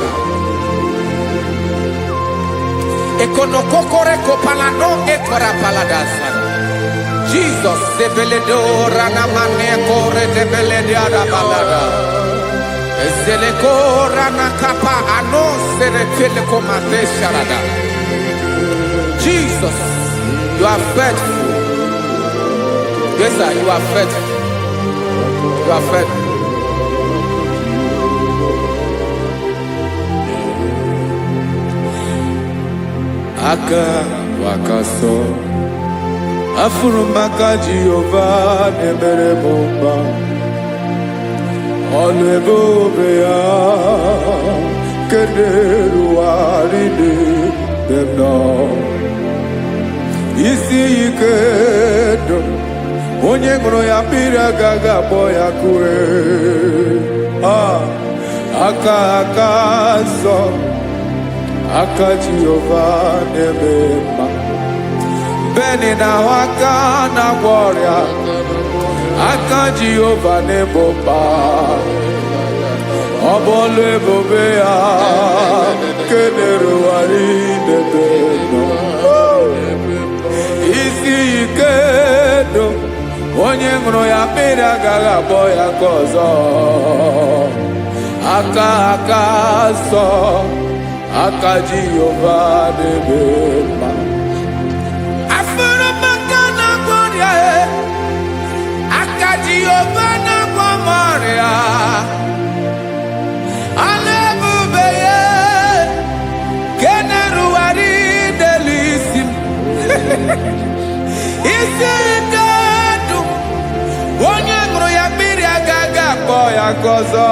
Ekonokokore Kopalano Ekora Paladasa Jesus Sebeledo Ranamane Kore de Belediada Balada Zeleko Ranakapa Ano Serepele Komate Sharada. Jesus, you are faithful. Yes, sir, you are faithful. You are faithful. Aka wakaso afurumaka Jehova nebere bomba ọlụ ebube ya kederu arịde demna isi ike do onye ṅụrụ ya mmiri agaghị agbọ ya kue aka nsọ aka Jehova na-eme mma beni na aka na-agwọ ọrịa aka Jehova na-ebo mba ọ bụ ọlụ ebube ya kenerugharị n'ebe ike ndụ onye ṅụrụ ya mmiri agaghị akpọ ya ka ọzọ aka nsọ aka Jehova na-eme mma afụrụ maka na-agwọ ọrịa aka Jehova na-agwọ m ọrịa ala ebube ya ke na-erugharị n'elu isi m isi ike ndụ onye ṅụrụ ya mmiri agaghị akpọ ya ka ọzọ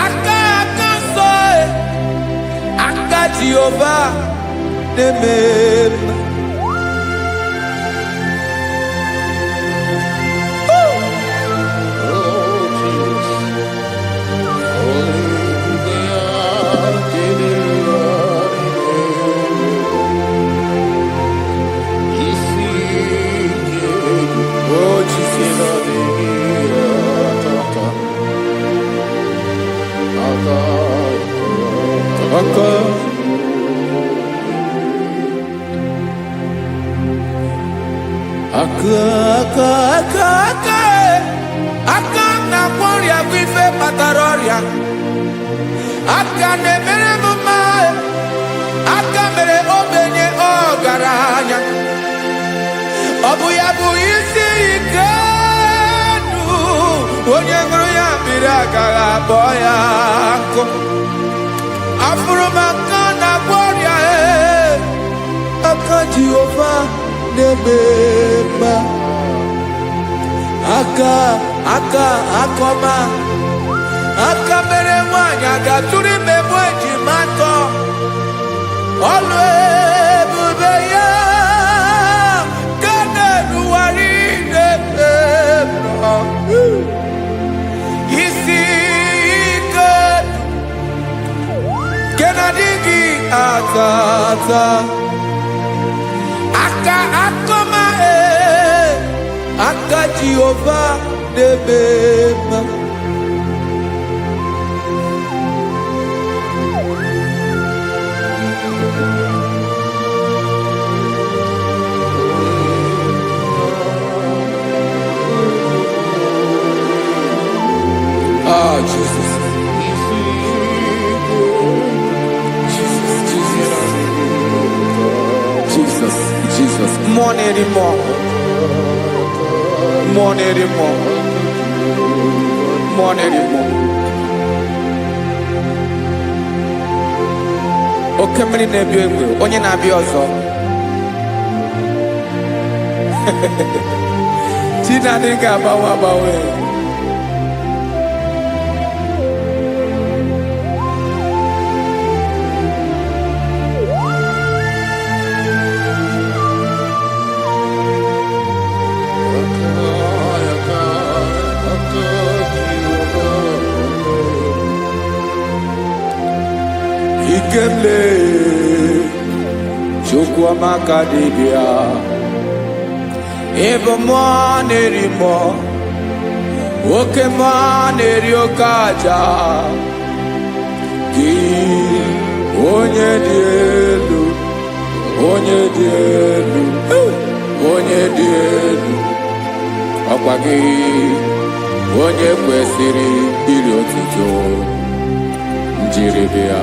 aka nsọ aka Jehova na-eme mma aka na-agwọ ọrịa bụ ife kpatara ọrịa aka na-emere m mma aka mere ogbenye ọgaranya ọ bụ ya bụ isi ike ndụ onye ṅụrụ ya mmiri agaghị akpọ ya nkụ afụrụ m aka na-agwọ ọrịa aka Jehova na-eme mma aka ọma aka mere nwanyị ga-atụrụ ime bụ ejima atọ ọlụ ebube ya ka na-erugharị n'ebe isi ike ke na-adịghị ata aka ọma aka Jehova na-eme mma Jesus. More anymore. Oke mmiri na-ebi egbe onye na-abịa ọzọ Chinadị ga-agbanwe Ikemle Chukwuamaka dibịa ebe mmụọ na-eri mmụọ oke mmụọ na-eri oke aja gị onye dị elu ọkwa gị onye kwesịrị iri otuto njiribịa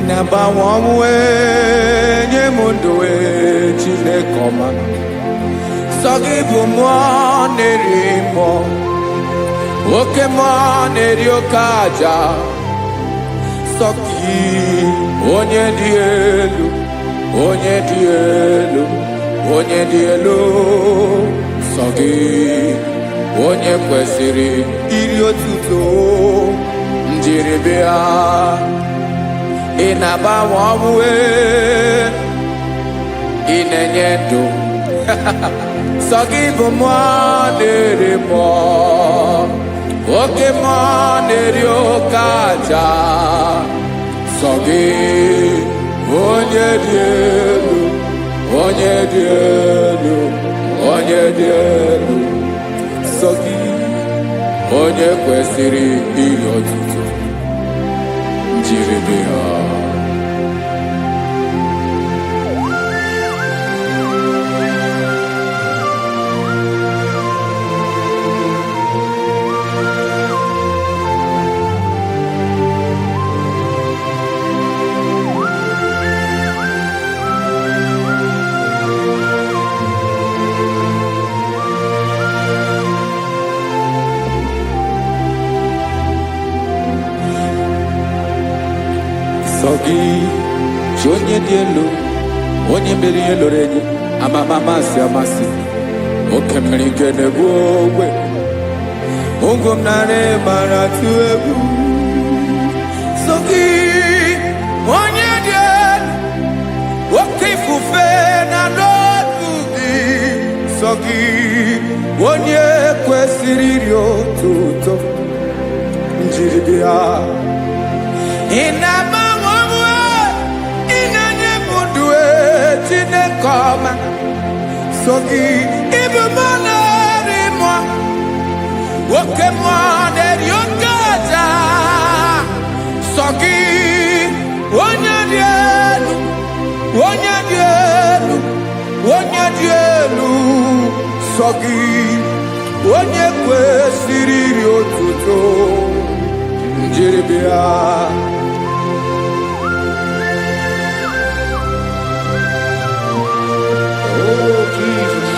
na-agbanwe ọnwụ nye m ndụ Chineke ọma sọ gị bụ mmụọ na-eri mmụọ oke mmụọ na-eri oke aja sọ gị onye dị elu sọ gị onye kwesịrị iri otuto njiribịa ị na-agbanwe ọnwụ ị na-enye ndụ sọ gị bụ mmụọ na-eri mmụọ, oke mmụọ na-eri oke aja. Sọ gị onye dị elu, onye dị elu, onye dị elu. Sọ gị onye kwesịrị ihe otuto jiri bịa. Sọ gị chi onye dị elu, onye mere ihe lụrụ enyi, amama amasị amasị, oke mmiri nke na-egbu ogwe, ụgwọ m nara mara tụ egwu. Sọ gị onye dị elu, oke ifufe na n'ọdụ gị. Sọ gị onye kwesịrị iri otuto njiri bịa. Ị na-agbanwe onwe, ị na-enye m ndụ Chineke ọma. Sọ gị ịbụ mmụọ na-eri mmụọ, oke mmụọ na-eri oke aja. Sọ gị onye dị elu, onye dị elu, onye dị elu. Sọ gị onye kwesịrị iri otuto njiri bịa. Oh, Jesus.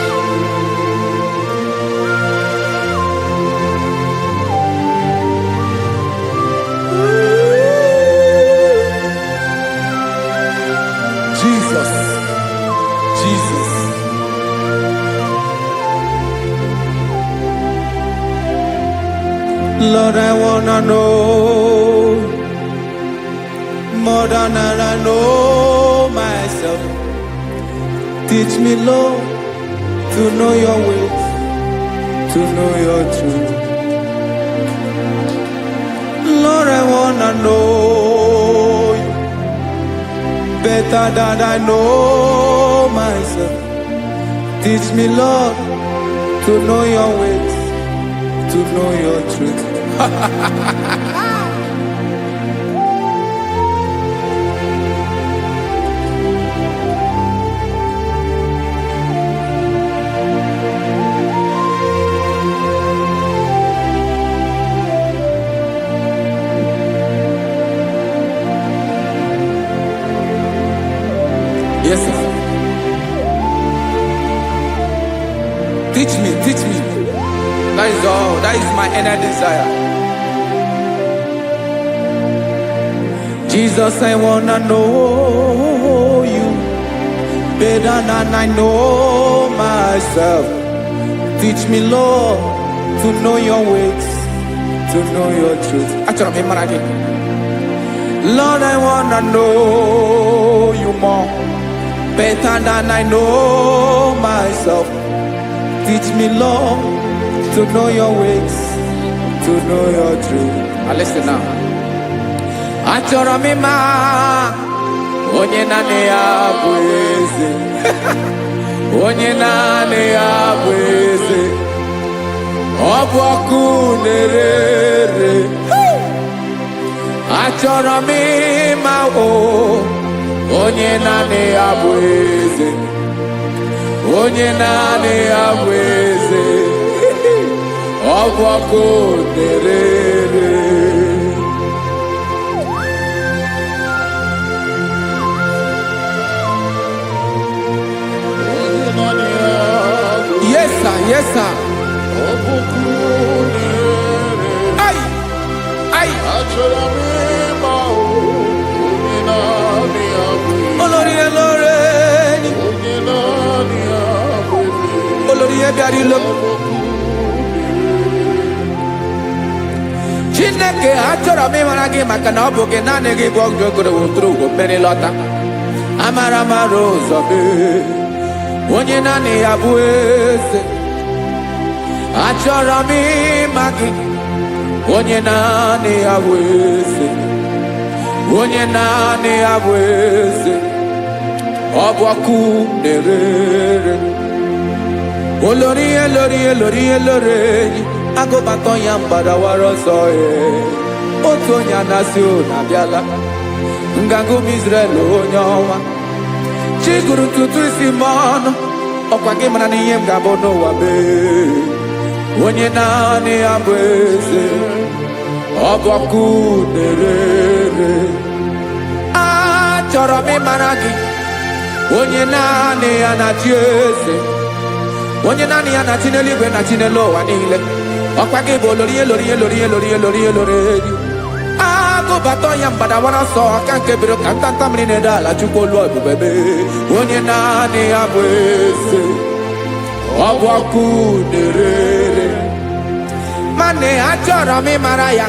Jesus, Jesus. Lord, I wanna know more than I know myself. Teach me, Lord, to know your ways, to know your truth. Lord, I wanna know you better than I know myself. Teach me, Lord, to know your ways, to know your truth. Yes, sir. Teach me, teach me. That is all. That is my inner desire. Jesus, I wanna know you better than I know myself. Teach me, Lord, to know your ways, to know your truth. Lord, I wanna know you more, better than I know myself. Teach me, Lord, to know your ways, to know your truth. Listen now. Achọrọ m ịma onye naanị ya bụ eze, onye naanị ya bụ eze, ọ bụ ọkụ na-ere. Achọrọ m ịma onye naanị ya bụ eze, onye naanị ya bụ eze, ọ bụ ọkụ na-ere. Yes, sir. Yes, sir. Ay, ay. Olórí Olórí, Olórí ebiari lo. Chineke achọrọ m ịmara gị maka na ọ bụ gị naanị gị bụ ọgụ ogologo tụrụ ụgwọ mmeri lọta. Amara mara ụzọ gị. onye naanị ya bụ eze. Achọrọ m ịma gị, onye naanị ya bụ eze, onye naanị ya bụ eze. Ọ bụ ọkụ na-erere, olori elori elori elori enyi, agụbatọ ya mgbadawara ọsọ ya. Otu onye anasị ụlọ abịala, nganga ụmụ Izrel onye ọnwa. Chi gụrụ ntutu isi m ọnụ, ọkwa gị mara na ihe m ga-abụ n'ụwa mee. Onye naanị ya bụ eze, ọ bụ ọkụ na-erere. Achọrọ m ịmara gị, onye naanị ya na-achị eze, onye naanị ya na-achị n'eluigwe na chi n'elu ụwa niile. Ọkwa gị bụ olori elori elori elori elori elori enyi, agụbatọ ya mgbadawara ọsọ aka nke biro ka ntanta mmiri na-ede ala Chukwu olu ebube mee. Onye naanị ya bụ eze, ọ bụ ọkụ na-erere. Mane achọrọ m ịmara ya,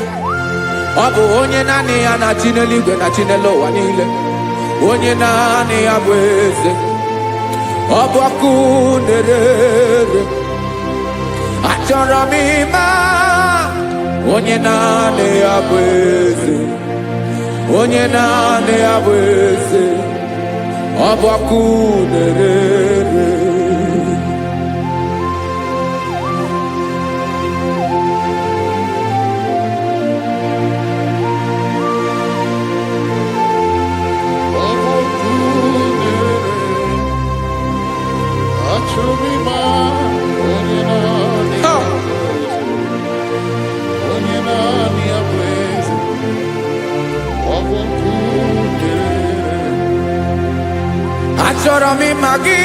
ọ bụ onye naanị ya na-achị n'eluigwe na chi n'elu ụwa niile. Onye naanị ya bụ eze, ọ bụ ọkụ na-erere. Achọrọ m ịma onye naanị ya bụ eze, onye naanị ya bụ eze, ọ bụ ọkụ na-erere. Achọrọ m ịma gị,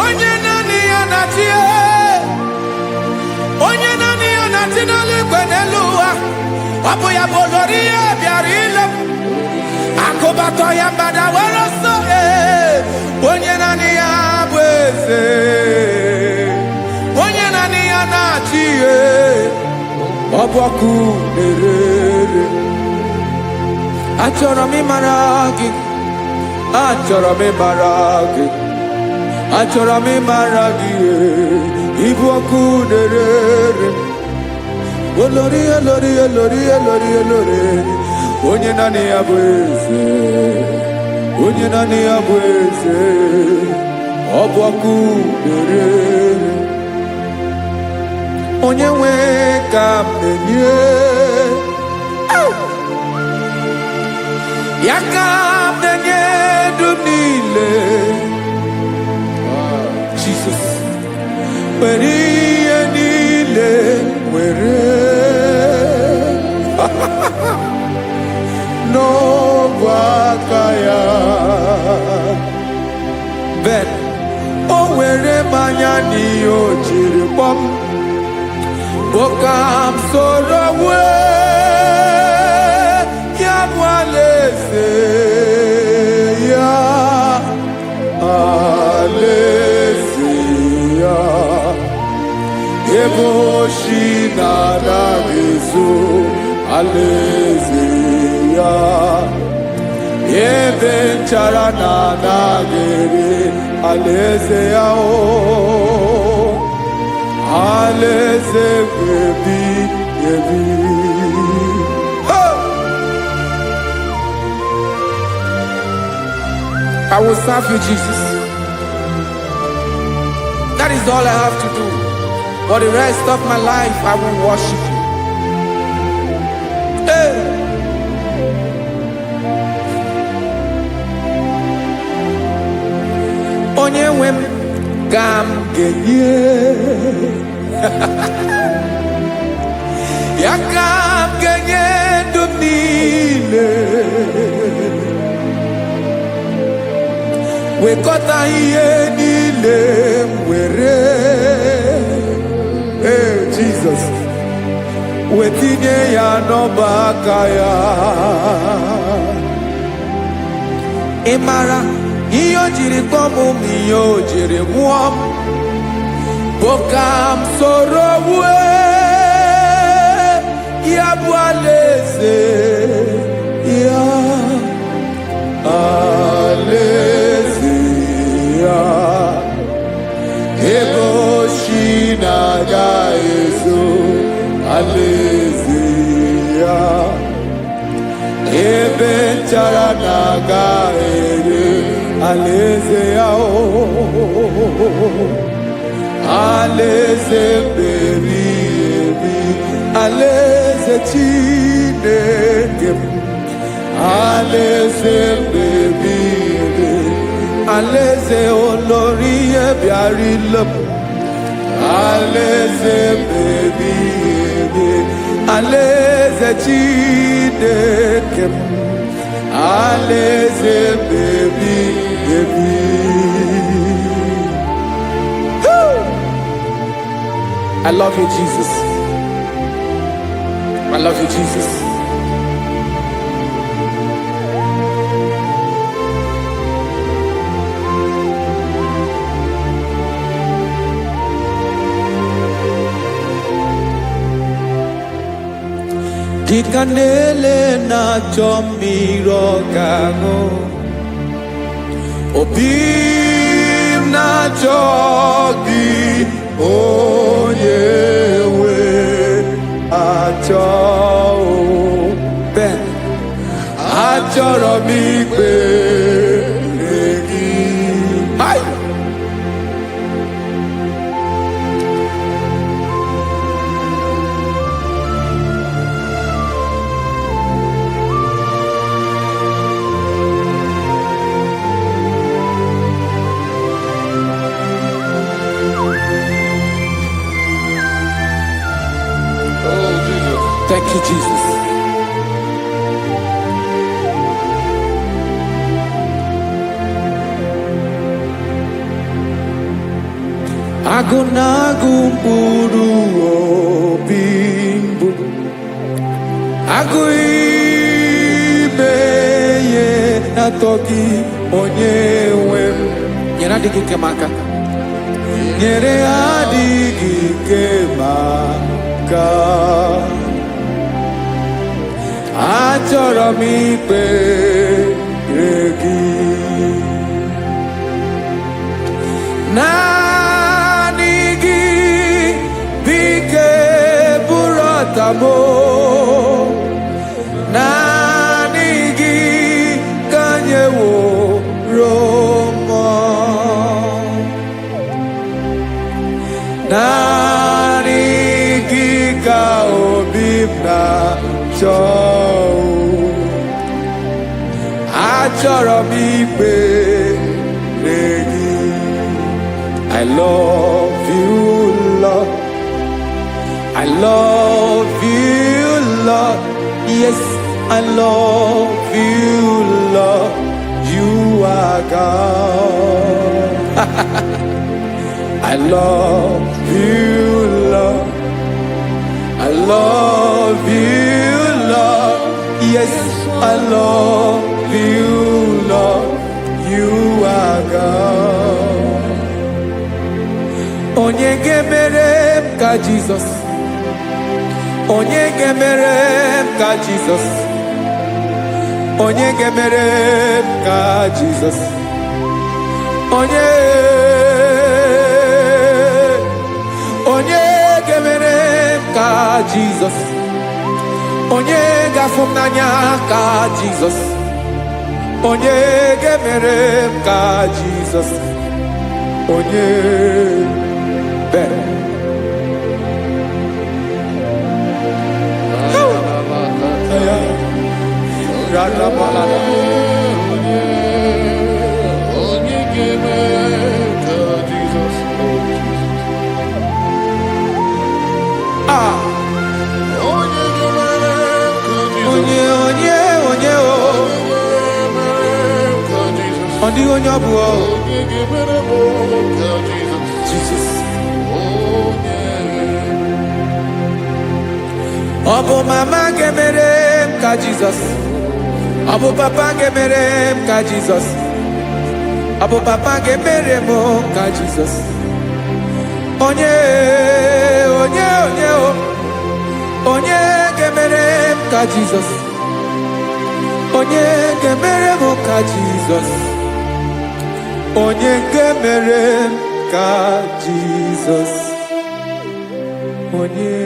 onye naanị ya na-achị, onye naanị ya na-achị n'eluigwe n'elu ụwa. Ọ bụ ya bụ olori ya bịara ile, akụbatọ ya mgbadawara ọsọ. Onye naanị ya bụ eze, onye naanị ya na-achị, ọ bụ ọkụ na-erere. Achọrọ m ịmara gị, achọrọ m ịmara gị, achọrọ m ịmara gị, ịbụ ọkụ na-erere. Olori elori elori elori elori, onye naanị ya bụ eze, onye naanị ya bụ eze, ọ bụ ọkụ na-erere. Onye nwe ka m na-enye, ya ka m na-enye dum niile. Jesus, were ihe niile were n'ọbụ aka ya. Ben o were mmanya n'ihe o jiri kpọm, ka m soro wee ya bụ alaeze ya, alaeze ya. Ebe oshi na-anaghị ezo, alaeze ya. Ebe nchara na-anaghị ere, alaeze ya. Alaeze ebi ebi. I will serve you, Jesus. That is all I have to do. For the rest of my life, I will worship you. Hey. Onye nwe m ka m ga-enye, ya ka m ga-enye ndụ m niile. Wekọta ihe niile m were, Jesus, wetinye ya n'ọba aka ya. Ị mara ihe o jiri kpọọ m, ihe o jiri nwụọ m, bụ ka m soro wee ya bụ alaeze ya, alaeze ya. alaeze ya ebe nchara na-aga ere alaeze ya alaeze mmebi ebi alaeze Chineke m alaeze mmebi ebi alaeze olórí ebiarilo alaeze mmebi ebi alaeze Chineke m alaeze mmebi ebi. I love you, Jesus. I love you, Jesus. Kikanele na chomiro kago Obim na chogi Onyewe acho Ben achoro mi gbe egi Hai Thank you, Jesus. Agunagu mburu obimbu Aguibeye natoki onyewe Nyere adigi kemaka Nyere adigi kemaka Achọrọ m ikpere gị naanị gị bike bụrụ ọtabo naanị gị ka nyeworo m naanị gị ka obi m na-achọ achọrọ m ikpere gị I love you, Lord. I love you, Lord. Yes, I love you, Lord. You are God. I love you, Lord. I love you, Lord. Yes, I love you, Lord. You are God. Onye gemere m ka Jesus. Onye gemere m ka Jesus. Onye gemere m ka Jesus. Onye gemere m ka Jesus. Onye gafum n'anya ka Jesus. Onye gemere m ka Jesus. Onye better. Jesus. Obo mama gemere ka Jesus. Obo papa gemere ka Jesus. Obo papa gemere mo ka Jesus. Onye gemere ka Jesus. Onye gemere mo ka Jesus. Onye gemere ka Jesus. Onye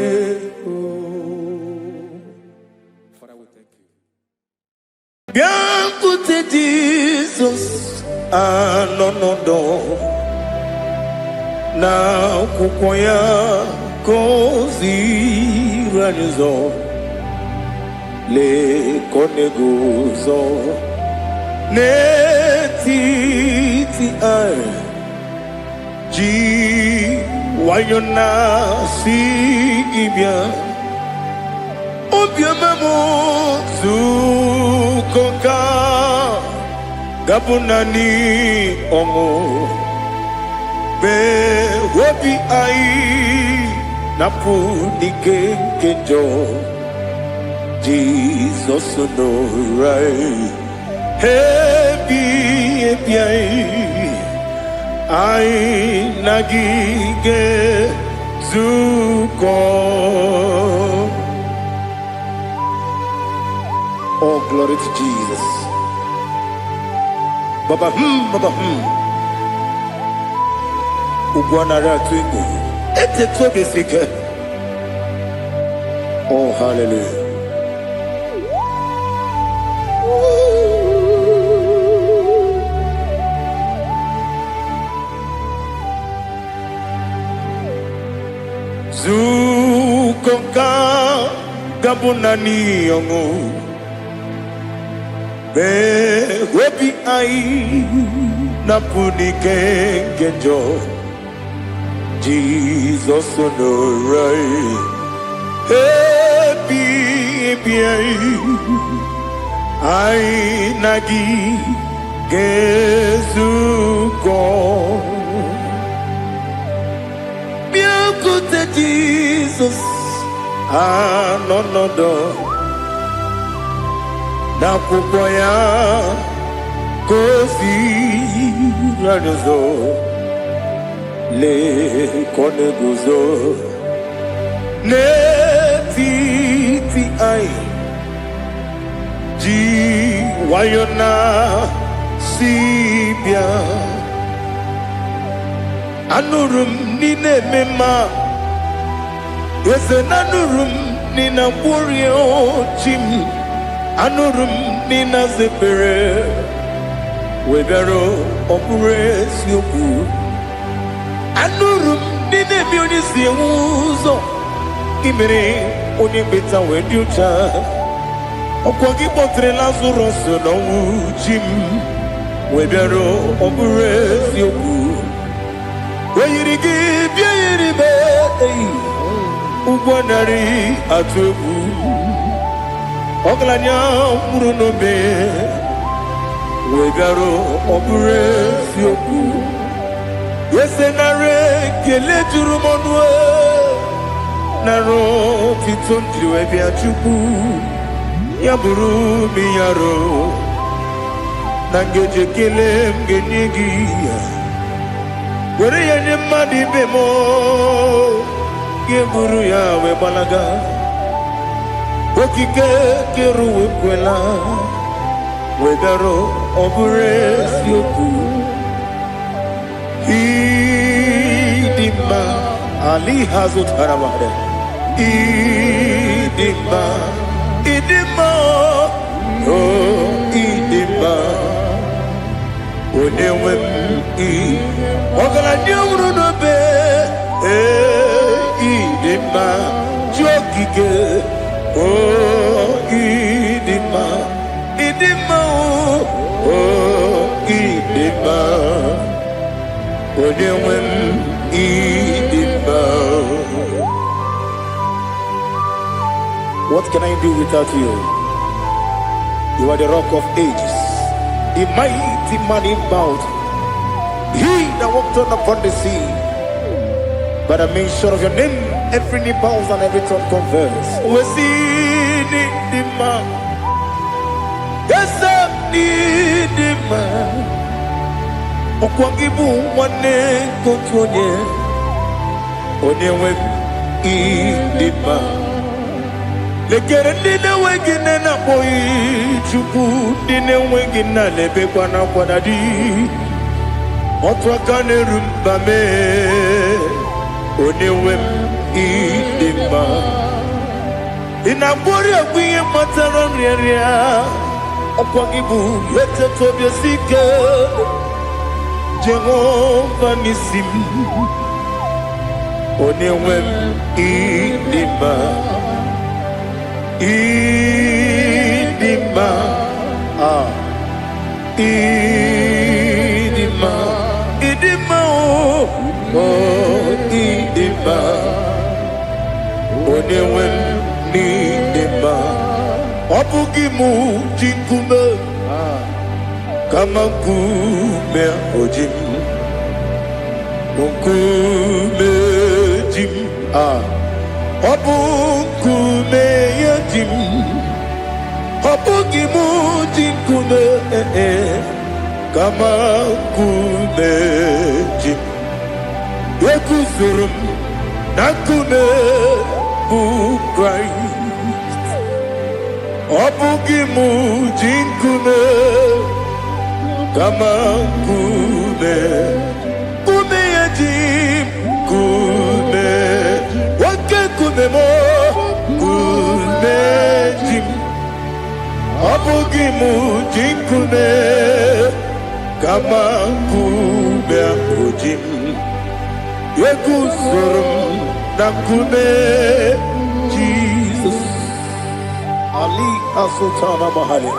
Bịakwute Jizọs anọnọdụ n'akwụkwọ ya ka o ziri anyị ụzọ. Lee ka ọ na-eguzo n'etiti anyị, ji nwayọọ na-asị gị bịa. Obiọma m nzukọ ka ga-abụ naanị ọṅụ, mee obi anyị napụ n'ike nke njọ. Jizọs nọrọ anyị ebi ebi anyị na gị ga-ezukọ. Oh, glory to Jesus. Baba, Baba, Ugwanara twingo. Ete tobe sike. Oh, hallelujah. Zukonka gabunani yongo. Webi ai napuni kenjo. Jesus onorai happy ai nagi gezuko. Bịakwute Jesus anọnọdụ n'akwụkwọ ya ka o ziri anyị ụzọ. Lee ka ọ na-eguzo n'etiti anyị, ji nwayọọ na-asị bịa. Anụrụ m n'ile eme mma, eze na anụrụ m n'ile mkpụrụ ochi m. Anụrụ m n'ile zepere wee bịara ọ bụrụ eziokwu. Anụrụ m n'ile ebe onye si enwe ụzọ, ị mere onye mkpeta wee dị ụcha. Ọkwa gị kpọtere Lazarọs n'ọnwụ, ji m wee bịara ọ bụrụ eziokwu. O yiri gị bịa yiri be ụgwọ narị atụ egwu. Ọgaranya mkpụrụ n'obe wee bịara ọ bụrụ eziokwu. Ese nara ekele juru m ọnụ, nara otito njiri wee bịa Chukwu. Ya bụrụ m ya ro na ngeji ekele m ga-enye gị ya. Were ya nye mmadụ ibe m, ga-eburu ya wee gbalaga. Okike kere wee kwela wee bịara ọ bụrụ eziokwu. Idima Ali Hazut Haramade. Idima, Idima, oh Idima. Onewe Ogalanya uruno be. Idima, Jokike. Oh Idima, Idima, oh Idima. What can I do without you? You are the rock of ages, the mighty man in battle, he that walked on upon the sea. By the mention of your name, every knee bows and every tongue confesses. We see the man. Yes, I need the man. Okwangibu wane kotonye onyewe idima. Lekere ndine wengine na boyi Chukwu, ndine wengine lebekwa na kwadadi. Otwaka nerumba me onyewe idima. Inabori akwiye matara nriya Okwagibu yete tobye sike Jehovah Nisim Onewem idima idima idima idima oh idima Onewem idima Obugimu jinkume kama kume ojim Kume jim Obukume yajim Obugimu jinkume kama kume jim Yekuzurum nakume bukrai Obugimu jinkume kama kume kume yajim kume wake kume mo kume jim Obugimu jinkume kama kume ojim Yekuzurum na kume Jesus Ali Asultana Mahali.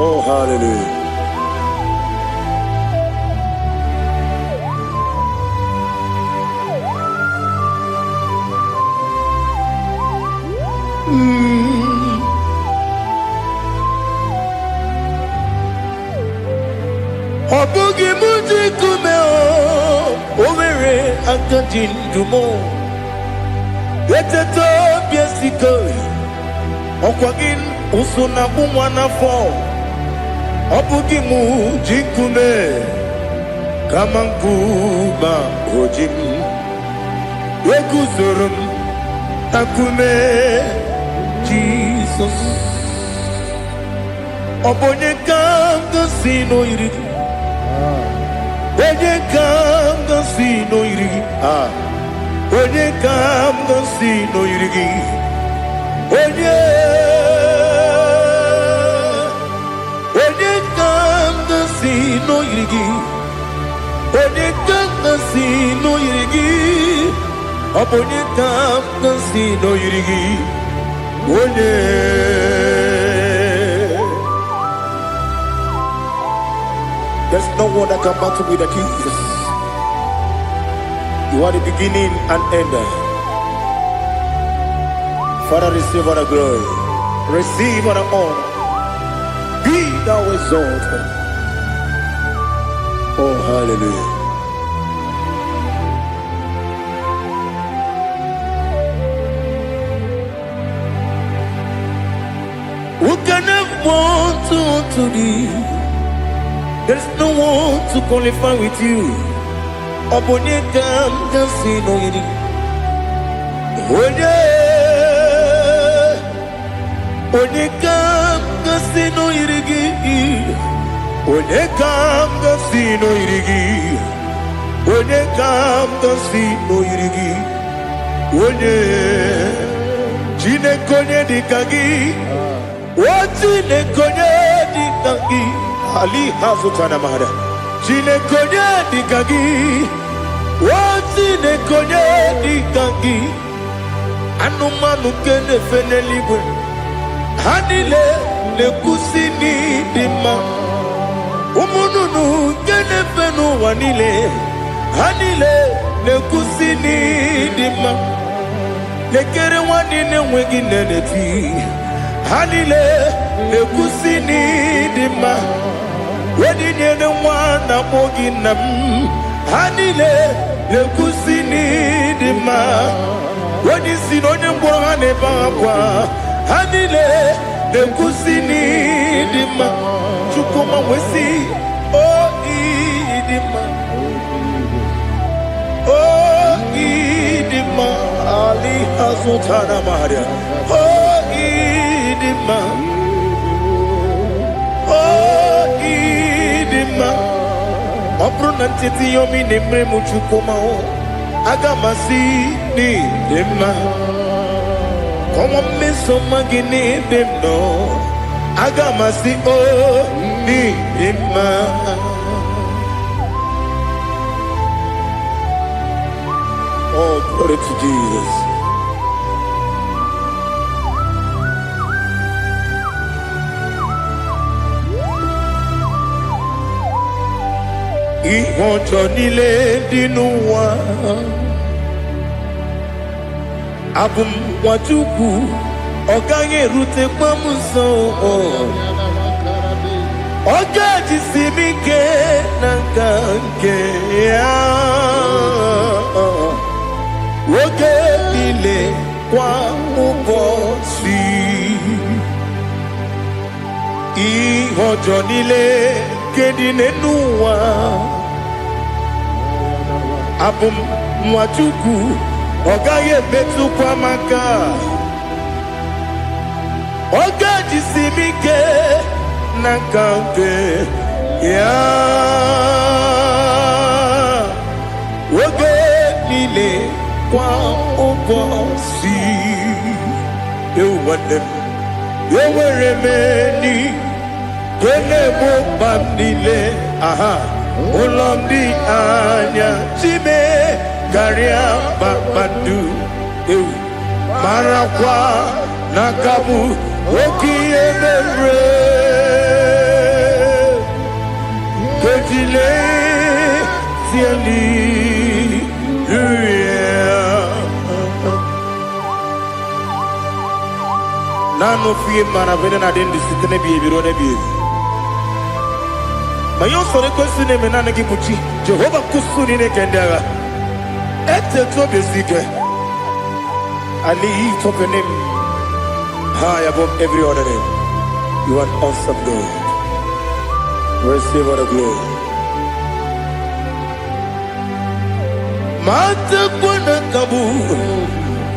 Oh, hallelujah. Obugi muji kumeo Owere akajin dumo Yeteto biesiko Okwagin usuna kumwana fo Obugi muji kume Kamankuma ojim Yekuzurum takume Jesus Obonye kanga sino irigi Onye kanga sino irigi Onye kanga sino irigi Onye kanga sino irigi Onye kanga sino irigi Onye kanga sino irigi Onye There's no one that can battle with the Jesus. You are the beginning and end. Father, receive all the glory. Receive all the honor. Be thou exalted. Oh, hallelujah. Who can have one to thee? There's no one to qualify with you. Obonye kam kasi no yiri. Onye kam kasi no yiri. Onye kam kasi no yiri. Onye kam kasi no yiri. Onye jine konye dikagi. Wajine konye dikagi. Ali Hazutana Mahada. Jine konye dikagi. Wajine konye dikagi. Anumanu kene fene libwe. Hanile ne kusini dima. Umununu kene fenu wanile. Hanile ne kusini dima. Lekere wanine wegi neneti. Hanile ne kusini dima. Wedi nyene wana moginam Hanile le kusini dima Wedi sinonye mbwangane bakwa Hanile le kusini dima Chukuma wesi oh idima Oh idima Ali Hazutana Maria Oh idima Opro nantiti yomi nemre muchukoma o agamasi ni dema. Como me soma gini demno, agamasi o ni dema. Oh, glory to Jesus. Ìwọ̀njọ́ nílé dínú wa abumwatuku ọ̀gá yẹn rute pọ́nmùsọ ọ̀gá jìsìmí ké nàkà ké ya oge nílé kwa ụbọ̀ sí ìwọ̀njọ́ nílé kéde nínú wa. Abum mwatuku ọ̀gá yẹ betu kwa maka ọ̀gá jìsìmí ké nàkà ké ya oge nílé kwa ụbọ̀ sí ewuwadem ewere meni kene mo bam nílé aha. Ulomdi anya chime garia babadu marakwa nakabu okiye mere kejile tieli nano fiye maravene na dendi sitene biye birone biye. Mayo sore kwesi ne menane kimuchi Jehovah kusuni ne kendera ete to besike Ali top your name high above every other name. You are awesome God. Receive all the glory. Mata kuna kabu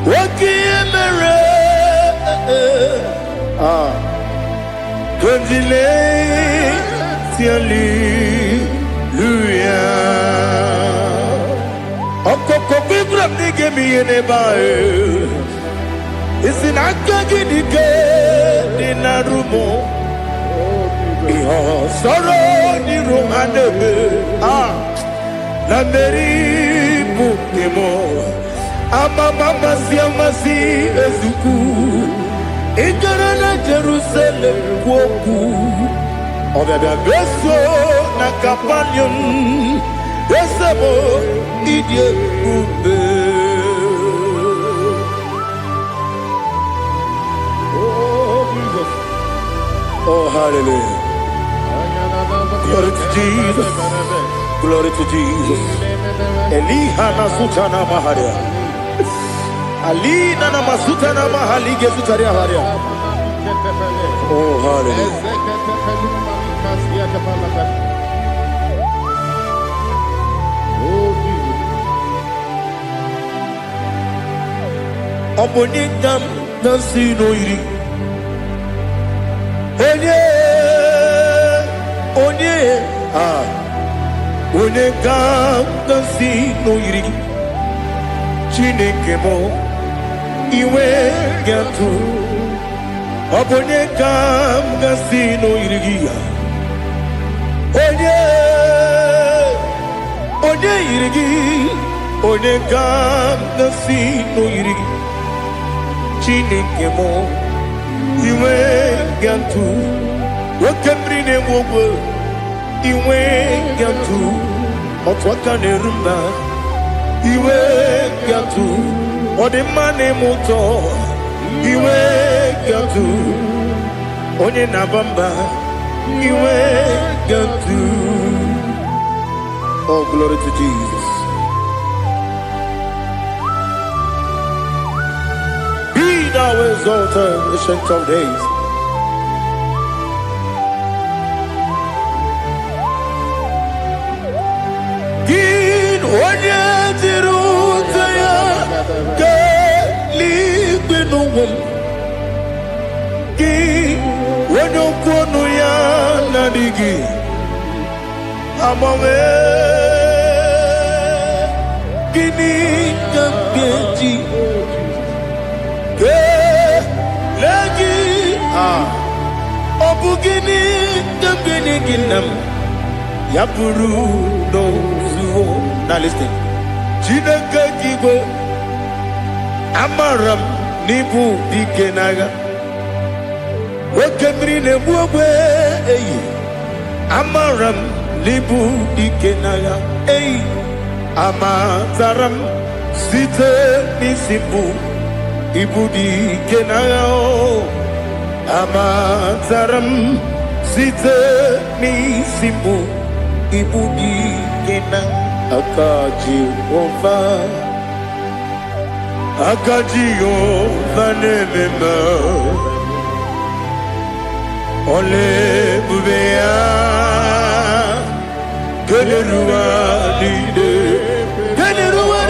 waki emere Kundile Hallelujah. Okoko bibram nige mi yenebae. Isinaka gidike dinarumo. Iho soro ni romanebe. Na meri bukemo. Ama mama siamasi ezuku. Ijarana Jerusalem woku. Obebe beso na kapanion Besebo idye ube Oh Jesus. Oh hallelujah. Glory to Jesus. Glory to Jesus. Elihana sutana maharia Alina na masutana mahalige sutaria haria. Oh hallelujah. Omonigam nasino iri onegam nasino iri Chineke mo iwe gatu Omonegam nasino iri Onye irigi onegam nasino iri Chineke mo iwe gatu wakemri ne mwogo iwe gatu otwaka ne rumba iwe gatu odemane moto iwe gatu onye nabamba iwe gatu. Oh glory to Jesus. Be thou exalted, ancient of days. Gin onye tirutaya ke libenuwum. Gin onye kwonu ya nadigi. Amame gini kebeji lagi obu gini kebini ginam ya buru no zuo. Now listen. Chineke gigo amaram nibu dikenaga wekemri nebu ogwe eyi amaram nibu dikenaga eyi amataram site nisibu ibu dikenaga amataram site nisibu ibu dikenaga akaji ova nemema ole bubea geleruwa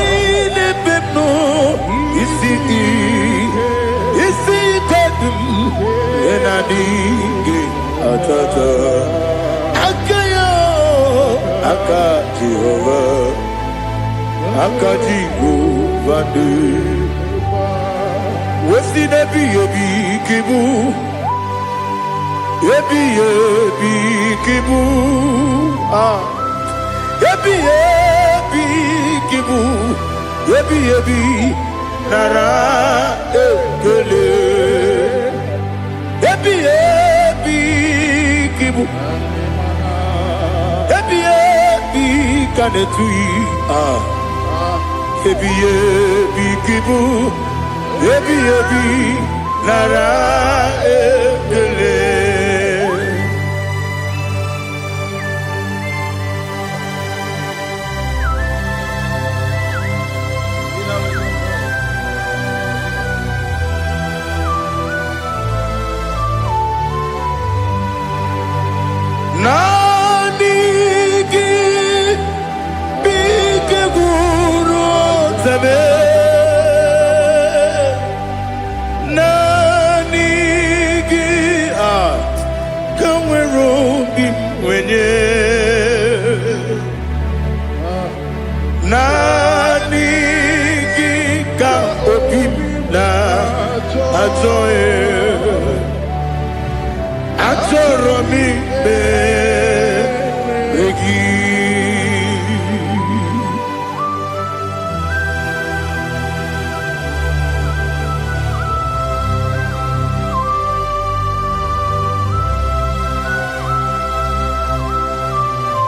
lide pepno isi kodum enadinge atata akaji ova vande wesi nebi kibu ebi kibu ebi kibu ebi nara ekele ebi kibu ebi kanetui ebi kibu ebi nara ekele.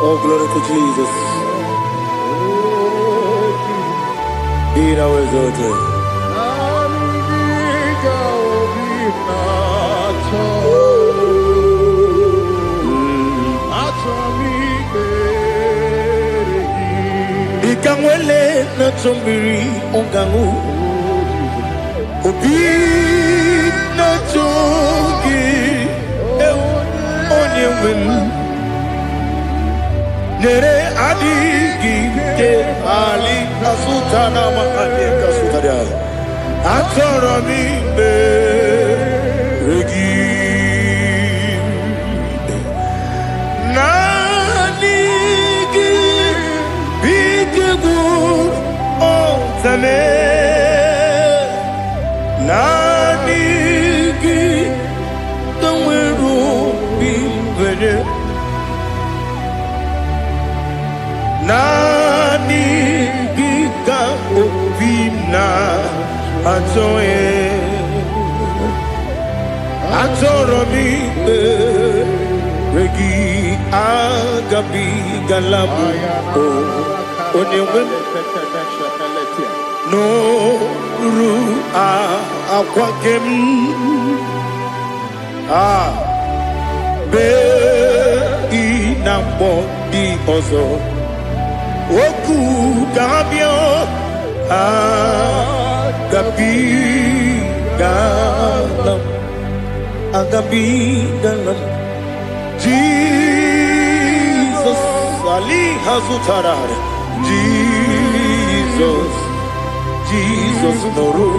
Oh, glory to Jesus. Be thou exalted. Ikangwele na chombiri ongangu obi na chogi onye wem nere adigi ke ali kasutana ma ade kasutaria atoro mi be regi nanigi bitigu ontame nanigi tamweru bimbere nani gika opina atoro mi regi agabi galabu onewem no ru akwakem be inambo di ozo oku gabio agabi galam Jesus Ali Hazutarar Jesus Noru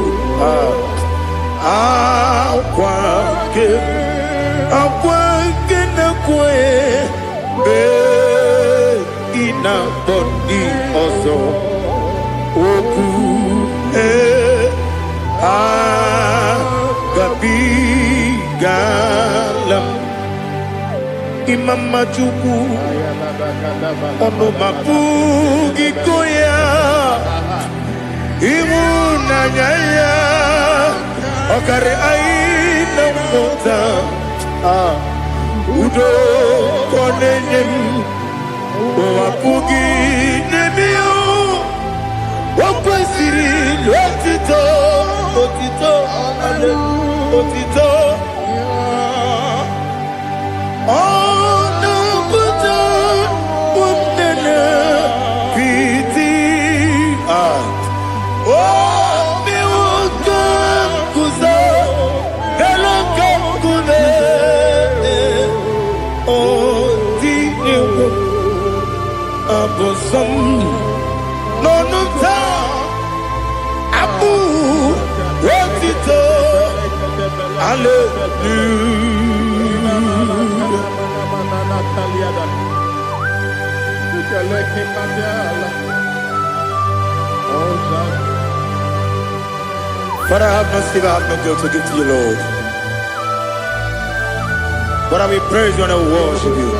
akwake na kwe be ina body ozo oku agabigalam imama chukwu ono mapugi koya imunanya ya okare aina mota udo konenyem wapugi nemio wakwesiri otito ale otito ono buto umnena piti mi wakam kuza galakam kude abosam nonunta abu wetito Father, have mercy, I have no guilt to give to you, Lord. Father, we praise you and we worship you.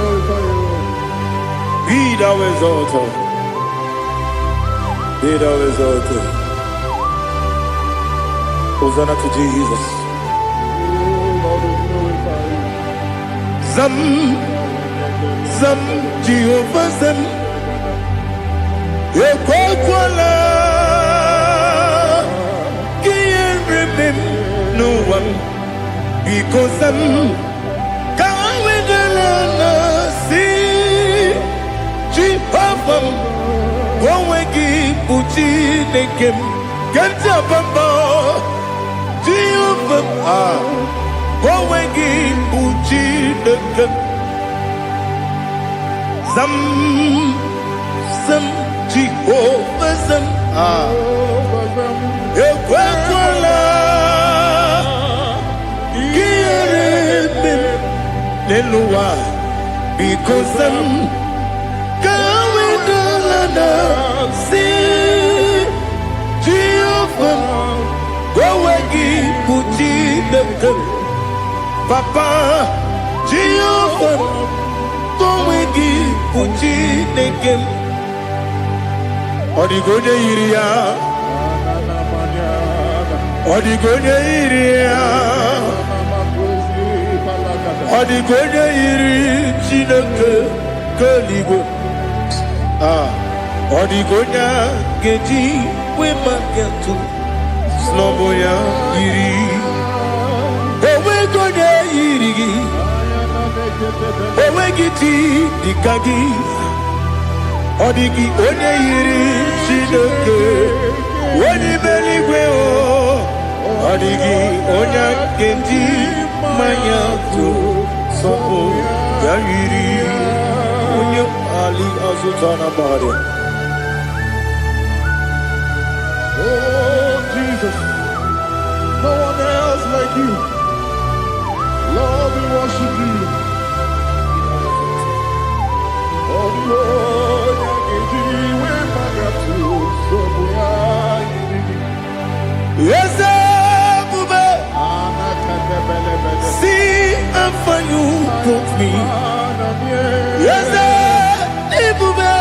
Be thou exalted. Be thou exalted. Hosanna to Jesus. Zam, Zam, Jehovah Zam. Ekwakwala. Can't remember no one. Because Zam. Can't wait see. Jehovah. Gowegi Puchi Nekem. Ganta Bamba. Jehovah. Gowegi Puchi Nekem. Zam. Zam. Jehovah Zam. Ekwakwala. Kiyaremem. Neluwa. Because Zam. See Jehovah, Gowegi Puchi Nekem. Papa Jehovah, Gowegi Puchi Nekem. Odigonya iria, Odigonya iria, Odigonya iri Chineke Keligo. Odigonya geji we magetu sloboya iri owe gonya iri owe giti dikagi odigi onye iri Chineke woni beligwe o odigi onya geji manyatu sobo ya iri onye ali azutana bare. Oh, Jesus, no one else like you. Lord, we worship you. Oh, Lord, yes, Bube. See how you put me. Yes, Bube.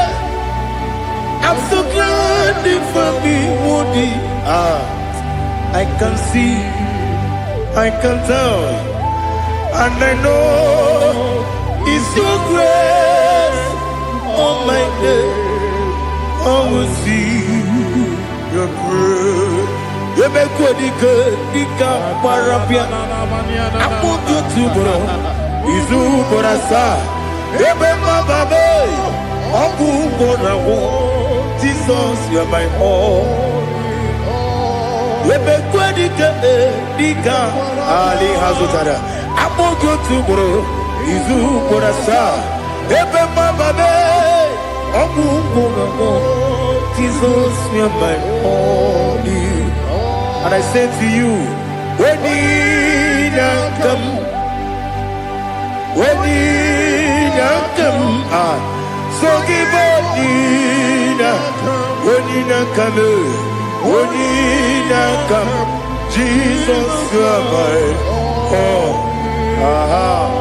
I'm so glad for me, Woody. I can see, I can tell, and I know it's your grace. Oh my God, I will see your grace. You make good, Dika, Parapia. I want you to bro. Izu Borasa. You make my baby. Oku Borawo. Jesus, you're my all. You make good, Dika, Ali Hazutara. I want you to bro. Izu Borasa. You make my baby. Oku Borawo. Jesus, you're my all. And I say to you, when you come, so give up, when Jesus, you are my all. Aha.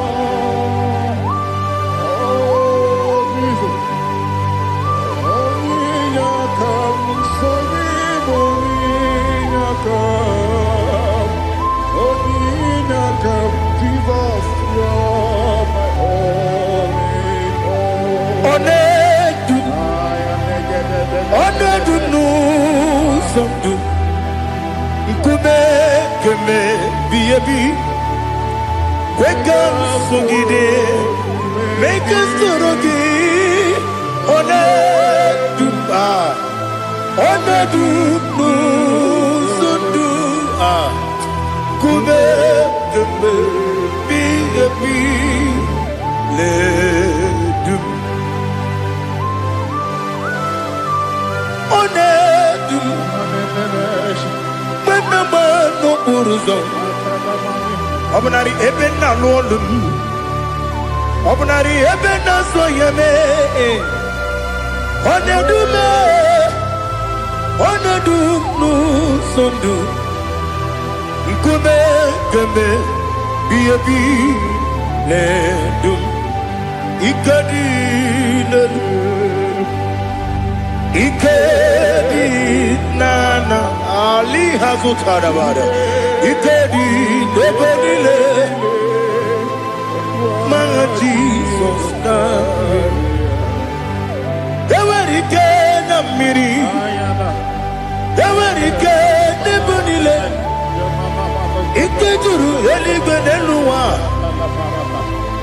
Onedu nuzondu nkume keme biyebi kweka sungide meke sorogi onedu nuzondu nkume keme biyebi ledu Onedum Menama no buruzo Obnari ebena lolum Obnari ebena soyeme Onedume Onedum no sondu Nkume keme biyebi ledum Ikadi Ikedi nana Ali hazutarabada Ikedi debonile Ma Jesus na Ewerike na miri Ewerike debonile Ikejuru eligwe neluwa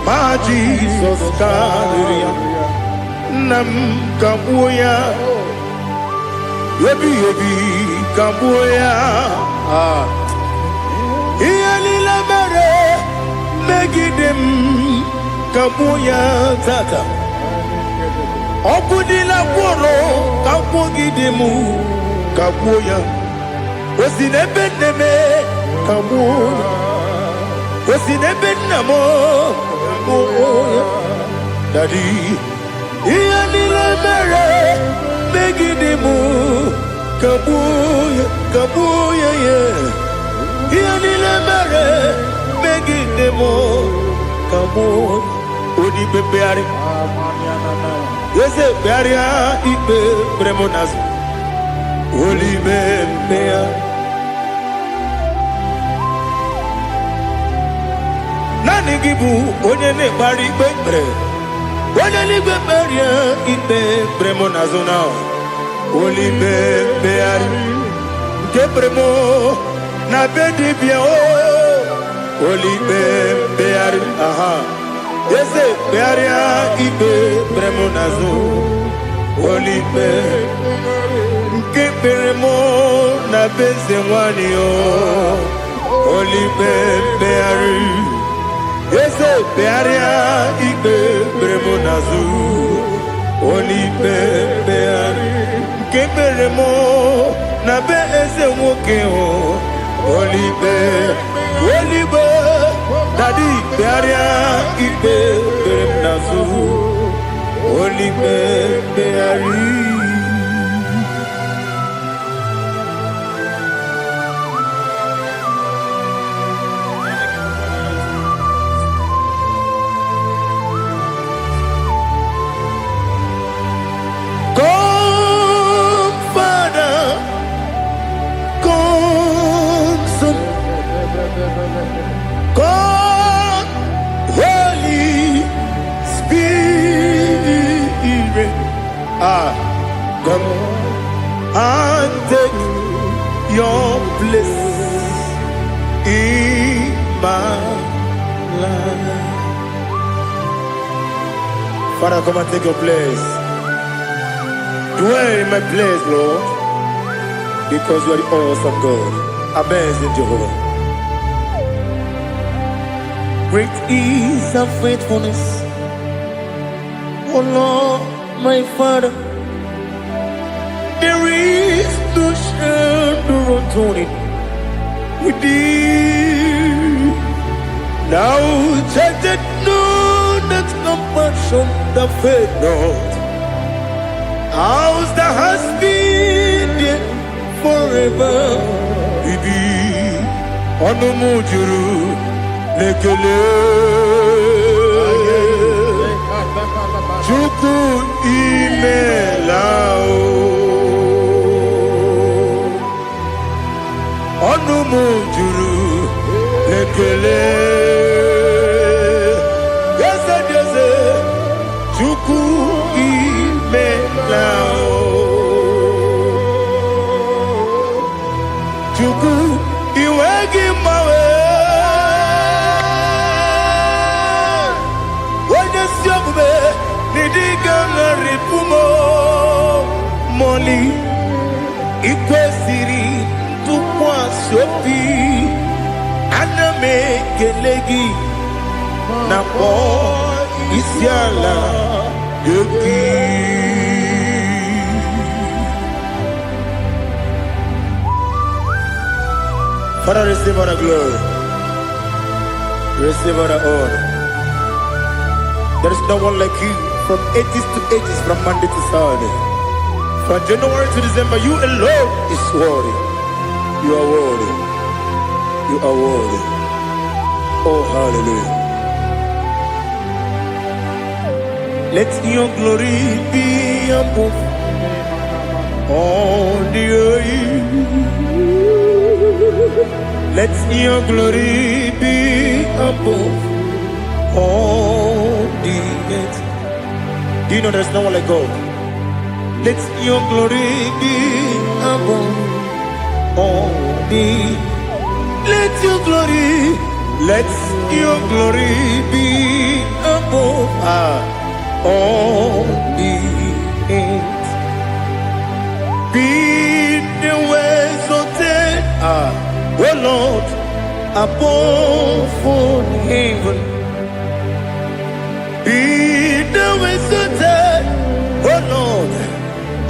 Ma Jesus na Nam kabuya Yebi kabuya Iyalila mere Megidem kabuya tata Okudila kworo Kabugidemu kabuya Osinebeneme kabuya Osinebenamo kabuya Daddy Iyalila mere Megidemu kabuya yeah. Iyalila mere Megidemu kabuya Odi bebeari Yese bearia ibe bremonas Oli bebea Nani gibu onye ne bari bebre Onye ligwe beria ibe bremonazona Oli bebeari Ke bremo na bedi bia o Oli bebeari aha Yese bearia ibe bremonazo Oli be Ke bremo na beze wani o Oli bebeari Yese bearia ibe bremonazo Oli bebeari Ke bremo na beze woke o Oli be Daddy bearia ibe bremonazo Oli beari God, Holy Spirit, come and take your place in my life. Father, come and take your place. Dwell in my place, Lord, because you are the awesome God. Amazing Jehovah. Great is our faithfulness, oh Lord, my Father. There is no shadow unto it with thee. Now check that no, that compassion that faith not. How's the has been? forever. Ibi ọnụ m juru n'ekele. Chukwu imela o. Ọnụ m juru n'ekele. Eze dị eze, Chukwu imela o. Chukwu iwe gị mgbanwe. Onye si omume n'ịdị ga-arịpụ m mọlị. I kwesịrị ntụkwasị obi. Ana m ekele gị na kpọ isi ala nye gị. Father, receive all the glory. Receive all the honor. There is no one like you from ages to ages, from Monday to Saturday. From January to December, you alone is worthy. You are worthy. You are worthy. Oh, hallelujah. Let your glory be above all the earth. Let your glory be above all the earth. Do you know there's no one like God? Let your glory be above all the earth. Let your glory be above all the earth. Be the ways of death, oh Lord, above all heaven. Be the ways of death, oh Lord,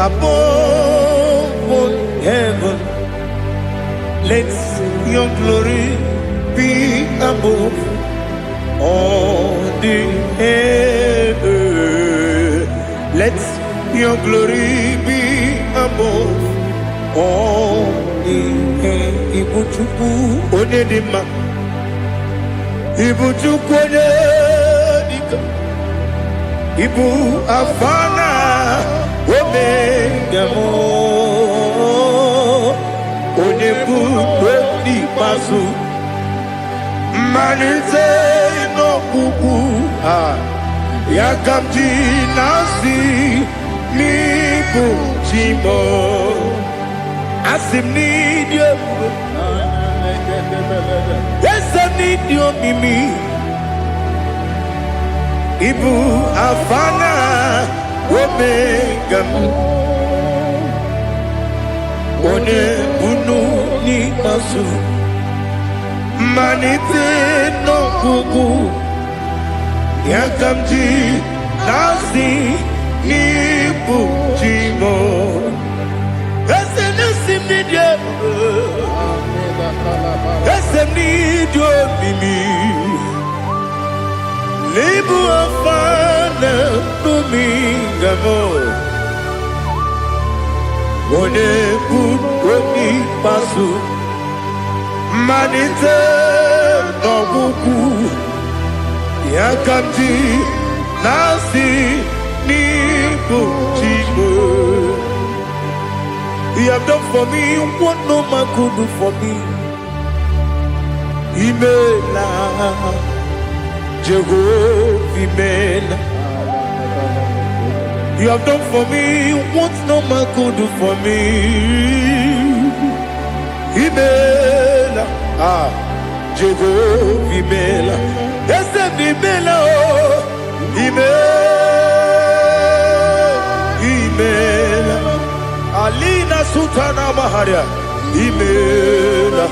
above all heaven. Let your glory be above all the earth. Let your glory be above all the earth. Ibu Chukwu onye dị mma. Ibu Chukwu onye dịka. Ibu Alpha na Omega mo. Onye bụ n'ikpeazụ. Mmalite n'ọgwụgwụ ya ka m ji na-asị n'ịbụ chi m. Asị m n'ịdị ebube. Eze m n'ịdị omimi. Ịbụ Alpha na Omega m. Onye bunu n'ikpeazụ. Mmalite n'ọgwụgwụ ya ka m ji na-asị n'ịbụ chi m. Eze na-esi m n'ịdị ebube. Eze m n'ịdị omimi. N'ịbụ Alpha na Omega m. Onye bụ n'ikpeazụ. Mmalite n'ọgwụgwụ ya ka m ji na-asị n'ịbụ chi m. You have done for me what no man could do for me. Imela, Jehovah, Imela. You have done for me what no man could do for me. Imela, Jehovah, Imela. Yes, Imela, oh, Imela. Alina Sutana Maharia, Imela,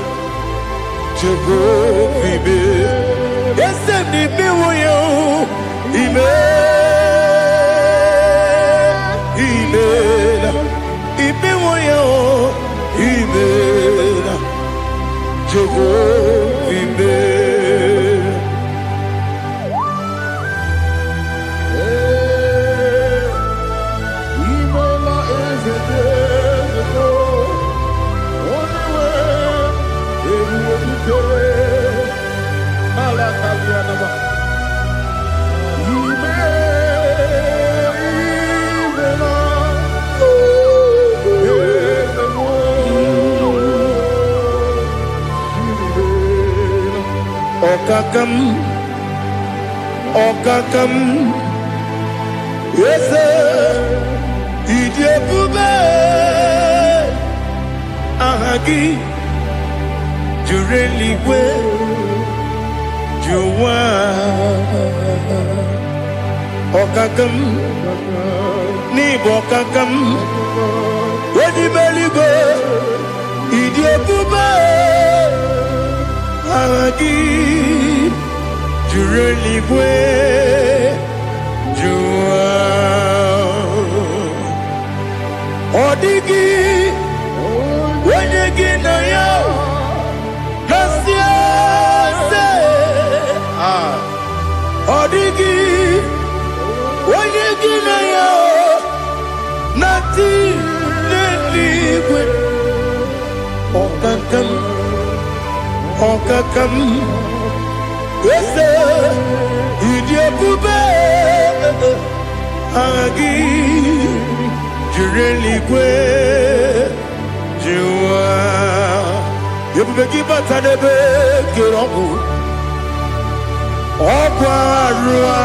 Jehovah, Imela. Yes, Imela, Imela, Imela, Jehovah, Imela. Okakam, Okakam, yes, Idiopube, Ahagi, Jureligwe, Juwa, Okakam, Nibo Okakam, Wedibeligo, Idiopube, Ahagi, Jureligwe, Juwa, Odigi, Wenegi na yo, Nasia se, Odigi, Wenegi na yo, Nati Leligwe, Okakam, Okakam, Ese, Idiopube, Agi, Jureligwe, Juwa, Yebubeki Batanebe, Kirobu, Okwarua,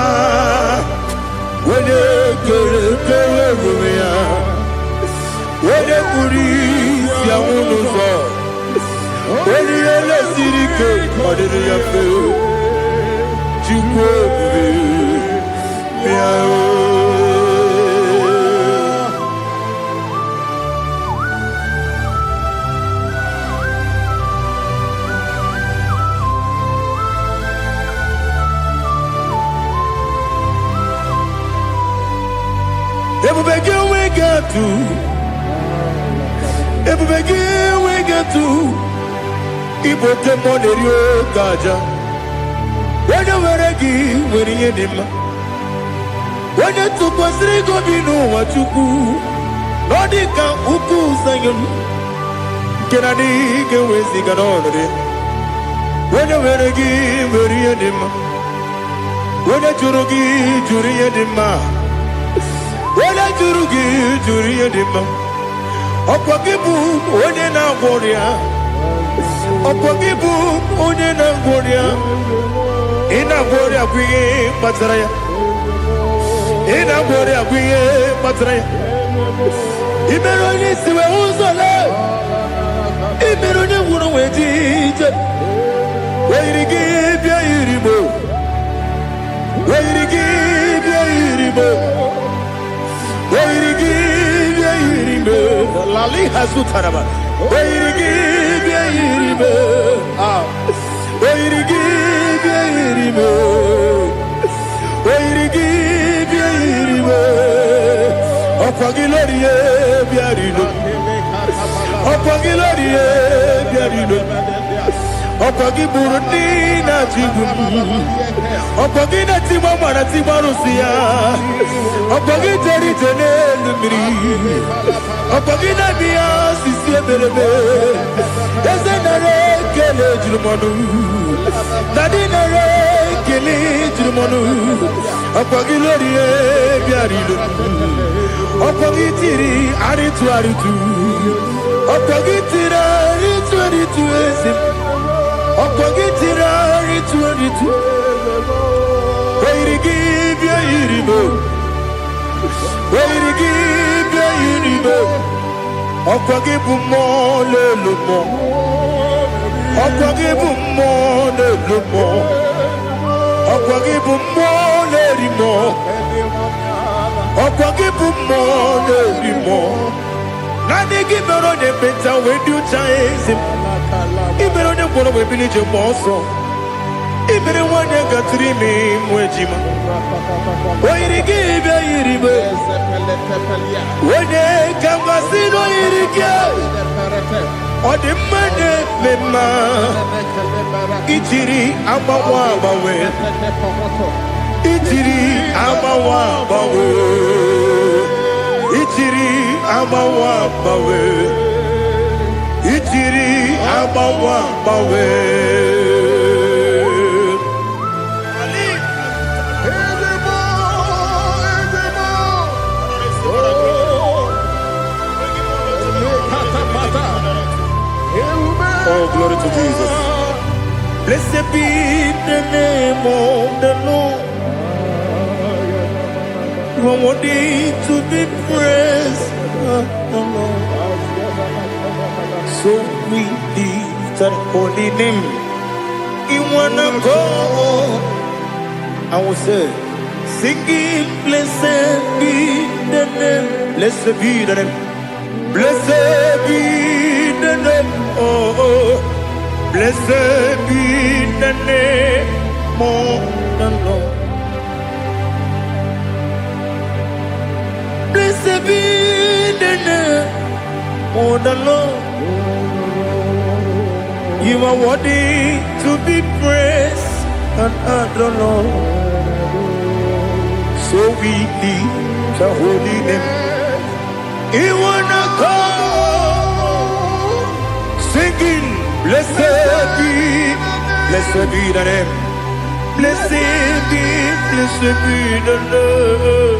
Wene Kere Rumia, Wene Kuri, Siamunuzo, Wene Yele Sirike, Odini Yafe, Chukwe, Miao. Ebubege we get to Ibote Monerio Gaja. When you were a gay, when you did when you took was Rigo Bino, what you do, Nodika Uku Sayon. Can I dig away Sigan on it? When you were a gay, when you did when you Jurugi, Juria Dima. When I Jurugi, Juria Dima. Okwagibu onye na-agwọrịa Okwagibu onye na-agwọrịa Ị na-agwọrịa bụ ihe kpatara ya Ị na-agwọrịa bụ ihe kpatara ya Ị mere onye isi wee ụzọ lee Ị mere onye gwụrụ wee dị ije Wee yiri gị bịa yiri mo Wee yiri gị bịa yiri mo Wee yiri gị Lali Hazutaraba, Wairigi, Yairibe, Wairigi, Yairibe, Wairigi, Yairibe, Opagilorie, Biarino, Opagilorie, Biarino, Opagiburina Jibum, Opagina Timamana Timarusia, Opagiteri Tenelumri. Opagina Bia, Sissia Belebe, Ezenare, Kele Jumonu, Nadinare, Kele Jumonu, Opagilorie, Biarido, Opagitiri, Aritu Aritu, Opagitira, Ritu Aritu, Opagitira, Ritu Aritu, Wairigi, Biaribo, Wairigi, Biaribo. Okwagibu mo le lumo, Okwagibu mo le lumo, Okwagibu mo le rimo, Okwagibu mo le rimo. Nani gibero ne benta we do chaise, Ibero ne bono we bilije moso, Ibere wane gatrimi mwejima. Oirigi be iribe, Wene Kangasino irige, Odimane mema, Ichiri amawa bawe, Ichiri amawa bawe, Ichiri amawa bawe, Ichiri amawa bawe. Oh, glory to Jesus. Blessed be the name of the Lord. You are worthy to be praised, Lord. So we lift that holy name. You wanna go? I will say, singing, blessed be the name. Blessed be the name. Blessed be the name. Oh, blessed be the name of the Lord. Blessed be the name of the Lord. You are worthy to be praised and adored, Lord. So we lift the holy name. You wanna go singing, blessed be the name. Blessed be the Lord.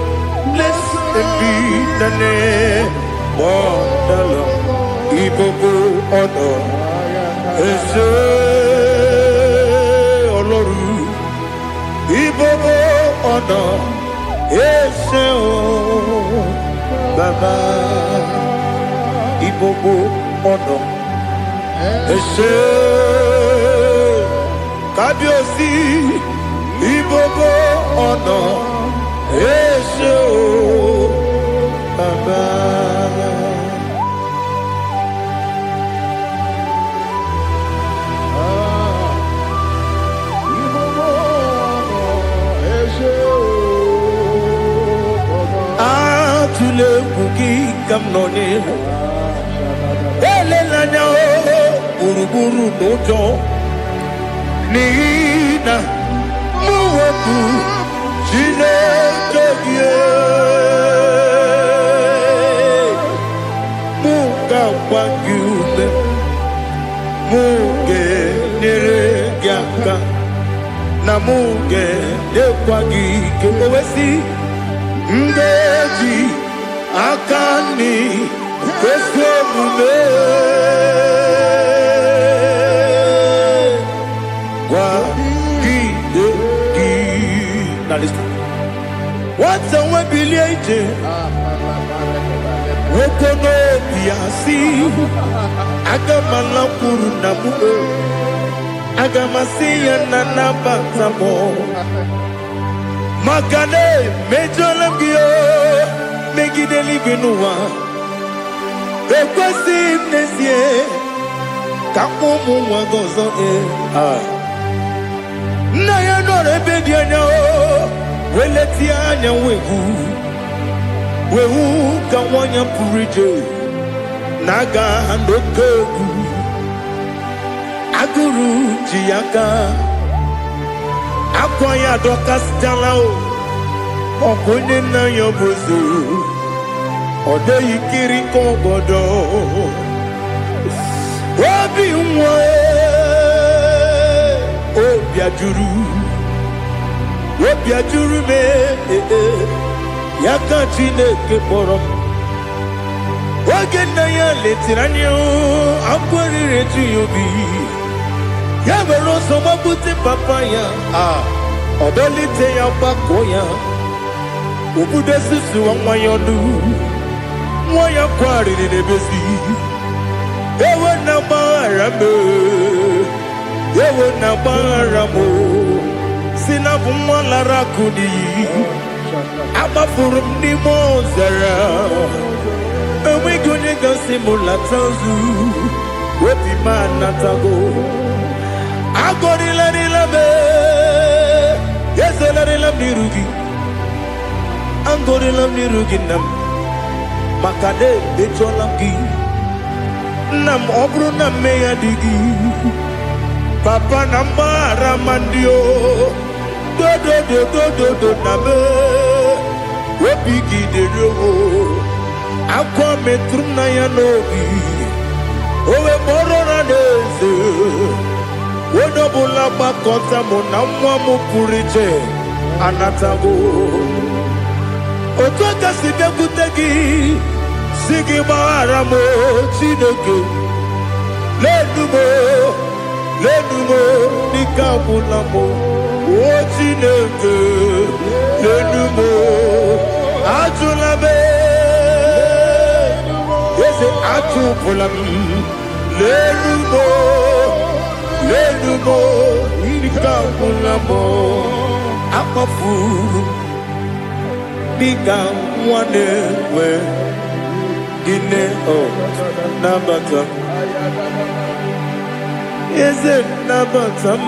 Blessed be the name of the Lord. Ibobo honor, Eze Oloru. Ibobo honor, Eze Baba. Ibobo honor, Eze Kabiosi. Ibobo honor, Eze Baba. Tule kuki kamnoni ele lanya buruburu nojo nina muweku jine togie muga wagyume muge nere gyaka na muge dekwagi kewesi ngeji akani kwesemume wa gidegi. Now listen. What's a webiliate? Wokono biasi agamala kuru namu agamasiya nanabatamo Makane mejolamgio megideli genua ekwesi nesie kamumu wagozo na ya nore bedi anya weleti anya wehu kawanya purije naga ndokogu aguru jiyaka akwanya dokas jalao okunye na yobuzu ode yikiri kogodo obi nwa obi ajuru me yaka Chineke kpọrọ oge na ya letiranya akwarire tuyobi ya mere ọsọ gbapute papa ya ọdọlite ya gbakọ ya obodo susu nwa ya ọnụ nwa ya kwariri n'ebezi ewe na gbaghara m si na bụ nwa lara akụ n'iyi agbafuru m n'ime ọzara enweghị onye gasị m lata ozu obi m anatago agọrịlarịla m ezelarịla m n'iru gị agọrịla m n'iru gị nna m maka na emejọla m gị nna m ọ bụrụ na mmehie dị gị papa na mgbaghara ma ndị o dodododododo na me obi gị dịrị owo akwa metụrụ m na ya n'obi owe kpọrọ na n'eze onye ọbụla gbakọta mụ na nwa m pụrụ iche anatago otu aka si bịakwute gị si gị gbaghara m Chineke ledu m lenumo nikabulamo o Chineke lenumo atulabe ese atupulam lenumo nikabulamo akafuru Bika wane we gine o nabatam eze nabatam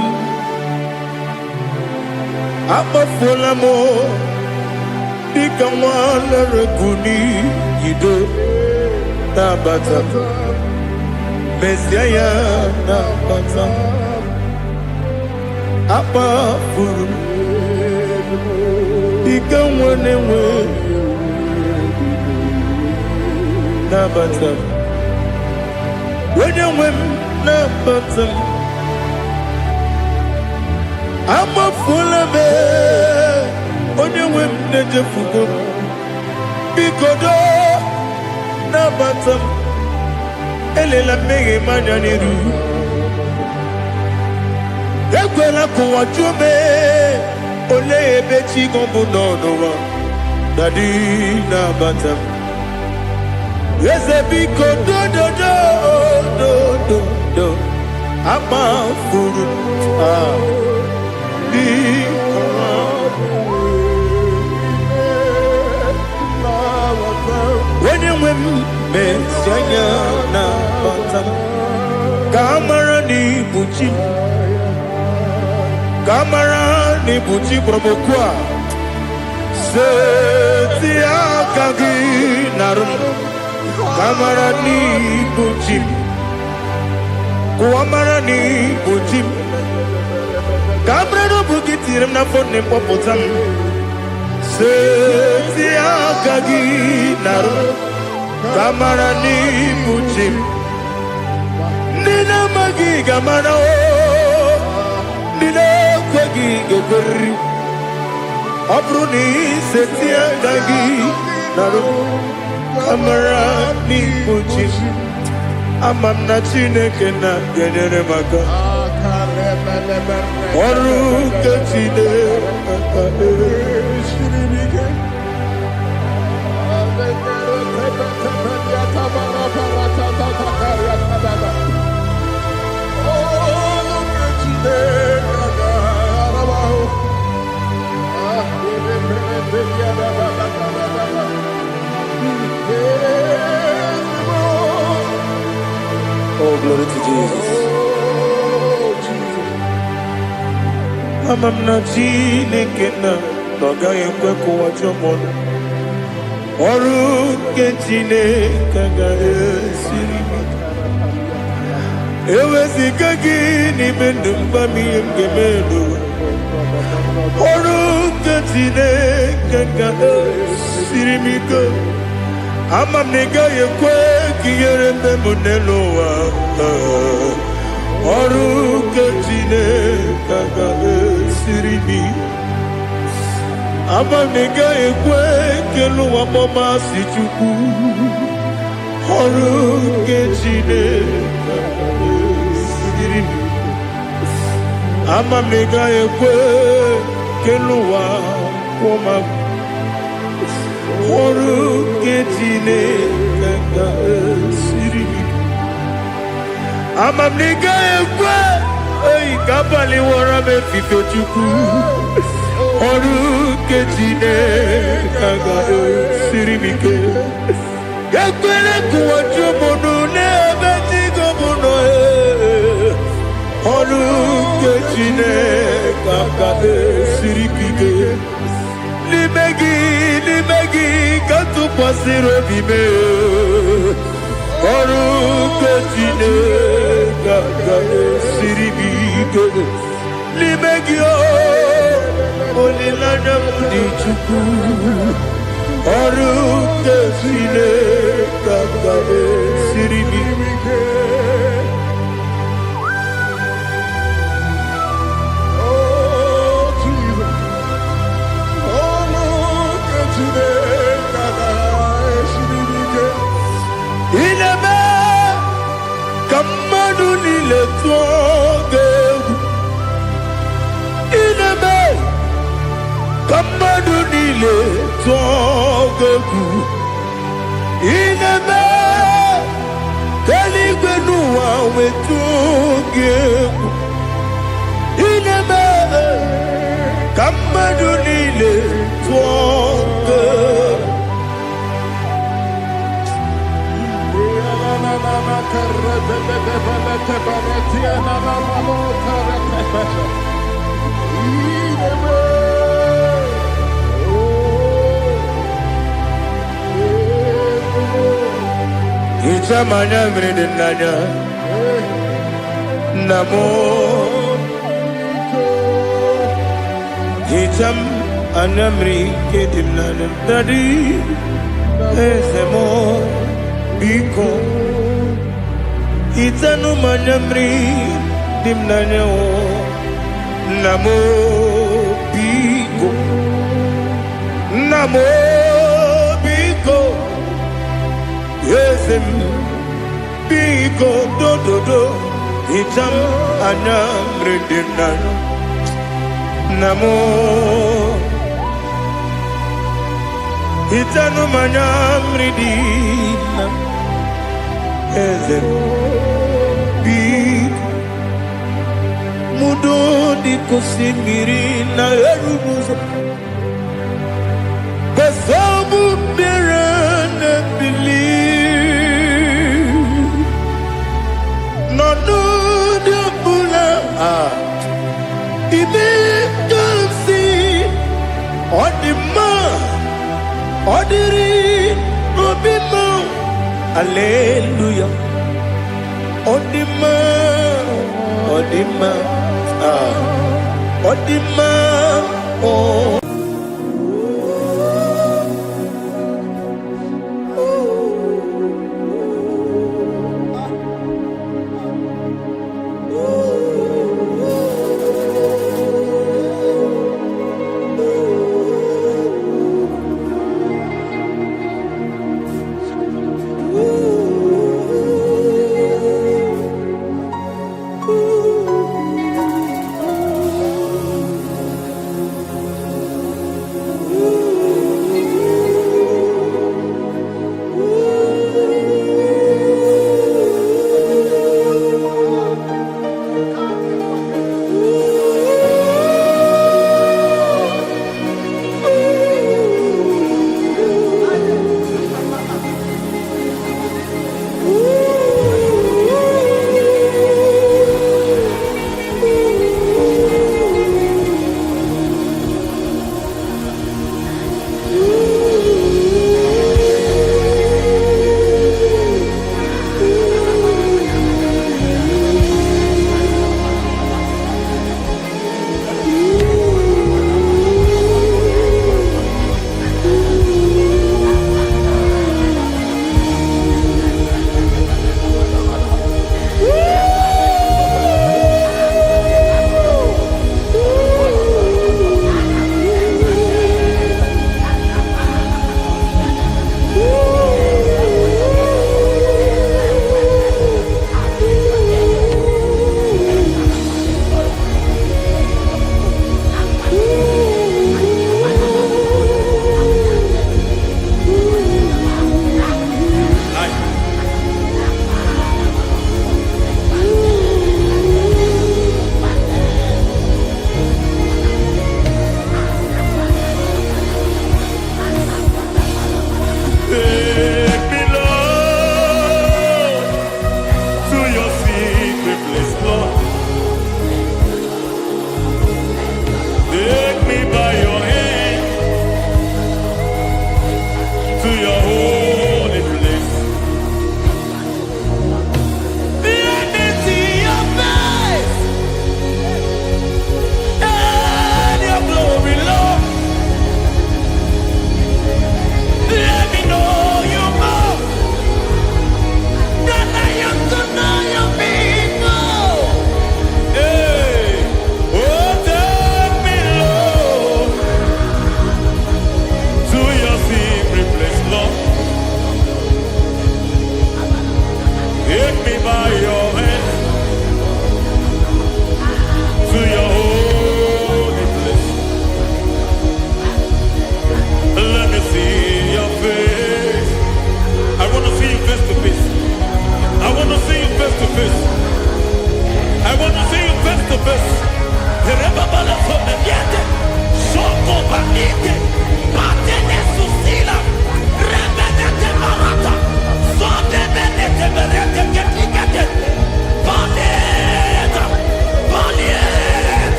apafulamo bika wane rekuni yido nabatam mesiaya nabatam apafuru Bika wane we nabatam wenye we nabatam amafulame onye we nejefugo bikodo nabatam elela mege manya niru ekwela kuwa chume ole ebechi gombu nonowa dadi nabatam eze biko do ama furu wenye mesanya nabatam kamara ni buchi Kamara ni buchi promokwa Seti akagi narum Kamara ni buchi Kuamara ni buchi Kamara no bukitirim na fone popotam Seti akagi narum Kamara ni buchi Nina magi kamara o Nina kwagi gogori Abruni setia gagi Naru Kamara ni buchi Amam na Chineke na genere maka Oru ke Chineke Oh, glory to Jesus. Amam na Chineke na Noga ekwe kuwa chomono Oru ke Chineke ga esiri Ewezika gị n'ime ndụ mgbami ngemelu Oru ke Chineke ga esiri m ike Ama m na ị gaghị ekwe ka ihere mbe m n'elu ụwa Oru ke Chineke ga esiri m ike Ama m na ị gaghị ekwe ka elu ụwa mọmasị Chukwu Oru ke Chineke Ama mega ekwe keluwa koma Oru ketine kanga siri Ama mega ekwe Oi kapali wara me fifo chuku Oru ketine kanga siri mike Ekwele kuwa chumono nebe tigo mono Oru Chineke ka esirikike Limegi ka tụkwasịrị obi m Ọrụ nke Chineke ka esirikike Limegi olileanya m dị Chukwu Ọrụ nke Chineke ka esirikike Inebe kamadu nile tuoge togeku inebe keligwenua wetugeku inebe kamadu nile togeku Itamanya mridinanya Namo Itam anamri ketimnana Dadi Esemo Biko Itanu manamri Dimnanya Namo Biko Namo Biko Yesem Biko do do do Itam anamri dimnanya Namo Itanu manamri dimnanya Yesem Biko Mudo di kusimiri na erubuzo Besabu birane believe No no de bula Ibe kansi Odima Odiri Obima Hallelujah Odima Odima Odima oh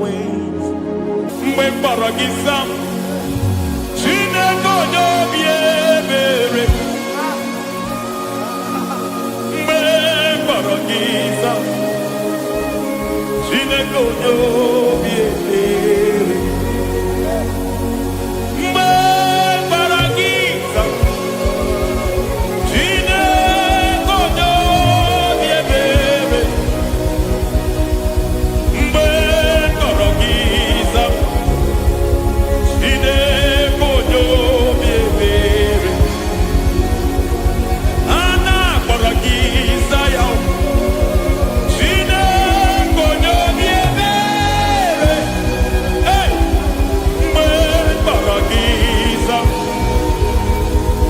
wings. Mgbe mkpọrọ gị zam, Chineke onye obi ebere. Mgbe mkpọrọ gị zam, Chineke onye obi ebere. Mgbe mkpọrọ gị zam, Chineke onye obi ebere. Mgbe mkpọrọ gị zam, Chineke onye obi ebere. A na-akpọrọ gị Zion, Chineke onye obi ebere. Hey! Mgbe mkpọrọ gị zam,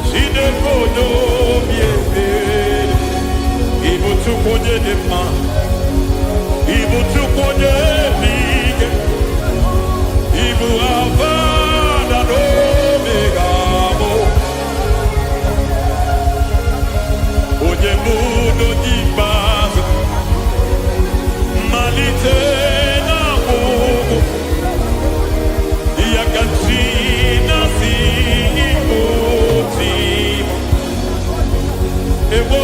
Chineke onye obi ebere. Ị bụ Chukwu onye dị mma, ị bụ Chukwu onye dị ike, ị bụ Alfa na Omega bụ onye mbụ n'onye ikpeazụ, mmalite na ọgwụgwụ, ya ka chi na-asị Igbo tim. Ewo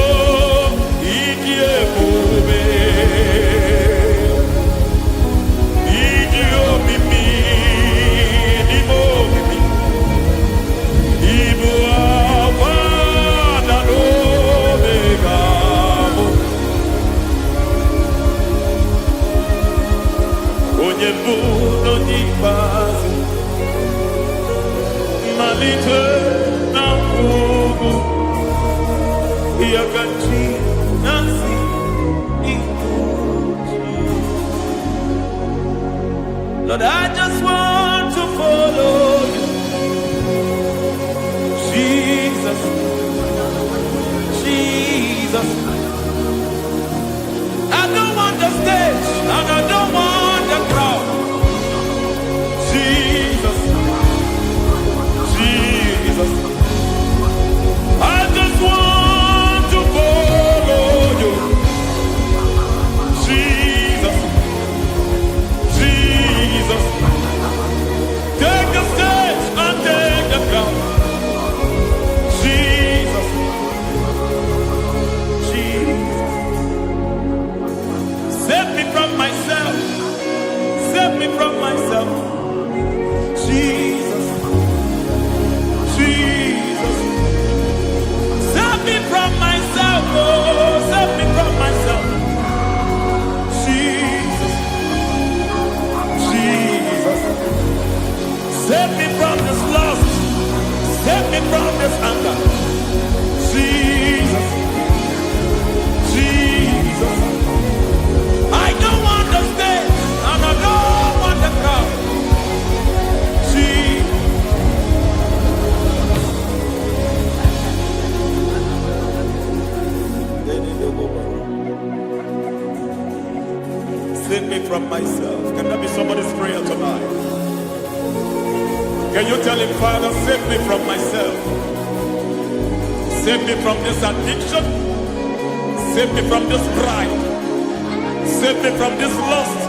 ịdị ebube, ịdị omimi n'ime omimi, ịbụ Alfa na Omega bụ onye mbụ n'onye ikpeazụ, mmalite na ọgwụgwụ, ya ka chi na-asị Igbo tim. Lord, I just want to follow you, Jesus, Jesus. I don't want the stage and I don't want the crowd. Jesus, Jesus. I just want to follow you, Jesus, Jesus. Take the stage and take the crown. Jesus, Jesus. Save me from myself. Save me from myself. Jesus, Jesus. Save me from myself. Oh, save me from myself. Jesus, Jesus. Save me from this lust. Save me from this anger. Jesus, Jesus. I don't want the stage and I don't want the crowd. Jesus. Save me from myself. Can that be somebody's prayer tonight? Can you tell him, Father, save me from myself? Save me from this addiction. Save me from this pride. Save me from this lust.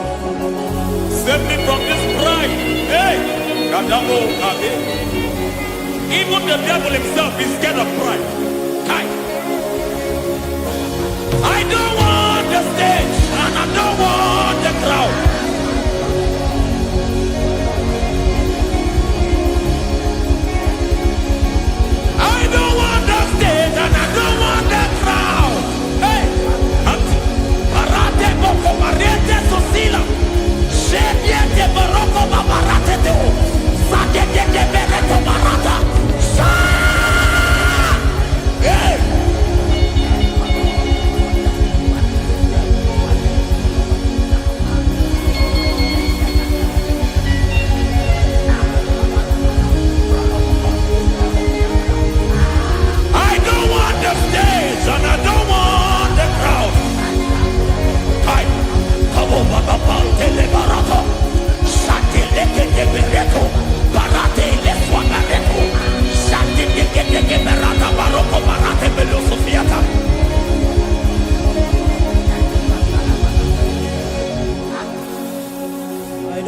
Save me from this pride. Hey! Kadamo Kabe. Even the devil himself is scared of pride. Kai. I don't want the stage and I don't want the crowd. I don't want the stage and I don't want the crowd. Hey, Parate Boko Barete Sosila. Shebiete Baroko Babarate Teo. Sadete Bereto Barata. Hey!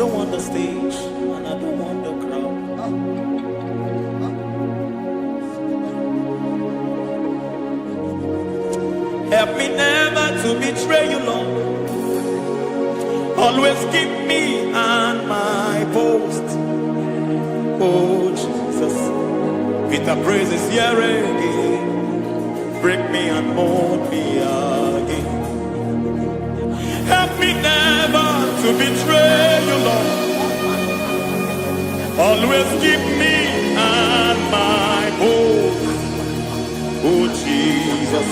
don't want the stage, and I don't want the crowd. Help me never to betray you, Lord. Always keep me on my post. Oh Jesus, with the praises here again, break me and mold me again. Help me never to betray you, Lord. Always keep me on my post. Oh Jesus,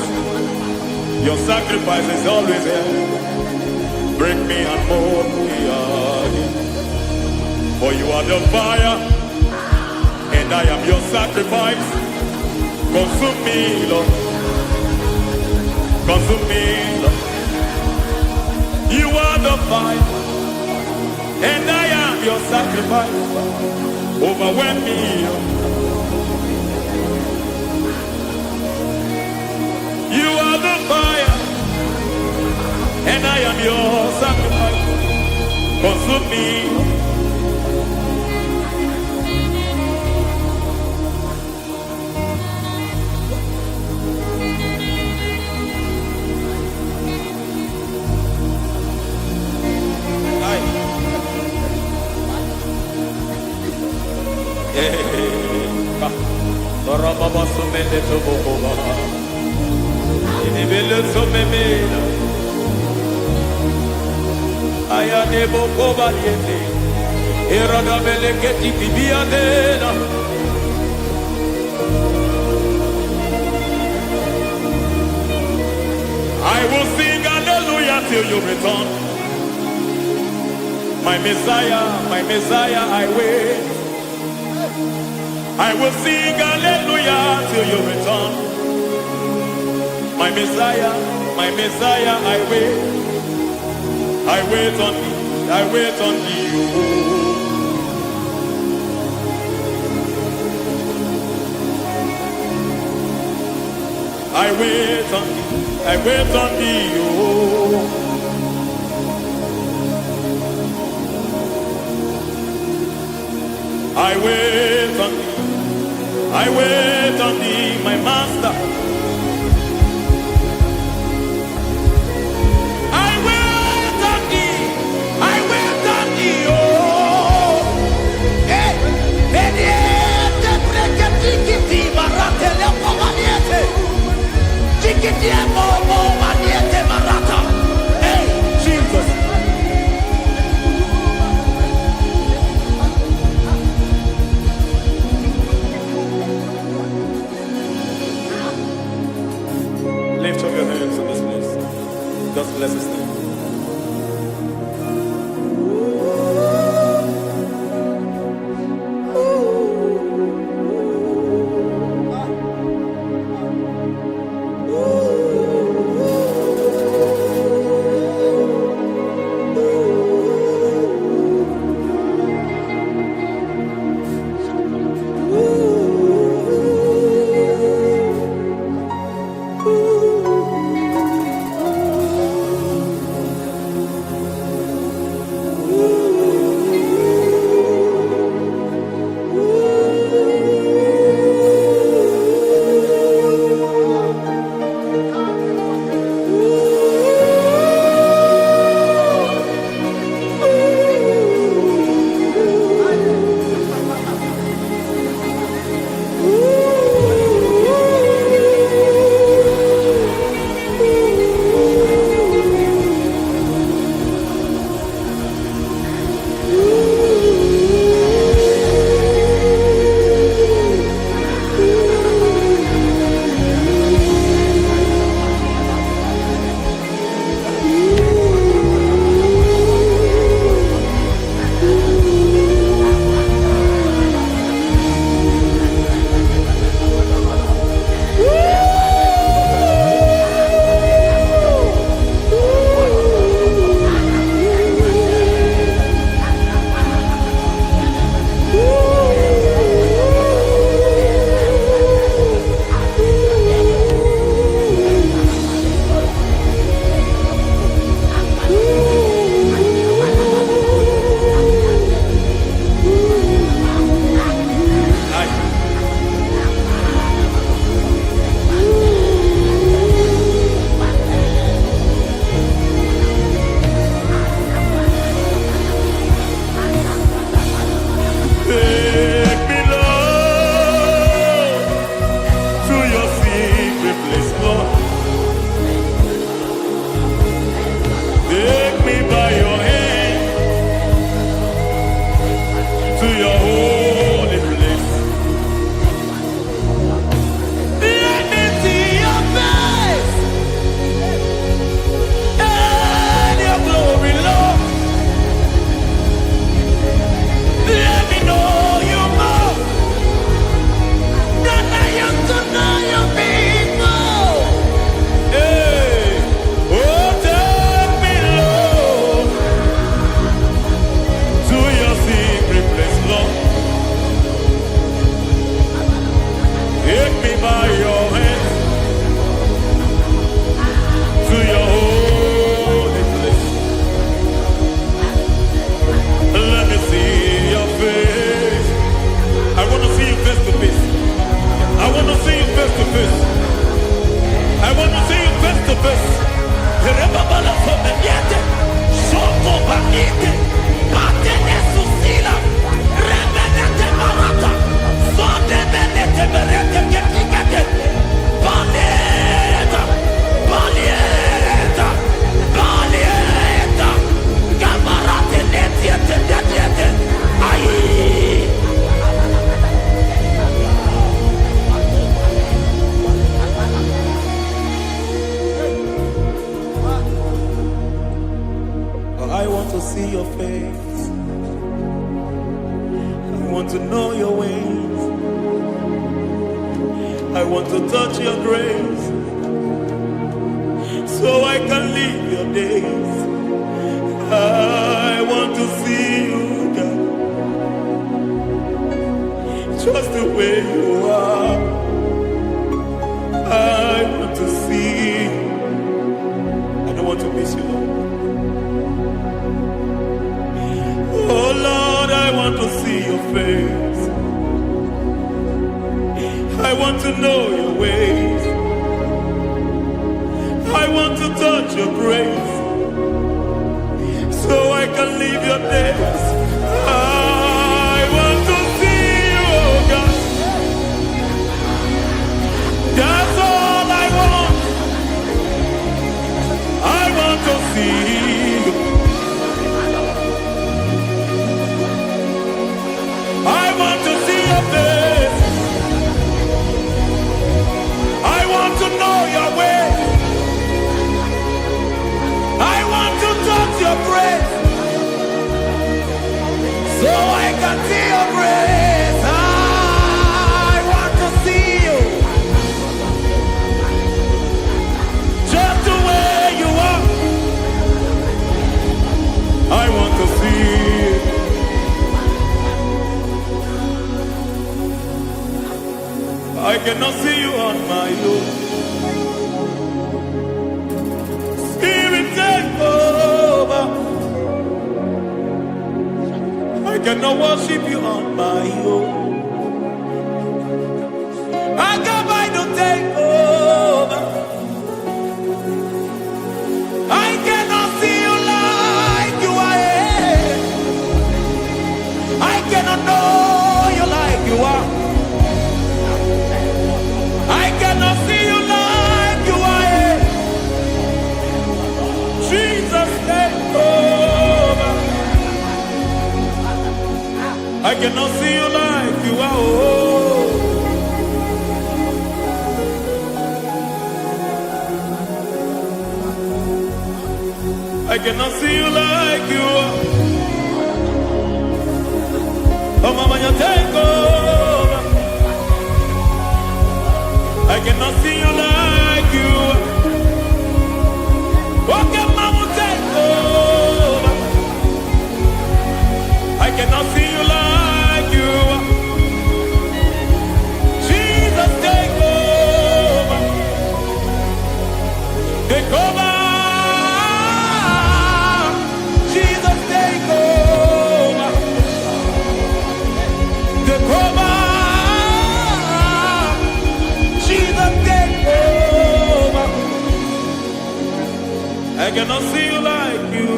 your sacrifice is always there. Break me and mold me again. For you are the fire, and I am your sacrifice. Consume me, Lord. Consume me, Lord. You are the fire, and I am your sacrifice. Overwhelm me, Lord. You are the fire, and I am your sacrifice. Consume me. Baba somele to boba. Ini bele somemela. Aya ne boko baliete. Erada bele keti bibiadena. I will sing hallelujah till you return. My Messiah, I wait. I will sing hallelujah till you return. My Messiah, I wait. I wait on thee, I wait on thee. I wait on thee, I wait on thee. I wait on thee. I wait on thee, my master. I wait on thee. I wait on thee, oh. Hey, mediete, breke, tikiti, marate, lepo, maniete. Tikiti, momo, maniete, marata. Hey, Jesus. to your holy place. Let me see your face and your glory, Lord. Let me know you more than I used to know your people. Hey, oh, take me, Lord, to your secret place, Lord. Take me by your hand to your holy place. Let me see your face. I want to see you face to face. I want to see you face to face. I want to see you face to face. Rebabala sometiate, soko bakite, patene susila, rebenete marata, sonde benete berete ketikate, balieta, balieta, balieta, gamarate netiete netiete, aye. I want to see your face. I want to know your ways. I want to touch your grace so I can live your days. I want to see you, God, just the way you are. I want to see you. I don't want to miss you, Lord. Oh Lord, I want to see your face. I want to know your ways. I want to touch your grace so I can live your days. I want to see you, oh God. That's all I want. I want to see you. I want to see your face. I want to know your way. I want to touch your grace so I can see your grace. I want to see you just the way you are. I want to see you. I cannot see you on my own. Spirit, take over. I cannot worship you on my own. I come by to take over. I cannot see you like you are. I cannot know you like you are. I cannot see you like you are. Jesus, take over. I cannot see you like you are. Oh. I cannot see you like you are. Oh, Mama, you take over. I cannot see you like you. Okay, Mama, take over. I cannot see you like you. Jesus, take over. Take over. Jesus, take over. Take over. I cannot see you like you.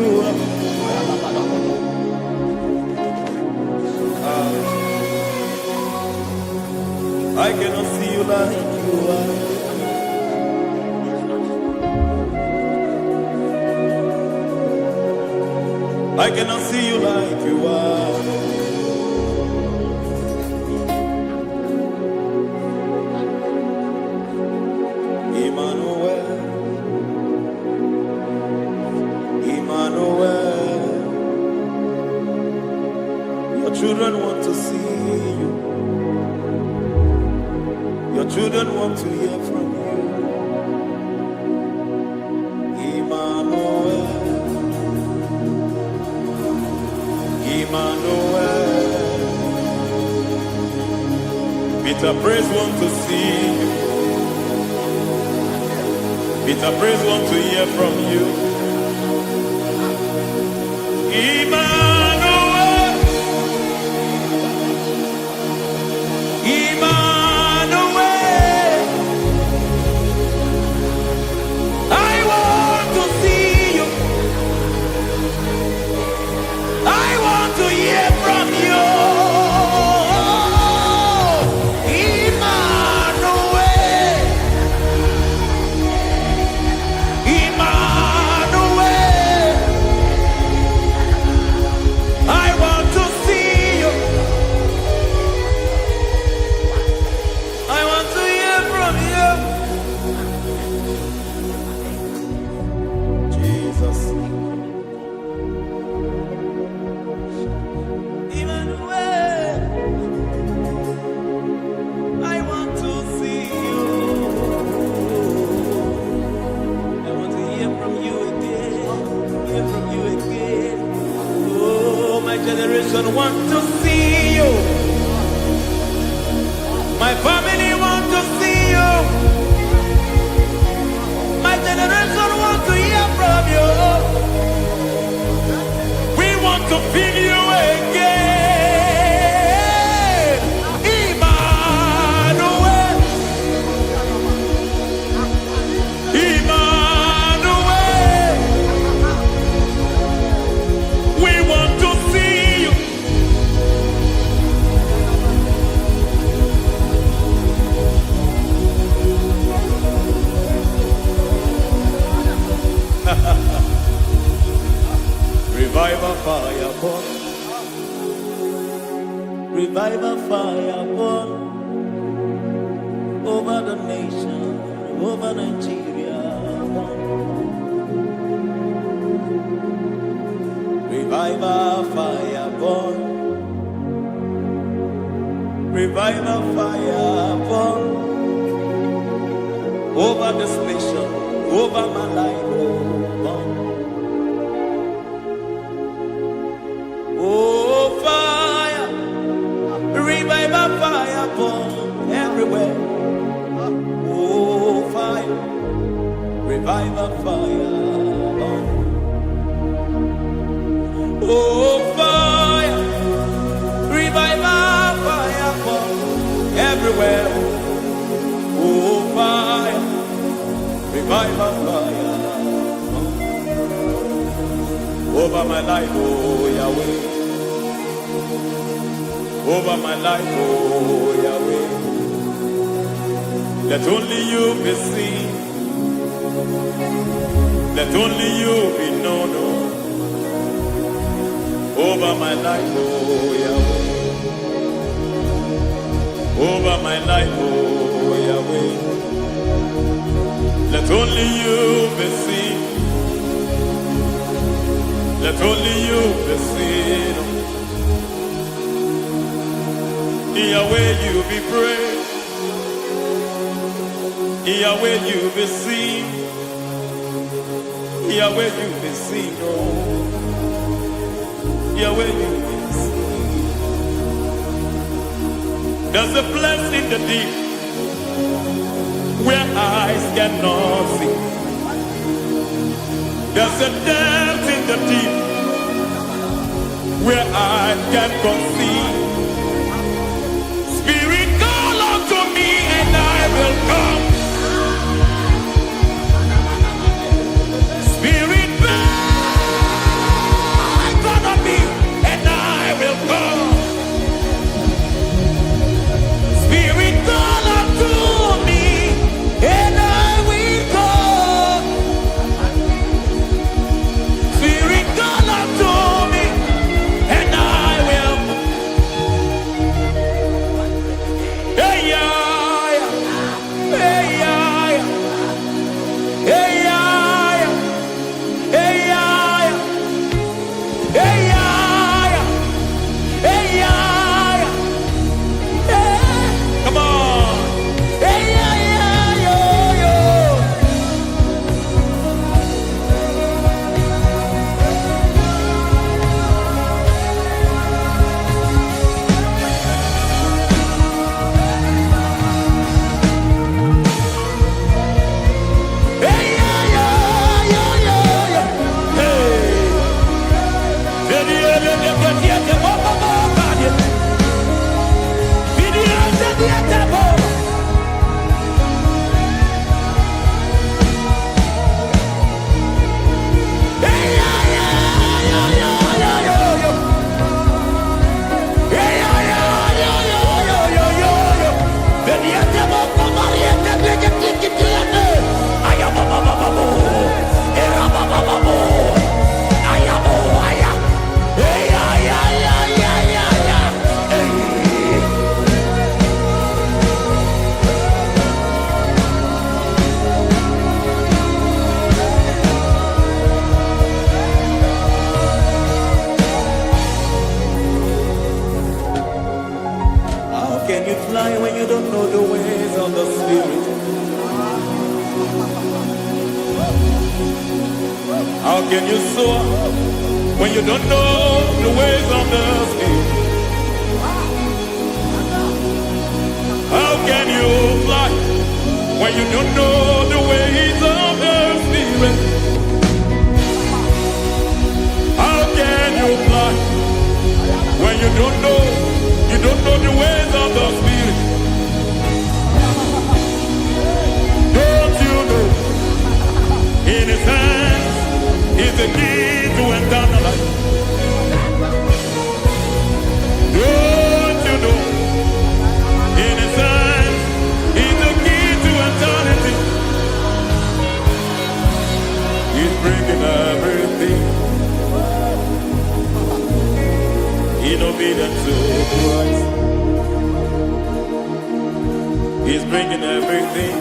I cannot see you like you are. I cannot see you like you are. Your children want to see you. Your children want to hear from you. Emmanuel, Emmanuel. Peter Praise want to see you. Peter Praise want to hear from you. Emmanuel, Emmanuel. I want to see you. I want to hear from you. Generation want to see you. My family want to see you. My generation want to hear from you. We want to feel you again. Emmanuel, Emmanuel. We want to see. Revival fire burn. Revival fire burn over the nation, over Nigeria. Revival fire burn. Revival fire burn over this nation, over my life. Burn. Oh, fire, revival fire burn everywhere. Oh, fire, revival fire burn. Oh, fire, revival fire burn everywhere. Oh, fire, revival fire burn over my life, oh Yahweh. Over my life, oh Yahweh. Let only you be seen. Let only you be known. Over my life, oh Yahweh. Over my life, oh Yahweh. Let only you be seen. Let only you be seen. Yahweh, you be praised. Yahweh, you be seen. Yahweh, you be seen. Oh, Yahweh, you be seen. There's a place in the deep where eyes cannot see. There's a depth in the deep where I can conceive. Spirit, call unto me and I will come. Spirit, beg on me and I will come. Spirit, call unto me and I will come. Spirit, call unto me and I will you fly when you don't know the ways of the Spirit? How can you soar when you don't know the ways of the Spirit? How can you fly when you don't know the ways of the Spirit? How can you fly when you don't know the ways of the Spirit? Don't you know in His hands is the key to eternal life? Don't you know in His hands is the key to eternity? He's bringing everything in obedience to Christ. He's bringing everything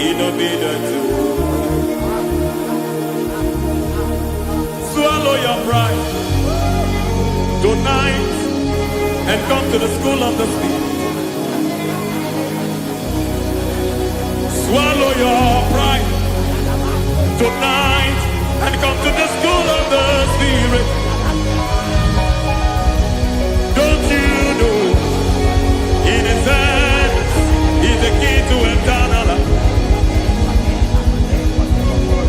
in obedience to Christ. Swallow your pride tonight and come to the school of the Spirit. Swallow your pride tonight and come to the school of the Spirit. Don't you know in His hands is the key to eternal life?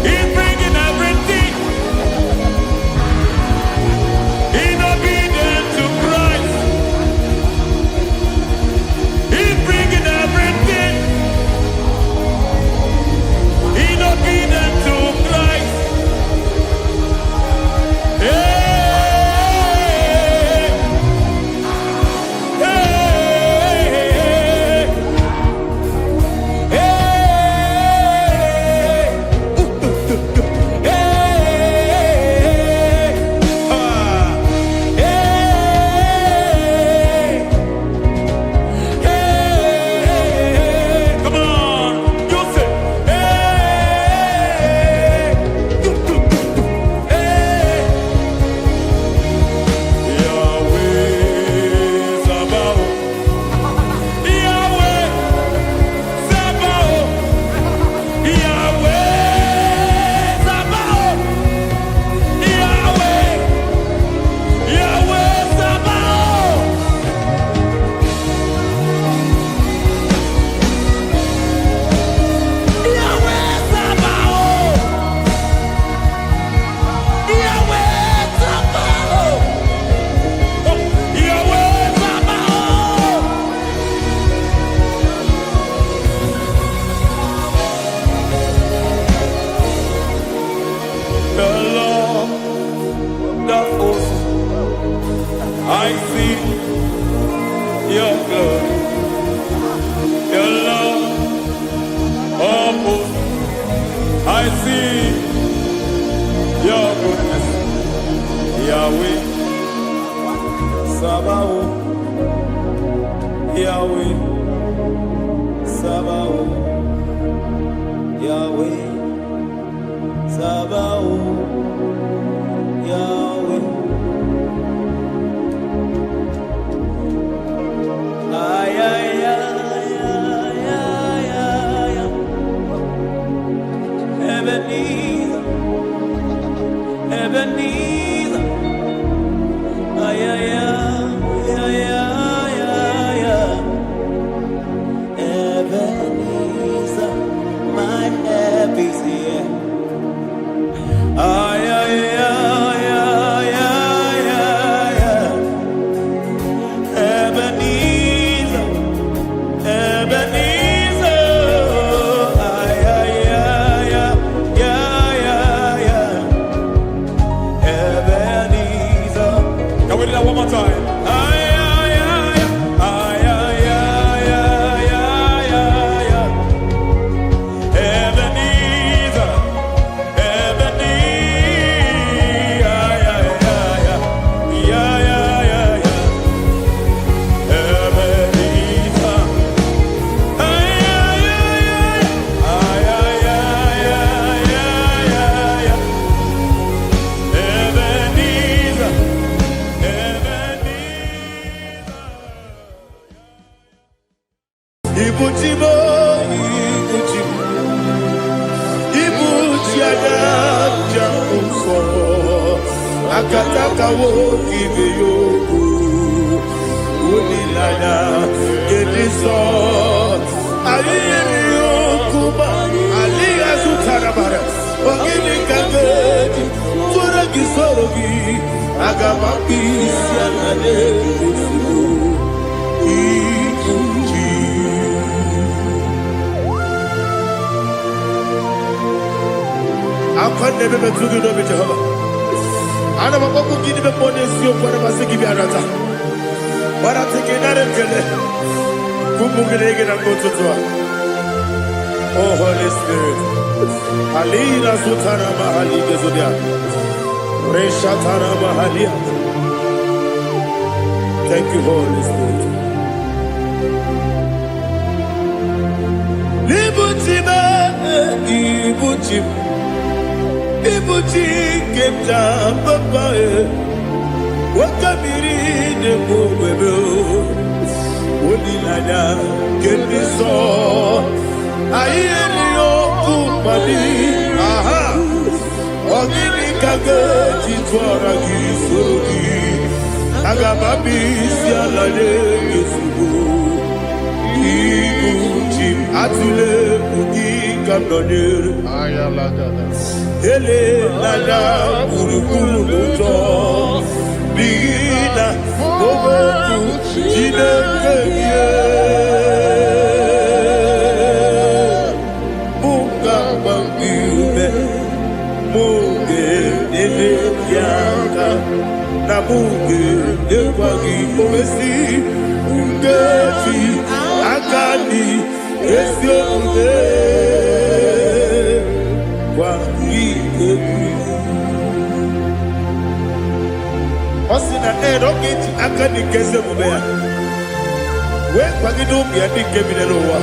He's bringing everything in obedience to Christ. He's bringing everything in obedience to Christ. I see your glory, your love, oh host. I see your goodness, Yahweh, Sabaoth, Yahweh, Sabaoth, Yahweh, Sabaoth, Yahweh. Ebenezer, Ebenezer, Ebenezer, my help is here. Ibuchimo, Ibuchimo, Ibuchiada, Jamuso, Akataka wo Kibiyoku, Unilana, Gediso, Aliyokuba, Aliya Sutarabara, Ogini Kagedi, Furagi Sorogi, Agamapi, Sianade, I'm never to do with Jehovah. I never go to give him money, so whatever I give you another. But I take another killer. Kumugregin and go to Tua. Oh, Holy Spirit. Alina Sutana Mahali Gezudia. Reshatana Mahalia. Thank you, Holy Spirit. Libutima, Ibuchim. Ibuchi kemja papa wakamiri de bobebe onilanya kemiso ayeni okupali aha ogini kage titwara kisuri agababi sialale yesubu Ibuchi atule ugi kamdonir ayalagada Ele nana kurukuru luto Bigina Bobo Jine keye Muka bangiume Muge ele yaka Na muge ekwagi omesi Ngeti akani esione Osina roketi akani keze mubea we kwagido bi adi kebinelo wa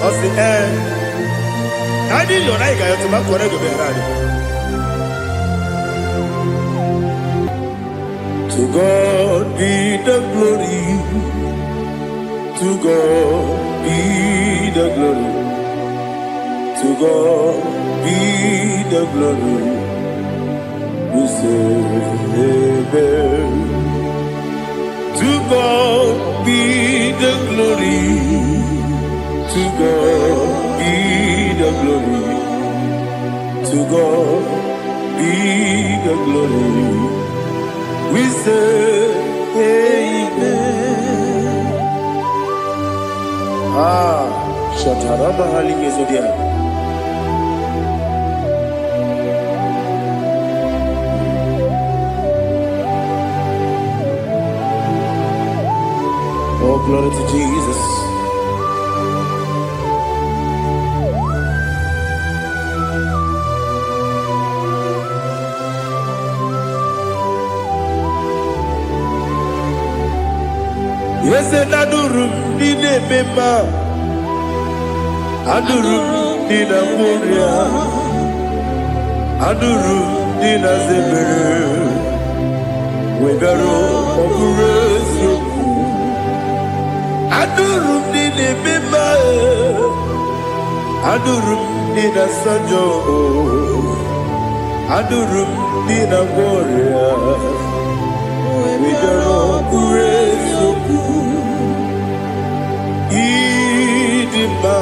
osi adi lo na iga yoto ba kore go be radi To God be the glory To God be the glory To God be the glory we say amen. To God be the glory. To God be the glory. To God be the glory. We say amen. Shatarama Haligezodia. Oh, glory to Jesus. Yes, and Adurum Nina Mema Adurum Nina Moria Adurum Nina Zebere Wegaro Operation Adurum Nina Mema Adurum Nina Sanjo Adurum Nina Moria Wegaro Operation Idima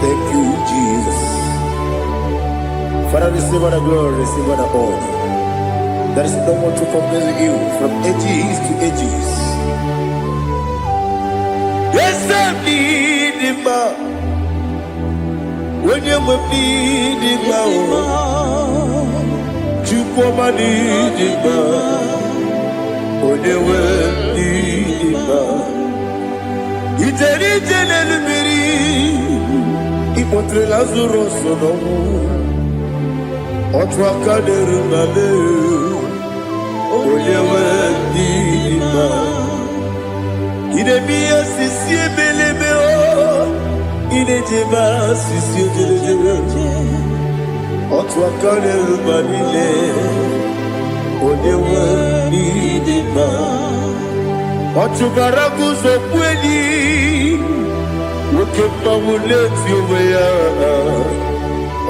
Thank you, Jesus. Father, receive all the glory, receive all the honor. There is no one to compare with you from ages to ages. Yes, I need him. When you need him, you come and need him. onyewe n'ime ijeri ije n'elu mmiri ikpotere Lazarọs n'ọnwụ otu aka na-eru n'ala onyewe n'ime idemi ihe sisi ebelebe idejeba sisi ojelejebe otu aka na-eru ma niile onyewe n'ime ọ chụbara gị ụzọ kweli nwoke mmanwụ na-eti onwe ya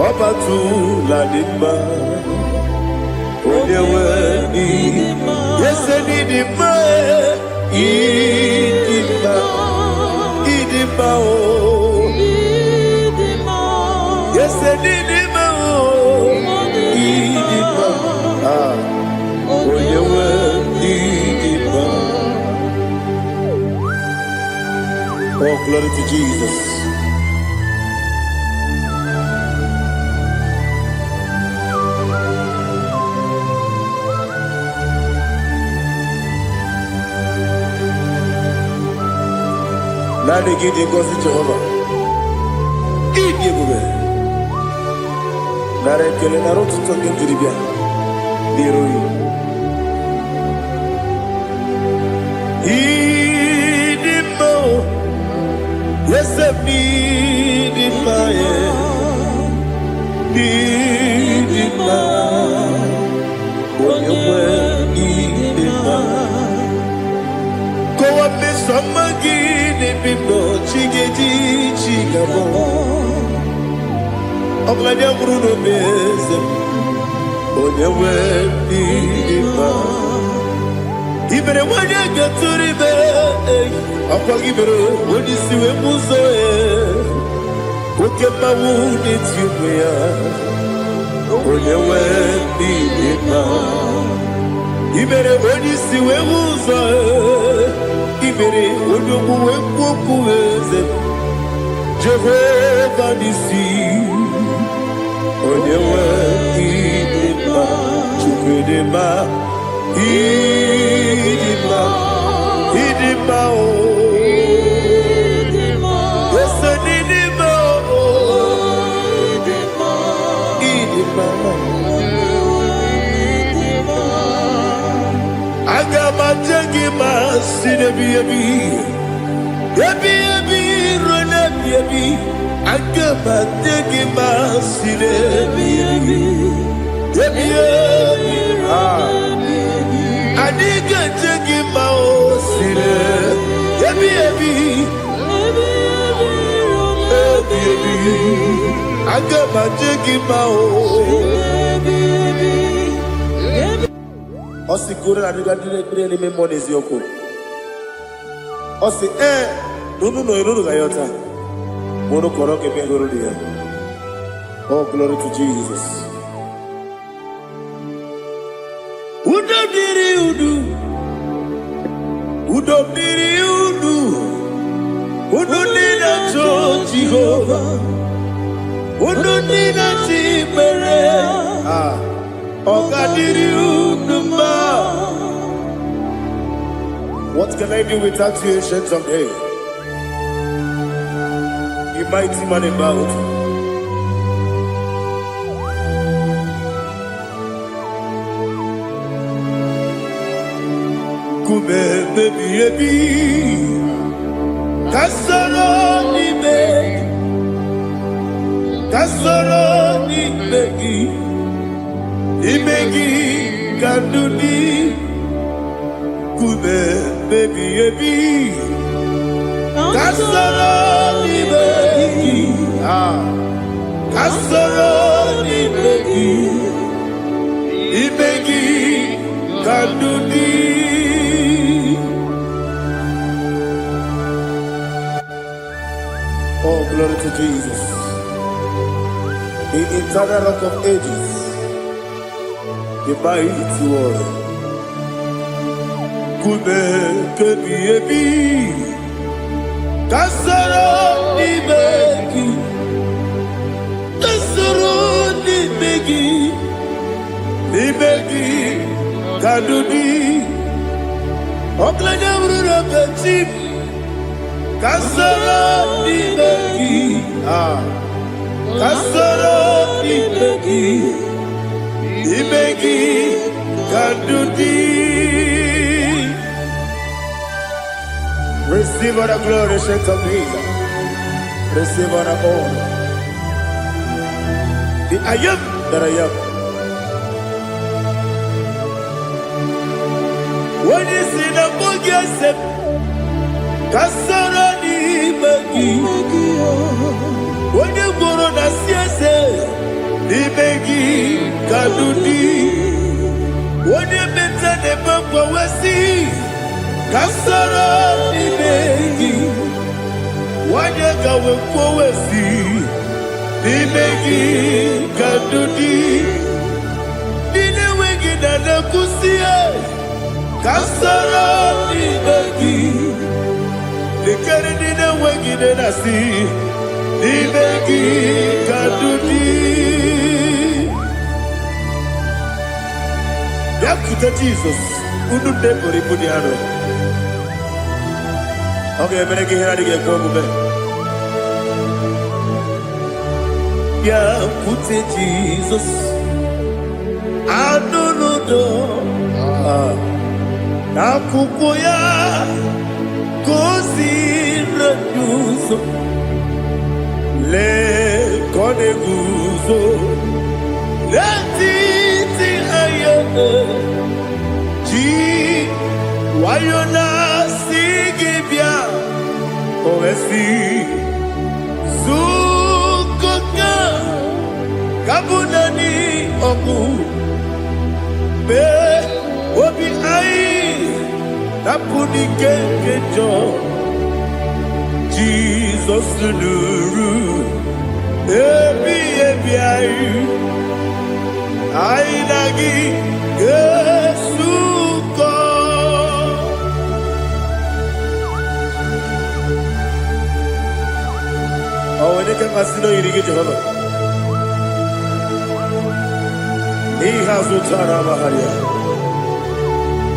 ọ batụla dị mma onyewe n'ime ese n'ịdị mma ịdị mma ịdị mma o ese n'ịdị mma o ịdị mma onyewe n'ịdị mma. Oh, glory to Jesus. Now they give the gospel to Jehovah. Give the gospel. Now they kill it. Now they talk into the bia. Leroy. Yes, I need it, my need it, my when you were need it, my go up this summer, give it, no chiggy, chigabo. I'm like a Bruno Bez, when you were need it, my even when you get to the bed. Apa gibero wodi siwe muzo oke mawu netiwe ya onyewe n'ime ibere wodi siwe muzo ibere odogwu ekwoku eze Jehova nisi onyewe n'ime chukwudema idima o Agama sinebi runebi agama tegima sinebi adiga tegima o sinebi agama tegima o Osi kore na niga dire ni memo nezi yoko. Osi nunu no iruru gayota. Mono koro ke mengoro dia. Oh, glory to Jesus. Udo diri udu. Udo diri udu. Udo nina cho Jehovah. Udo nina chibere. What can I do without you, ancient of days? You mighty man about. Kume baby, kasoro ni begi. Imegi kanduni kube baby kasoro ni begi kasoro ni begi imegi kanduni. Oh, glory to Jesus, the eternal rock of ages, the mighty one. Kube kebi kasoro ni begi kadudi Oklanya brura bechim kasara dibegi kasara dibegi kadudi. Receive all the glory, shake of Jesus. Receive all the honor. The I am that I am. When you see the book, yourself, Kasara ni begi. When you go on the siasa, ni begi kadudi. When you mention the book, wasi, Kasara ni begi. When you go on wasi, ni begi kadudi. Ni le wengi na nakusia. Kasara ni begi, lekere ni na wengi na nasi, ni begi kadudi. Yakuta Jesus, ununde boribuni ano. Okay, menegi hera dige komu be. Yakuta Jesus, anunudo. Nakukoya kozira yuzo le kone guzo le titi aye ji wayona sigibia oesi sukoka kabunani oku be obi ai Napuni kekejo Jesus nuru ebi ayu ainagi Yesuko awoneka masino yirige Jehova He has utara baharia.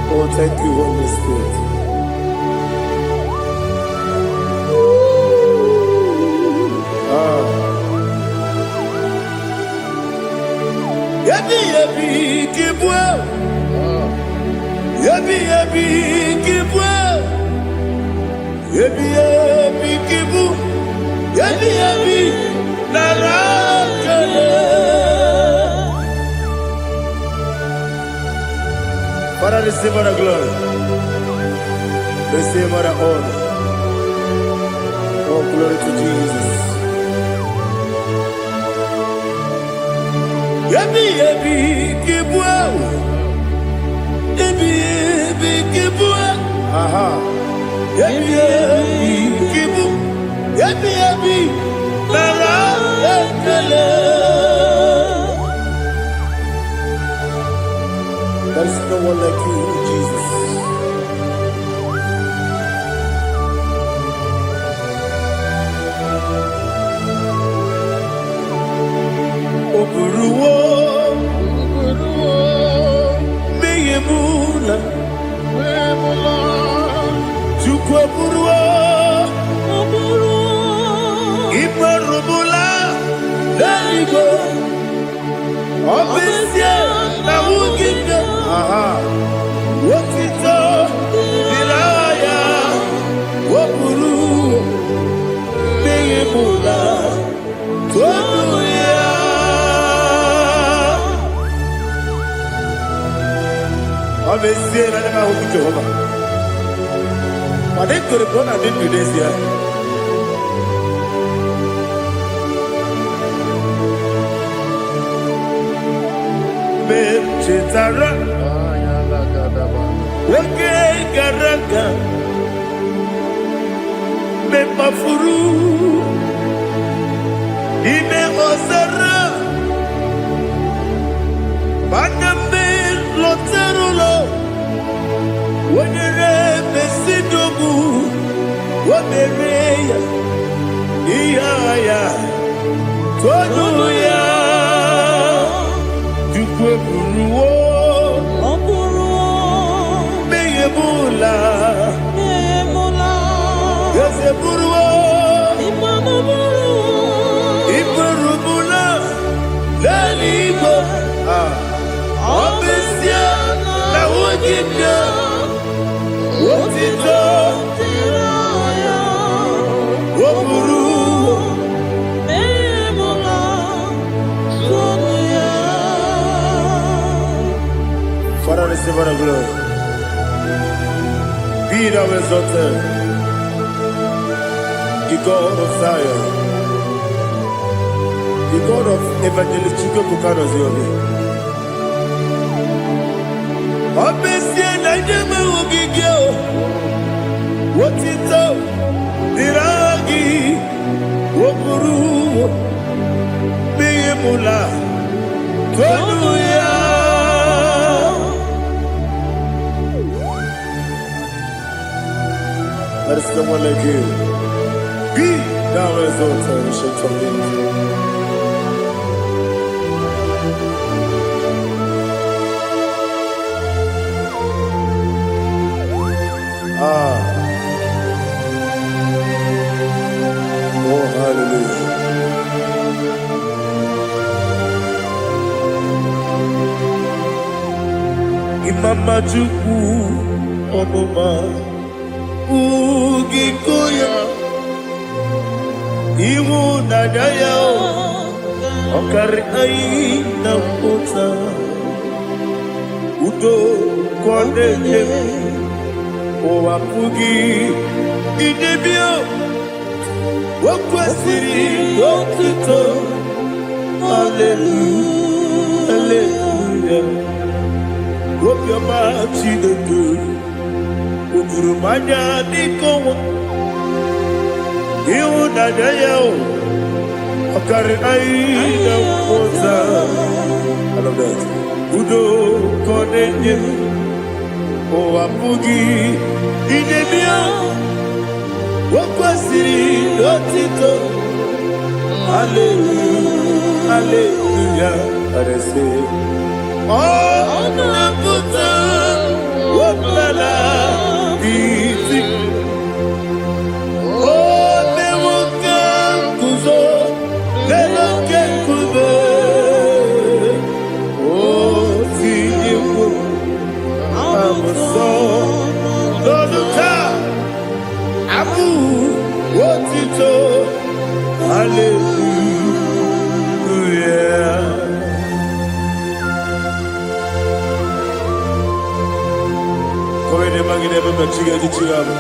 Oh, thank you, Holy Spirit. Yabi kibwa. Yabi kibwa. Yabi kibu. Yabi narakale. Father, receive all the glory. Receive all the honor. Oh, glory to Jesus. Yabi kibwa. Yabi kibwa. Aha. Yabi kibu. Yabi nara ekele. There is no one like you, Jesus. Oburuwo, meyemula, chukwu oburuwo, imarubula, leligo, obesia na wugide. Wotito, Bilaya, Wopuru, Meyemula, Tonuya. Obviously, I never hope to Jehovah. But they could have gone and did this year. Chitara, okay, Garanga, Mepafuru, Ine Osara, Baname Loterulo, when you Mesidogu, what the Reya, Iaya, Tonuya. Meyemula Buruo, Iburubula, Lalibo, Obesia, Lawagina, Wotito, Woburu, Father, receive our glory. Be thou exalted, the God of Zion, the God of Evangelist Chike Bukanos Yomi. Obesia Najeme Ugigio, Wotito, Diragi, Woburu, Beyemula, Hallelujah. There is someone like you. Be thou exalted, ancient of days. Oh, hallelujah. Imama Juku, Omoma. Ugikoya Iwu nadaya Okari aina mota Udo kwaneye Owapugi Idebio Wakwasiri Wakito Hallelujah Hallelujah Wapyama Chidedu Urumanya nikowa Iwu nadaya Okari aina mota I love that Udo konenye Owapugi Idebio Wakwasiri Otito Hallelujah Hallelujah And I say Oh Nabuta Waplala Biti Oh Newoka Kuzo Newoka Kuzo Oh Tiyiwo Amuso Doduka Abu Wotito Hallelujah Komene mangine baba chiga chichirabu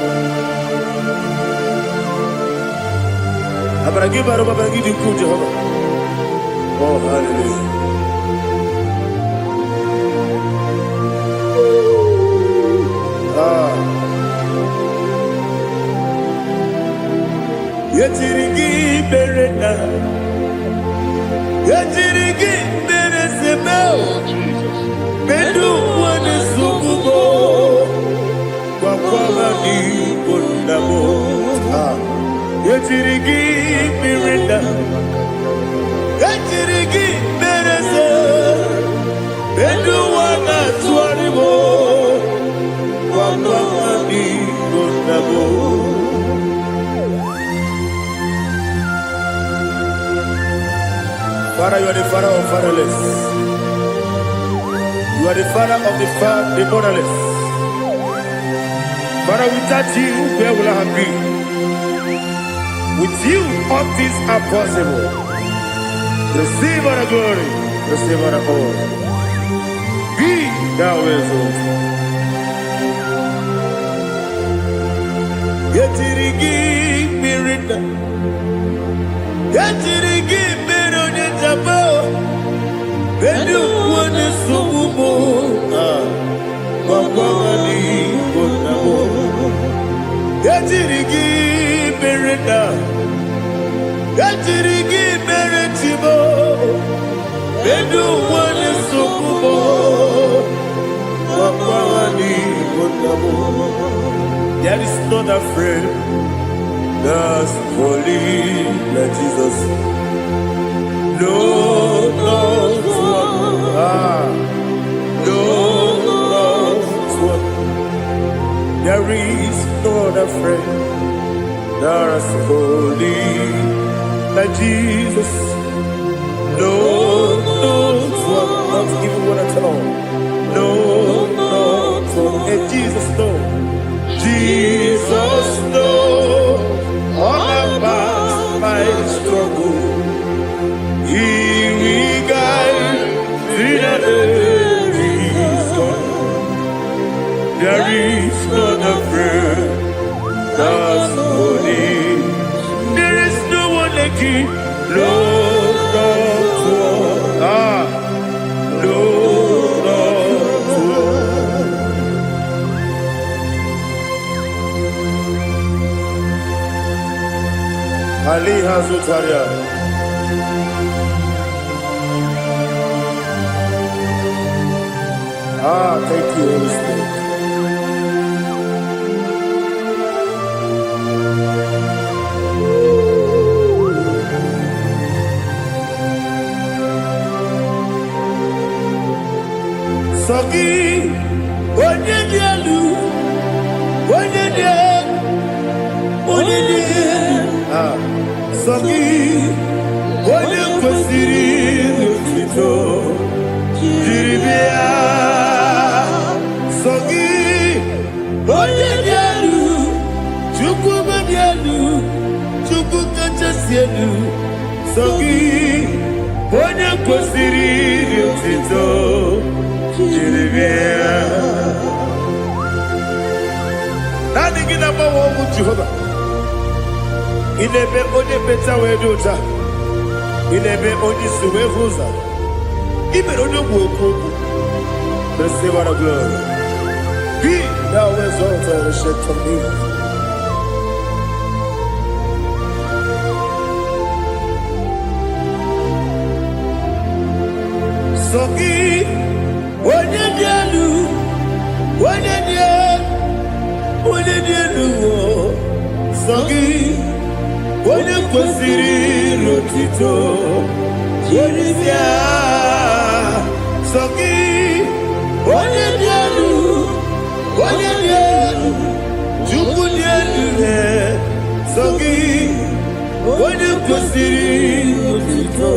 Abaragi baro babaragi diku Jehovah Oh hallelujah Yetirigi berena Yetirigi beresebeo Bedu wane sukubo Wakwala ni kundabo Yetirigi berena Yetirigi berese Bedu wana tuaribo Wakwala ni kundabo Father, you are the father of fatherless. You are the father of the motherless. Father, without you, where will I have been? With you, all things are possible. Receive all the glory. Receive all the honor. Be thou exalted. Yetirigi mirina. Yetirigi mirona jabo. Bedu wane sugumo. Wakwani konamo. Yetirigi mirina. Yetirigi miretibo. Bedu wane sugumo. Wakwani konamo. There is not a friend that's holy like Jesus. No, not one. No, not one. There is no other friend that holy like Jesus. No, not even one at all. No, and Jesus, no. Jesus, no. All about my struggle. He will guide me. There is not a friend that's holy. There is no one like you. Lord, Ali Hazutaria. Thank you, Holy Spirit. Sogi, onye dielu, Sogi, onye kwesịrị n'otito, jiri bịa. Sogi, onye dielu, Chukwu dielu, Chukwu kachasị elu. Sogi, onye kwesịrị n'otito, jiri bịa. Naanị gị na-agbanwe ọgwụ Jehova. Inebe onye peta wee dị ụta. Inebe onye isi wee hụ ụzọ. Imere onye ogbu okwu. Receive our glory. Be thou exalted and shake from me. Sogi, onye dị elu, onye dị elu, Sogi, onye kwesịrị n'otito, jiri bịa. Sogi, onye dị elu, Chukwu dị elu. Sogi, onye kwesịrị n'otito,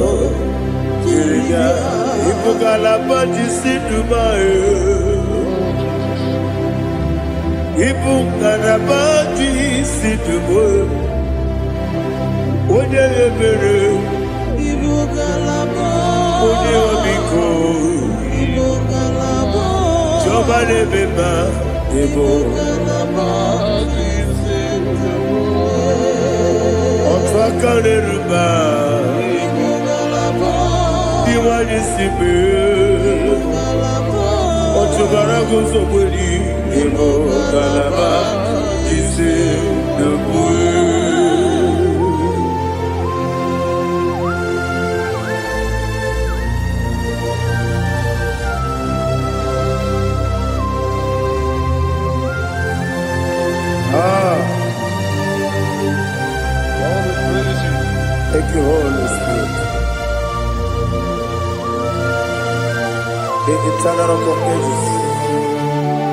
jiri bịa. Ibu galabati sidumae, Ibu galabati sidumae, Onye ebere, Ibu galabati, Onye obiko, Ibu galabati, Joba lebeba, Ibu galabati sidumae, Otwaka leruba, Ibu galabati. Iwanisibe Otubarago Zoboli Emo Galaba Jise Debue. Thank you, Holy Spirit. The eternal rock of ages,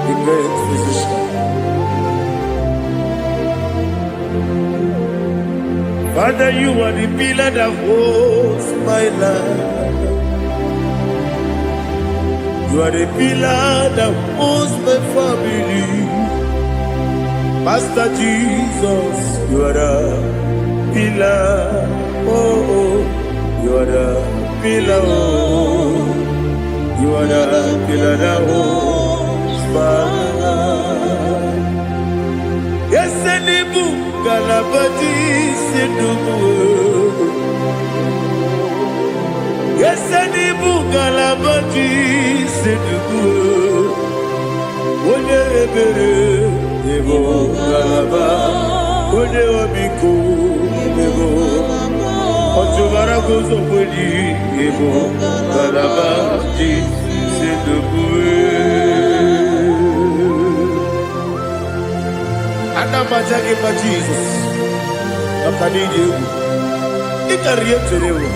the great physician. Father, you are the pillar that holds my life. You are the pillar that holds my family. Master Jesus, you are the pillar. Oh, you are the pillar. Oh. You are the pillar that holds my life. Yes, any book, Galabati, Sidubu. Yes, any book, Galabati, Sidubu. One ebere, Evo Galaba, One Obiku, Evo. Otubara goes over the Evo Galaba, Sidubu. Anamajagi pa Jesus. Akanidi. Ikariyeterewo.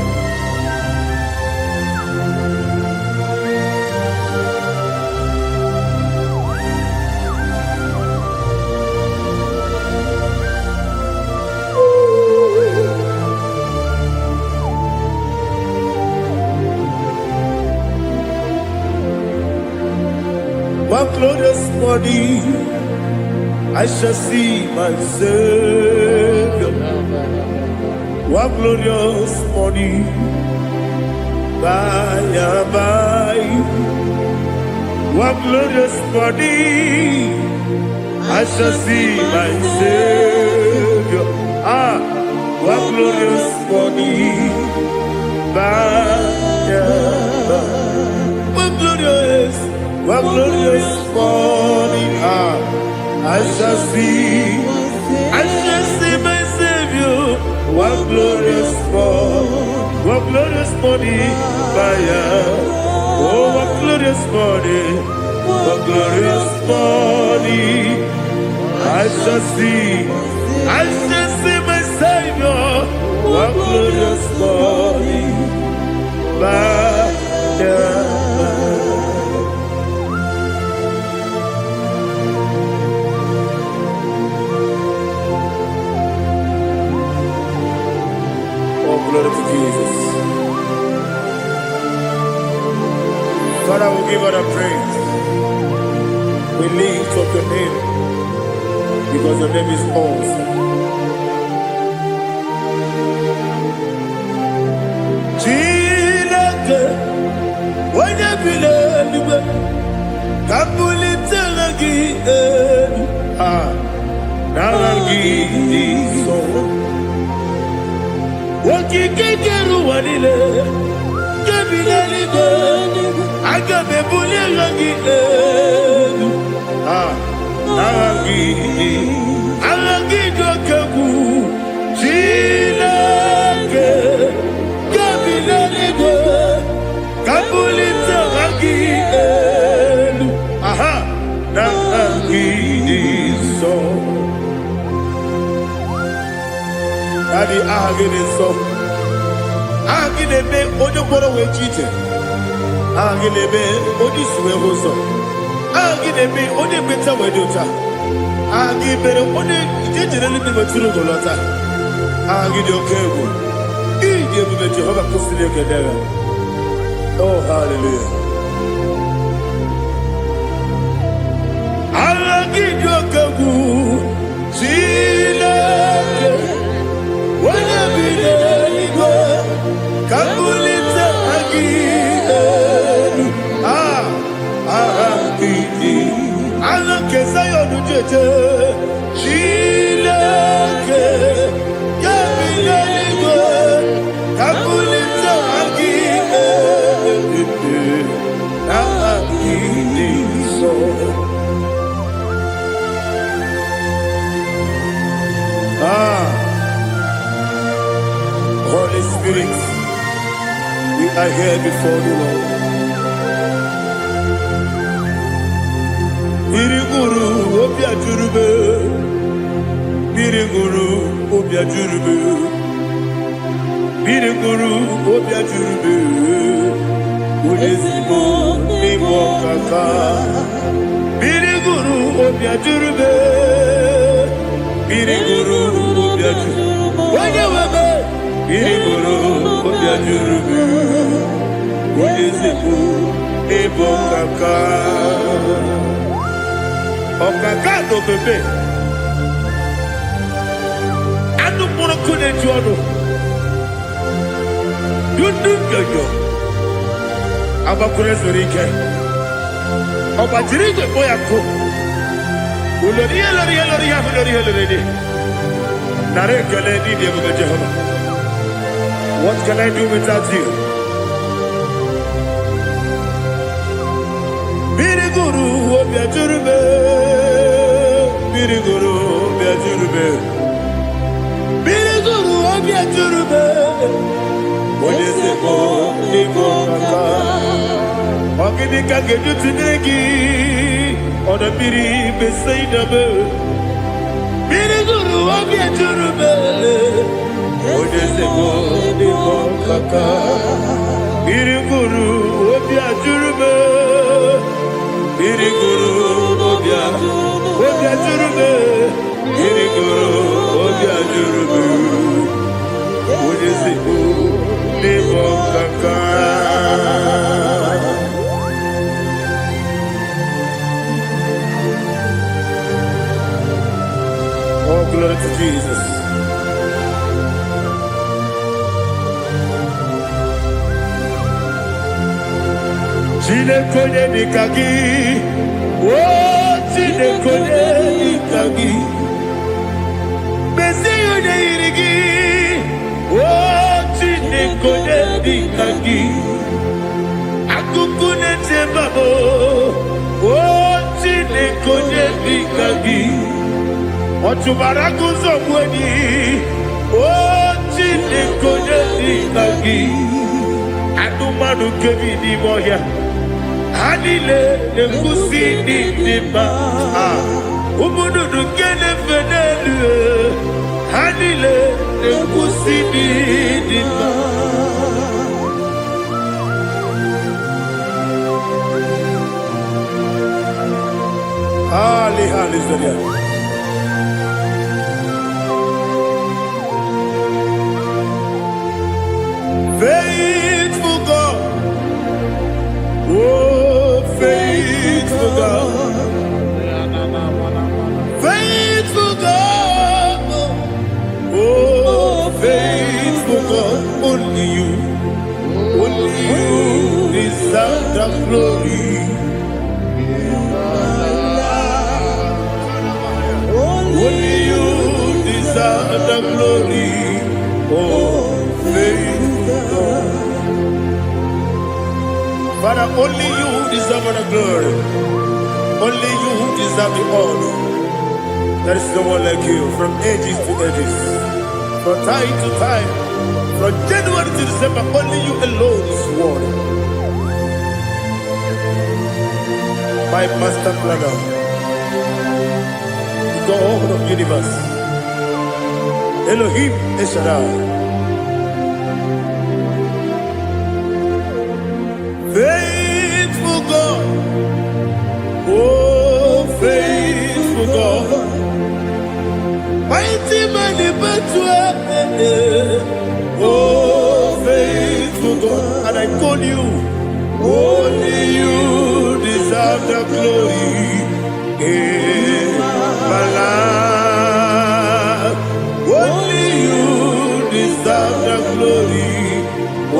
one glorious morning, I shall see my Savior. One glorious morning, by and by. One glorious morning, I shall see my Savior. One glorious morning, by and by. One glorious morning, I shall see my Savior. One glorious morning, fire. Oh, one glorious morning, I shall see my Savior. One glorious morning, fire. Glory to Jesus. Father, we give you the praise. We lift up your name because your name is awesome. Chineke, when you believe, kabuli telagi naragi so. Wakikekeru wanile kebilalibe agabe bulelagi alagi dokeku Chineke kebilalibe kabulita lagi naragi so. Daddy, ahagide so. Ahagide be ojo boro we chite. Ahagide be oji suwe hoso. Ahagide be oji beta we dota. Ahagide be oji jejere libi beturu golota. Ahagide okego. Ije bube Jehovah kusile kedera. Oh, hallelujah. Ahagide okego. Chineke. Wanya bilego, kabulita agidelu, agidi. Alake sayo nujeje, Chineke, kabilego, kabulita agidelu, agidi so. Holy Spirit, we are here before you, Lord. Biriguru obia jurube, biriguru obia jurube, biriguru obia jurube. Ulezimo nimo kaka, biriguru obia jurube, biriguru obia jurube. Wanyawebe. Biriguru obia jurube, ulezimo nimo kaka. Okaka no bebe. Anu mono kune jono. Dundu jojo. Abakure zorike. Obajirike boyako. Ulori. Nare kele ni diye bebe Jehovah. What can I do without you? Biriguru obia jurube, biriguru obia jurube, biriguru obia jurube. Olezemo nimo kaka, ogini kageju tinegi, oda biri beseidame. Biriguru obia jurube, olezemo nimo kaka, biriguru obia jurube. Biriguru obia jurube, biriguru obia jurube. Olezemo nimo kaka. to Jesus. Chineke dịka gị, oh Chineke dịka gị, Mesịa onye yiri gị, oh Chineke dịka gị, akụkụ na-echebe m, oh Chineke dịka gị, ọchụbara guzo gwenyi, oh Chineke dịka gị, anụmanụ kebi n'ime ọhịa. Hanile nekusi nidima, umududu kene fenelu. Hanile nekusi nidima. Hallelujah. Faithful God, oh faithful God, faithful God, oh faithful God, only you deserve the glory. Only you deserve the glory, oh faithful God. Father, only you deserve the glory. Only you deserve the honor. There is no one like you, from ages to ages, from time to time, from January to December. Only you alone is worthy. My master planner, the God of the universe, Elohim Eshadai. Faithful God, oh faithful God, mighty man in battle, oh faithful God, and I call you, only you deserve the glory in my life, only you deserve the glory, oh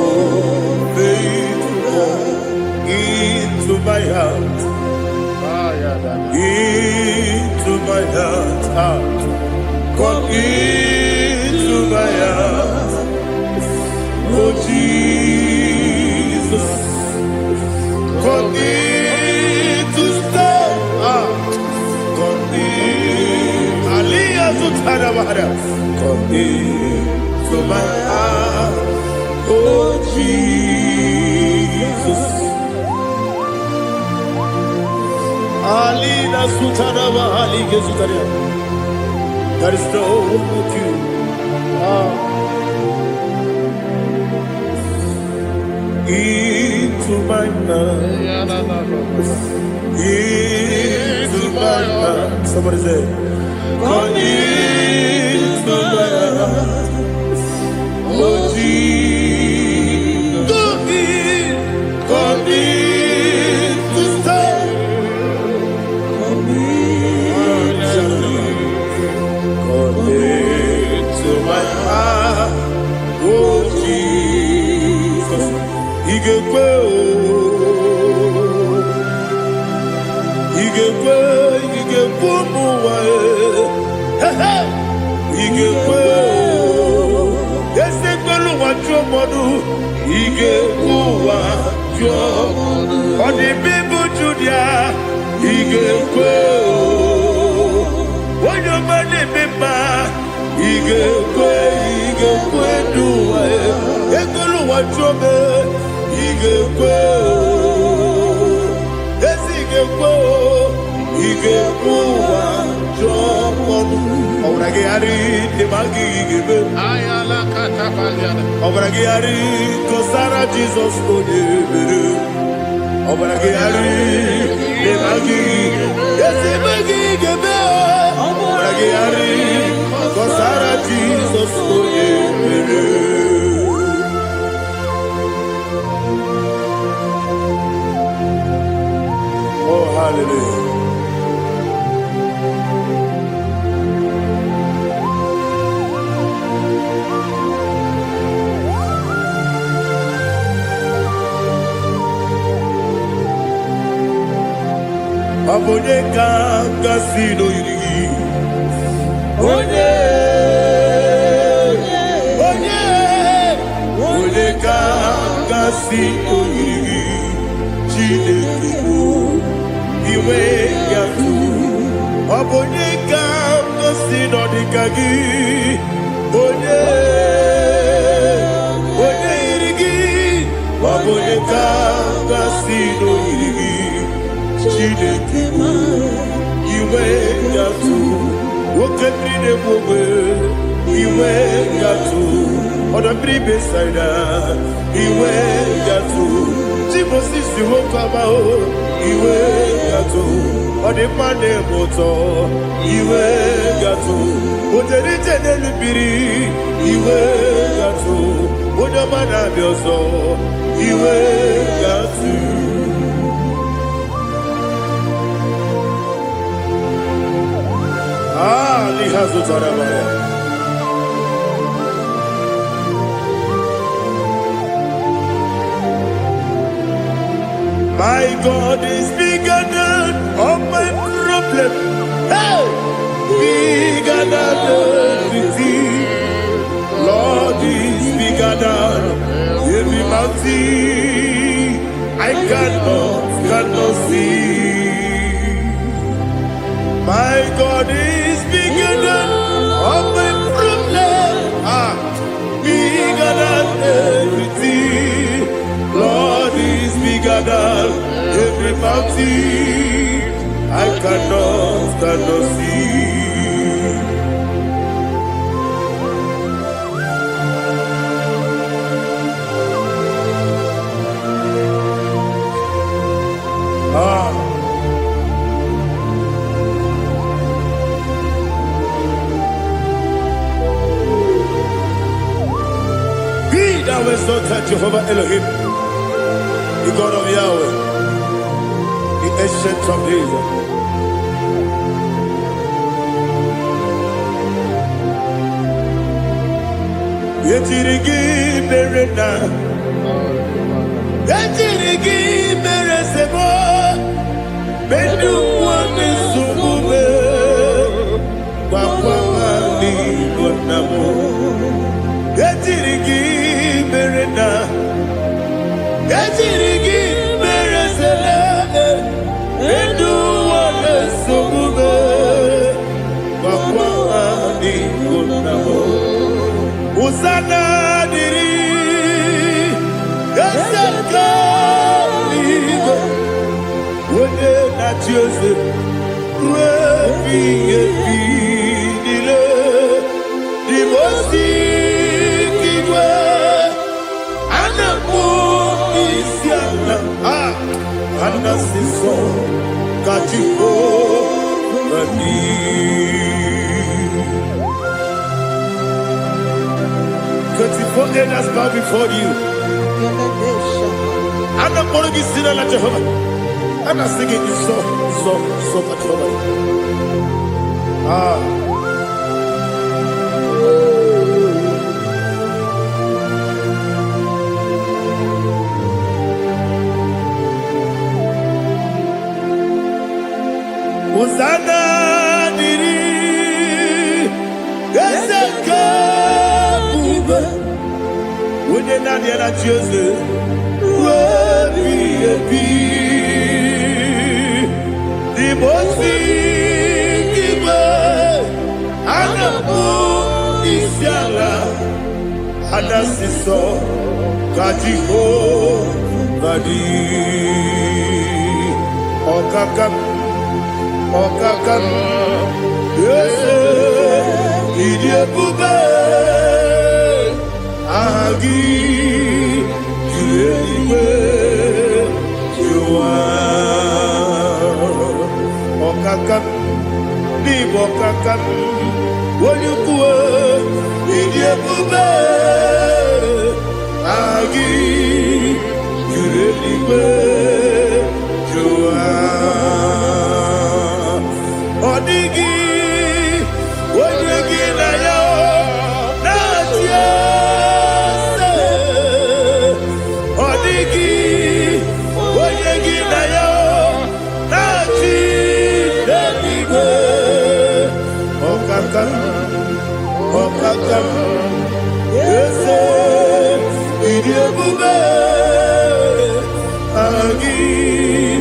faithful into my heart, into my heart, come into my heart, oh Jesus, come in to stay, come in, Aliyah Zutadabara, come into my heart, oh Jesus. Alina Sutanaba Ali Gezutaria. There is no one like you. Into my mind. Into my mind. Somebody say, come into my heart. Oh Jesus. Come in to stay. To my heart, oh Jesus, Igekwe, muwa, Igekwe, Yesegwe lu wajomodu, Igekwe wajomodu, Odi bibu Judia, Igekwe, Wanyomane bimba. Igekwe duwa, Egolu wajobe, Igekwe, Igekwe wajomodu. Obrage ari demagi igebe. Ayala katapaliana. Obrage ari kosara Jesus odebere. Obrage ari demagi igebe. Obrage ari kosara Jesus odebere. Oh hallelujah. Abonye kanga sino yiri. Onye kanga sino yiri. Chineke iwe yatu. Abonye kanga sino dikagi. Onye yiri. Abonye kanga sino yiri. Chineke iwe yatu. Wokemri ne bobe iwe yatu. Odamri besaida iwe yatu. Timosisi wokama o iwe yatu. Odemane moto iwe yatu. Oderite nelubiri iwe yatu. Odamana bioso iwe yatu. My God is bigger than all my problem. Hey! Bigger than everything. Lord is bigger than every mountain I cannot see. My God is bigger than all my problems. Bigger than everything. Lord is bigger than every mountain I cannot see. Thou exalted Jehovah Elohim, the God of Yahweh, the ancient of days. Yetirigi berena, yetirigi beresemo, bendu wane sumube, wakwamani wanamo. Yetirigi berena, yetirigi beresele, bendu wane sumube, wakwamani wanamo. Usana diri, yasaka ligo, wode na Jose, wepi dile, dimosi kigwe, anamu isiana, anasiso kachiko bani. 24 elders bow before you. I'm not going to be singing like Jehovah. I'm not singing this song like Jehovah. Hosanna diri, Yeseka. When you're not yet at Joseph, the most big and the moon is yalla, and that's the song, Katiho, Badi, Okakam, yes, Idiot Bube. Agi, Juliwe, Jua, Okakam, Bibokakam, Woyukue, Idiabube, Agi, Juliwe, Jua, Odigi, Woyugi na yo, Natia. Odigi, Oyegi na yo, Nachi. Idebube agi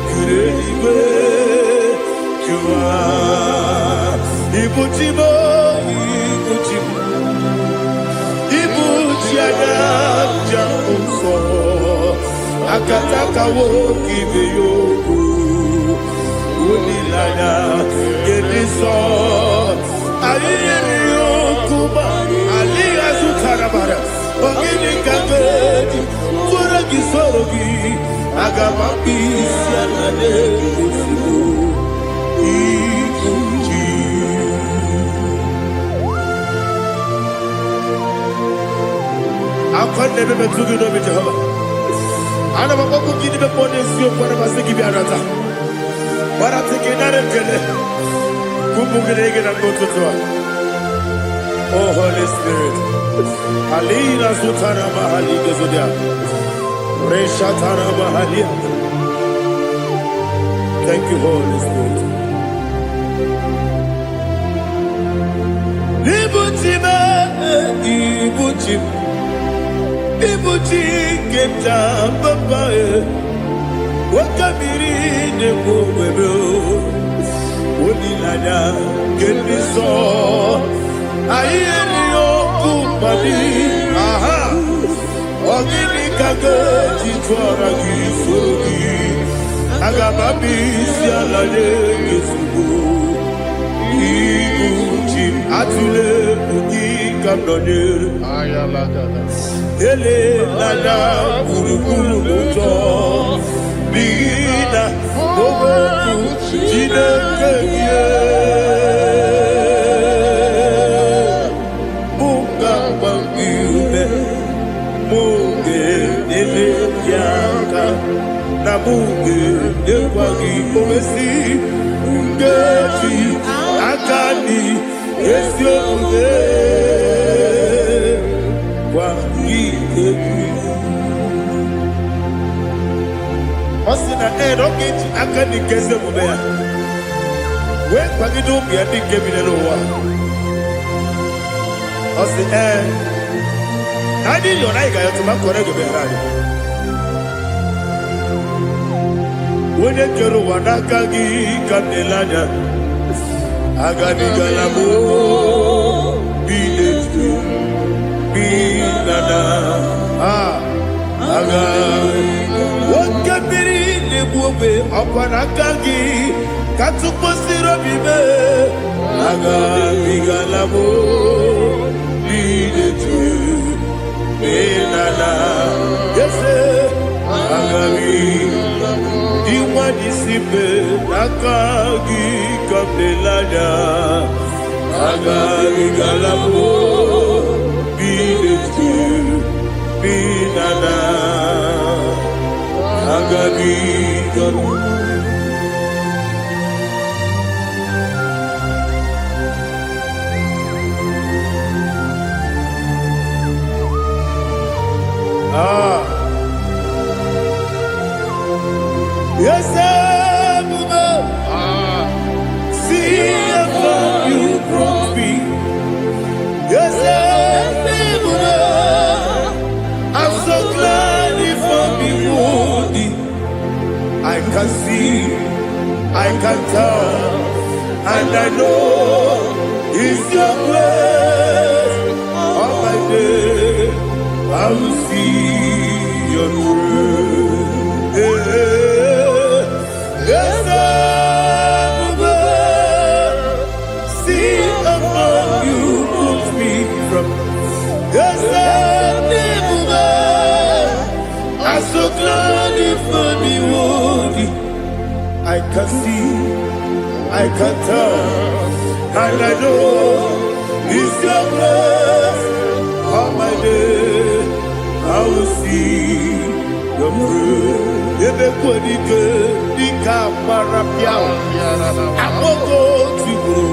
Kureigwe Jua Ibuchimo Ibuchiana Jamuso Akataka woki beyoku Unilana Gediso Ayeri yokuba Aliya Zutarabara Ogini kagedi Fura gisorogi Agamapi Sianade Kusibu Ikuji Akwande bebe tugi no Jehova Ana bakoko gidi be ponesi okwana masiki bi arata Bara teke nare kele Kumugere na mototwa Oh Holy Spirit Alina Sutara Mahali Gezodia Resha Tara Mahali. Thank you, Holy Spirit. Ibuchime, Ibuchim, Ibuchi Keta Papa, Wakamiri de Mubebo, Unilada, Geniso, Ayenio Kumbadi, Aha. Ogini kago chitwara gisogi Agamabi sialade gesugo Iguchi atule ugi kamdone Ele lada urukuru moto Bina boboku jine keye Munga bangiume Munge nele yaka na munge ekwagi omesi ungeji akani esioge kwagi ebi osina erogeji akani keze mubea we kwagi do bia dike bi ne wa osi Nadi yona iga yotu makore go behari. Wene kero wanaka gi kandelanya. Agani galamo biletu bilana. Aga wakabiri nebuobe akwanaka gi katuposiro bibe. Aga bigalamo biletu. Benana, yes, Agami, Iwanisipe, Akagi, Kabelada, Agami Galabo, Biletu, Benana, Agami Galabo. Yes, see how you brought me. Yes, I'm so glad you found me worthy. I can see, I can tell, and I know it's your grace. All my day, I will see your grace. Yes, see how you put me from. Yes, I'm so glad you found me worthy. I can see, I can tell, and I know it's your grace. All my day, I will see your grace. Ebe kwenike dika marapiao Amoko tibro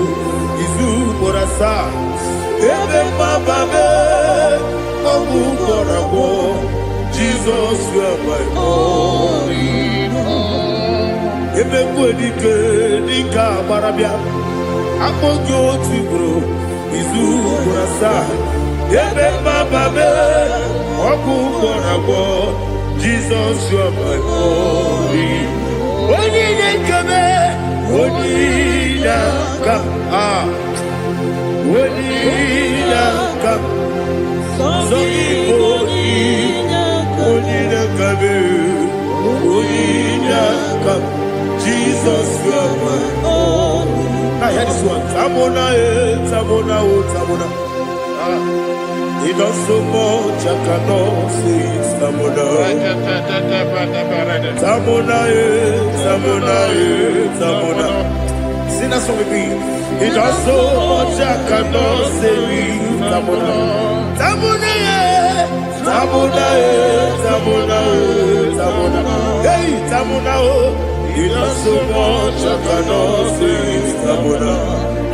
izu morasa Ebe mababe Omu korabo Jesus you are my only hope Ebe kwenike dika marapiao Amoko tibro izu morasa Ebe mababe Jesus, you are my only. Only come, only come, only come. So come, Jesus, you are my only. I hear this one. Tamona, Tamona, Tamona. He does so much, I cannot say it's Tamona. Tamona, Tamona, Tamona. Sing that song with me. He does so much, I cannot say it's Tamona. Tamona, Tamona, Tamona, Tamona. Hey, Tamona, he does so much, I cannot say it's Tamona.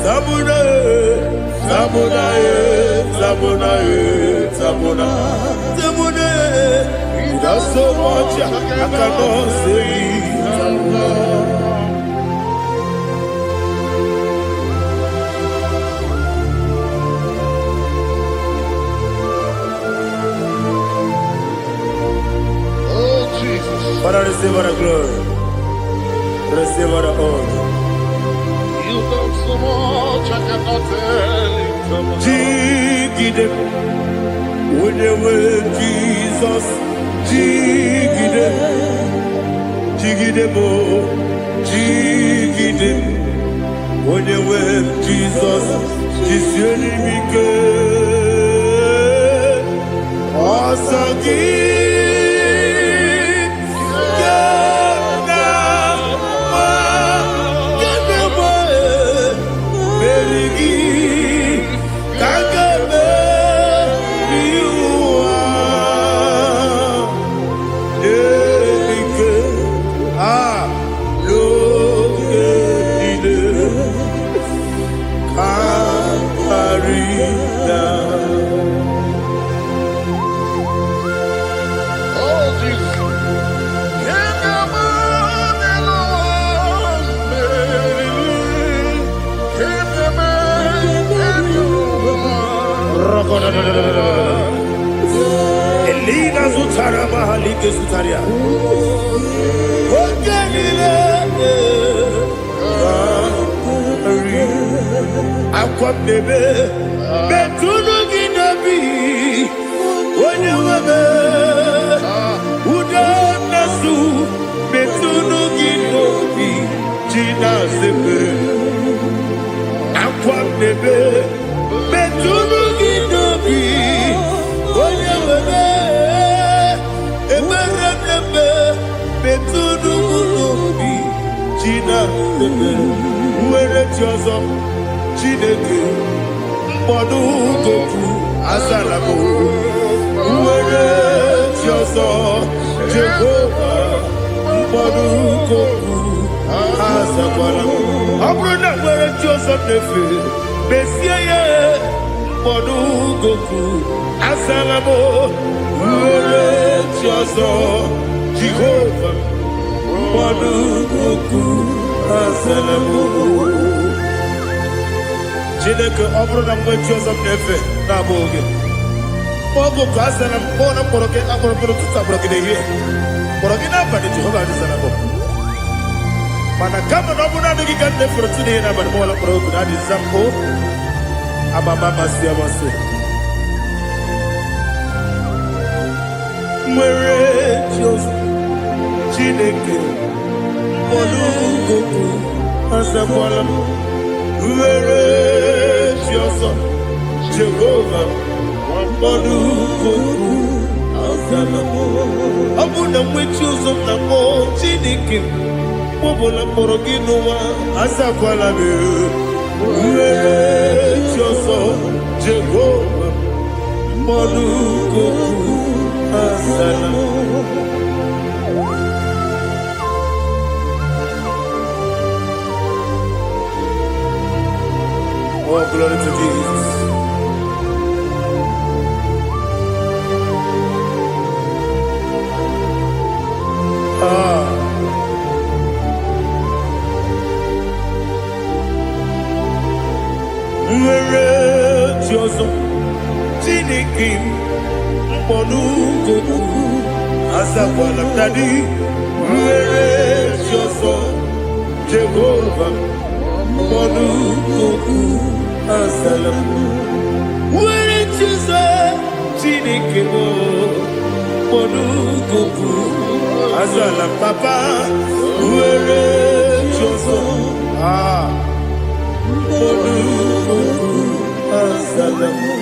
Tamona, Tamona, Tamona, Tamona, Tamona. He does so much, I cannot say Tamona. Oh Jesus! Father, receive all the glory, receive all the honor. You done so much, I cannot tell it. Jigide, when you were Jesus, Jigide, Jigide mo, Jigide, when you were Jesus, Jisieni mike, Osagi. Elina Zutara Mahalike Zutaria. Aqua bebe, Betunu Ginabi, Wanyamabe, Uda Nasu, Betunu Ginobi, Gina Zebe, Aqua bebe, Betunu Ginobi, Wanyamabe, Emerebe, Betunu Ginobi, Gina Zebe, Where Jozo. Chineke mkpọdụ goku azalabo nwere chi ọzọ Jehova mkpọdụ goku azakwala ọ bụrụ na nwere chi ọzọ na-efe mesie ya mkpọdụ goku azalabo nwere chi ọzọ Jehova mkpọdụ goku azalabo. Chineke ọ bụrụ na mgbe chi ọzọ m na-efe na-abụ oge ọgụ ka a sara m kpọọ na mkpọrọ gị akpọrọ mkpọrọ tutu akpọrọ gị n'ehihie mkpọrọ gị n'abalị Jehova adịzara m mana kama na ọ bụ naanị gị ka m na-efere tụ n'ihe n'abalị m ọla mkpọrọ ogu na adịza m amama amasị amasị nwere chi ọzọ Chineke mkpọrọ ogu azakwala m nwere chi ọzọ Jehova mkpọdụ goku azala m ọ bụ na nwechi ụzọ m na mkpọ Chineke mkpọbụla mkpọrọ gị n'ụwa azakwala m nwere chi ọzọ Jehova mkpọdụ goku azala m. Oh, glory to Jesus. Nwere chi ọzọ Chineke Monugoku Azakwala Dadi Were Joso Jehovah Monugoku Azalam Were Joso Chinikemo Monugoku Azalam Papa Were Joso Monugoku Azalam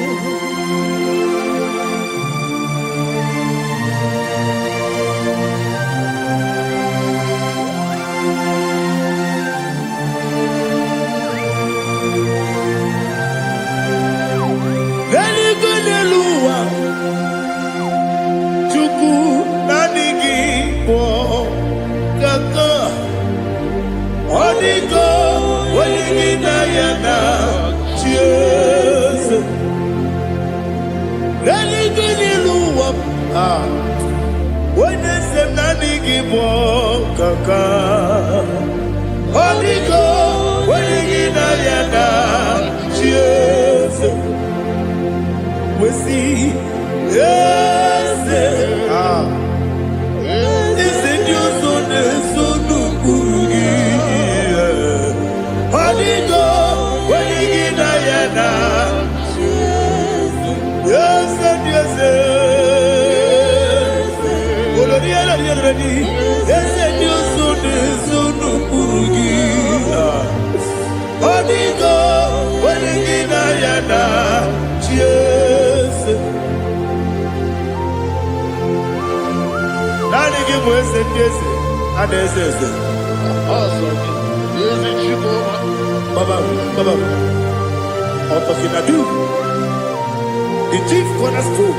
the chief cornerstone.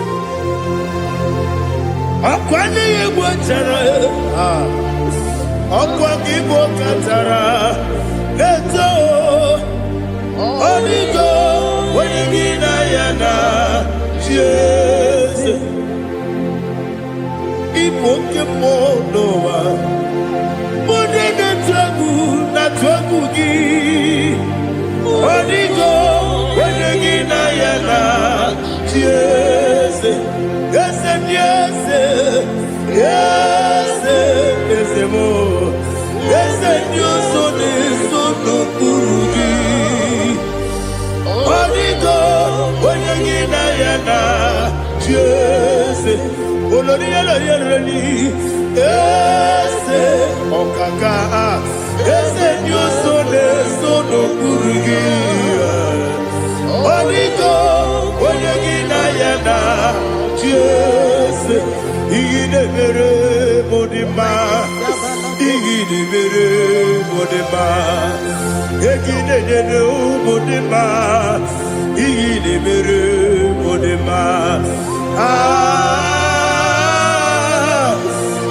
Akwani Igbo chara, Akwani Igbo katara, Neto, Onigo, Wenigina yana, Jesus. Igbo kemo noa, Mone netwagu na twagu gi, Onigo, Wenigina yana, Jesus. Yes, yes, yes, yes, more. Yes, Dios, son no kurugi. Onigo, Oyagina yana, yes. Olonia la yereni, yes. Okaka, yes, Dios, son no kurugi. Onigo, Oyagina yana. Yes, Igide mere modima, Igide mere modima, Igide mere modima, Igide mere modima,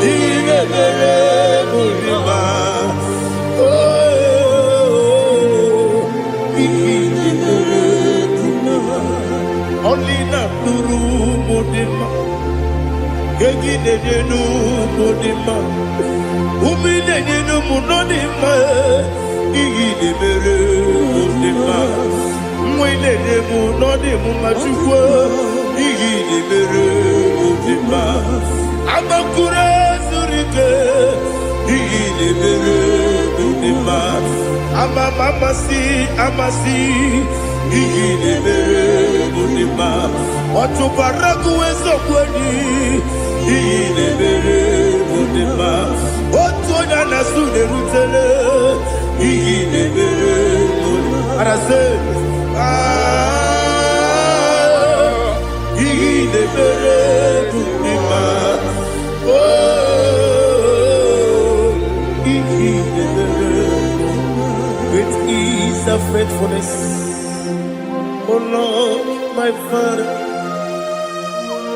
Igide mere modima, Igide mere modima, only na turu modima. Gegide denu modima, umide denu munodima, igide mere modima, mwile demu nodimu machukwa, igide mere modima, amakure surike, igide mere modima, amasi, igide mere modima, otubaraku wezo kwani. Igide mere modima, otonya na sude rutele. Igide mere modima, arase. Igide mere modima, oh, igide mere. With ease of faithfulness, oh Lord, my Father.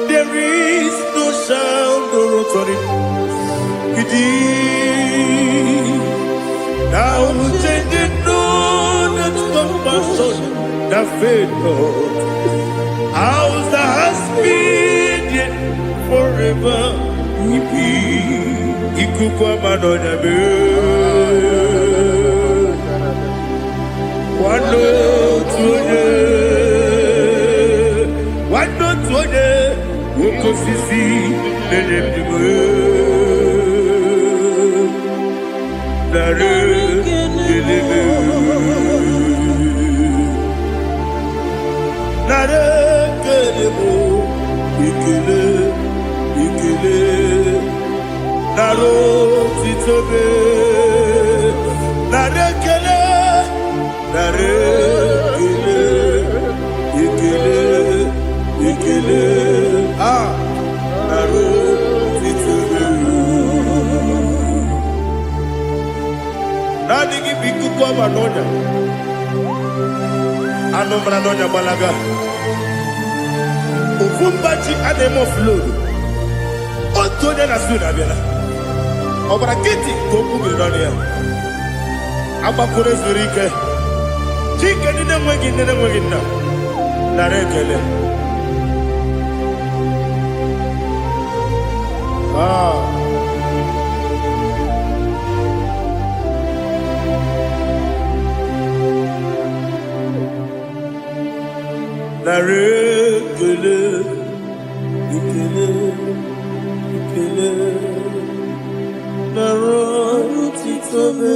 There is no sound or authority. Now changing no that compassion, the faith, Lord. How's the husband yet forever? Ikukwa madonya be. Wando tuone. Nadi biku kwa manonya, ano manonya balaga. Ufumbaji ademo flood. Otonya na suna biela. Obara kiti koku bilonia. Abakure zurike. Chike nene mwegi na. Narekele. Narekele, ikele, narotitobe,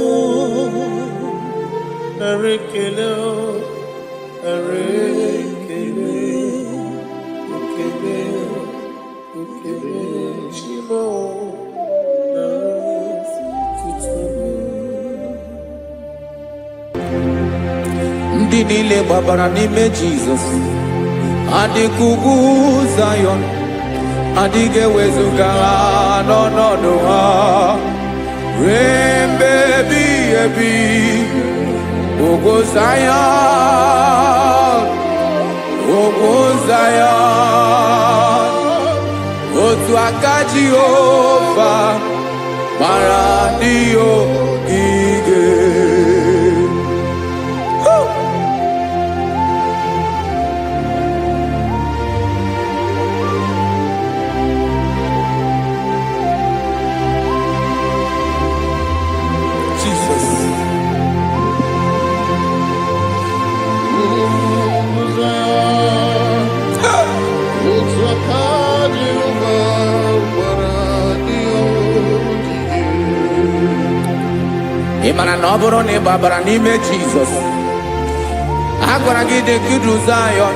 narekele, chimo, narotitobe. Ndị niile gbabara n'ime Jizọs adịghị ugwu Zayọn, adịghị ewezuga ha n'ọnọdụ ha ruo mgbe ebighị ebi. Ugwu Zayọn, ugwu Zayọn, otu aka Jehova gbara ndị ogige. Ị mara na ọ bụrụ na ị gbabara n'ime Jizọs, a gwara gị dị kudu Zayọn,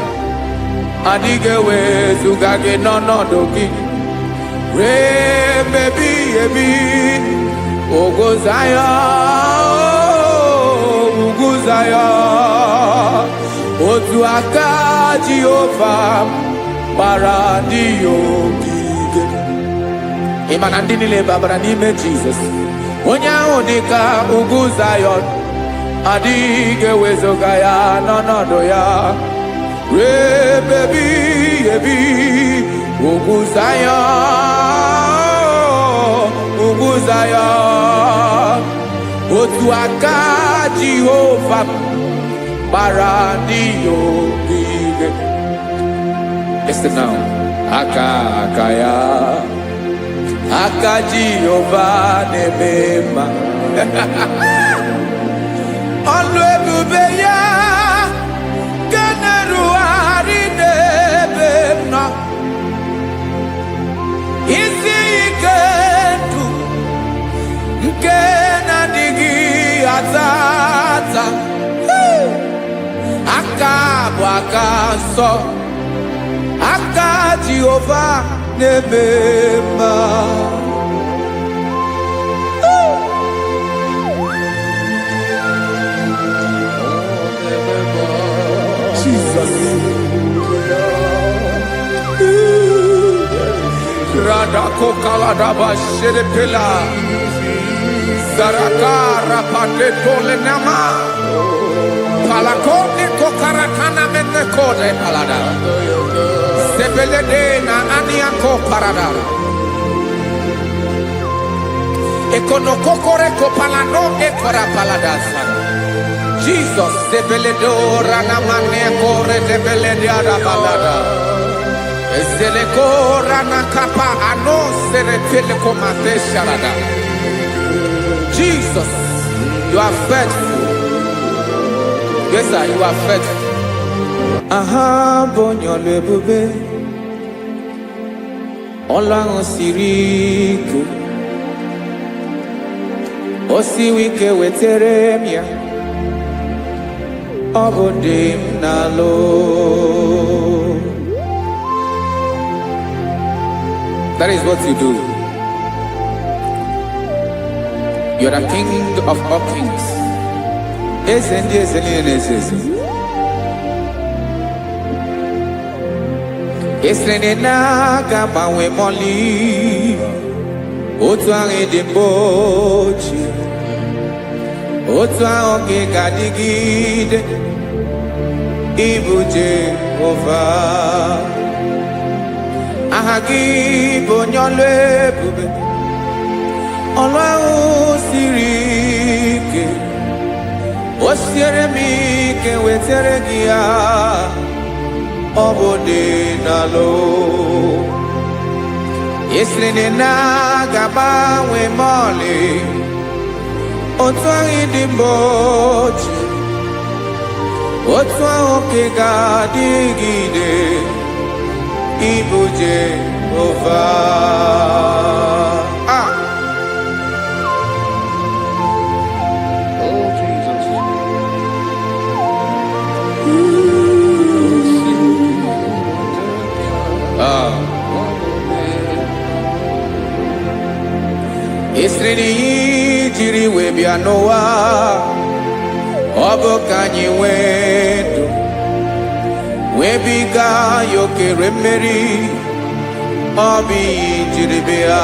adịghị ewezuga gị n'ọnọdụ gị ruo mgbe ebighị ebi. Ugwu Zayọn, ugwu Zayọn, otu aka Jehova gbara ndị ogige. Ị ma na ndị niile gbabara n'ime Jizọs, onye ahụ dị ka ugwu Zayọn, adịghị ewezuga ya n'ọnọdụ ya ruo mgbe ebighị ebi. Ugwu Zayọn, ugwu Zayọn, otu aka Jehova gbara ndị ogige. Listen now, aka ya, aka Jehova na-eme mma. Ọlụ ebube ya ga na-erugharị n'ebe m nọ. Isi ike ndụ nke na-adịghị ata ata. Aka bụ aka nsọ, aka Jehova na-eme mma. Jesus. Radako kaladaba sherepela, zarakara pateto lenama, palakone kokarakana mene kode palada, sebelede na aniako parada, ekonokokore kopalano ekora paladasa. Jesus, sebeledo rana mane kore sebelede arabalada. Zeleko rana kapa ano serepele komate sharada. Jesus, you are faithful. Yes, sir, you are faithful. Aha, bonyo lebube. Olang siriku. osiwike wetere m ya ọ bụ dị m n'alụ. That is what you do. You are the king of all kings. Eze ndị eze niile na-eze eze. Esere na-agbanwe mọlị otu ahụ dị mgbe ochie, otu ahụ ka ị ga-adịgide ịbụ Jehova. Aha gị bụ onye ọlụ ebube, ọlụ ahụ siri ike, o siere m ike wetara gị ya, ọ bụ dị n'alụ. Esiri na ga-agbanwe ma ọlị otu ahụ dị mgbe ochie, otu ahụ ka ị ga-adịgide ịbụ Jehova. Oh, Jesus. Esiri na ihe jiri wee bịa n'ụwa, ọ bụ ka anyị nwee ndụ, wee biga ya okere mmeri, ọ bụ ihe jiri bịa.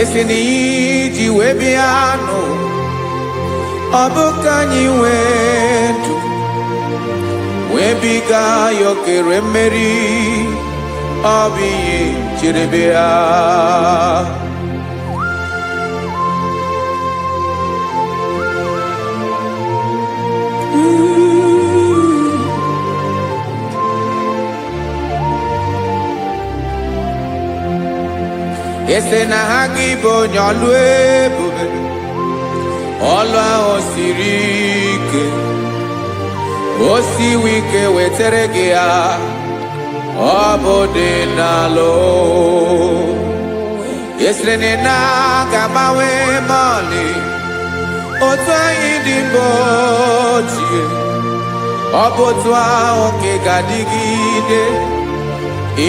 Esiri na ihe ji wee bịa nụ, ọ bụ ka anyị nwee ndụ, wee biga ya okere mmeri, ọ bụ ihe jiri bịa. Ese na ha gị bụ onye ọlụ ebube, ọlụ ahụ siri ike, o siwe ike wetara gị ya, ọ bụ dị n'alụ. Esiri na ga-agbanwe ma ọlị otu anyị dị mgbe ochie, ọ bụ otu ahụ ka ị ga-adịgide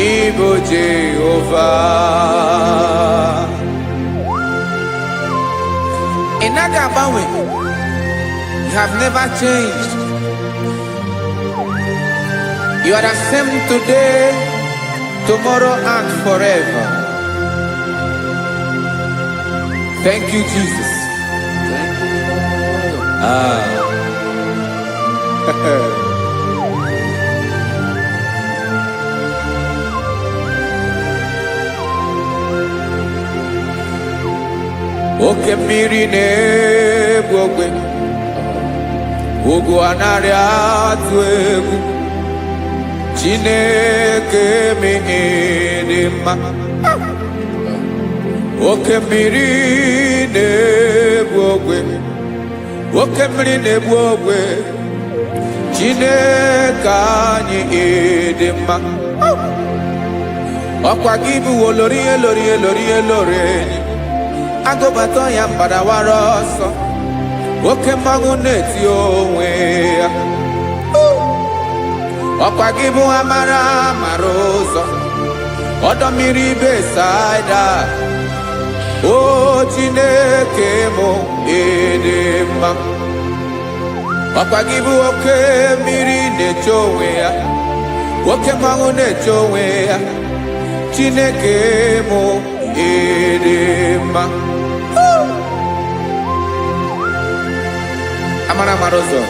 ịbụ Jehova. Ị naghị agbanwe. You have never changed. You are the same today, tomorrow, and forever. Thank you, Jesus. Thank you, Lord. Oke mmiri na-egbu ogwe, ugwu anaghị atụ egwu, Chineke mee dị mma. Oke mmiri na-egbu ogwe, oke mmiri na-egbu ogwe, Chineke anyị dị mma. Ọkwa gị bụ olori elori elori elori, agụbata ya mbadawara ọsọ, oke mmanwụ na-eti onwe ya. Ọkwa gị bụ amara amara ụzọ, ọdọ mmiri Besaida, o Chineke mụ ịdị mma. Ọkwa gị bụ oke mmiri na-eche onwe ya, oke mmanwụ na-eche onwe ya, Chineke mụ ịdị mma. Amara amara ụzọ,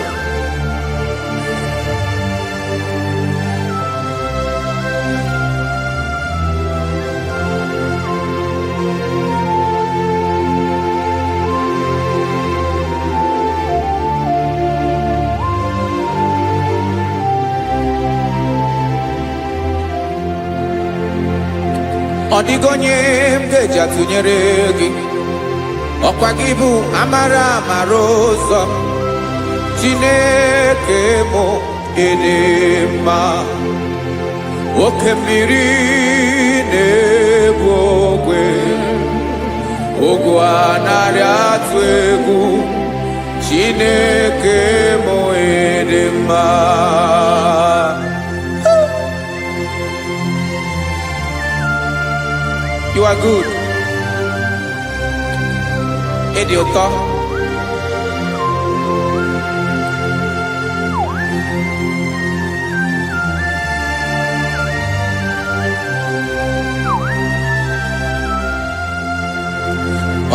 ọ dịghị onye m ga-eji atụnyere gị. Ọkwa gị bụ amara amara ụzọ, Chineke mụ ịdị mma. Oke mmiri na-egbu ogwe, ogu anarị atụ egwu Chineke mụ ịdị mma. You are good. Ịdị ụtọ.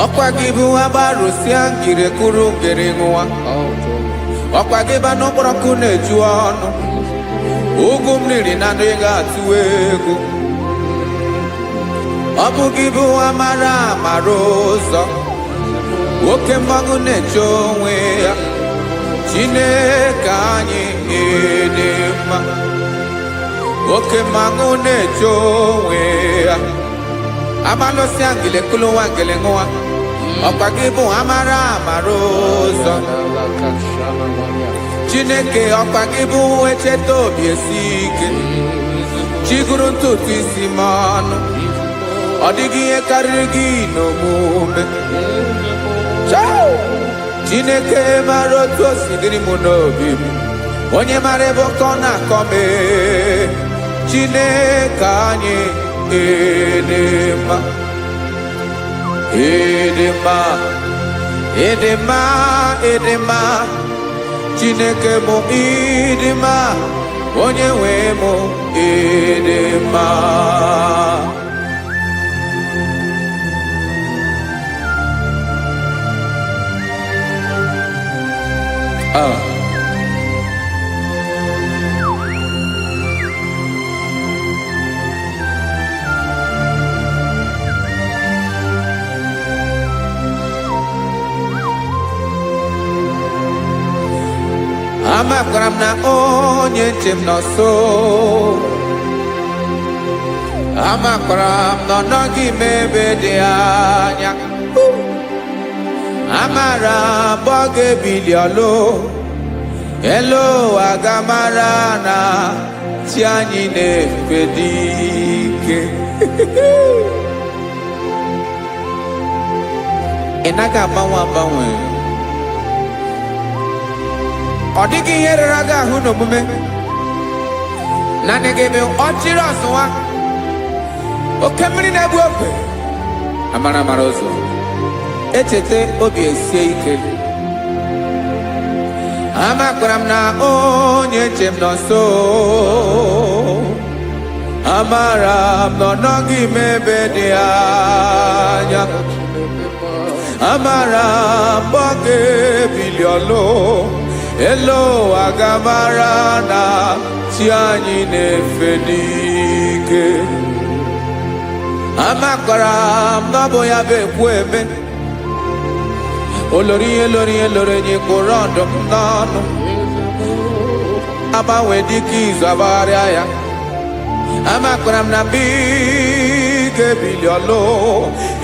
Ọkwa gị bụ agbarụsịa ngire kụrụ ngere nwa. Ọkwa gị ba n'ọkpọrọkụ na-eju ọnụ. Ugwu mmiri na ndị ga-atụ egwu. Ọ bụ gị bụ amara amara ụzọ. Oke mmanwụ na-eche onwe ya. Chineke anyị ịdị mma. Oke mmanwụ na-eche onwe ya. Amalụsị angele kụlụ nwa ngele nwa. Ọkwa gị bụ amara amara ụzọ. Chineke ọkwa gị bụ echeta obi esi ike. Chigụrụ ntutu isi m ọnụ. Ọ dịghị ihe karịrị gị n'omume. Chineke mara otu o si dịrị m n'obi m. Onye mara ebe ọkọ na-akọ m. Chineke anyị ịdị mma. Ịdị mma. Ịdị mma. Ịdị mma. Chineke mụ ịdị mma. Onye nwe mụ ịdị mma. Amakwara m na onye nche m nọ nso. Amakwara m na ọ nọghị m ebe dị anya. Amara m ọ ga-ebili ọlụ. Elu ụwa ga-amara na chi anyị na-efe dị ike. Ị naghị agbanwe agbanwe. Ọ dịghị ihe rere gị ahụ n'omume. Naanị gị bụ ọchịrị ọsụwa. Oke mmiri na-egbu ogwe. Amara amara ụzọ. Echeta obi esie ike. Amakwara m na onye nche m nọ nso. Amara m na ọ nọghị m ebe dị anya. Amara m ọ ga-ebili ọlụ. Elu ụwa ga-amara na chi anyị na-efe n'ike. Amakwara m na ọ bụ ya bụ ekwu eme. Olori ihe lori ihe lori enyi kwụrụ ọdụm n'ọnụ. Agbanwe dịka izu agbagharịa ya. Amakwara m na mgbe ị ga-ebili ọlụ.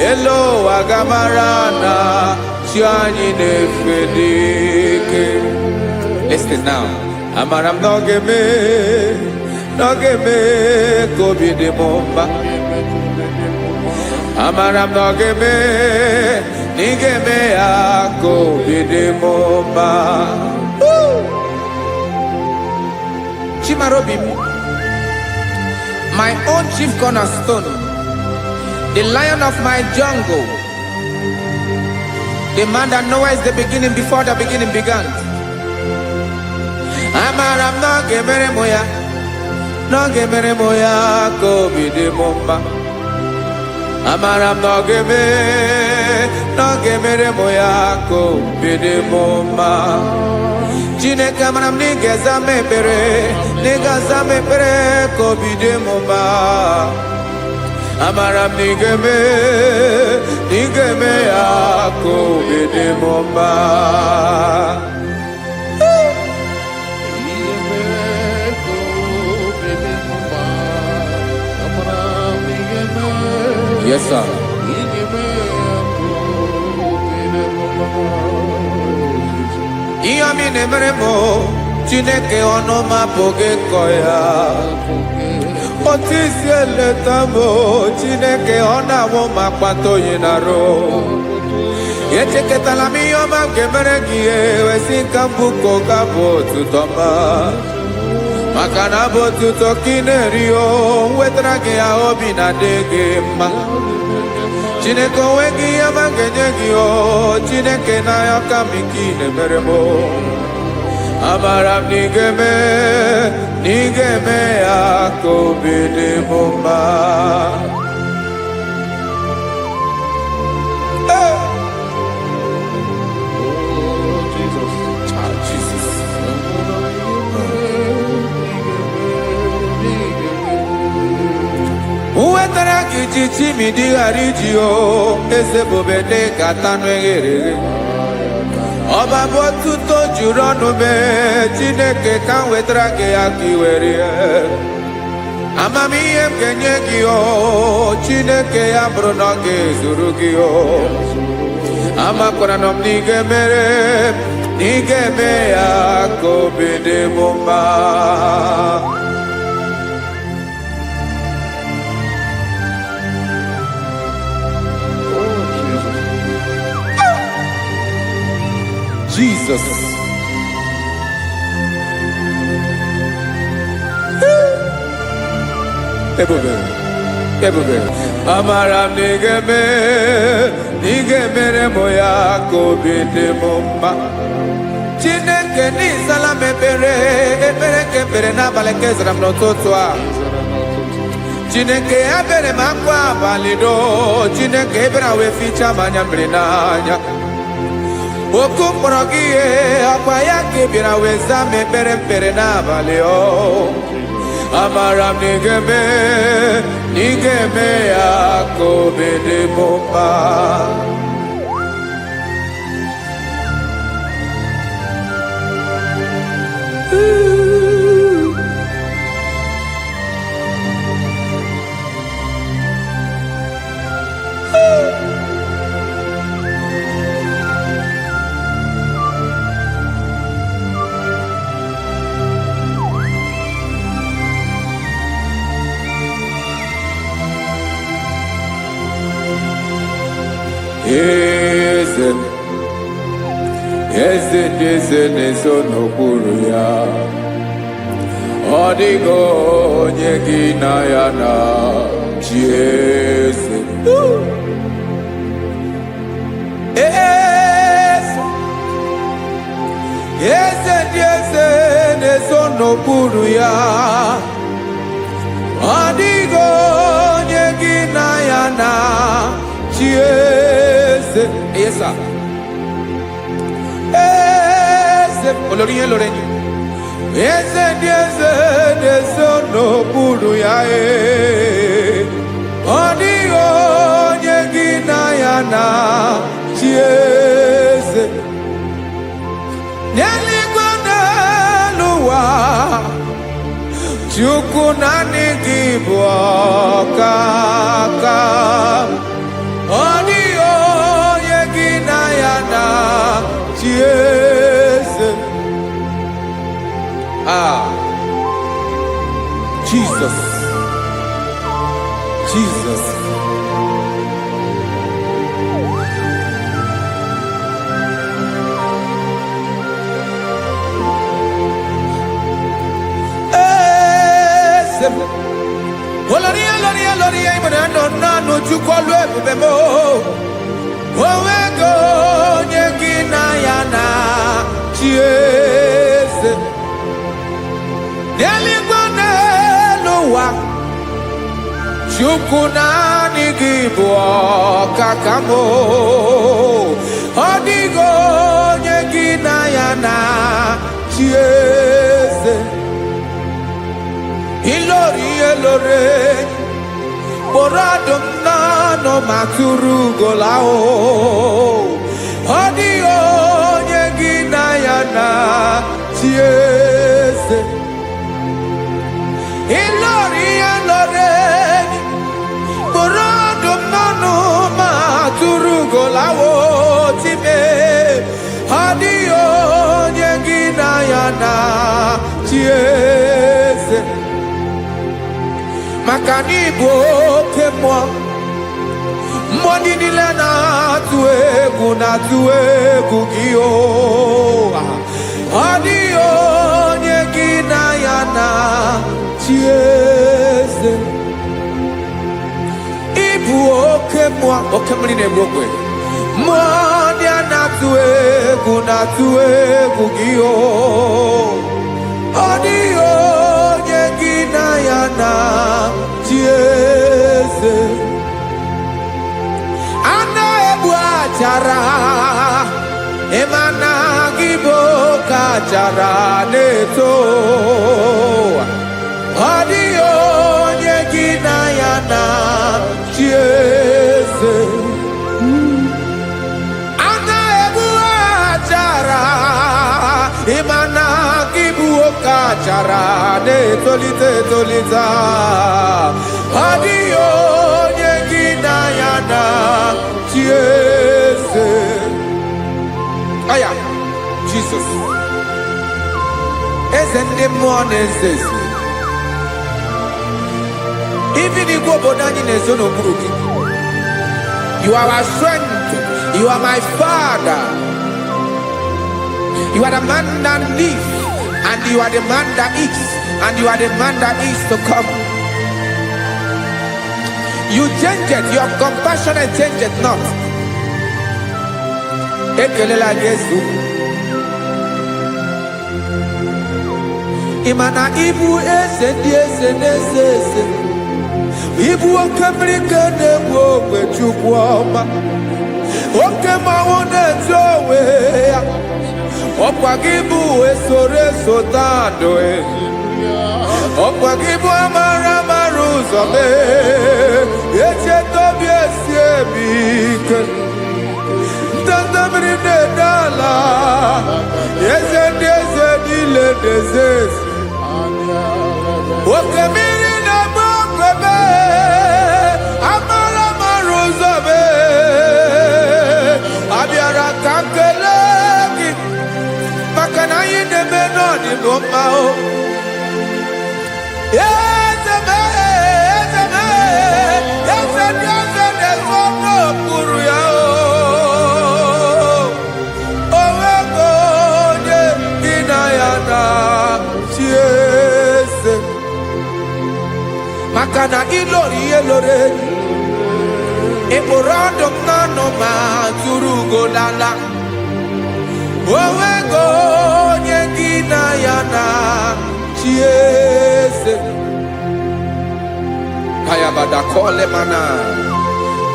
Elu ụwa ga-amara na chi anyị na-efe n'ike. Listen now. Amara m na ọ ga-eme ka obi dị m mma. Amara m na ọ ga-eme na ị ga-eme ya ka obi dị m mma. Chimara obi m, my own chief cornerstone, the lion of my jungle, the man that knows the beginning before the beginning began. Amara m na ọ ga-emere m ya, na ọ ga-emere m ya ka obi dị m mma. Amara m na ọ ga-emere m ya ka obi dị m mma. Chineke amara m na ị ga-aza m ekpere, na ị ga-aza m ekpere ka obi dị m mma. Amara m na ị ga-eme ya ka obi dị m mma. Yes, sir. Ihe mi na-emere m Chineke ọnụ m apụghị ịkọ ya. O otisi eletamo Chineke ọ na-awụ ma kpata oyi na ro echeketala m ihe ọma nke mere gị ewesi nka mbụko ga bụ otuto ma maka na bụ otuto ka ị na-eri o wetara gị ya obi na-adị gị mma Chineke onwe gị ihe ọma ga-enye gị o Chineke n'anya ka m ike ị na-emere m amara m na ị ga-eme ya ka obi dị m mma wetara gị ji chimidi ghara iji o eze bobede ka tanụ eghere ọba bụ otuto juru ọnụ mee Chineke ka m wetara gị ya ka i were amamihe m ga-enye gị o Chineke ya bụrụ na ọ ga-ezuru gị o amakwara na m na ị ga-emere na ị ga-eme ya ka obi dị m mma Jesus. Ebube. Amara m na ị ga-emere m ya ka obi dị m mma. Chineke n'ịzala m ekpere ka ekpere n'abalị ka ezara m n'ụtụtụ a. Chineke ebere m akwa abalị do. Chineke ebere wee ficha m anya mmiri n'anya. Oku mkpọrọ gị ihe akwa ya ka ị bịara wee zaa m ekpere n'abalị o amara m na ị ga-eme ya ka obi dị m mma Eze na-eso n'okpuru ya ọ dịghị onye gị na ya na chi eze ndị eze na-eso n'okpuru ya ọ dịghị onye gị na ya na chi eze olórí yẹn lórí yẹn eze ndị eze na-eso n'okpuru ya ọ dịghị onye gị na ya na chi eze n'eluigwe n'elu ụwa Chukwu naanị gị bụ ọkaka ọ dịghị onye gị na ya na chi eze Jesus Olórí ìmọ̀nà nánú Chukwu ọlụ ebube mo onwego onye gị na ya na chi eze n'eluigwe n'elu ụwa Chukwu naanị gị bụ ọkaka m ọ dịghị onye gị na ya na chi eze ilori kpọrọ ọdụm n'ọnụ ma tụrụ ugola ọ dịghị onye gị na ya na chi eze ilori kpọrọ ọdụm n'ọnụ ma tụrụ ugola time ọ dịghị onye gị na ya na chi eze maka na ịbụ oke mmụọ. Mmụọ niile na-atụ egwu gị o. Ọ dịghị onye gị na ya na-achị eze. Ịbụ oke mmụọ, oke mmiri na-egbu ogwe. Mmụọ ndị a na-atụ egwu gị o. Ọ dịghị onye gị na ya na-achị eze. A na-egbu achara, ịma na gị bụ ka achara na-eto. Ọ dịghị onye gị na ya na-achị eze. A na-egbu achara, ịma na gị bụ ka achara na-etolite etolite. Ọ dịghị onye gị na ya na-achị eze. Aya, Jesus. Eze ndị mmụọ na-eze eze. Even igwe obodo anyị na-ezo n'okpuru gị. You are our strength. You are my Father. You are the man that lives, and you are the man that is, and you are the man that is to come. You change it. Your compassion and change it not. Ekelela Yesu. Imana ibu eze ndị eze na-eze eze. Ibu oke mmiri nke na-egbu ogwe Chukwu ọma. Oke mmanwụ na-eto onwe ya. Ọkwa gị bụ esoro tando. Ọkwa gị bụ amara ụzọ mee. Echeta obi esi ebi ike. Ndanda mmiri na-ede ala. Eze ndị eze niile na-eze eze. Oke mmiri na-agba ogwe mee. Amara ụzọ mee. Abịara ka nkele gị. Maka na anyị na-eme n'ọdịbụ mma o. Eze mee, eze mee. Eze ndị eze na-ezo n'okpuru ya o. Onwego onye gị na ya na-achị eze. Maka na ịlọrọ ihe lọrọ enyi. Ịkpụrụ ọdụ m n'ọnụ ma tụrụ ugo lala. Onwego onye gị na ya na-achị eze. Kayabada kole mana.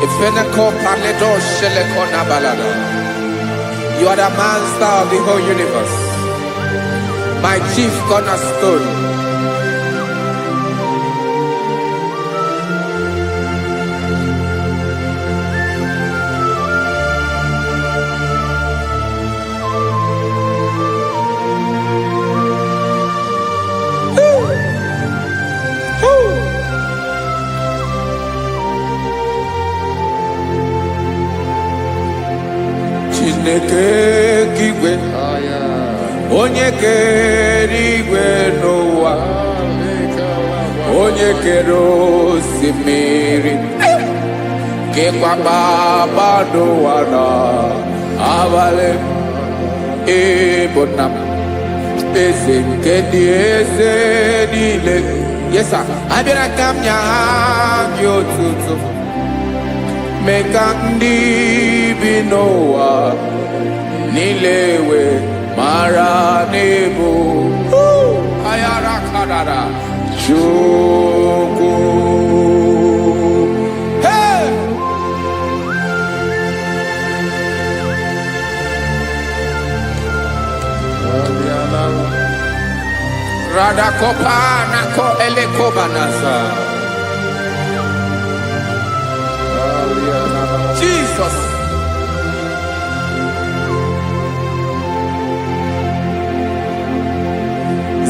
Ifene ko paledo shele kona balada. You are the master of the whole universe. My chief cornerstone. Chineke kigwe, onye kere igwe n'ụwa, onye kere osimiri, kekwa kpakpando ụwa n'abalị. Ịbụ nna m, eze nke ndị eze niile. Yes sir, abịara ka m nye gị otuto. Mee ka ndị bi n'ụwa niile wee mara n'ịbụ ayara kadara Chukwu. Hey! Radakopa nako elekobanasa. Jesus.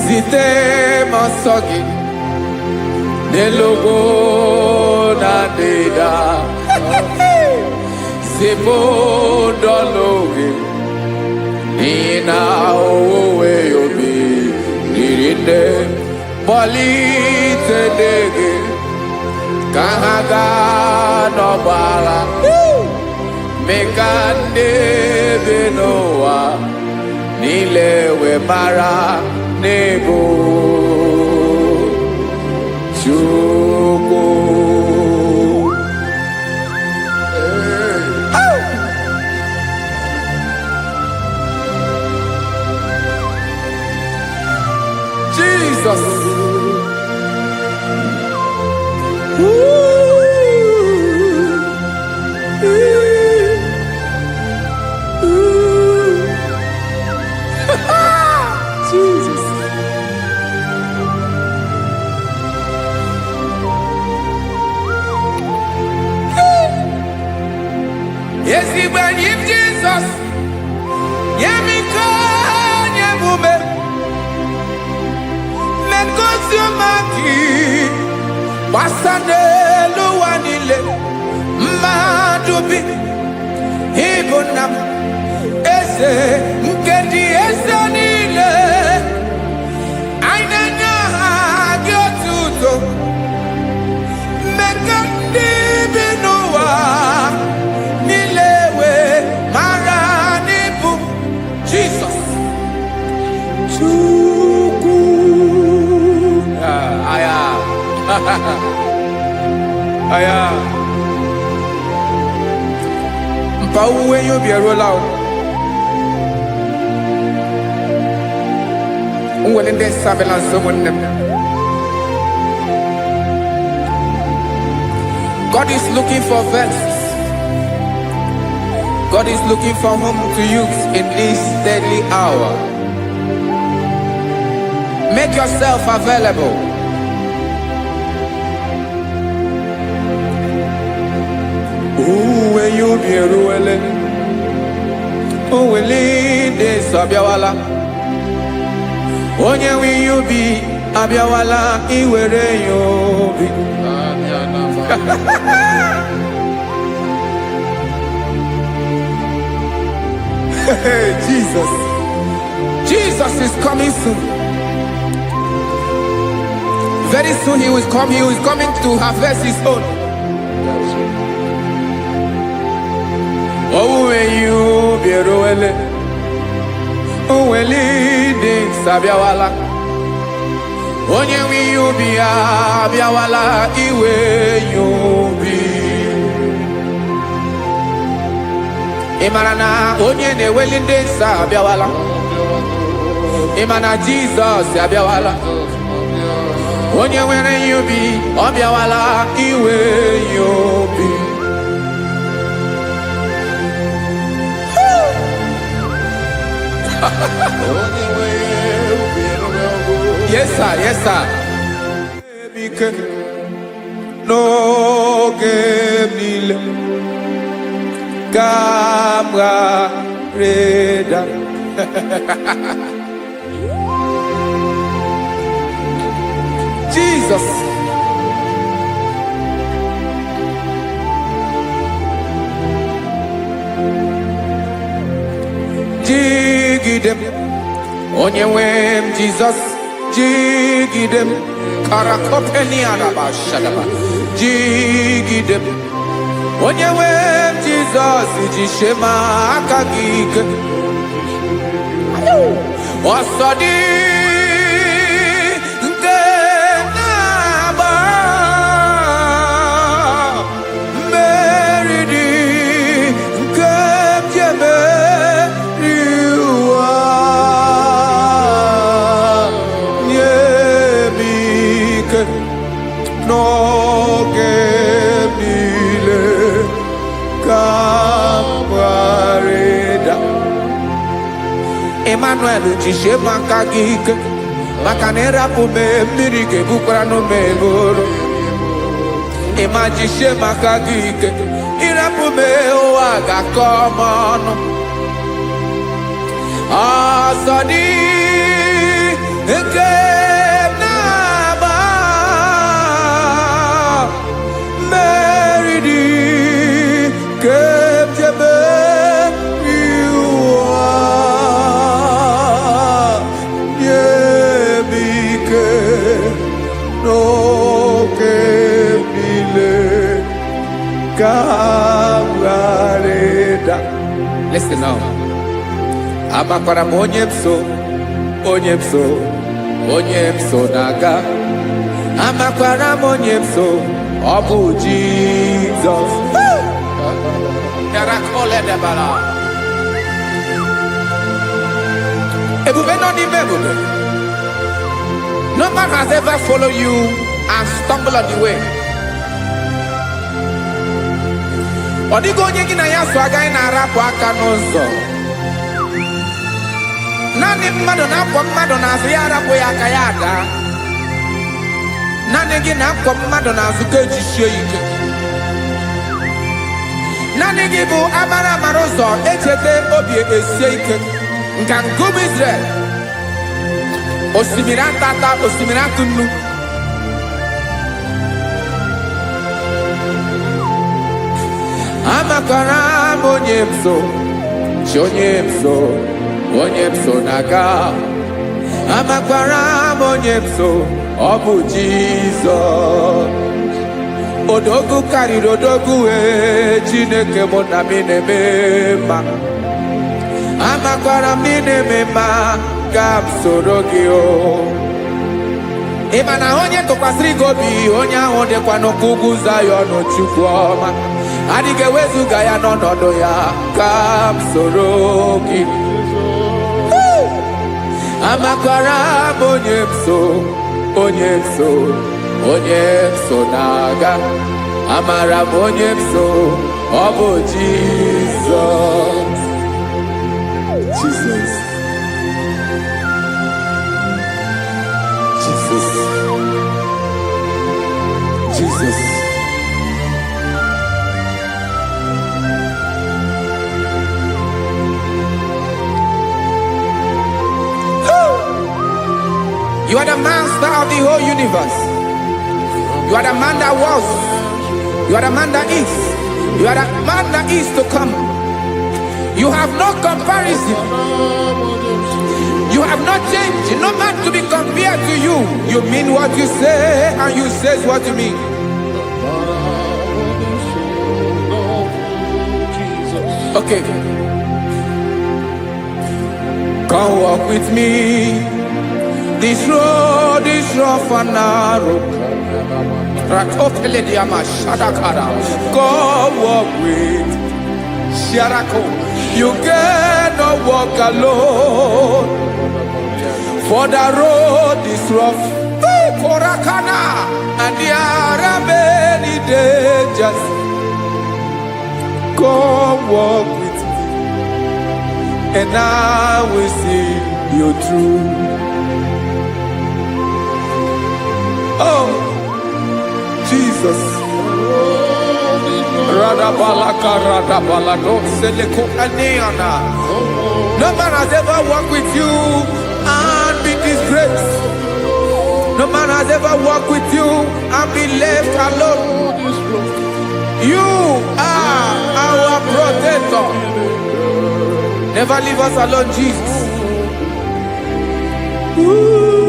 Zite masogi nelogo na deda. Zipo dologe nina owe yobi nirinde polite dege kahaga no bala mekande benoa nilewe mara nebo chuko Jesus. Jesus. Yes, he when him Jesus. Yamika Yamume. Men consumaki. Wasane luwanile. Madubi. Ibonam. Ese. Mkendi ese nile. Ainanya agyotuto. Mekandi binowa. Nilewe maranibu. Jesus. Chuku. Aya. Aya. Mpa uwe yo biero lao. Uwe nde surveillance someone them. God is looking for vessels. God is looking for whom to use in this deadly hour. Make yourself available. Uwe you be ruele. Uwe linde sabiawala. Onye wi you be abiawala iwere you be. Jesus. Jesus is coming soon. Very soon he will come. He is coming to harvest his own. Oh, when you be roele, oh, when leading Sabiawala, onye wi you be abiawala, iwe you be. Imarana onye ne welinde Sabiawala, imana Jesus Sabiawala, onye were you be abiawala, iwe you be. Yes sir, yes sir. No game camarada. Jesus. Jigidem, onyewem Jesus, jigidem, karakopeni araba shadaba, jigidem, onyewem Jesus, jishema akagike, osodi ngenaba, meridi nkemjeme. No gemile camarada. Emmanuel jishe makagike makanera pume mirike bukrano meboro. Emajishe makagike irapume oaga komono. Asadi eke. No que mile amakwara m onye m so na-aga, amakwara m onye m so, ọ bụ Jizọs. Ebube nọ n'ime ebube. No man has ever followed you and stumbled on the way. Ọ dịghị onye gị na ya so agaghị na-arapụ aka n'ụzọ. Naanị mmadụ na-akwọ mmadụ n'azụ ya arapụ ya aka ya ada. Naanị gị na-akwọ mmadụ n'azụ ka ejisie ike. Naanị gị bụ amara ụzọ echete obi esie ike. Nka ngụbụ Israel. Osimiri atata, osimiri atụ nnu. Amakwara m onye m so, onye m so na-aga. Amakwara m onye m so, ọ bụ Jizọs. Odogwu karịrị odogwu, Chineke mụ na mi na-eme mma. Amakwara m na-eme mma, ka m soro gị o. Ị ma na onye tụkwasịrị gị obi, onye ahụ dịkwa n'ụkwụ ugwu Zayọn, Chukwu ọma. Adịghị ewezuga ya n'ọnọdụ ya, ka m soro gị. Amakwara m onye m so na-aga. Amara m onye m so, ọ bụ Jizọs. Jesus. You are the master of the whole universe. You are the man that was. You are the man that is. You are the man that is to come. You have no comparison. You have not changed. No man to be compared to you. You mean what you say, and you say what you mean. Okay. Come walk with me. This road is rough and narrow. Come walk with Sharako. You cannot walk alone. For the road is rough. Korakana. And there are many dangers. Come walk with me, and I will see you through. Oh, Jesus. No man has ever walked with you and be disgraced. No man has ever walked with you and be left alone. You are our protector. Never leave us alone, Jesus. Ooh.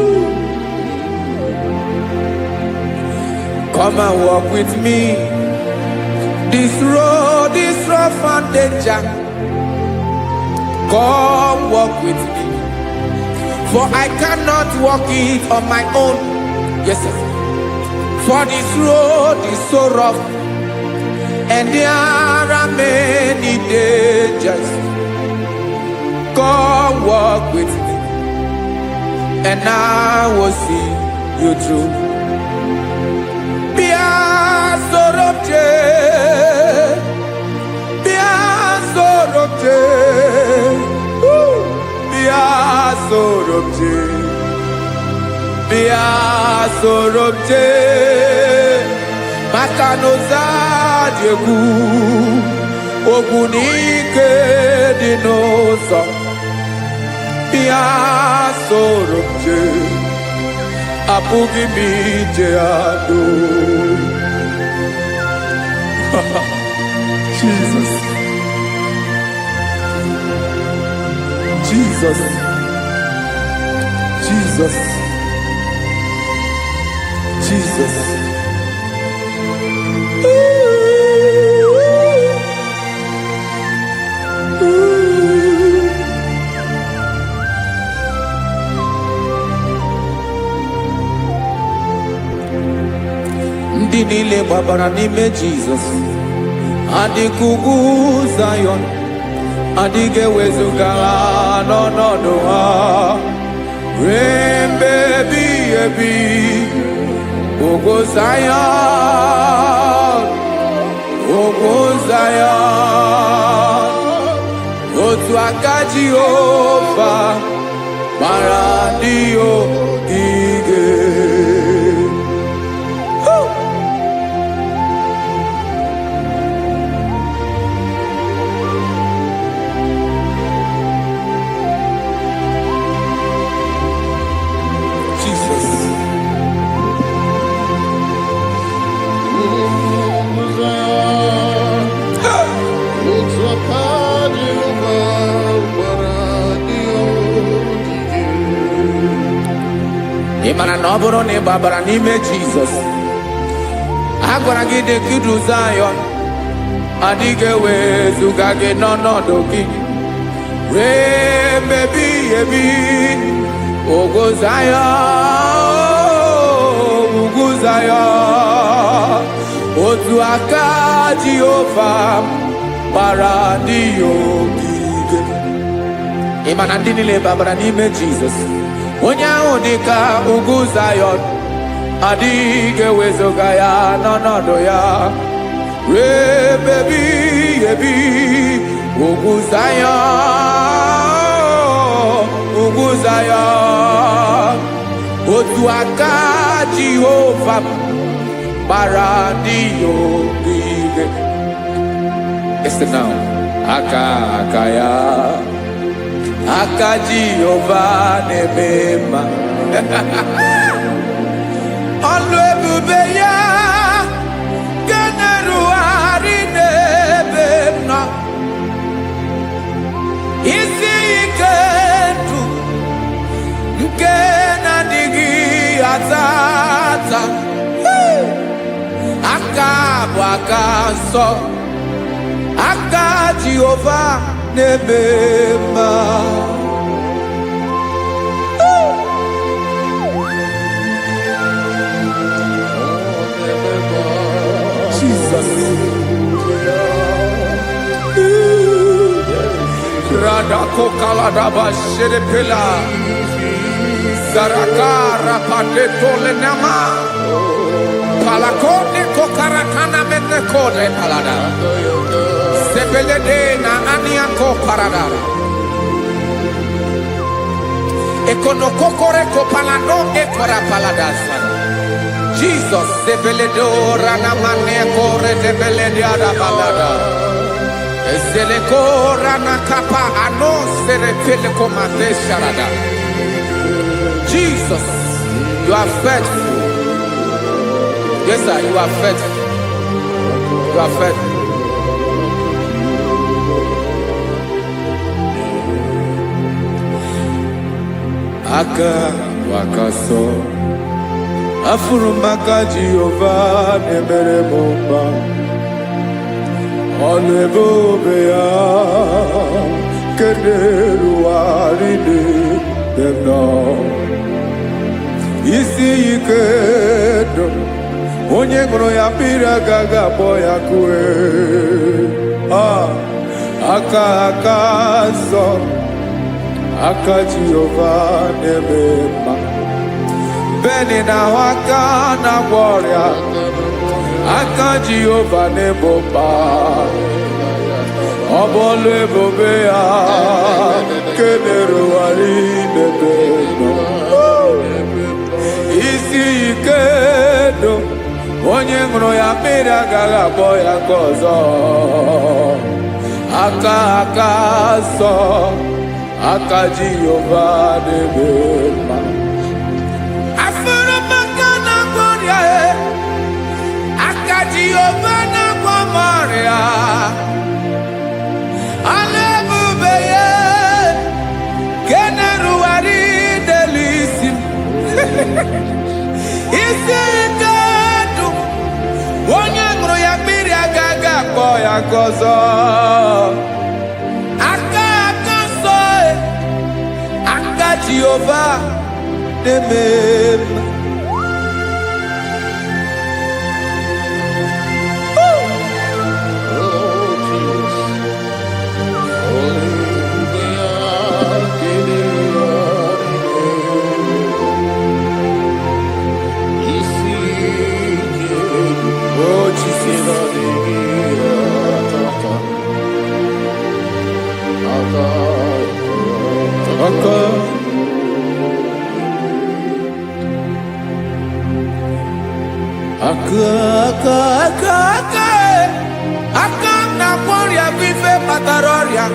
Come and walk with me. This road is rough and danger. Come walk with me. For I cannot walk it on my own. Yes, sir. For this road is so rough, and there are many dangers. Come walk with me, and I will see you through. Sorobje Makanoza Diegu Ogunike Dinosa Bia Sorobje Apugi Mijeado. Jesus. Jesus. Jesus. Jesus. ndị niile gbabara n'ime Jizọs adịghị ugwu Zayọn adịghị ewezuga ha n'ọnọdụ ha ruo mgbe ebighị ebi. Ugwu Zayọn, ugwu Zayọn, otu aka Jehova gbara ndị ogige. Ị mara na ọ bụrụ na ị gbabara n'ime Jizọs, a gwara gị dị ka ugwu Zayọn adịghị ewezuga gị n'ọnọdụ gị ruo mgbe ebighị ebi. Ugwu Zayọn, ugwu Zayọn, otu aka Jehova gbara ndị ogige. Ị ma na ndị niile gbabara n'ime Jizọs, onye ahụ dị ka ugwu Zayọn adịghị ewezuga ya n'ọnọdụ ya ruo mgbe ebighị ebi. Ugwu Zayọn, ugwu Zayọn, otu aka Jehova gbara ndị ogige. Listen now, aka ya, aka Jehova na-eme mma. Ọlụ ebube ya ga-erugharị n'ebe m nọ. Isi ike ndụ nke na-adịghị ata ata, aka bụ aka nsọ, aka Jehova na-eme mma. Jesus. Radako kaladaba sherepela zarakara padeto lenama palakone kokarakana menekode palada sebelede na aniako paradara ekonokokore kopalano ekora paladasa. Jesus, sebeledo rana maneko redebelede adabalada. Ezeleko rana kapa ano serepele komande sharada. Jesus, you are faithful. Yes, sir, you are faithful. You are faithful. Aka wakaso. Afuru maka Jehova na-emere m mma. Ọlụ ebube ya ga-erugharị n'ebe m nọ. Isi ike ndụ onye ṅụrụ ya mmiri agaghị akpọ ya kue. Aka nsọ, aka Jehova na-eme mma. Beni na aka na-agwọ ọrịa, aka Jehova na-ebo mma. Ọ bụ ọlụ ebube ya ka na-erugharị n'ebe nọ. Isi ike ndụ onye ṅụrụ ya mmiri agaghị akpọ ya nke ọzọ. Aka nsọ, aka Jehova na-eme mma. Jehova na-agwọ m ọrịa, ọlụ ebube ya ka na-erugharị n'elu isi m. Isi ike ndụ onye ṅụrụ ya mmiri agaghị akpọ ya nke ọzọ. Aka nsọ, aka Jehova na-eme mma. aka na ọrịa bụ ife kpatara ọrịa,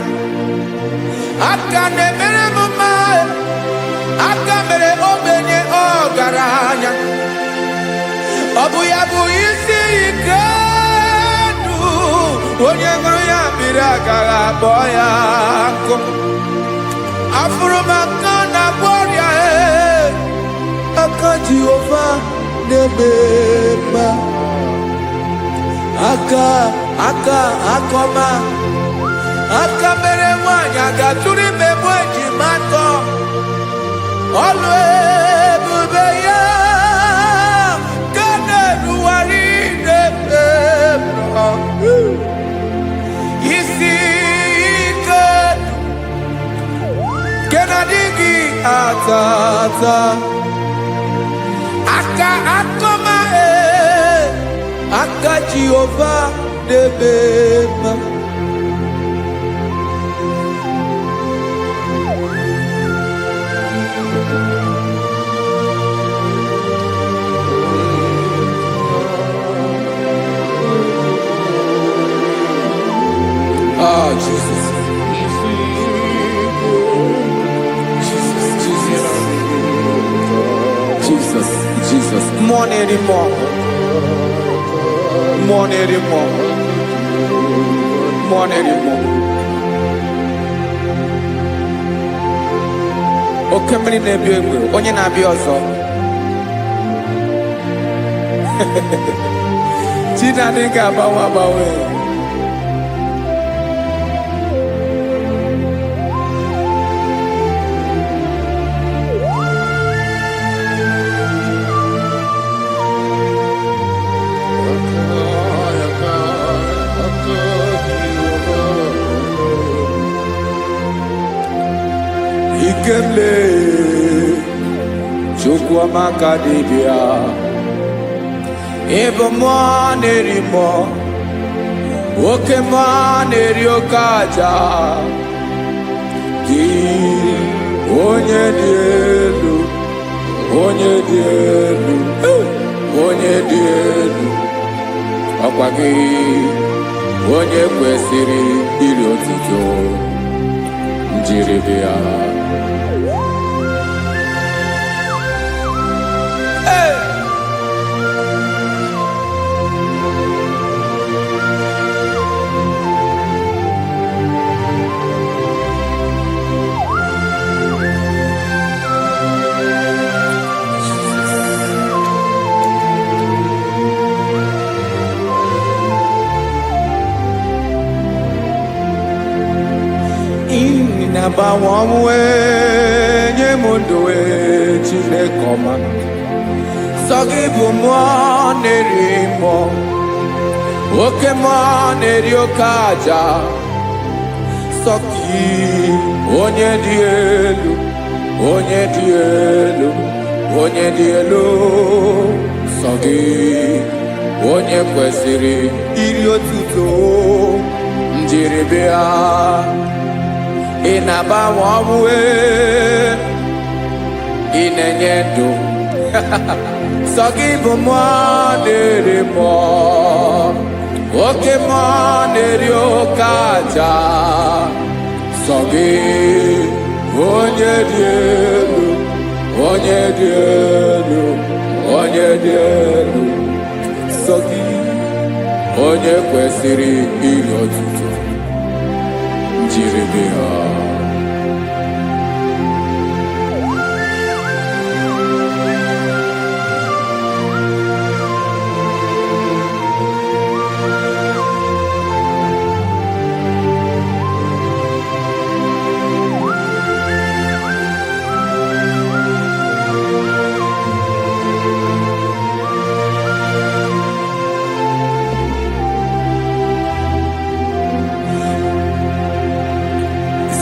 aka na-emere m mma, aka mere ogbenye ọgaranya, ọ bụ ya bụ isi ike ndụ, onye ṅụrụ ya mmiri agaghị akpọ ya nkụ. Afụrụ m aka na ọrịa, aka Jehova na-eme mma, aka akọma, aka mere nwanyị ga-atụrụ ime mụ ejima atọ, ọlụ ebube ya ka na-eruwari na-eme mma, isi ike nke na-adịghị ata ata, aka akọma, aka Jehova na-eme mma. Ah, Jesus. Jesus. More anymore. Oke mmiri na-ebi egbe, onye na-abịa ọzọ. Chinadị ga-agbanwe. Ikemle Chukwuamaka dibịa, ịbụ mmụọ na-eri mmụọ, oke mmụọ na-eri oke aja, gị onye dị elu, onye dị elu, onye dị elu, ọkwa gị onye kwesịrị iri otuto, njiri bịa. Agbanwe ọnwụ nye m ndụ Chineke ọma, sọ gị bụ mmụọ na-eri mmụọ, oke mmụọ na-eri oke aja, sọ gị onye dị elu, onye dị elu, onye dị elu, sọ gị onye kwesịrị iri otuto, njiri bịa. Ị na-agbanwe ọnwụ, ị na-enye ndụ, sọ gị bụ mmụọ na-eri mmụọ, oke mmụọ na-eri oke aja, sọ gị onye dị elu, onye dị elu, onye dị elu, sọ gị onye kwesịrị iri otuto, njiri bịa.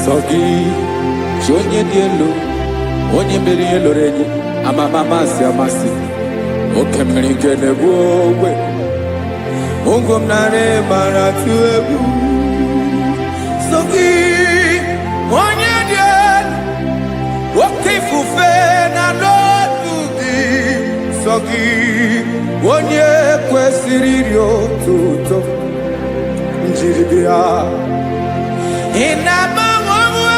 Sọ gị chi onye dị elu, onye mere ihe lụrụ enyi, amama amasị amasị, oke mmiri nke na-egbu ogbe, ụgwọ m nara mara tụ egwu. Sọ gị onye dị elu, sọ gị onye kwesịrị iri otuto njiri bịa. Ị na-agbanwe onwe,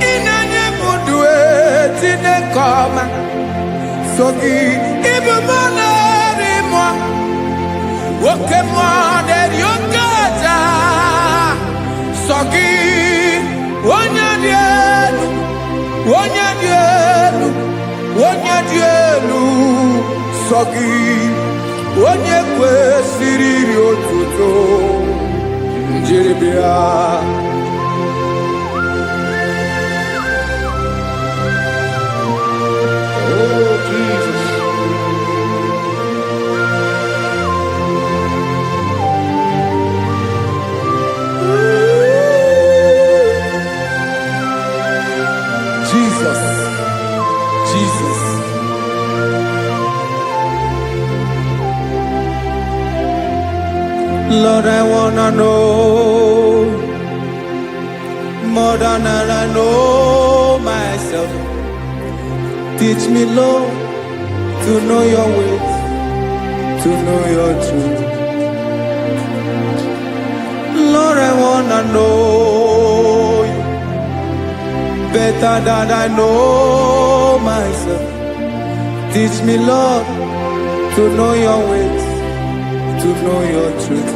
ị na-enye m ndụ Chineke ọma. Sọ gị ịbụ mmụọ na-eri mmụọ, oke mmụọ na-eri oke aja. Sọ gị onye dị elu, onye dị elu, onye dị elu. Sọ gị onye kwesịrị iri otuto njiri bịa. Oh, Jesus. Jesus, Jesus. Lord, I wanna know more than I know myself. Teach me, Lord, to know your ways, to know your truth. Lord, I wanna know you better than I know myself. Teach me, Lord, to know your ways, to know your truth.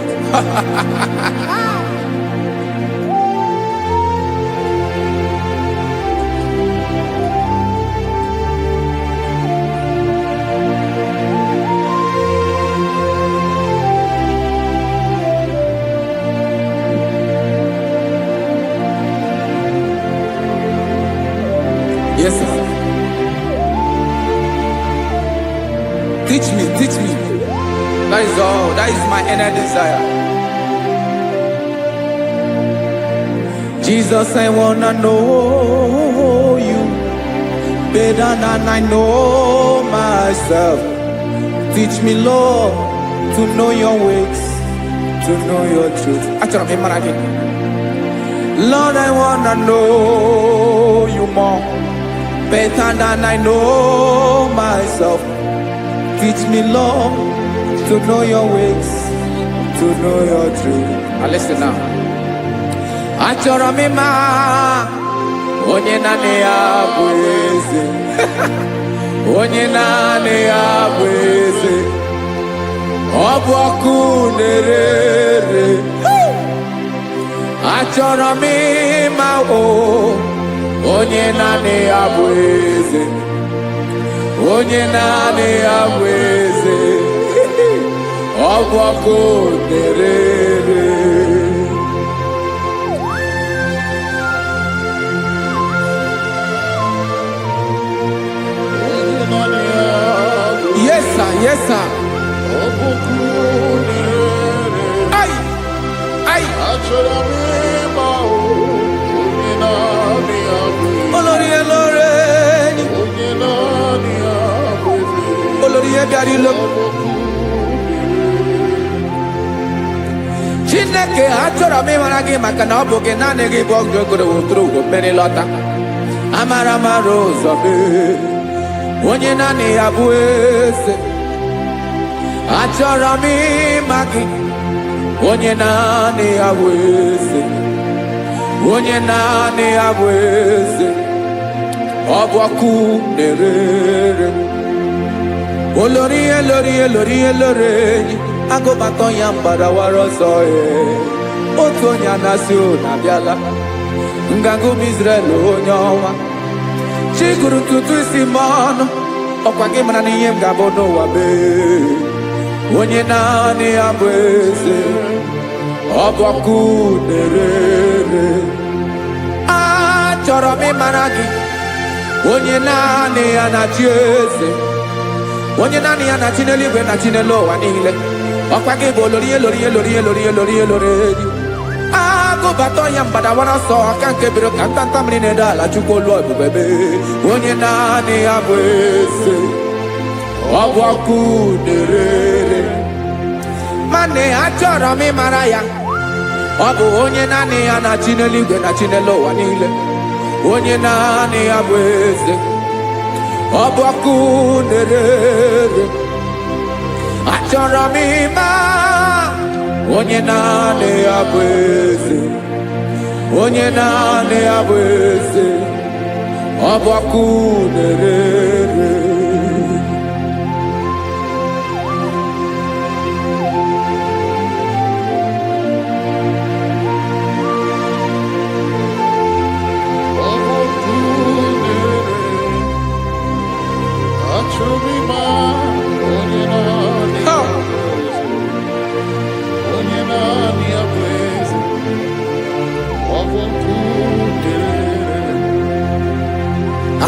Yes, sir. Teach me, teach me. That is all. That is my inner desire. Jesus, I wanna know you better than I know myself. Teach me, Lord, to know your ways, to know your truth. Lord, I wanna know you more better than I know myself. Teach me, Lord, to know your ways, to know your truth. Now listen now. Achọrọ m ịma onye naanị ya bụ eze. Onye naanị ya bụ eze. Ọ bụ ọkụ na-ere. Achọrọ m ịma onye naanị ya bụ eze. Onye naanị ya bụ eze. Ọ bụ ọkụ na-ere. Yes, sir. Yes, sir. Ay, ay. Olórí elóore ni. Olórí ẹ̀dàrí lọ. Chineke achọrọ m ịmara gị maka na ọ bụ gị naanị gị bụ ọgụ egoro wotoro ugo mmeri lọta. Amara mara ụzọ mee. Onye naanị ya bụ eze. Achọrọ m ịma gị. Onye naanị ya bụ eze. Onye naanị ya bụ eze. Ọ bụ ọkụ na-ere. Olórí elórí elórí elóore enyi. Agụbatọ ya mgbadawara ọsọ ya. Otu onye anasị ụna abịala. Nganga ụmụ Izrel onye ọnwa. Chi gụrụ ntutu isi m ọnụ. Ọkwa gị mara na ihe m ga-abụ n'ụwa mee. Onye naanị ya bụ eze. Ọ bụ ọkụ na-ere. Achọrọ m ịmara gị. Onye naanị ya na-achị eze. Onye naanị ya na-achị n'eluigwe na-achị n'elu ụwa niile. Ọkwa gị bụ olórí elórí elórí elórí elórí elórí enyi. Agụbatọ ya mgbadawara ọsọ aka nke biro ka ntanta mmiri na-edo ala Chukwu olu ebube mee. Onye naanị ya bụ eze. Ọ bụ ọkụ na-ere. Nwanne achọrọ m ịmara ya. Ọ bụ onye naanị ya na-achị n'eluigwe na-achị n'elu ụwa niile. Onye naanị ya bụ eze. ọbọkụ nerere achọrọ m ịma onye naanị ya bụ eze onye naanị ya bụ eze ọbọkụ nerere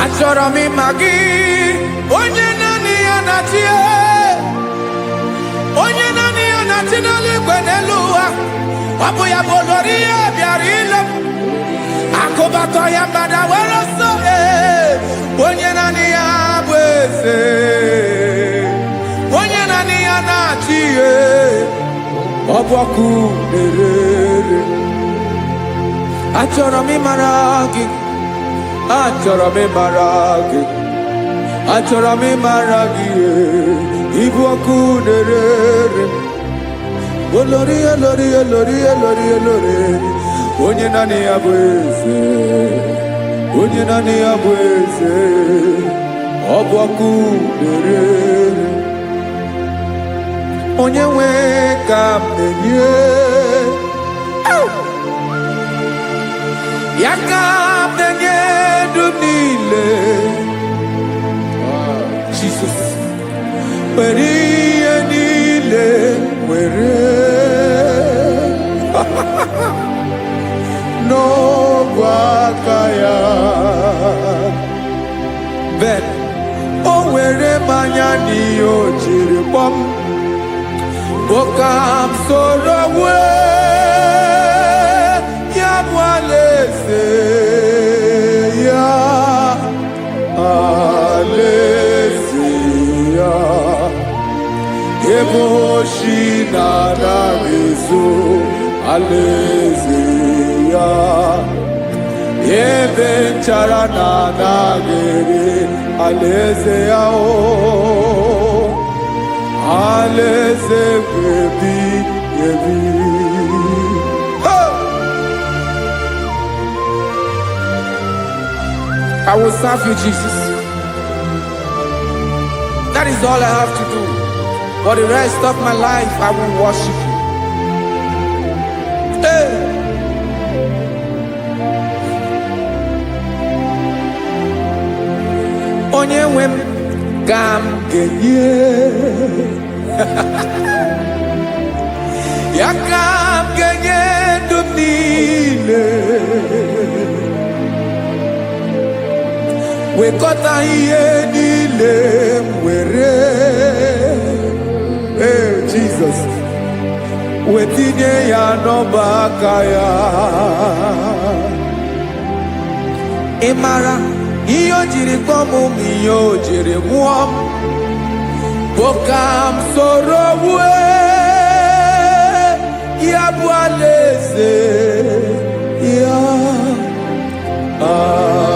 achọrọ m ịma gị onye naanị ya na-achị onye naanị ya na-achị n'eluigwe n'elu ụwa ọ bụ ya bụ olori ya bịara ile m akụbatọ ya mgbada were ọsọ onye naanị ya bụ eze onye naanị ya na-achị ihe ọbọkụ nerere achọrọ m ịmara gị achọrọ m ịmara gị achọrọ m ịmara gị ibu ọkụ nerere olori olori olori olori olori onye naanị ya bụ eze onye naanị ya bụ eze ọ bụ ọkụ nerere onye nwe ka m na-enye ya ka m na-enye ndụ niile Jesus were ihe niile were n'ọbụ aka ya ben o were mmanya n'ihe o jiri kpọm Okam soro ya bụ alaeze ya alaeze ya ebe oshi na-anaghị ezo alaeze ya ebe nchara na-anaghị ere alaeze ya alaeze ebi ebi. I will serve you, Jesus. That is all I have to do. For the rest of my life, I will worship you. Hey. Onye nwe m ka m ga-enye ya ka m ga-enye ndụ m niile wekọta ihe niile m were Jesus wetinye ya n'ọba aka ya ị mara ihe o jiri kpọm m ihe o jiri nwụọ m bụ ka m soro ya bụ alaeze ya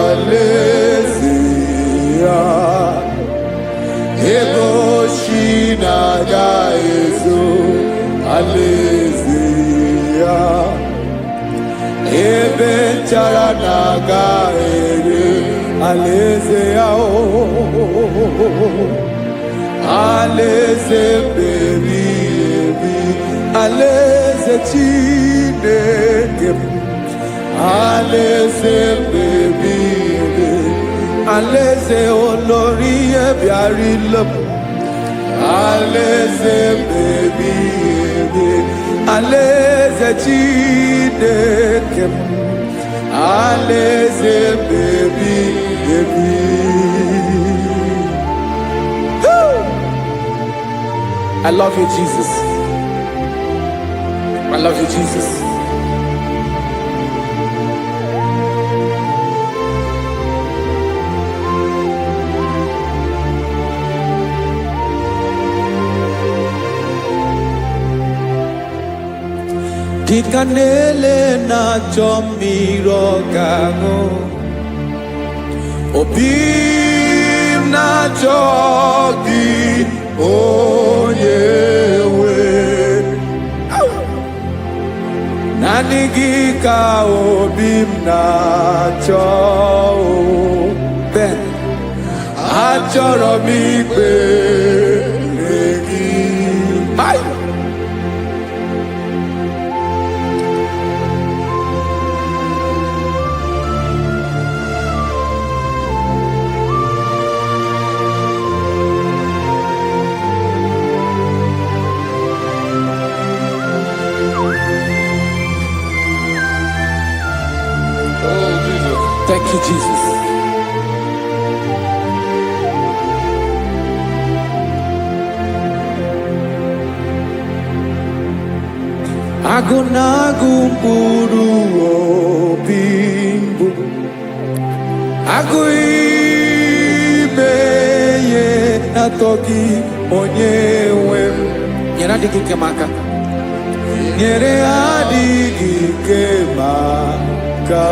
alaeze ya ebe oshi na-aga ezo alaeze ya ebe nchara na-aga ere alaeze ya alaeze ebi ebi alaeze Chineke m alaeze ebi ebi alaeze olori bịara ile m alaeze ebi ebi alaeze Chineke m alaeze ebi ebi. I love you, Jesus. I love you, Jesus. Dịka na-ele na-achọ mmiri ọ ga-aṅụ, obi m na-achọ gị onye nwe naanị gị ka obi m na-achọ Ben achọrọ m ikpere gị Thank you, Jesus. Agụ na-agụ mkpụrụ obi mbụ agụ ime ihe na-atọ gị onye nwe m nyere adịghị ike m aka nyere adịghị ike m aka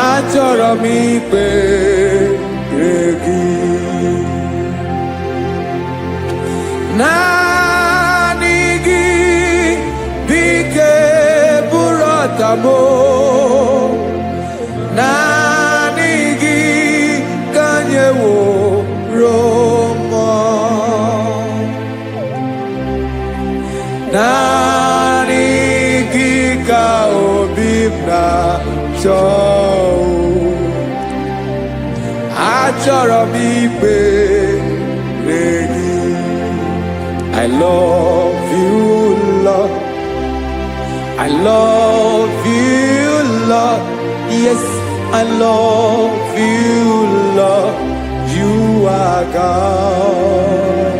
achọrọ m ikpere gị naanị gị bike bụrụ ọtabo naanị gị ka nyeworo mmụọ naanị gị ka obi m na-achọ achọrọ m ikpere gị I love you, Lord. I love you, Lord. Yes, I love you, Lord. You are God.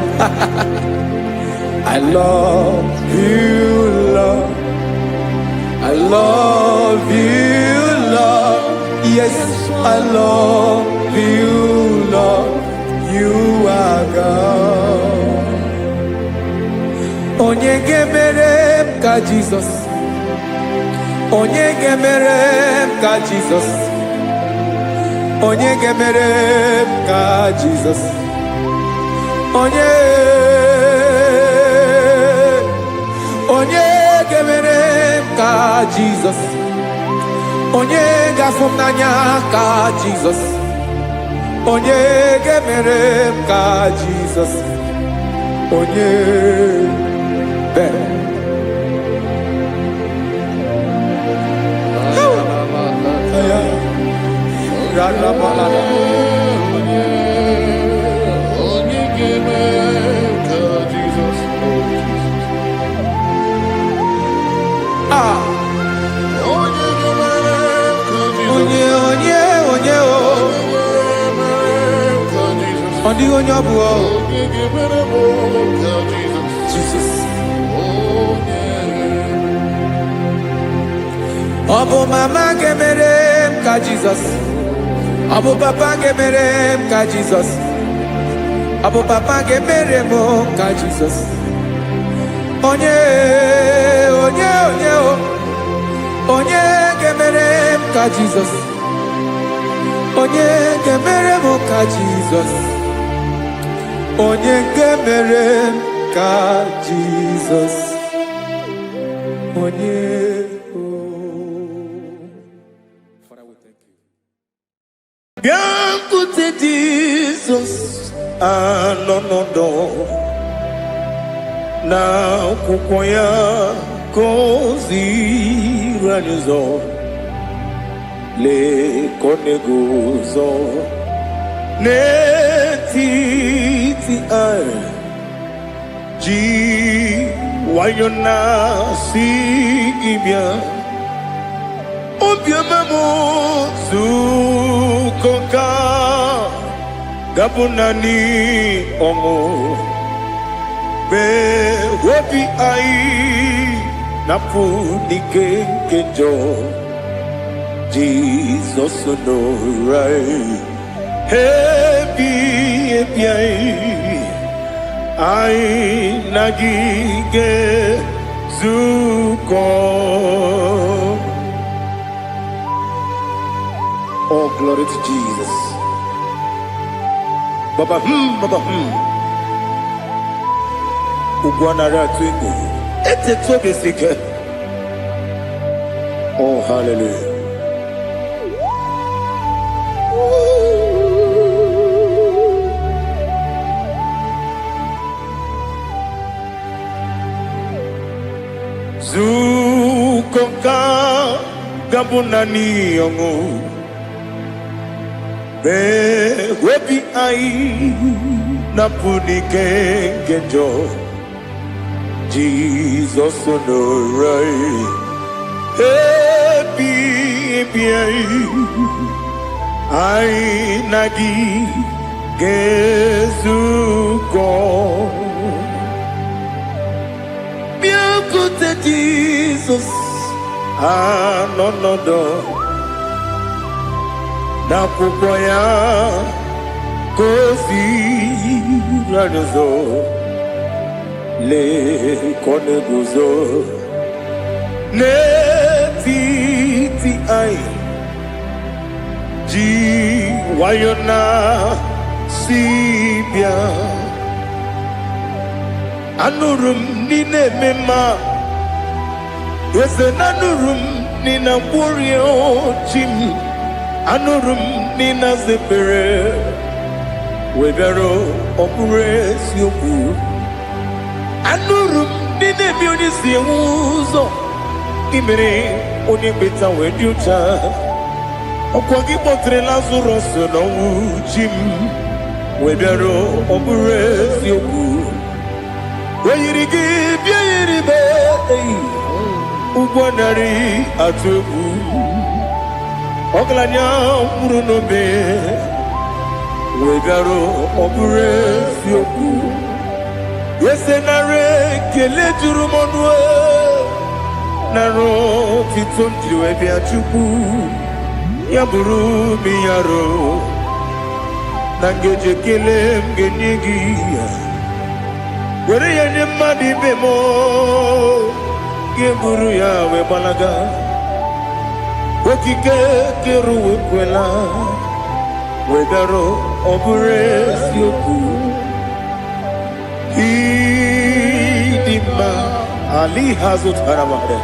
I love you, Lord. I love you, Lord. Yes, I love you, Lord. You are God. Onye ga-emere m ka Jizọs onye ga-emere m ka Jizọs onye ga-emere m ka Jizọs onye ga-emere m ka Jizọs onye ga-afụ m n'anya ka Jizọs onye ga-emere m ka Jizọs onye onye ọ bụ Jesus ọ bụ mama ga-emere m ka Jizọs ọ bụ papa ga-emere m ka Jizọs ọ bụ papa ga-emere m ka Jizọs onye ga-emere m ka Jizọs onye ga-emere m ka Jizọs onye ga-emere m ka Jizọs onye bịakwute Jizọs anọ n'ọdụ n'akwụkwọ ya ka o ziri anyị ụzọ lee ka ọ na-eguzo n'etiti anyị ji nwayọọ na-asị gị bịa obiọma m zukọ ka gabụ naanị ọṅụ mgbe obi anyị na-apụ n'ike nke njọ Jizọs nọrọ anyị ebi anyị na gị ga-ezukọ Oh, glory to Jesus. Baba, Baba, Ugwanara twingu. Ete tobe sike. Oh, hallelujah. Zukonka gabunani yongo. Be webi ai napuni kenjo. Jesus onorai. Happy ai nagi gezuko. Biakute Jesus anonodo. Nakupoya kozi radozo le koneguzo ne ti ai ji wayona sibia anurum nine mema yese nanurum nina burio chim anurum nina zepere webero opure sioku anurum nine bioni siuzo imere oni beta weducha okwagi potre Lazarus no chim webero opure sioku weyirigi biiribe ugwanari atubu oglanya murunobe wegaro obure sioku yesenare kele jurumonwe naro titondriwe biachuku yaburu miyaro nangeje kele mgenigi were yenye madi bemo geburu ya we balaga okike keru wekwela wedaro obure sioku idima ali hazut haramade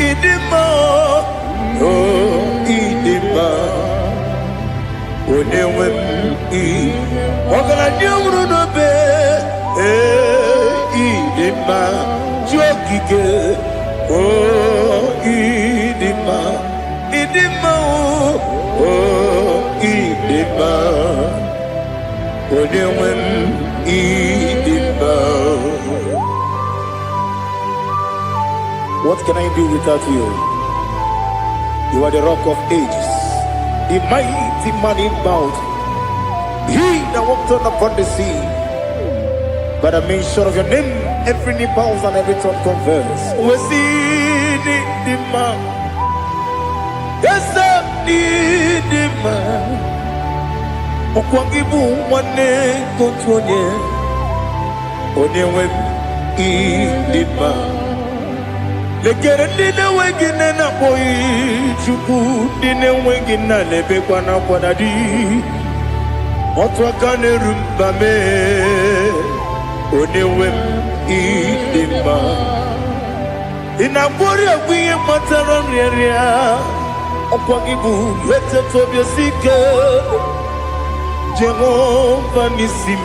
idima oh idima onewem ogala nyumru no be idima jokike oh idima oh idima onewem idima. What can I do without you? You are the rock of ages, the mighty man in battle. He that walked on upon the sea. By the mention of your name, every knee bows and every tongue confesses. We see the man. Yes, the man. Okwangibu wane kontonye. Onyewe idima. Lekere dine wengine na boy chuku dine wengine lebe kwa na kwanadi. Otwakane rumbame. Onewem idima inabori agwiye matara nriaria okwagibu yete tobye sike Jehova nisim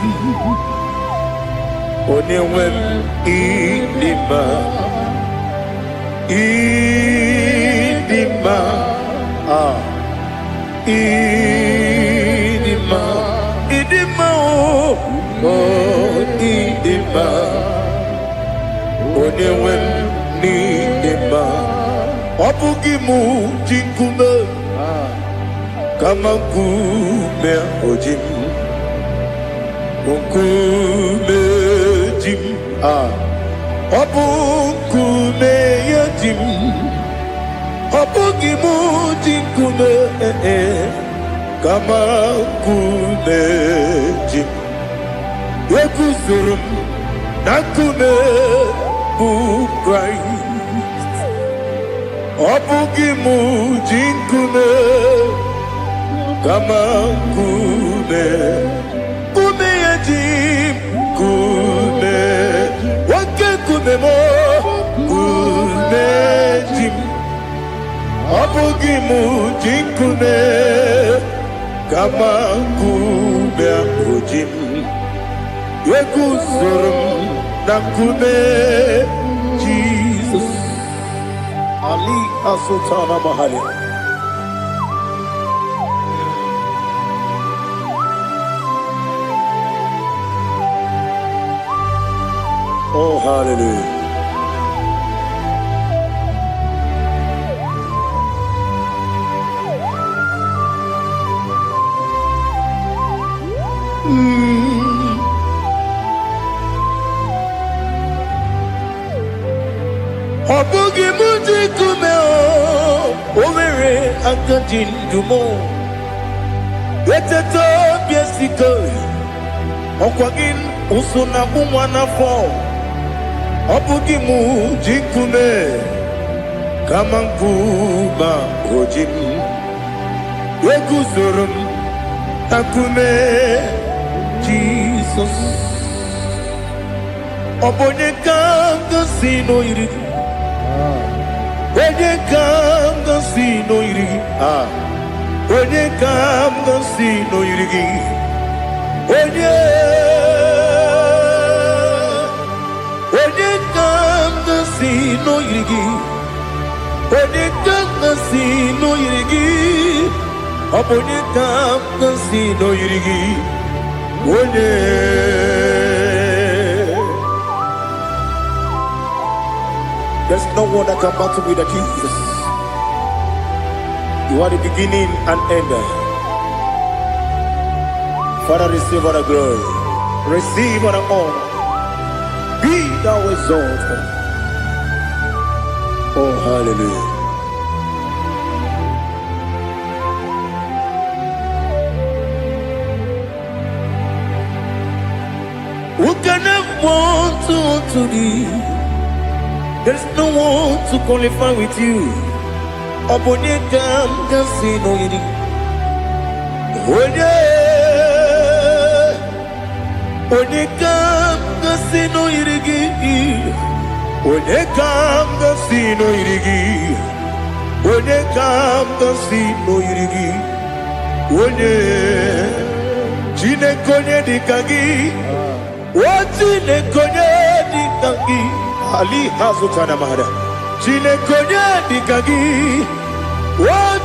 onewem idima idima idima idima oh idima onewem idima obugimu jinkume kama kume ojim kume jim obukume yajim obugimu jinkume kama kume jim Yekuzurum nakume bu Christ Ọbụghị m ji nkume kama nkume. Nkume ya ji nkume. Nwoke nkume m nkume ji m. Ọbụghị m ji nkume kama nkume ahụ ji m. Eguzoro m na nkume Jesus. Ali Asultana Mahali. Oh, hallelujah. Ọbụghị m ji nkume o nwere aka ji ndụ m. Eteta obi esiko ọkwa gị ụsụ na nwa n'afọ. Ọbụghị m ji nkume kama nkume ahụ ji m. Eguzoro m na nkume Jizọs. Ọ bụ onye ka ngosi n'oyiri gị. Onye ka ngosi n'oyiri gị. Onye ka ngosi n'oyiri gị. Onye ka ngosi n'oyiri gị. Onye ka ngosi n'oyiri gị. Ọ bụ onye ka ngosi n'oyiri gị. Onye There's no one that can battle with Jesus. You are the beginning and end. Father, receive all the glory. Receive all the honor. Be thou exalted. Oh, hallelujah. Who can have one to thee? There's no one to qualify with you. Obonye kam kasi no yiri. Onye kam kasi no yiri. Onye kam kasi no yiri. Onye kam kasi no yiri. Onye chine konye dikagi. Chine konye dikagi. Ali Hazutana Mahada. Chine konye dikagi.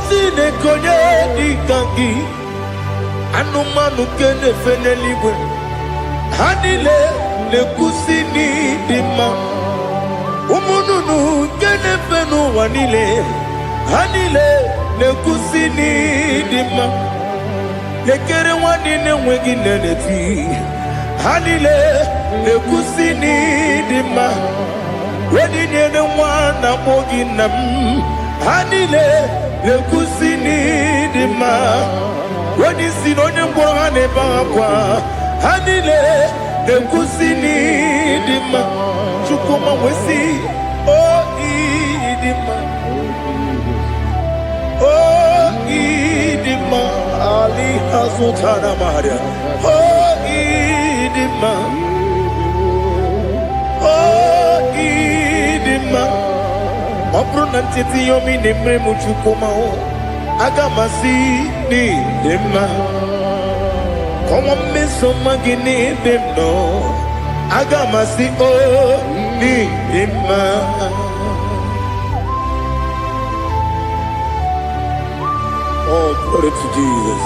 Chine konye dikagi. Anumanu kene feneliwe. Hanile le kusini dima. Umununu kene fenu wanile. Hanile le kusini dima. Lekere wanine wegi neneti. Hanile le kusini dima. Wedi nyene wana mogi nam. Hanile le kusini dima. Wedi sinonye mborane bakwa. Hanile le kusini dima. Chukuma wesi o idima. O idima. Ali Hazutana Maria. O idima. Opro nantiti yomi nemre muchukoma o agamasi ni demma komo meso magini demno agamasi o ni demma. Oh, glory to Jesus.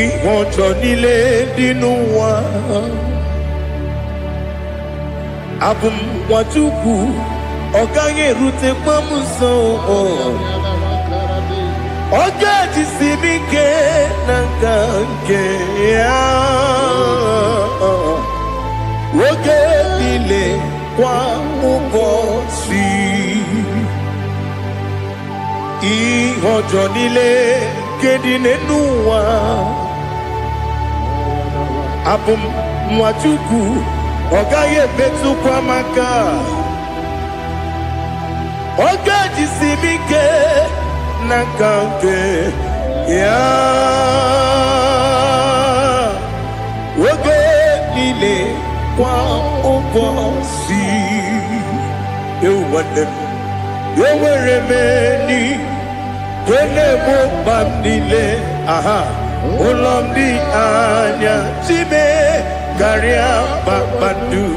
Ìwọ̀njọ́ nílé nínú wa abùmwàjúkù ọ̀gá yẹ̀rù tẹ pọ́nmù sàn ọjọ́ àti sinmi ké nàgà ké wókè nílé kwa ụbọ̀ sí ìwọ̀njọ́ nílé kéde nínú wa abum Mwachukwu Ogaye betu kwa maka Ogaji simike Nakanke Ya Oge nile Kwa ubosi Ewadem Yeweremeni Kene mobam nile Aha Ulomdi anya Chime Garia babandu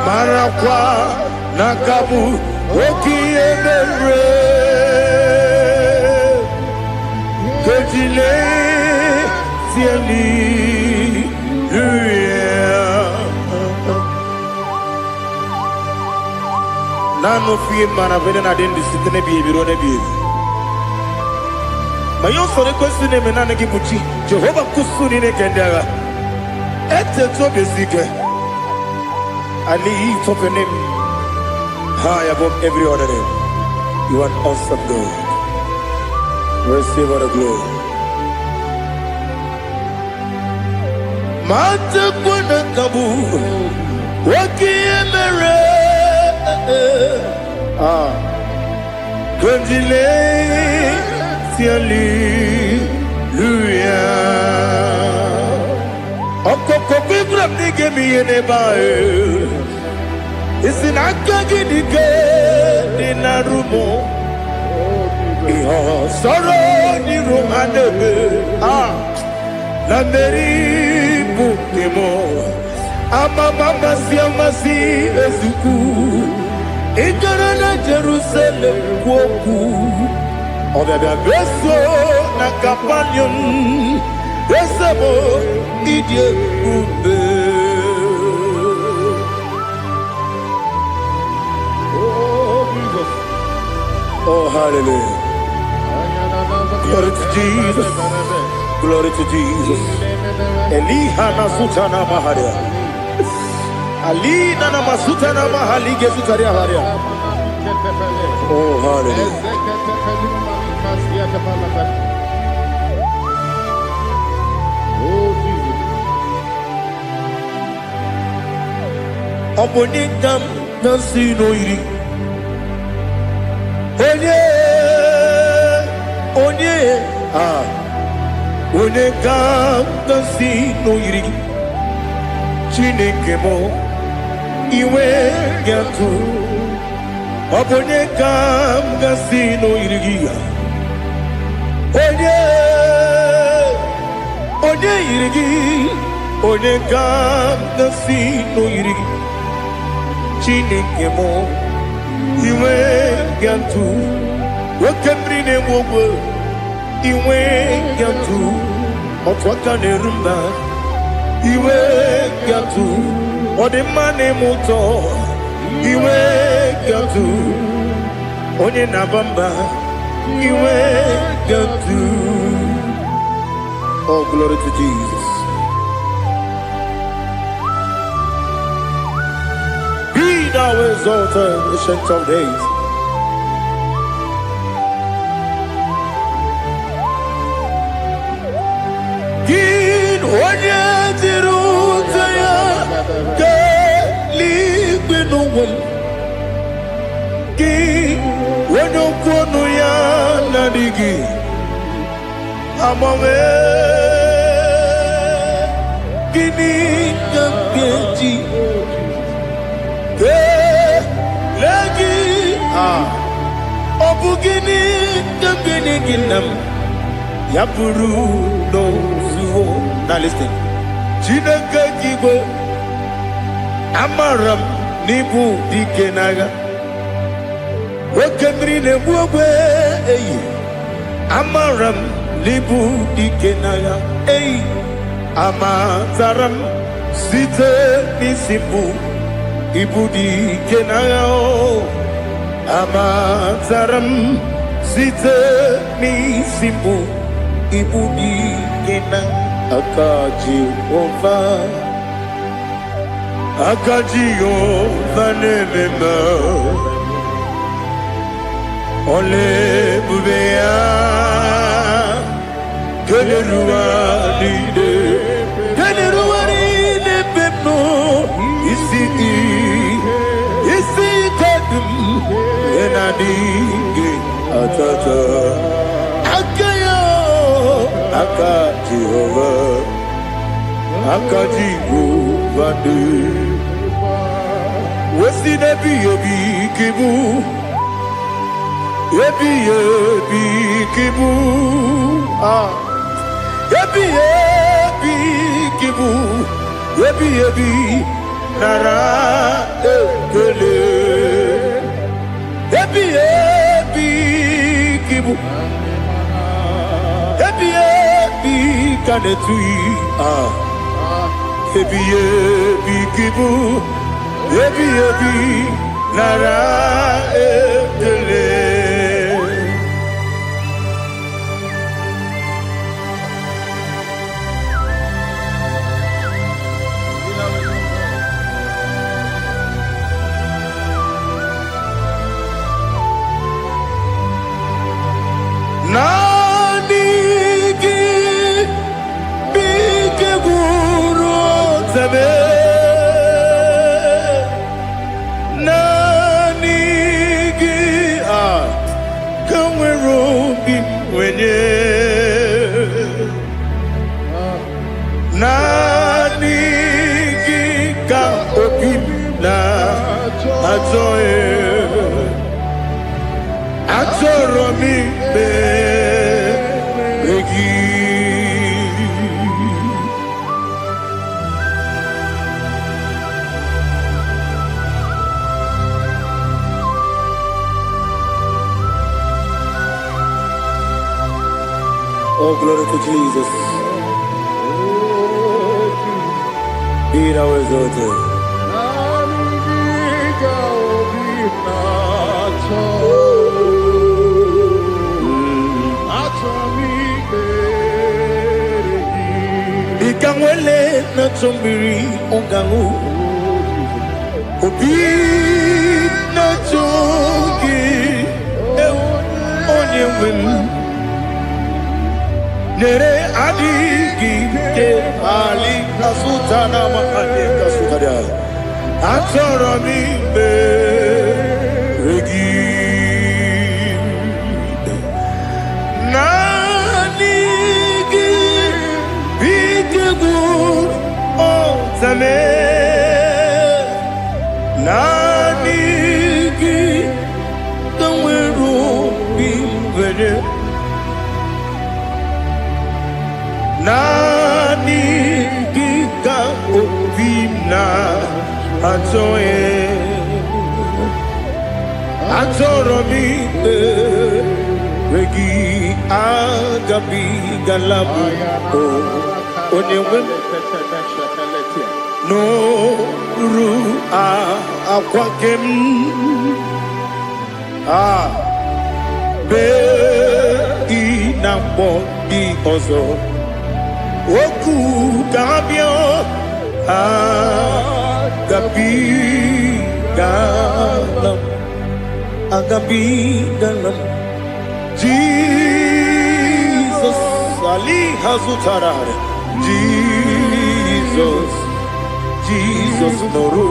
Marakwa Nakabu Oki emere Kejile Sieli Nano fiye mana vene na dendi sitene biye birone biye Mayon sore kusune menane kibuchi Jehova kusuni ne kendaga Ete to besike I lift up your name high above every other name. You are an awesome God. Receive all the glory. Mata kuna kabu Waki emere Kundile Siali Luya Okoko kibram nige miye nebae Isinakagi nige Dinarumo Iho soro ni romanebe Lameri bukemo Ama mama siamasi ezuku Ikarana Jerusalem woku Obebe beso na kapanion Besebo idye ube Oh Jesus Oh hallelujah Glory to Jesus Glory to Jesus Elihana sutana maharia Alina na masutana mahali gesutaria haria Oh hallelujah Obonikam nasino iri Onye Onekam nasino iri Chineke mo iwe gatu Obonekam nasino iri Onye iri Onekam nasino iri Chineke mo iwe gatu Wakemri ne mwogo iwe gatu Otwaka ne rumba iwe gatu Odemane moto iwe gatu Onye nabamba iwe gatu Oh glory to Jesus Thou exalted, ancient of days. Gin onye tirutaya ke libenuwel. Gin onye kwonu ya nadigi amame. Gini kampeji. Lagi Obugini Dambini Ginam Yapuru no Suho Now listen Chinaka Kibo Amaram Nibu Dikenaga Wakemri Nebuwe Amaram Nibu Dikenaga Amataram Site Nisimbu Ibudi kenao Amataram Site ni simbu Ibudi kena Akaji ova nemema Ole bubea Kele ruwa lide Kele Nadingi atata Akayo Aka Jehovah Aka Jehovah Wesi nebi yebi kibu Yebi kibu Yebi kibu Yebi Nara ekele Yebi kibu Yebi kanetui Yebi kibu Yebi Nara ekele Nanigi bike guru zeme Nanigi kamweru bimwenye Nanigi ka opim na atoe Atoro mi begi Oh, glory to Jesus. Be thou exalted. Ikangwele na chombiri ongangu Obi na chogi onye wem Nere adigi ke ali kasutana ma ali kasutaria Atoro mi regi Zame Nanigi Kamweru bimwenye Nanigi ka opina atoe Atoro mi regi agabi galabu Onyewe No ru akwakem be inambo di ozo oku kabio agabi galam Jesus ali hazutarare Jesus noru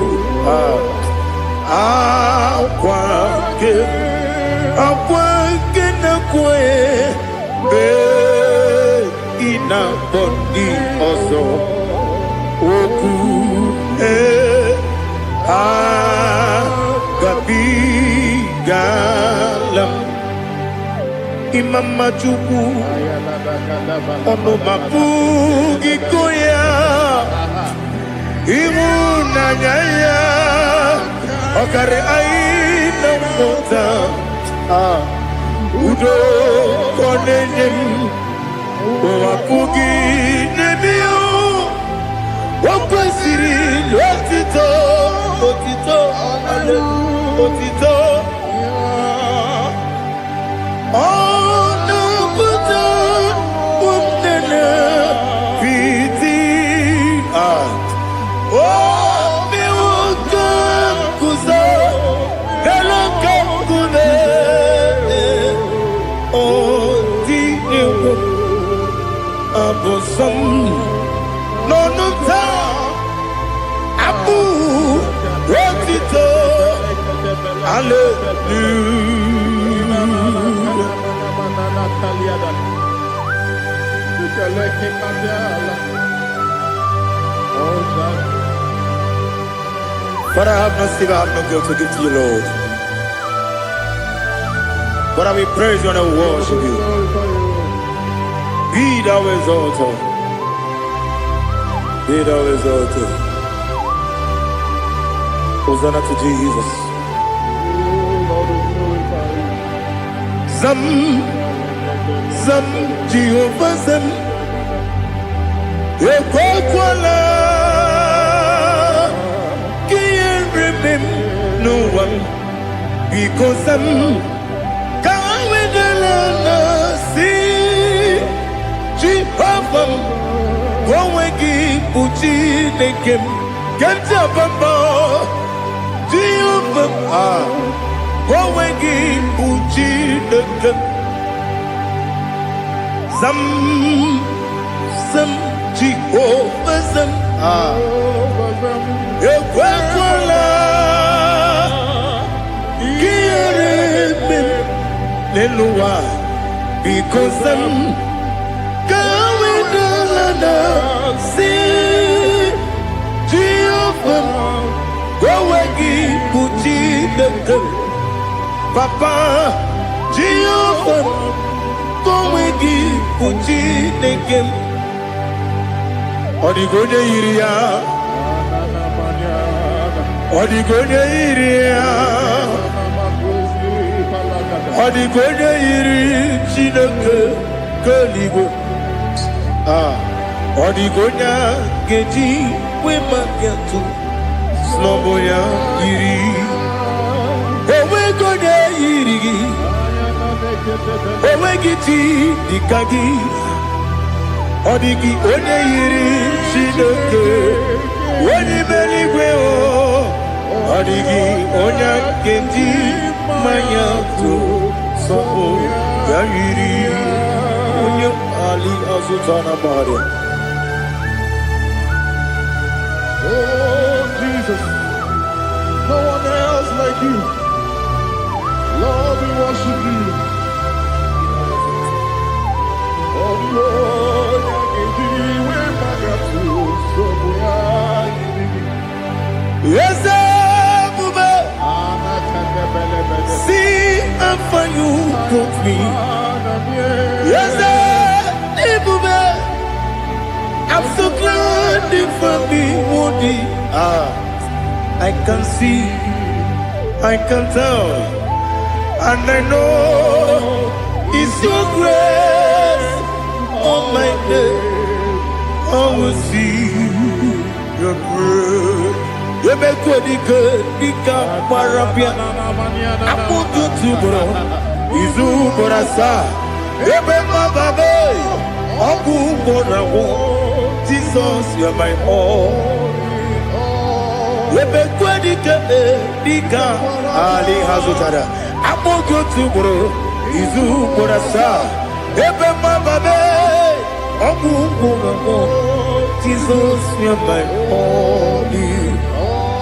akwake na kwe be ina bondi ozo oku gabi galam imama chuku ono mapugi koya Imunanyaya Okare aina mota Udo konenyem Wapugi nebio Wakwesiri Otito Otito Ono puto Umnene Piti Oh, mi wakam kuzo, hello kune. Oh, di ewo abosom, no ta abu rotito Father, I have no silver, I have no gold to give to you, Lord. But I will praise you and I will worship you. Be thou exalted. Be thou exalted. Hosanna to Jesus. Zam, Zam, Jehovah Zam. Ekwakwala, can't remember no one because I'm going with the Lord. See, Jehovah, go and give Puchi Nekem, get up above. Jehovah, go and give Puchi Nekem. Zam, Zam. Jehovah Zam, Ekwakwala, Kiyarebe, Leluwa, because I'm going to Lana, see, Jehovah, Gowagi, Puchi, Papa, Jehovah, Gowagi, Puchi, Nekem. Odigonya iria, Odigonya iria, Odigonya iri chineke keligo. Odigonya geji wemakiatu sloboya iri. Owegonya iri, Owegiti dikagi. Odigi onye yiri Chineke onye meligwe o Odigi onye kendi manya tu sopo ya yiri onye ali azutana bari. Oh Jesus, no one else like you. Lord, we worship you. Oh Lord, yes, see how far you brought me. Yes, I'm so glad you found me worthy. I can see, I can tell, and I know it's your grace on my day. I will see your grace. You make what you could become parapia. I put you to bro. Izu borasa. Ebe mababe. Ogu borawo. Jesus, you're my all. You make what you could become. Ali Hazutara. I put you to bro. Izu borasa. Ebe mababe. Ogu borawo. Jesus, you're my all.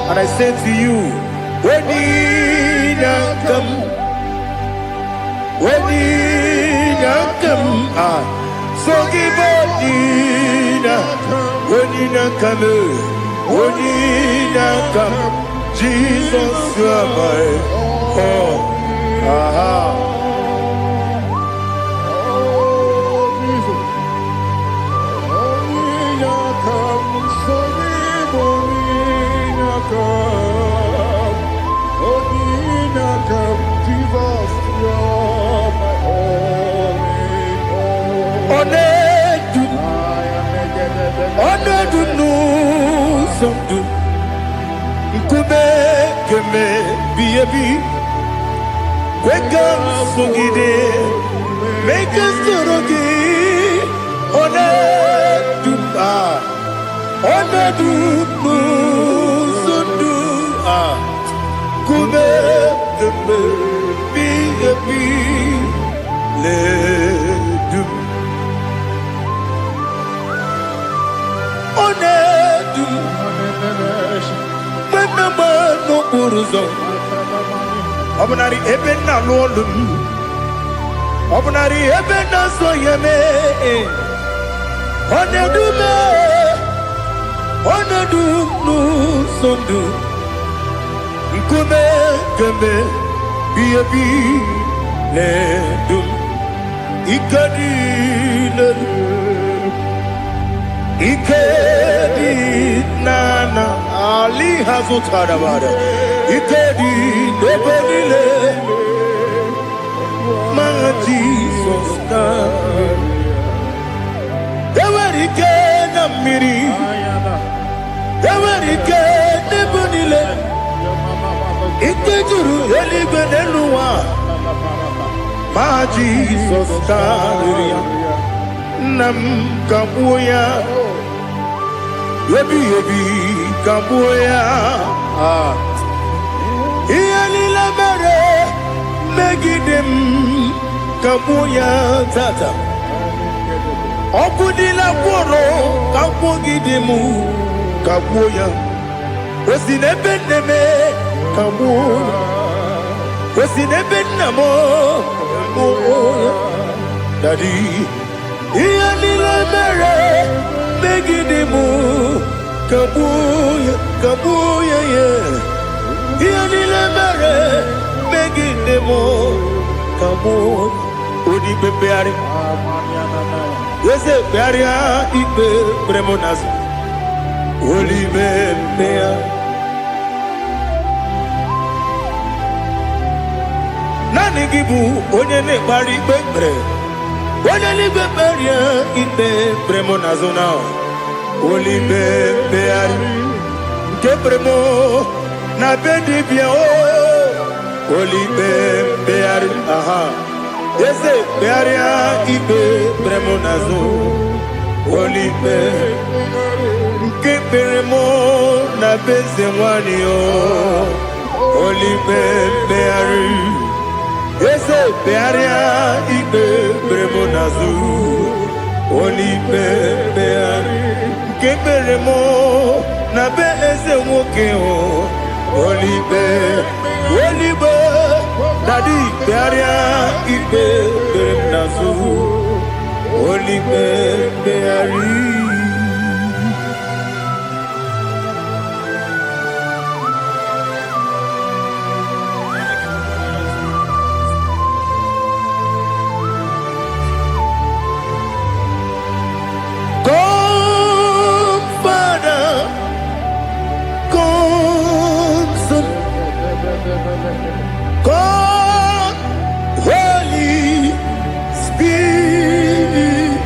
And I say to you, when you come, so give when you come, Jesus, you are my all. Make us Obunari ebe na lolu. Obunari ebe na so yeme. Onedume. Onedu nu sondu. Nkume kembe. Biyebi le dum. Ikadi le. Ikedi nana Ali Hazutarabada Ikedi Debelile My Jesus Dewerike Namiri Dewerike Debelile Ikejuru Elibeneluwa My Jesus Nam Kabuya Yebi Kabuya Iyalila mere Megidem Kabuya Tata Okudila Kworo Kabugidemu Kabuya Wesine Beneme Kabuya Wesine Benamo Kabuya Daddy Iyalila mere Megidemu Kabuya, Kabuya, yeah. Iyalila mere Megidemu Kabuya. Odi bebeari. Yese bearia ibe bremonas. Oli bebea. Nani gibu onye ne bari bebre. Onye li beberia ibe bremonazona. Oli bebeari. Kebremo na bedi bien o. Oli bebeari. Aha. Yese bearia ibe bremonazo. Oli bebeari. Kebremo na bezemwani o. Oli bebeari. Yese bearia ibe bremonazo. Oli bebeari. Keberemo na be eze nwoke o. Olibe dadi bearia ibe berem nazu. Olibe beari. God, Holy Spirit,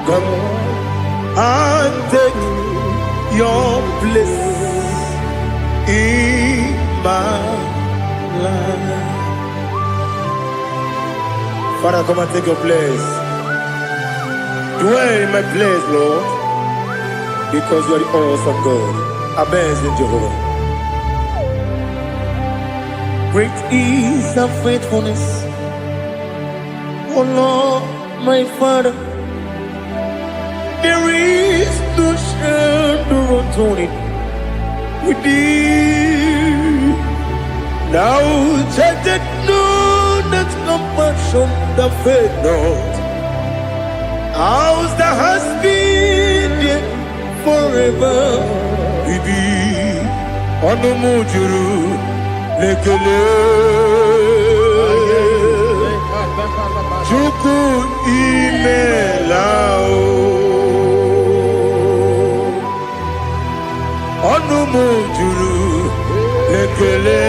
Come and take your place in my life. Father, come and take your place. Dwell in my place, Lord, because you are the awesome God. Amazing Jehovah. Great is thy faithfulness, O Lord, my Father. There is no shadow unto it with thee. Now judgeth know that compassion that faith not. Ours that has been there forever with thee. Onumujuru lekele. Chuku imelao. Onumujuru lekele.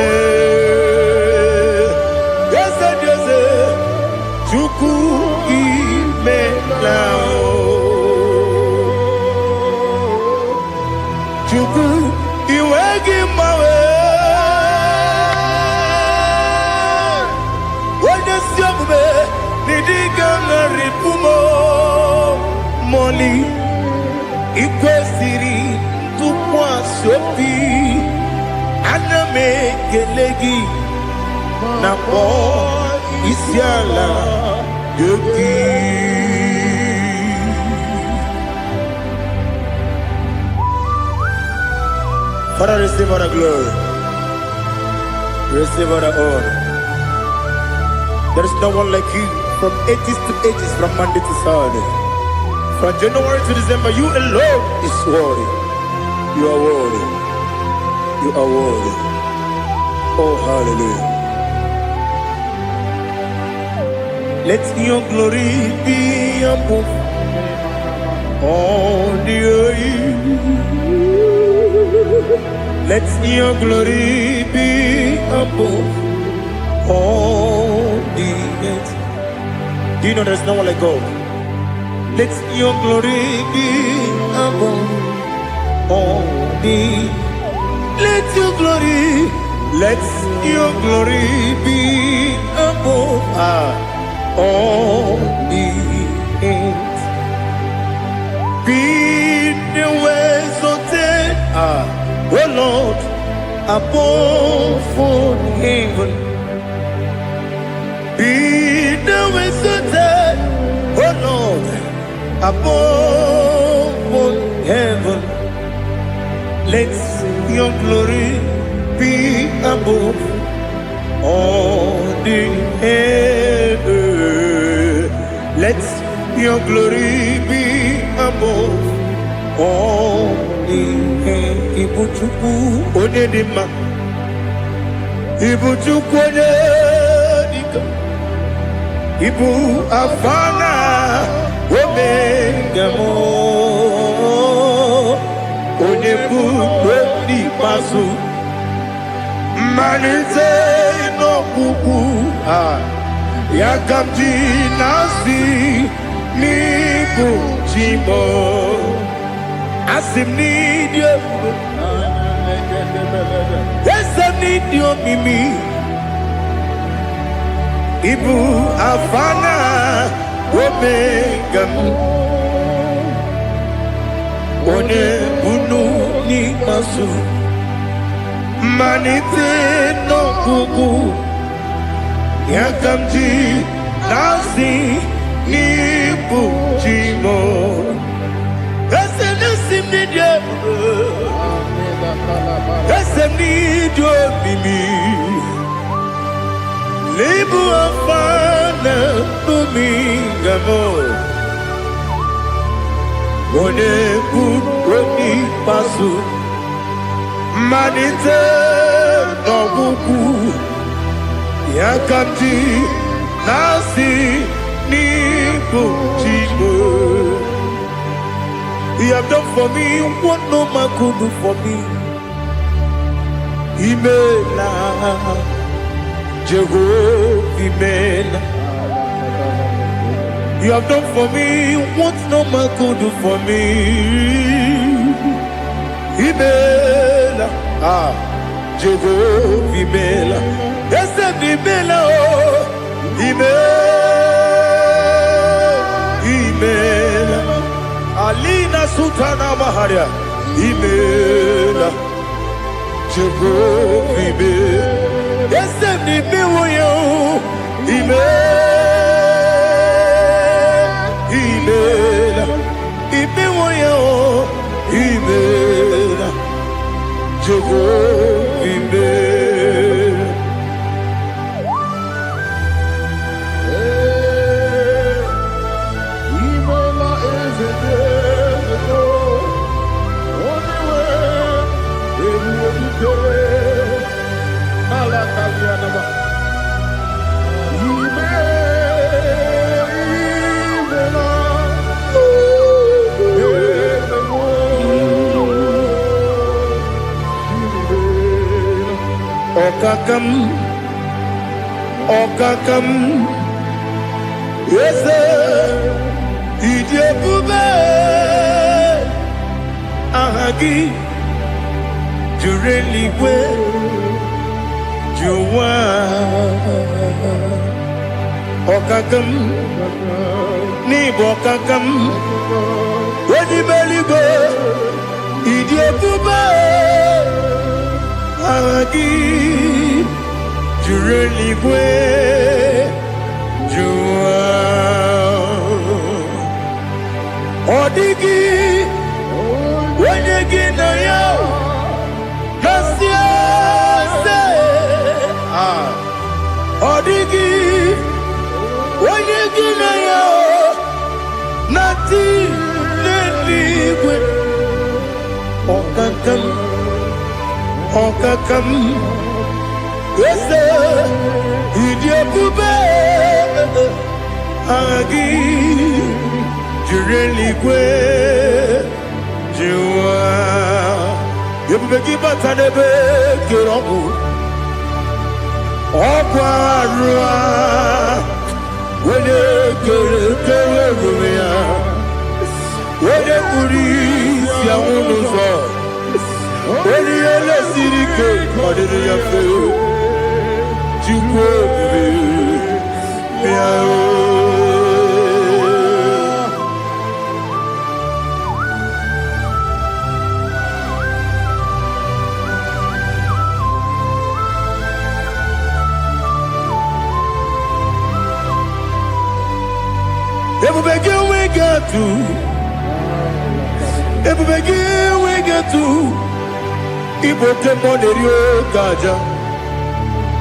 Yese yese. Chuku imelao. Chuku iwegi mawe. Wanyesiamume nidiga ngaripumo. Moli ikwesiri tukwa sopi. Aname kelegi na po isiala yoki. Father, receive all the glory. Receive all the honor. There is no one like you from ages to ages, from Monday to Saturday. From January to December, you alone is worthy. You are worthy. You are worthy. Oh, hallelujah. Let your glory be above all the earth. Let your glory be above all the earth. Do you know there's no one like God? Let your glory be above all the earth. Let your glory be above all the earth. Be the ways of death, oh Lord, above all heaven. Be the ways of death, oh Lord, above all heaven. Let your glory be above all the earth. Let your glory be above all the earth. Ibuchukwu onedima, Ibuchukwu onedika, Ibu afana omega mo, onebu weni masu. Manite no kuku yakamji nasi nibu jimo asim nidio esam nidio mimi ibu afana omega one bunu ni masu. Manite no kuku yakamji nasi nibu jimo esem nasim nidio esem nidio mimi libu afana umingamo one buoni pasu. Manite no buku yakamji nasi nibu jimo. You have done for me what no man could do for me. Imela Jehovah Imela. You have done for me what no man could do for me. Imela, Jehovah Imela, yes, Imela, oh, Imela, Alina Sultana Maharia, Imela, Jehovah Imela, yes, Imela, Imela, Imela, Imela. Jehovah Imela. Imela is a day, only way they will be there. Malakalianaba. Okakam, yes, Idiabube, Ahagi, Jureligwe, Juwa, Okakam, Nibokakam, Wadibeligo, Idiabube, Ahagi. Jureligwe, Jua, Odigi, Wenegi na yo, Kasia se, Odigi, Oyegi na ya, Nati Neligwe, Okakam, Yese, Idiopube, Agi, Jureligwe, Jua, Yubeki Batanebe, Kirobu, Okwarua, Wene Kerumea, Wene Uri, Yamunuzo, Wene Yele Sirike, Madere Yafe, Jukwe, Miao. Everybody we got to. Everybody we got to. Ibo tempo nerio gaja.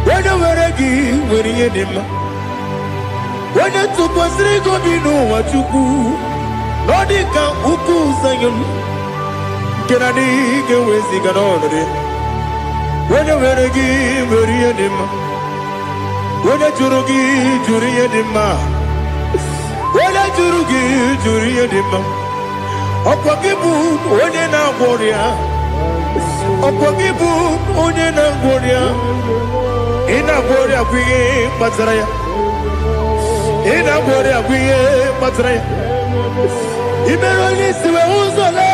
When you were a gay, when you did him. When you took was Rico, you know what you do. Nodika uku sayum. Can I dig away cigar on it? When you were a gay, when you did him. When you took him. Wala juri edema Okwagibu onye na gworia Okwagibu onye na gworia Ina gworia kwiye patara ya Ina gworia kwiye patara ya Imero ni siwe uzole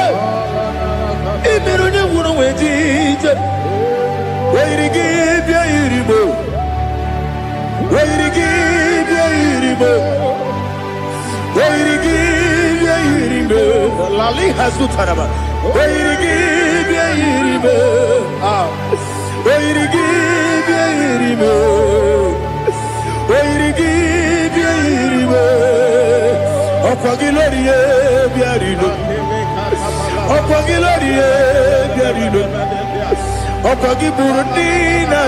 Imero ni wuro wejije Weirigi bia iribo Weirigi bia iribo Lali has good taraba. Where give ye, where give ye, where give ye, Opagilorie, Biarino, Opagilorie, Biarino, Opagiburina,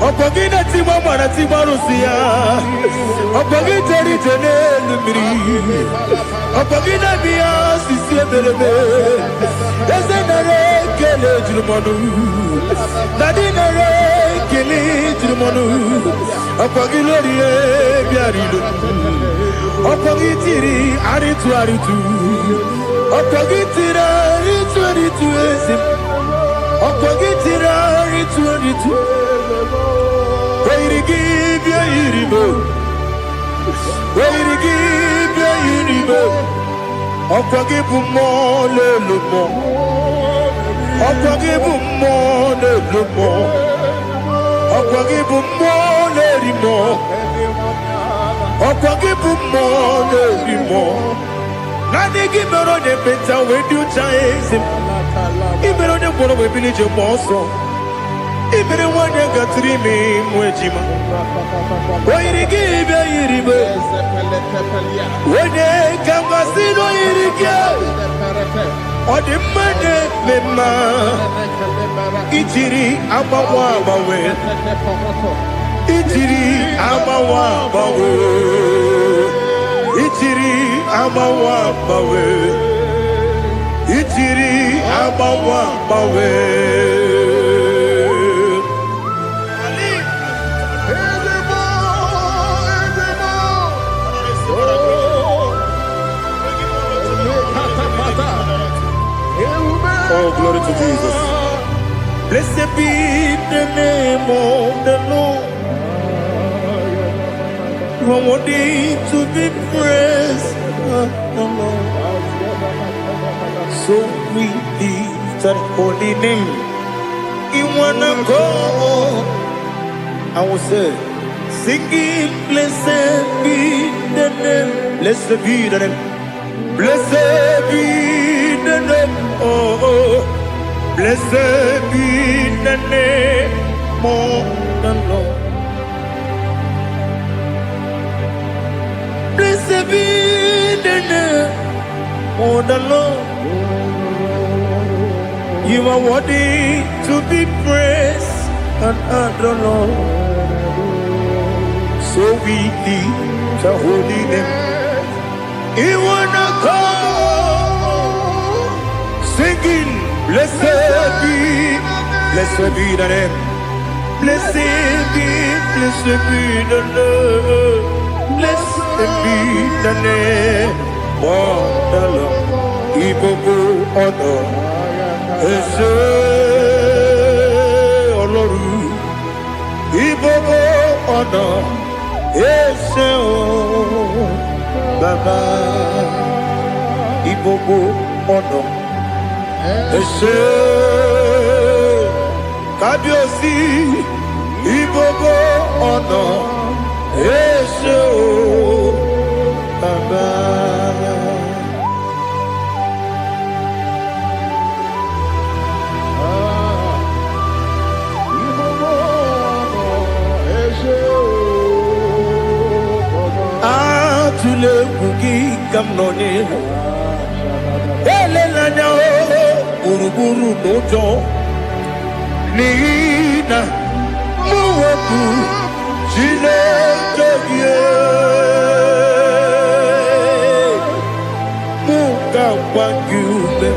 Opagina Timamana Timarusia, Opagitari Tenel, Opagina Bia, Sisiabele, Esenare, Kelejumanu, Nadinare, Kelejumanu, Opagilorie, Biarino, Opagitiri, Aritu Aritu, Opagitira, Aritu Aritu, Opagitira, Aritu Aritu. Where to give your iribo? Where to give your iribo? Opagibu more, little more. Opagibu more, little more. Opagibu more, little more. Opagibu more, little more. Nani give me on the better when you chase him. Give me on the one we village of Boston. Ibere wanya gatrimi mwejima Oirigi bia iribe Wene kamasino irige Odimane mema Ichiri amawa bawe Ichiri amawa bawe Ichiri amawa bawe Ichiri amawa bawe Oh, glory to Jesus. Blessed be the name of the Lord. You are worthy to be praised. So we lift that holy name. You wanna go? I will say, singing, blessed be the name. Blessed be the name. Blessed be the name. Oh, blessed be the name of the Lord. Blessed be the name of the Lord. You are worthy to be praised and adored, Lord. So we lift the holy name. He wanna come singing, blessed be the name. Blessed be the name. Blessed be the name. Oh, the Lord. People go honor. Ese Oloru. People go honor. Ese o Baba. People go honor. Ese Kabiosi. People go honor. Ese o Baba. Tule kuki kamnoni ele lanya buruburu nojo nina muweku chile keye muka wakyume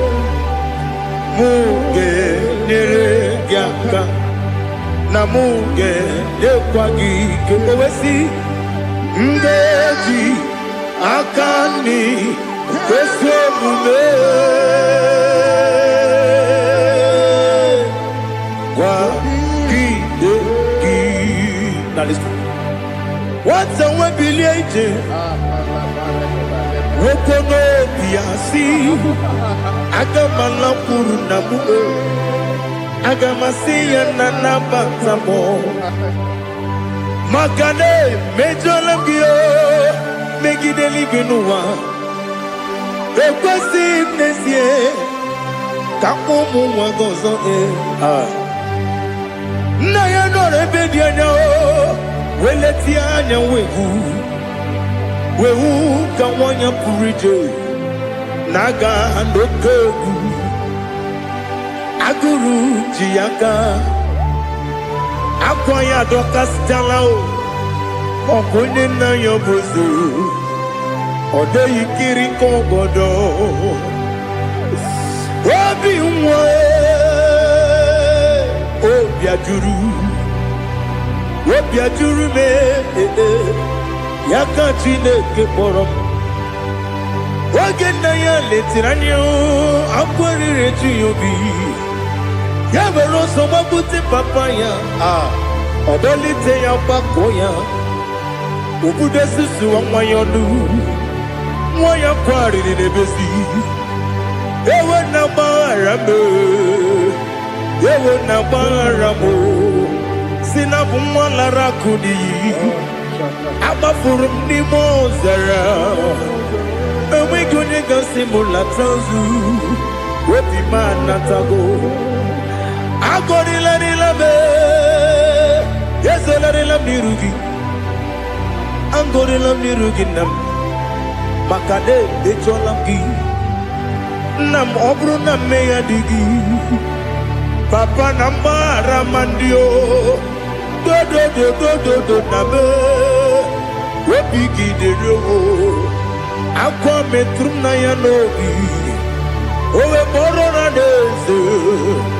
muge nere yaka na muge dekwagi kewesi ndeji akani kwesemume kwa kideki. Now listen. What's a webiliaje? Wokono biasi agamala puru namu agamasiya nanabatamo Makane mejolamgio megideli benua ekwesi nesie kakomu wagozo na ya nore bedianya weleti anya wehu kawanya purije naga ndokegu aguru jiaka Akwaya doka stalao Okonye na yobozu Ode yikiri kogodo Obi mwe Obi ajuru me Yaka chineke porom Oge na ya letiranyo Akwari reju yobi Yabero soma buti papaya Odolite ya pakoya Ubude susu wa mwayonu Mwaya kwari ni nebesi Ewe na baramo Sina bumwala rakudi Abafurum ni mozara Ewe gune gasimula tanzu Wepi manatago Agori la me, yes la mirugi. Angori la mirugi nam, makade de cholamgi. Nam obru nam meya digi. Papa namba ramandio, do nabe. Wepigi de rovo, akwa metrum na yanogi. Owe moro na deze.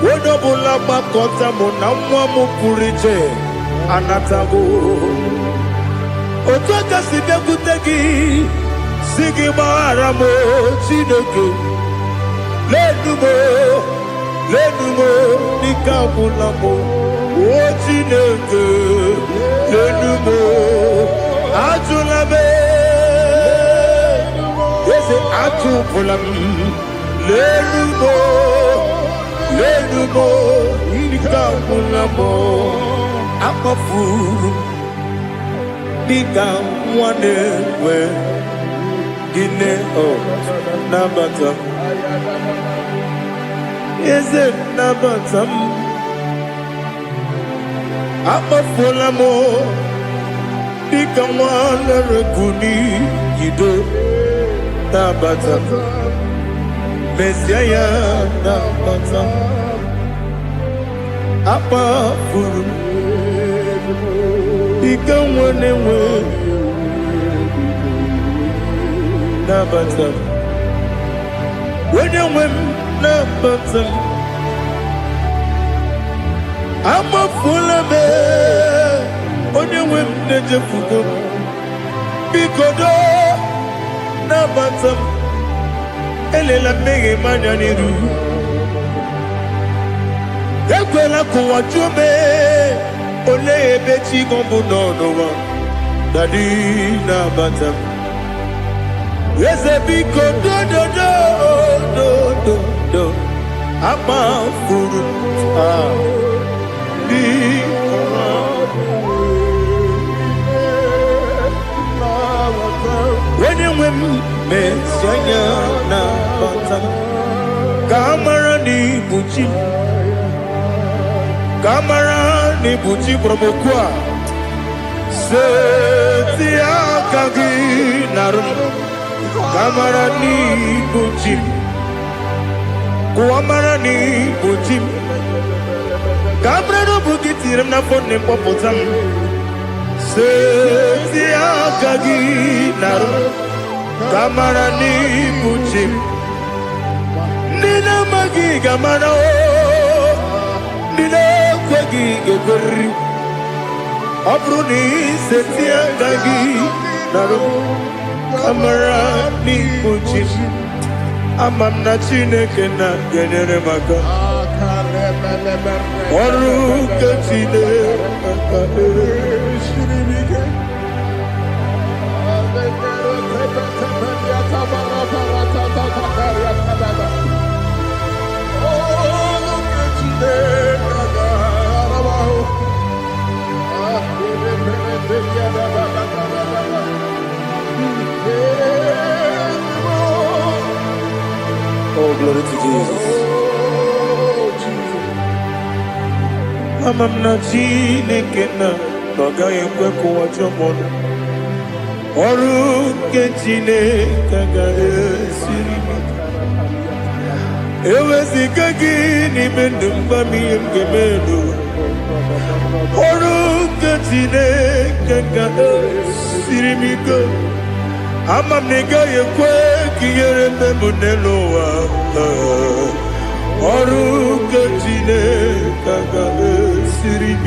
Wodobula bakota mona mwamu purije anatago Otoka sibe kutegi Sigi maharamo chineke Lenumo Nikabulamo O chineke Lenumo Ajulabe Yese ajupulam Lenumo Lenumo, Nikamulamo, Akafuru, Nikamwane, Gine, oh, Nabatam. Is it Nabatam? Akafulamo, Nikamwane, Rekuni, Yido, Nabatam. Messiah Nabatam Apa Furu ike nwere nwe nabata onye nwe m nabata m amafula m onye nwe m na-ejefugo m biko do nabata m elela mmehie m anya n'iru ekwela ka ụwa jụọ m olee ebe chi gọ bụ n'ụwa dadi nabata m eze biko do amafuru onye nwe m mesi anya nabata m ka amara n'ibu chi ka amara n'ibu chi kpọrọ m okwu a seti aka gị narụ m ka amara n'ibu chi kuamara n'ibu chi ka amara n'obu gị tiri m n'afọ nne mkpọpụta m seti aka gị narụ ka amara n'ibu chi ndị na-amaghị ga-amara ndị na-ekweghị ga-ekweriri ọ bụrụ na iseti aka gị narụ ka amara n'ibu chi ama m na Chineke na-enyere m aka ọrụ nke Chineke Oh, glory to Jesus. Ama m na Chineke na ọ gaghị ekwe ka ụwa jụọ m ọnụ ọrụ nke Chineke ga-esiri m eweziga gị n'ime ndụ m gwa m ihe m ga-eme n'ụwa ọrụ nke Chineke ga-esiri m ike ama m na ị gaghị ekwe ka ihere mme m n'elu ụwa ọrụ nke Chineke ga-esiri m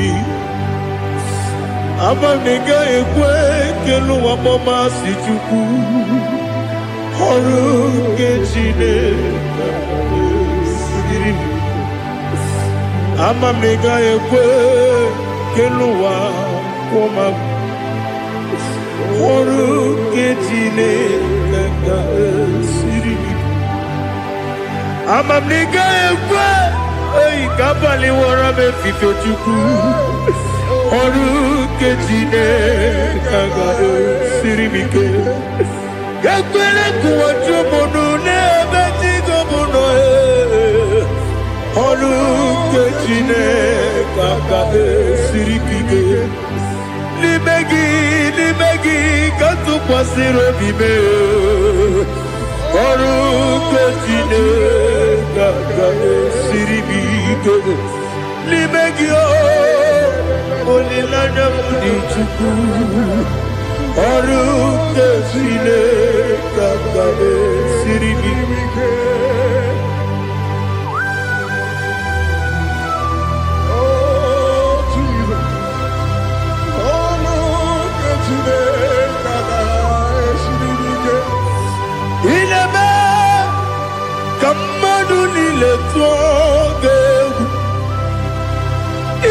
ama m na ị gaghị ekwe ka elu ụwa gbamasị Chukwu ọrụ nke Chineke ga-esiri m ama m na ị gaghị ekwe ka elu ụwa kwụma m ọrụ nke Chineke ga-esiri m ama m na ị gaghị ekwe ka abalị wara m efife Chukwu ọrụ nke Chineke ga-esiri m ike ga-ekwere ka ụwa jụọ m ọnụ n'ebe chi gọ bụ nọ ọrụ nke Chineke ga-esiri m ike n'ime gị ka tụkwasịrị obi m ọrụ nke Chineke ga-esiri m ike n'ime gị olileanya m dị Chukwu ọrụ nke Chineke ga-esiri m ike ka mmadụ niile tụọ gị egwu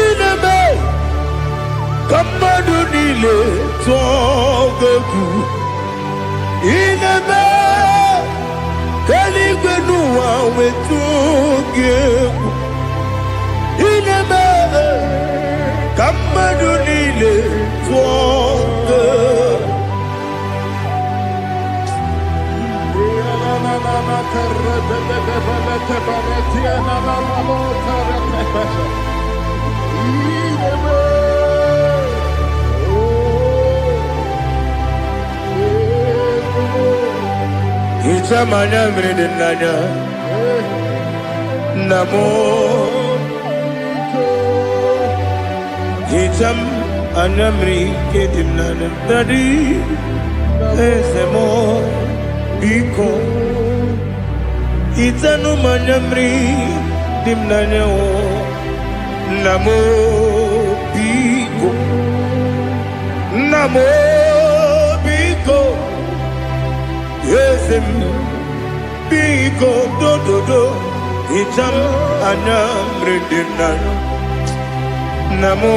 ineme ka mmadụ niile tụọ gị egwu ineme ka eluigwe n'ụwa wee tụọ gị egwu ineme ka mmadụ niile tụọ gị egwu Ichamanya mmiri dị n'anya nna m hicha m Anamri kedimnana dadi ezemo biko itanu manamri dimnanya o namo biko ezem biko do itam anamri dimnanya namo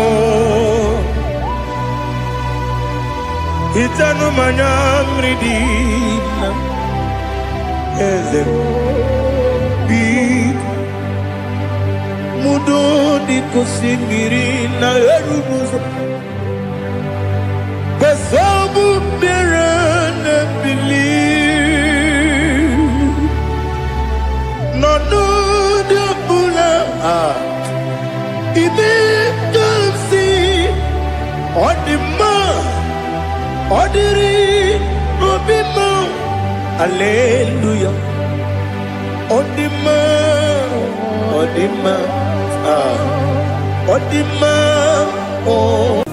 itanu manamri dimnanya ezem biko mudo di kusingiri na erubuzo besobu mirana believe no de bula ibe kansi odima odiri obima hallelujah odima oh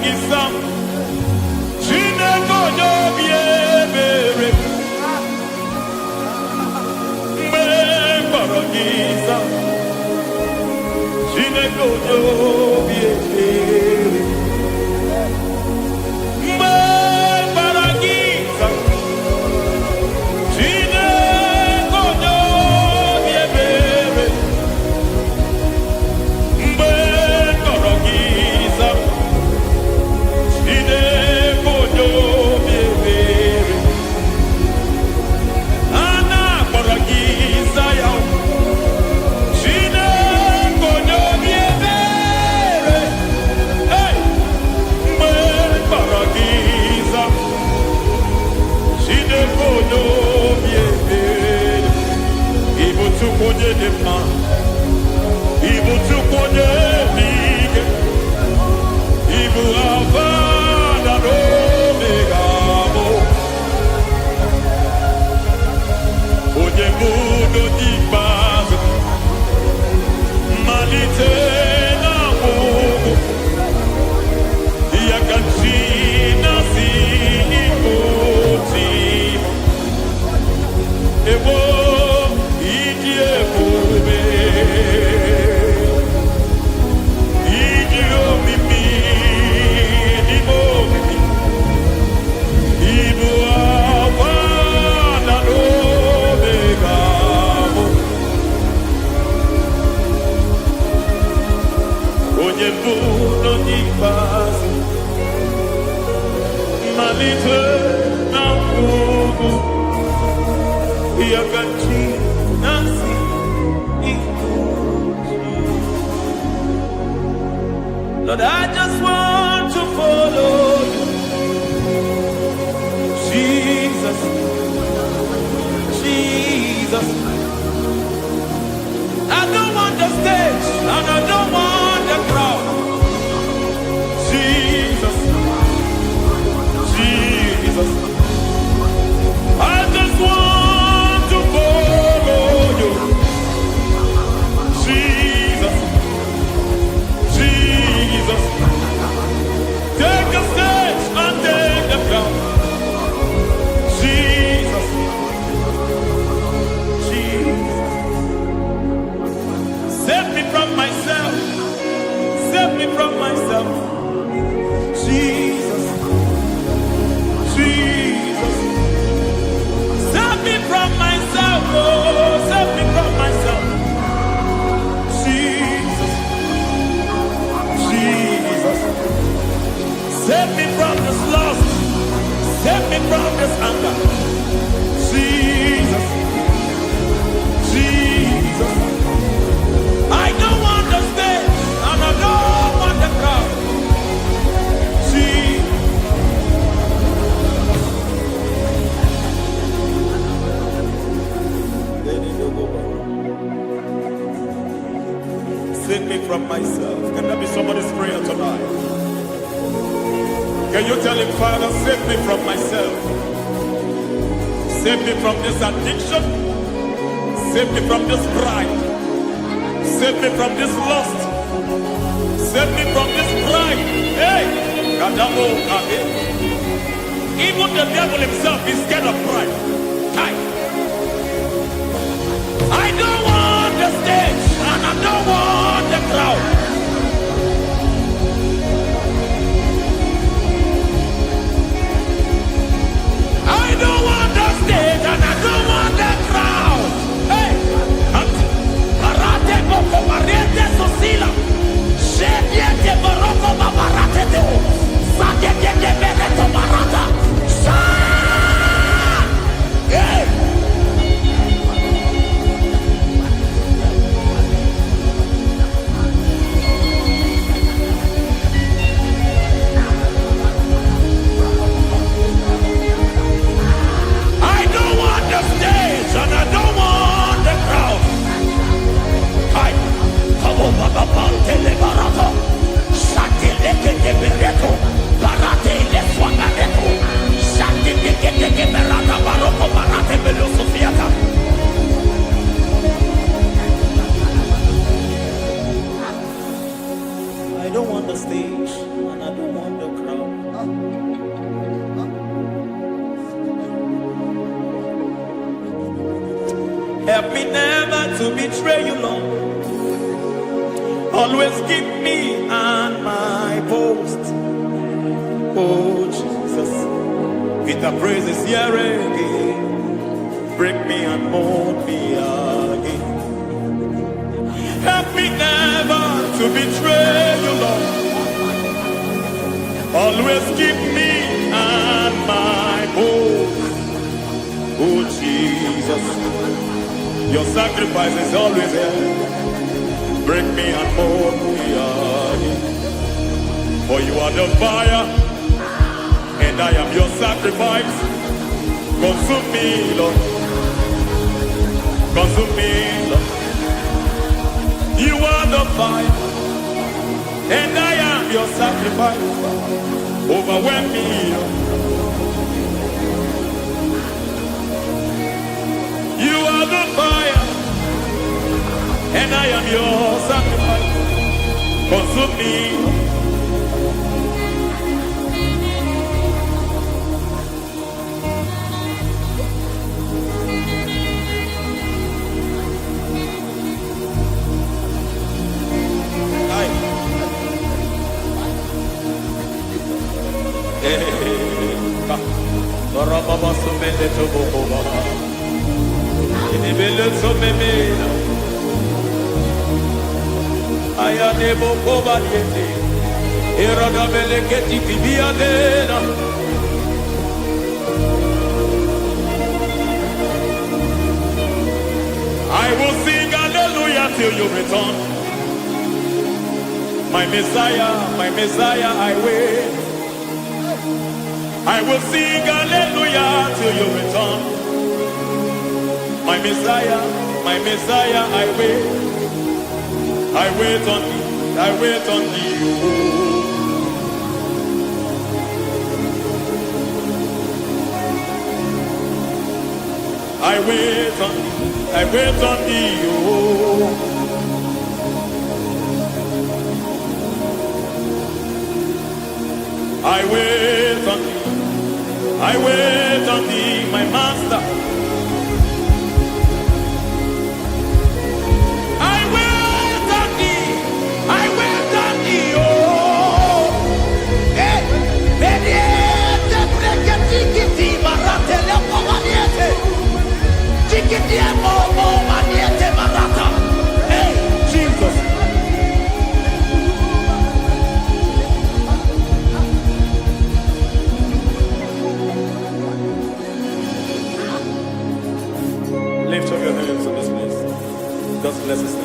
gisa. Chineke onye obi ebere. Mgbe kpọrọ gisa. Chineke onye obi ebere. Mgbe kpọrọ gisa. Chineke onye obi ebere. Mgbe kpọrọ gisa. Chineke onye obi ebere. A na-akpọrọ gisa ya. Chineke onye obi ebere. Hey! Mgbe kpọrọ gisa. Chineke onye obi ebere. Ị bụ Chukwu onye dị mma. Ị bụ Chukwu onye dị ike. Ị bụ Alfa na Omega bụ. Onye bụ n'oge ikpeazụ. Mmalite na ọgwụgwụ. Ya ka chi na-asị Igbo ti. Ebo ịdị ebube. Ịdị omimi. Ịdị omimi. Ịbụ Alfa na Omega bụ. Onye mbụ n'oge ikpeazụ. Mmalite na ọgwụgwụ. Ya ka chi na-asị Igbo ti. Lord, I just want to follow you. Jesus, Jesus. I don't want the stage and I don't want the crowd. Jesus, Jesus. I just want to follow you. Jesus, Jesus. Take the stage and take the crown. Jesus, Jesus. Save me from myself. Save me from myself. Jesus, Jesus. Save me from myself. Oh, save me from myself. Jesus, Jesus. Save me from this lust. Save me from this anger. Jesus, Jesus. I don't want the stage and I don't want the crowd. Jesus. Save me from myself. Can that be somebody's prayer tonight? Can you tell him, Father, save me from myself? Save me from this addiction. Save me from this pride. Save me from this lust. Save me from this pride. Hey! Kadamo Kabe. Even the devil himself is scared of pride. Hi. I don't want the stage and I don't want the crowd. I don't want the stage and I don't want the crowd. Hey, Parate Boko Mariete Sosila. Shediete Baroko Babarate Deo. Sadete Bereto Barata. Hey! Baba Pantele Barato, Shateleke de Bereto. Help me never to betray you, Lord. Always keep me on my post. Oh, Jesus. With the praises here again. Break me and mold me again. Help me never to betray you, Lord. Always keep me on my post. Oh, Jesus. Your sacrifice is always there. Break me and mold me again. For you are the fire, and I am your sacrifice. Consume me, Lord. Consume me, Lord. You are the fire, and I am your sacrifice. Overwhelm me, Lord. You are the fire, and I am your sacrifice. Consume me. I will sing hallelujah till you return. My Messiah, I wait. I will sing hallelujah till you return. My Messiah, I wait. I wait on thee, I wait on thee. I wait on thee, I wait on thee. Oh. I wait on thee, I wait on thee, my master. I wait on thee, I wait on thee, oh. Hey, mediete, breke tikiti, marate lepo maniete. Tikiti emo maniete marata. Hey, Jesus. Lift up your hands in this place. Just bless us.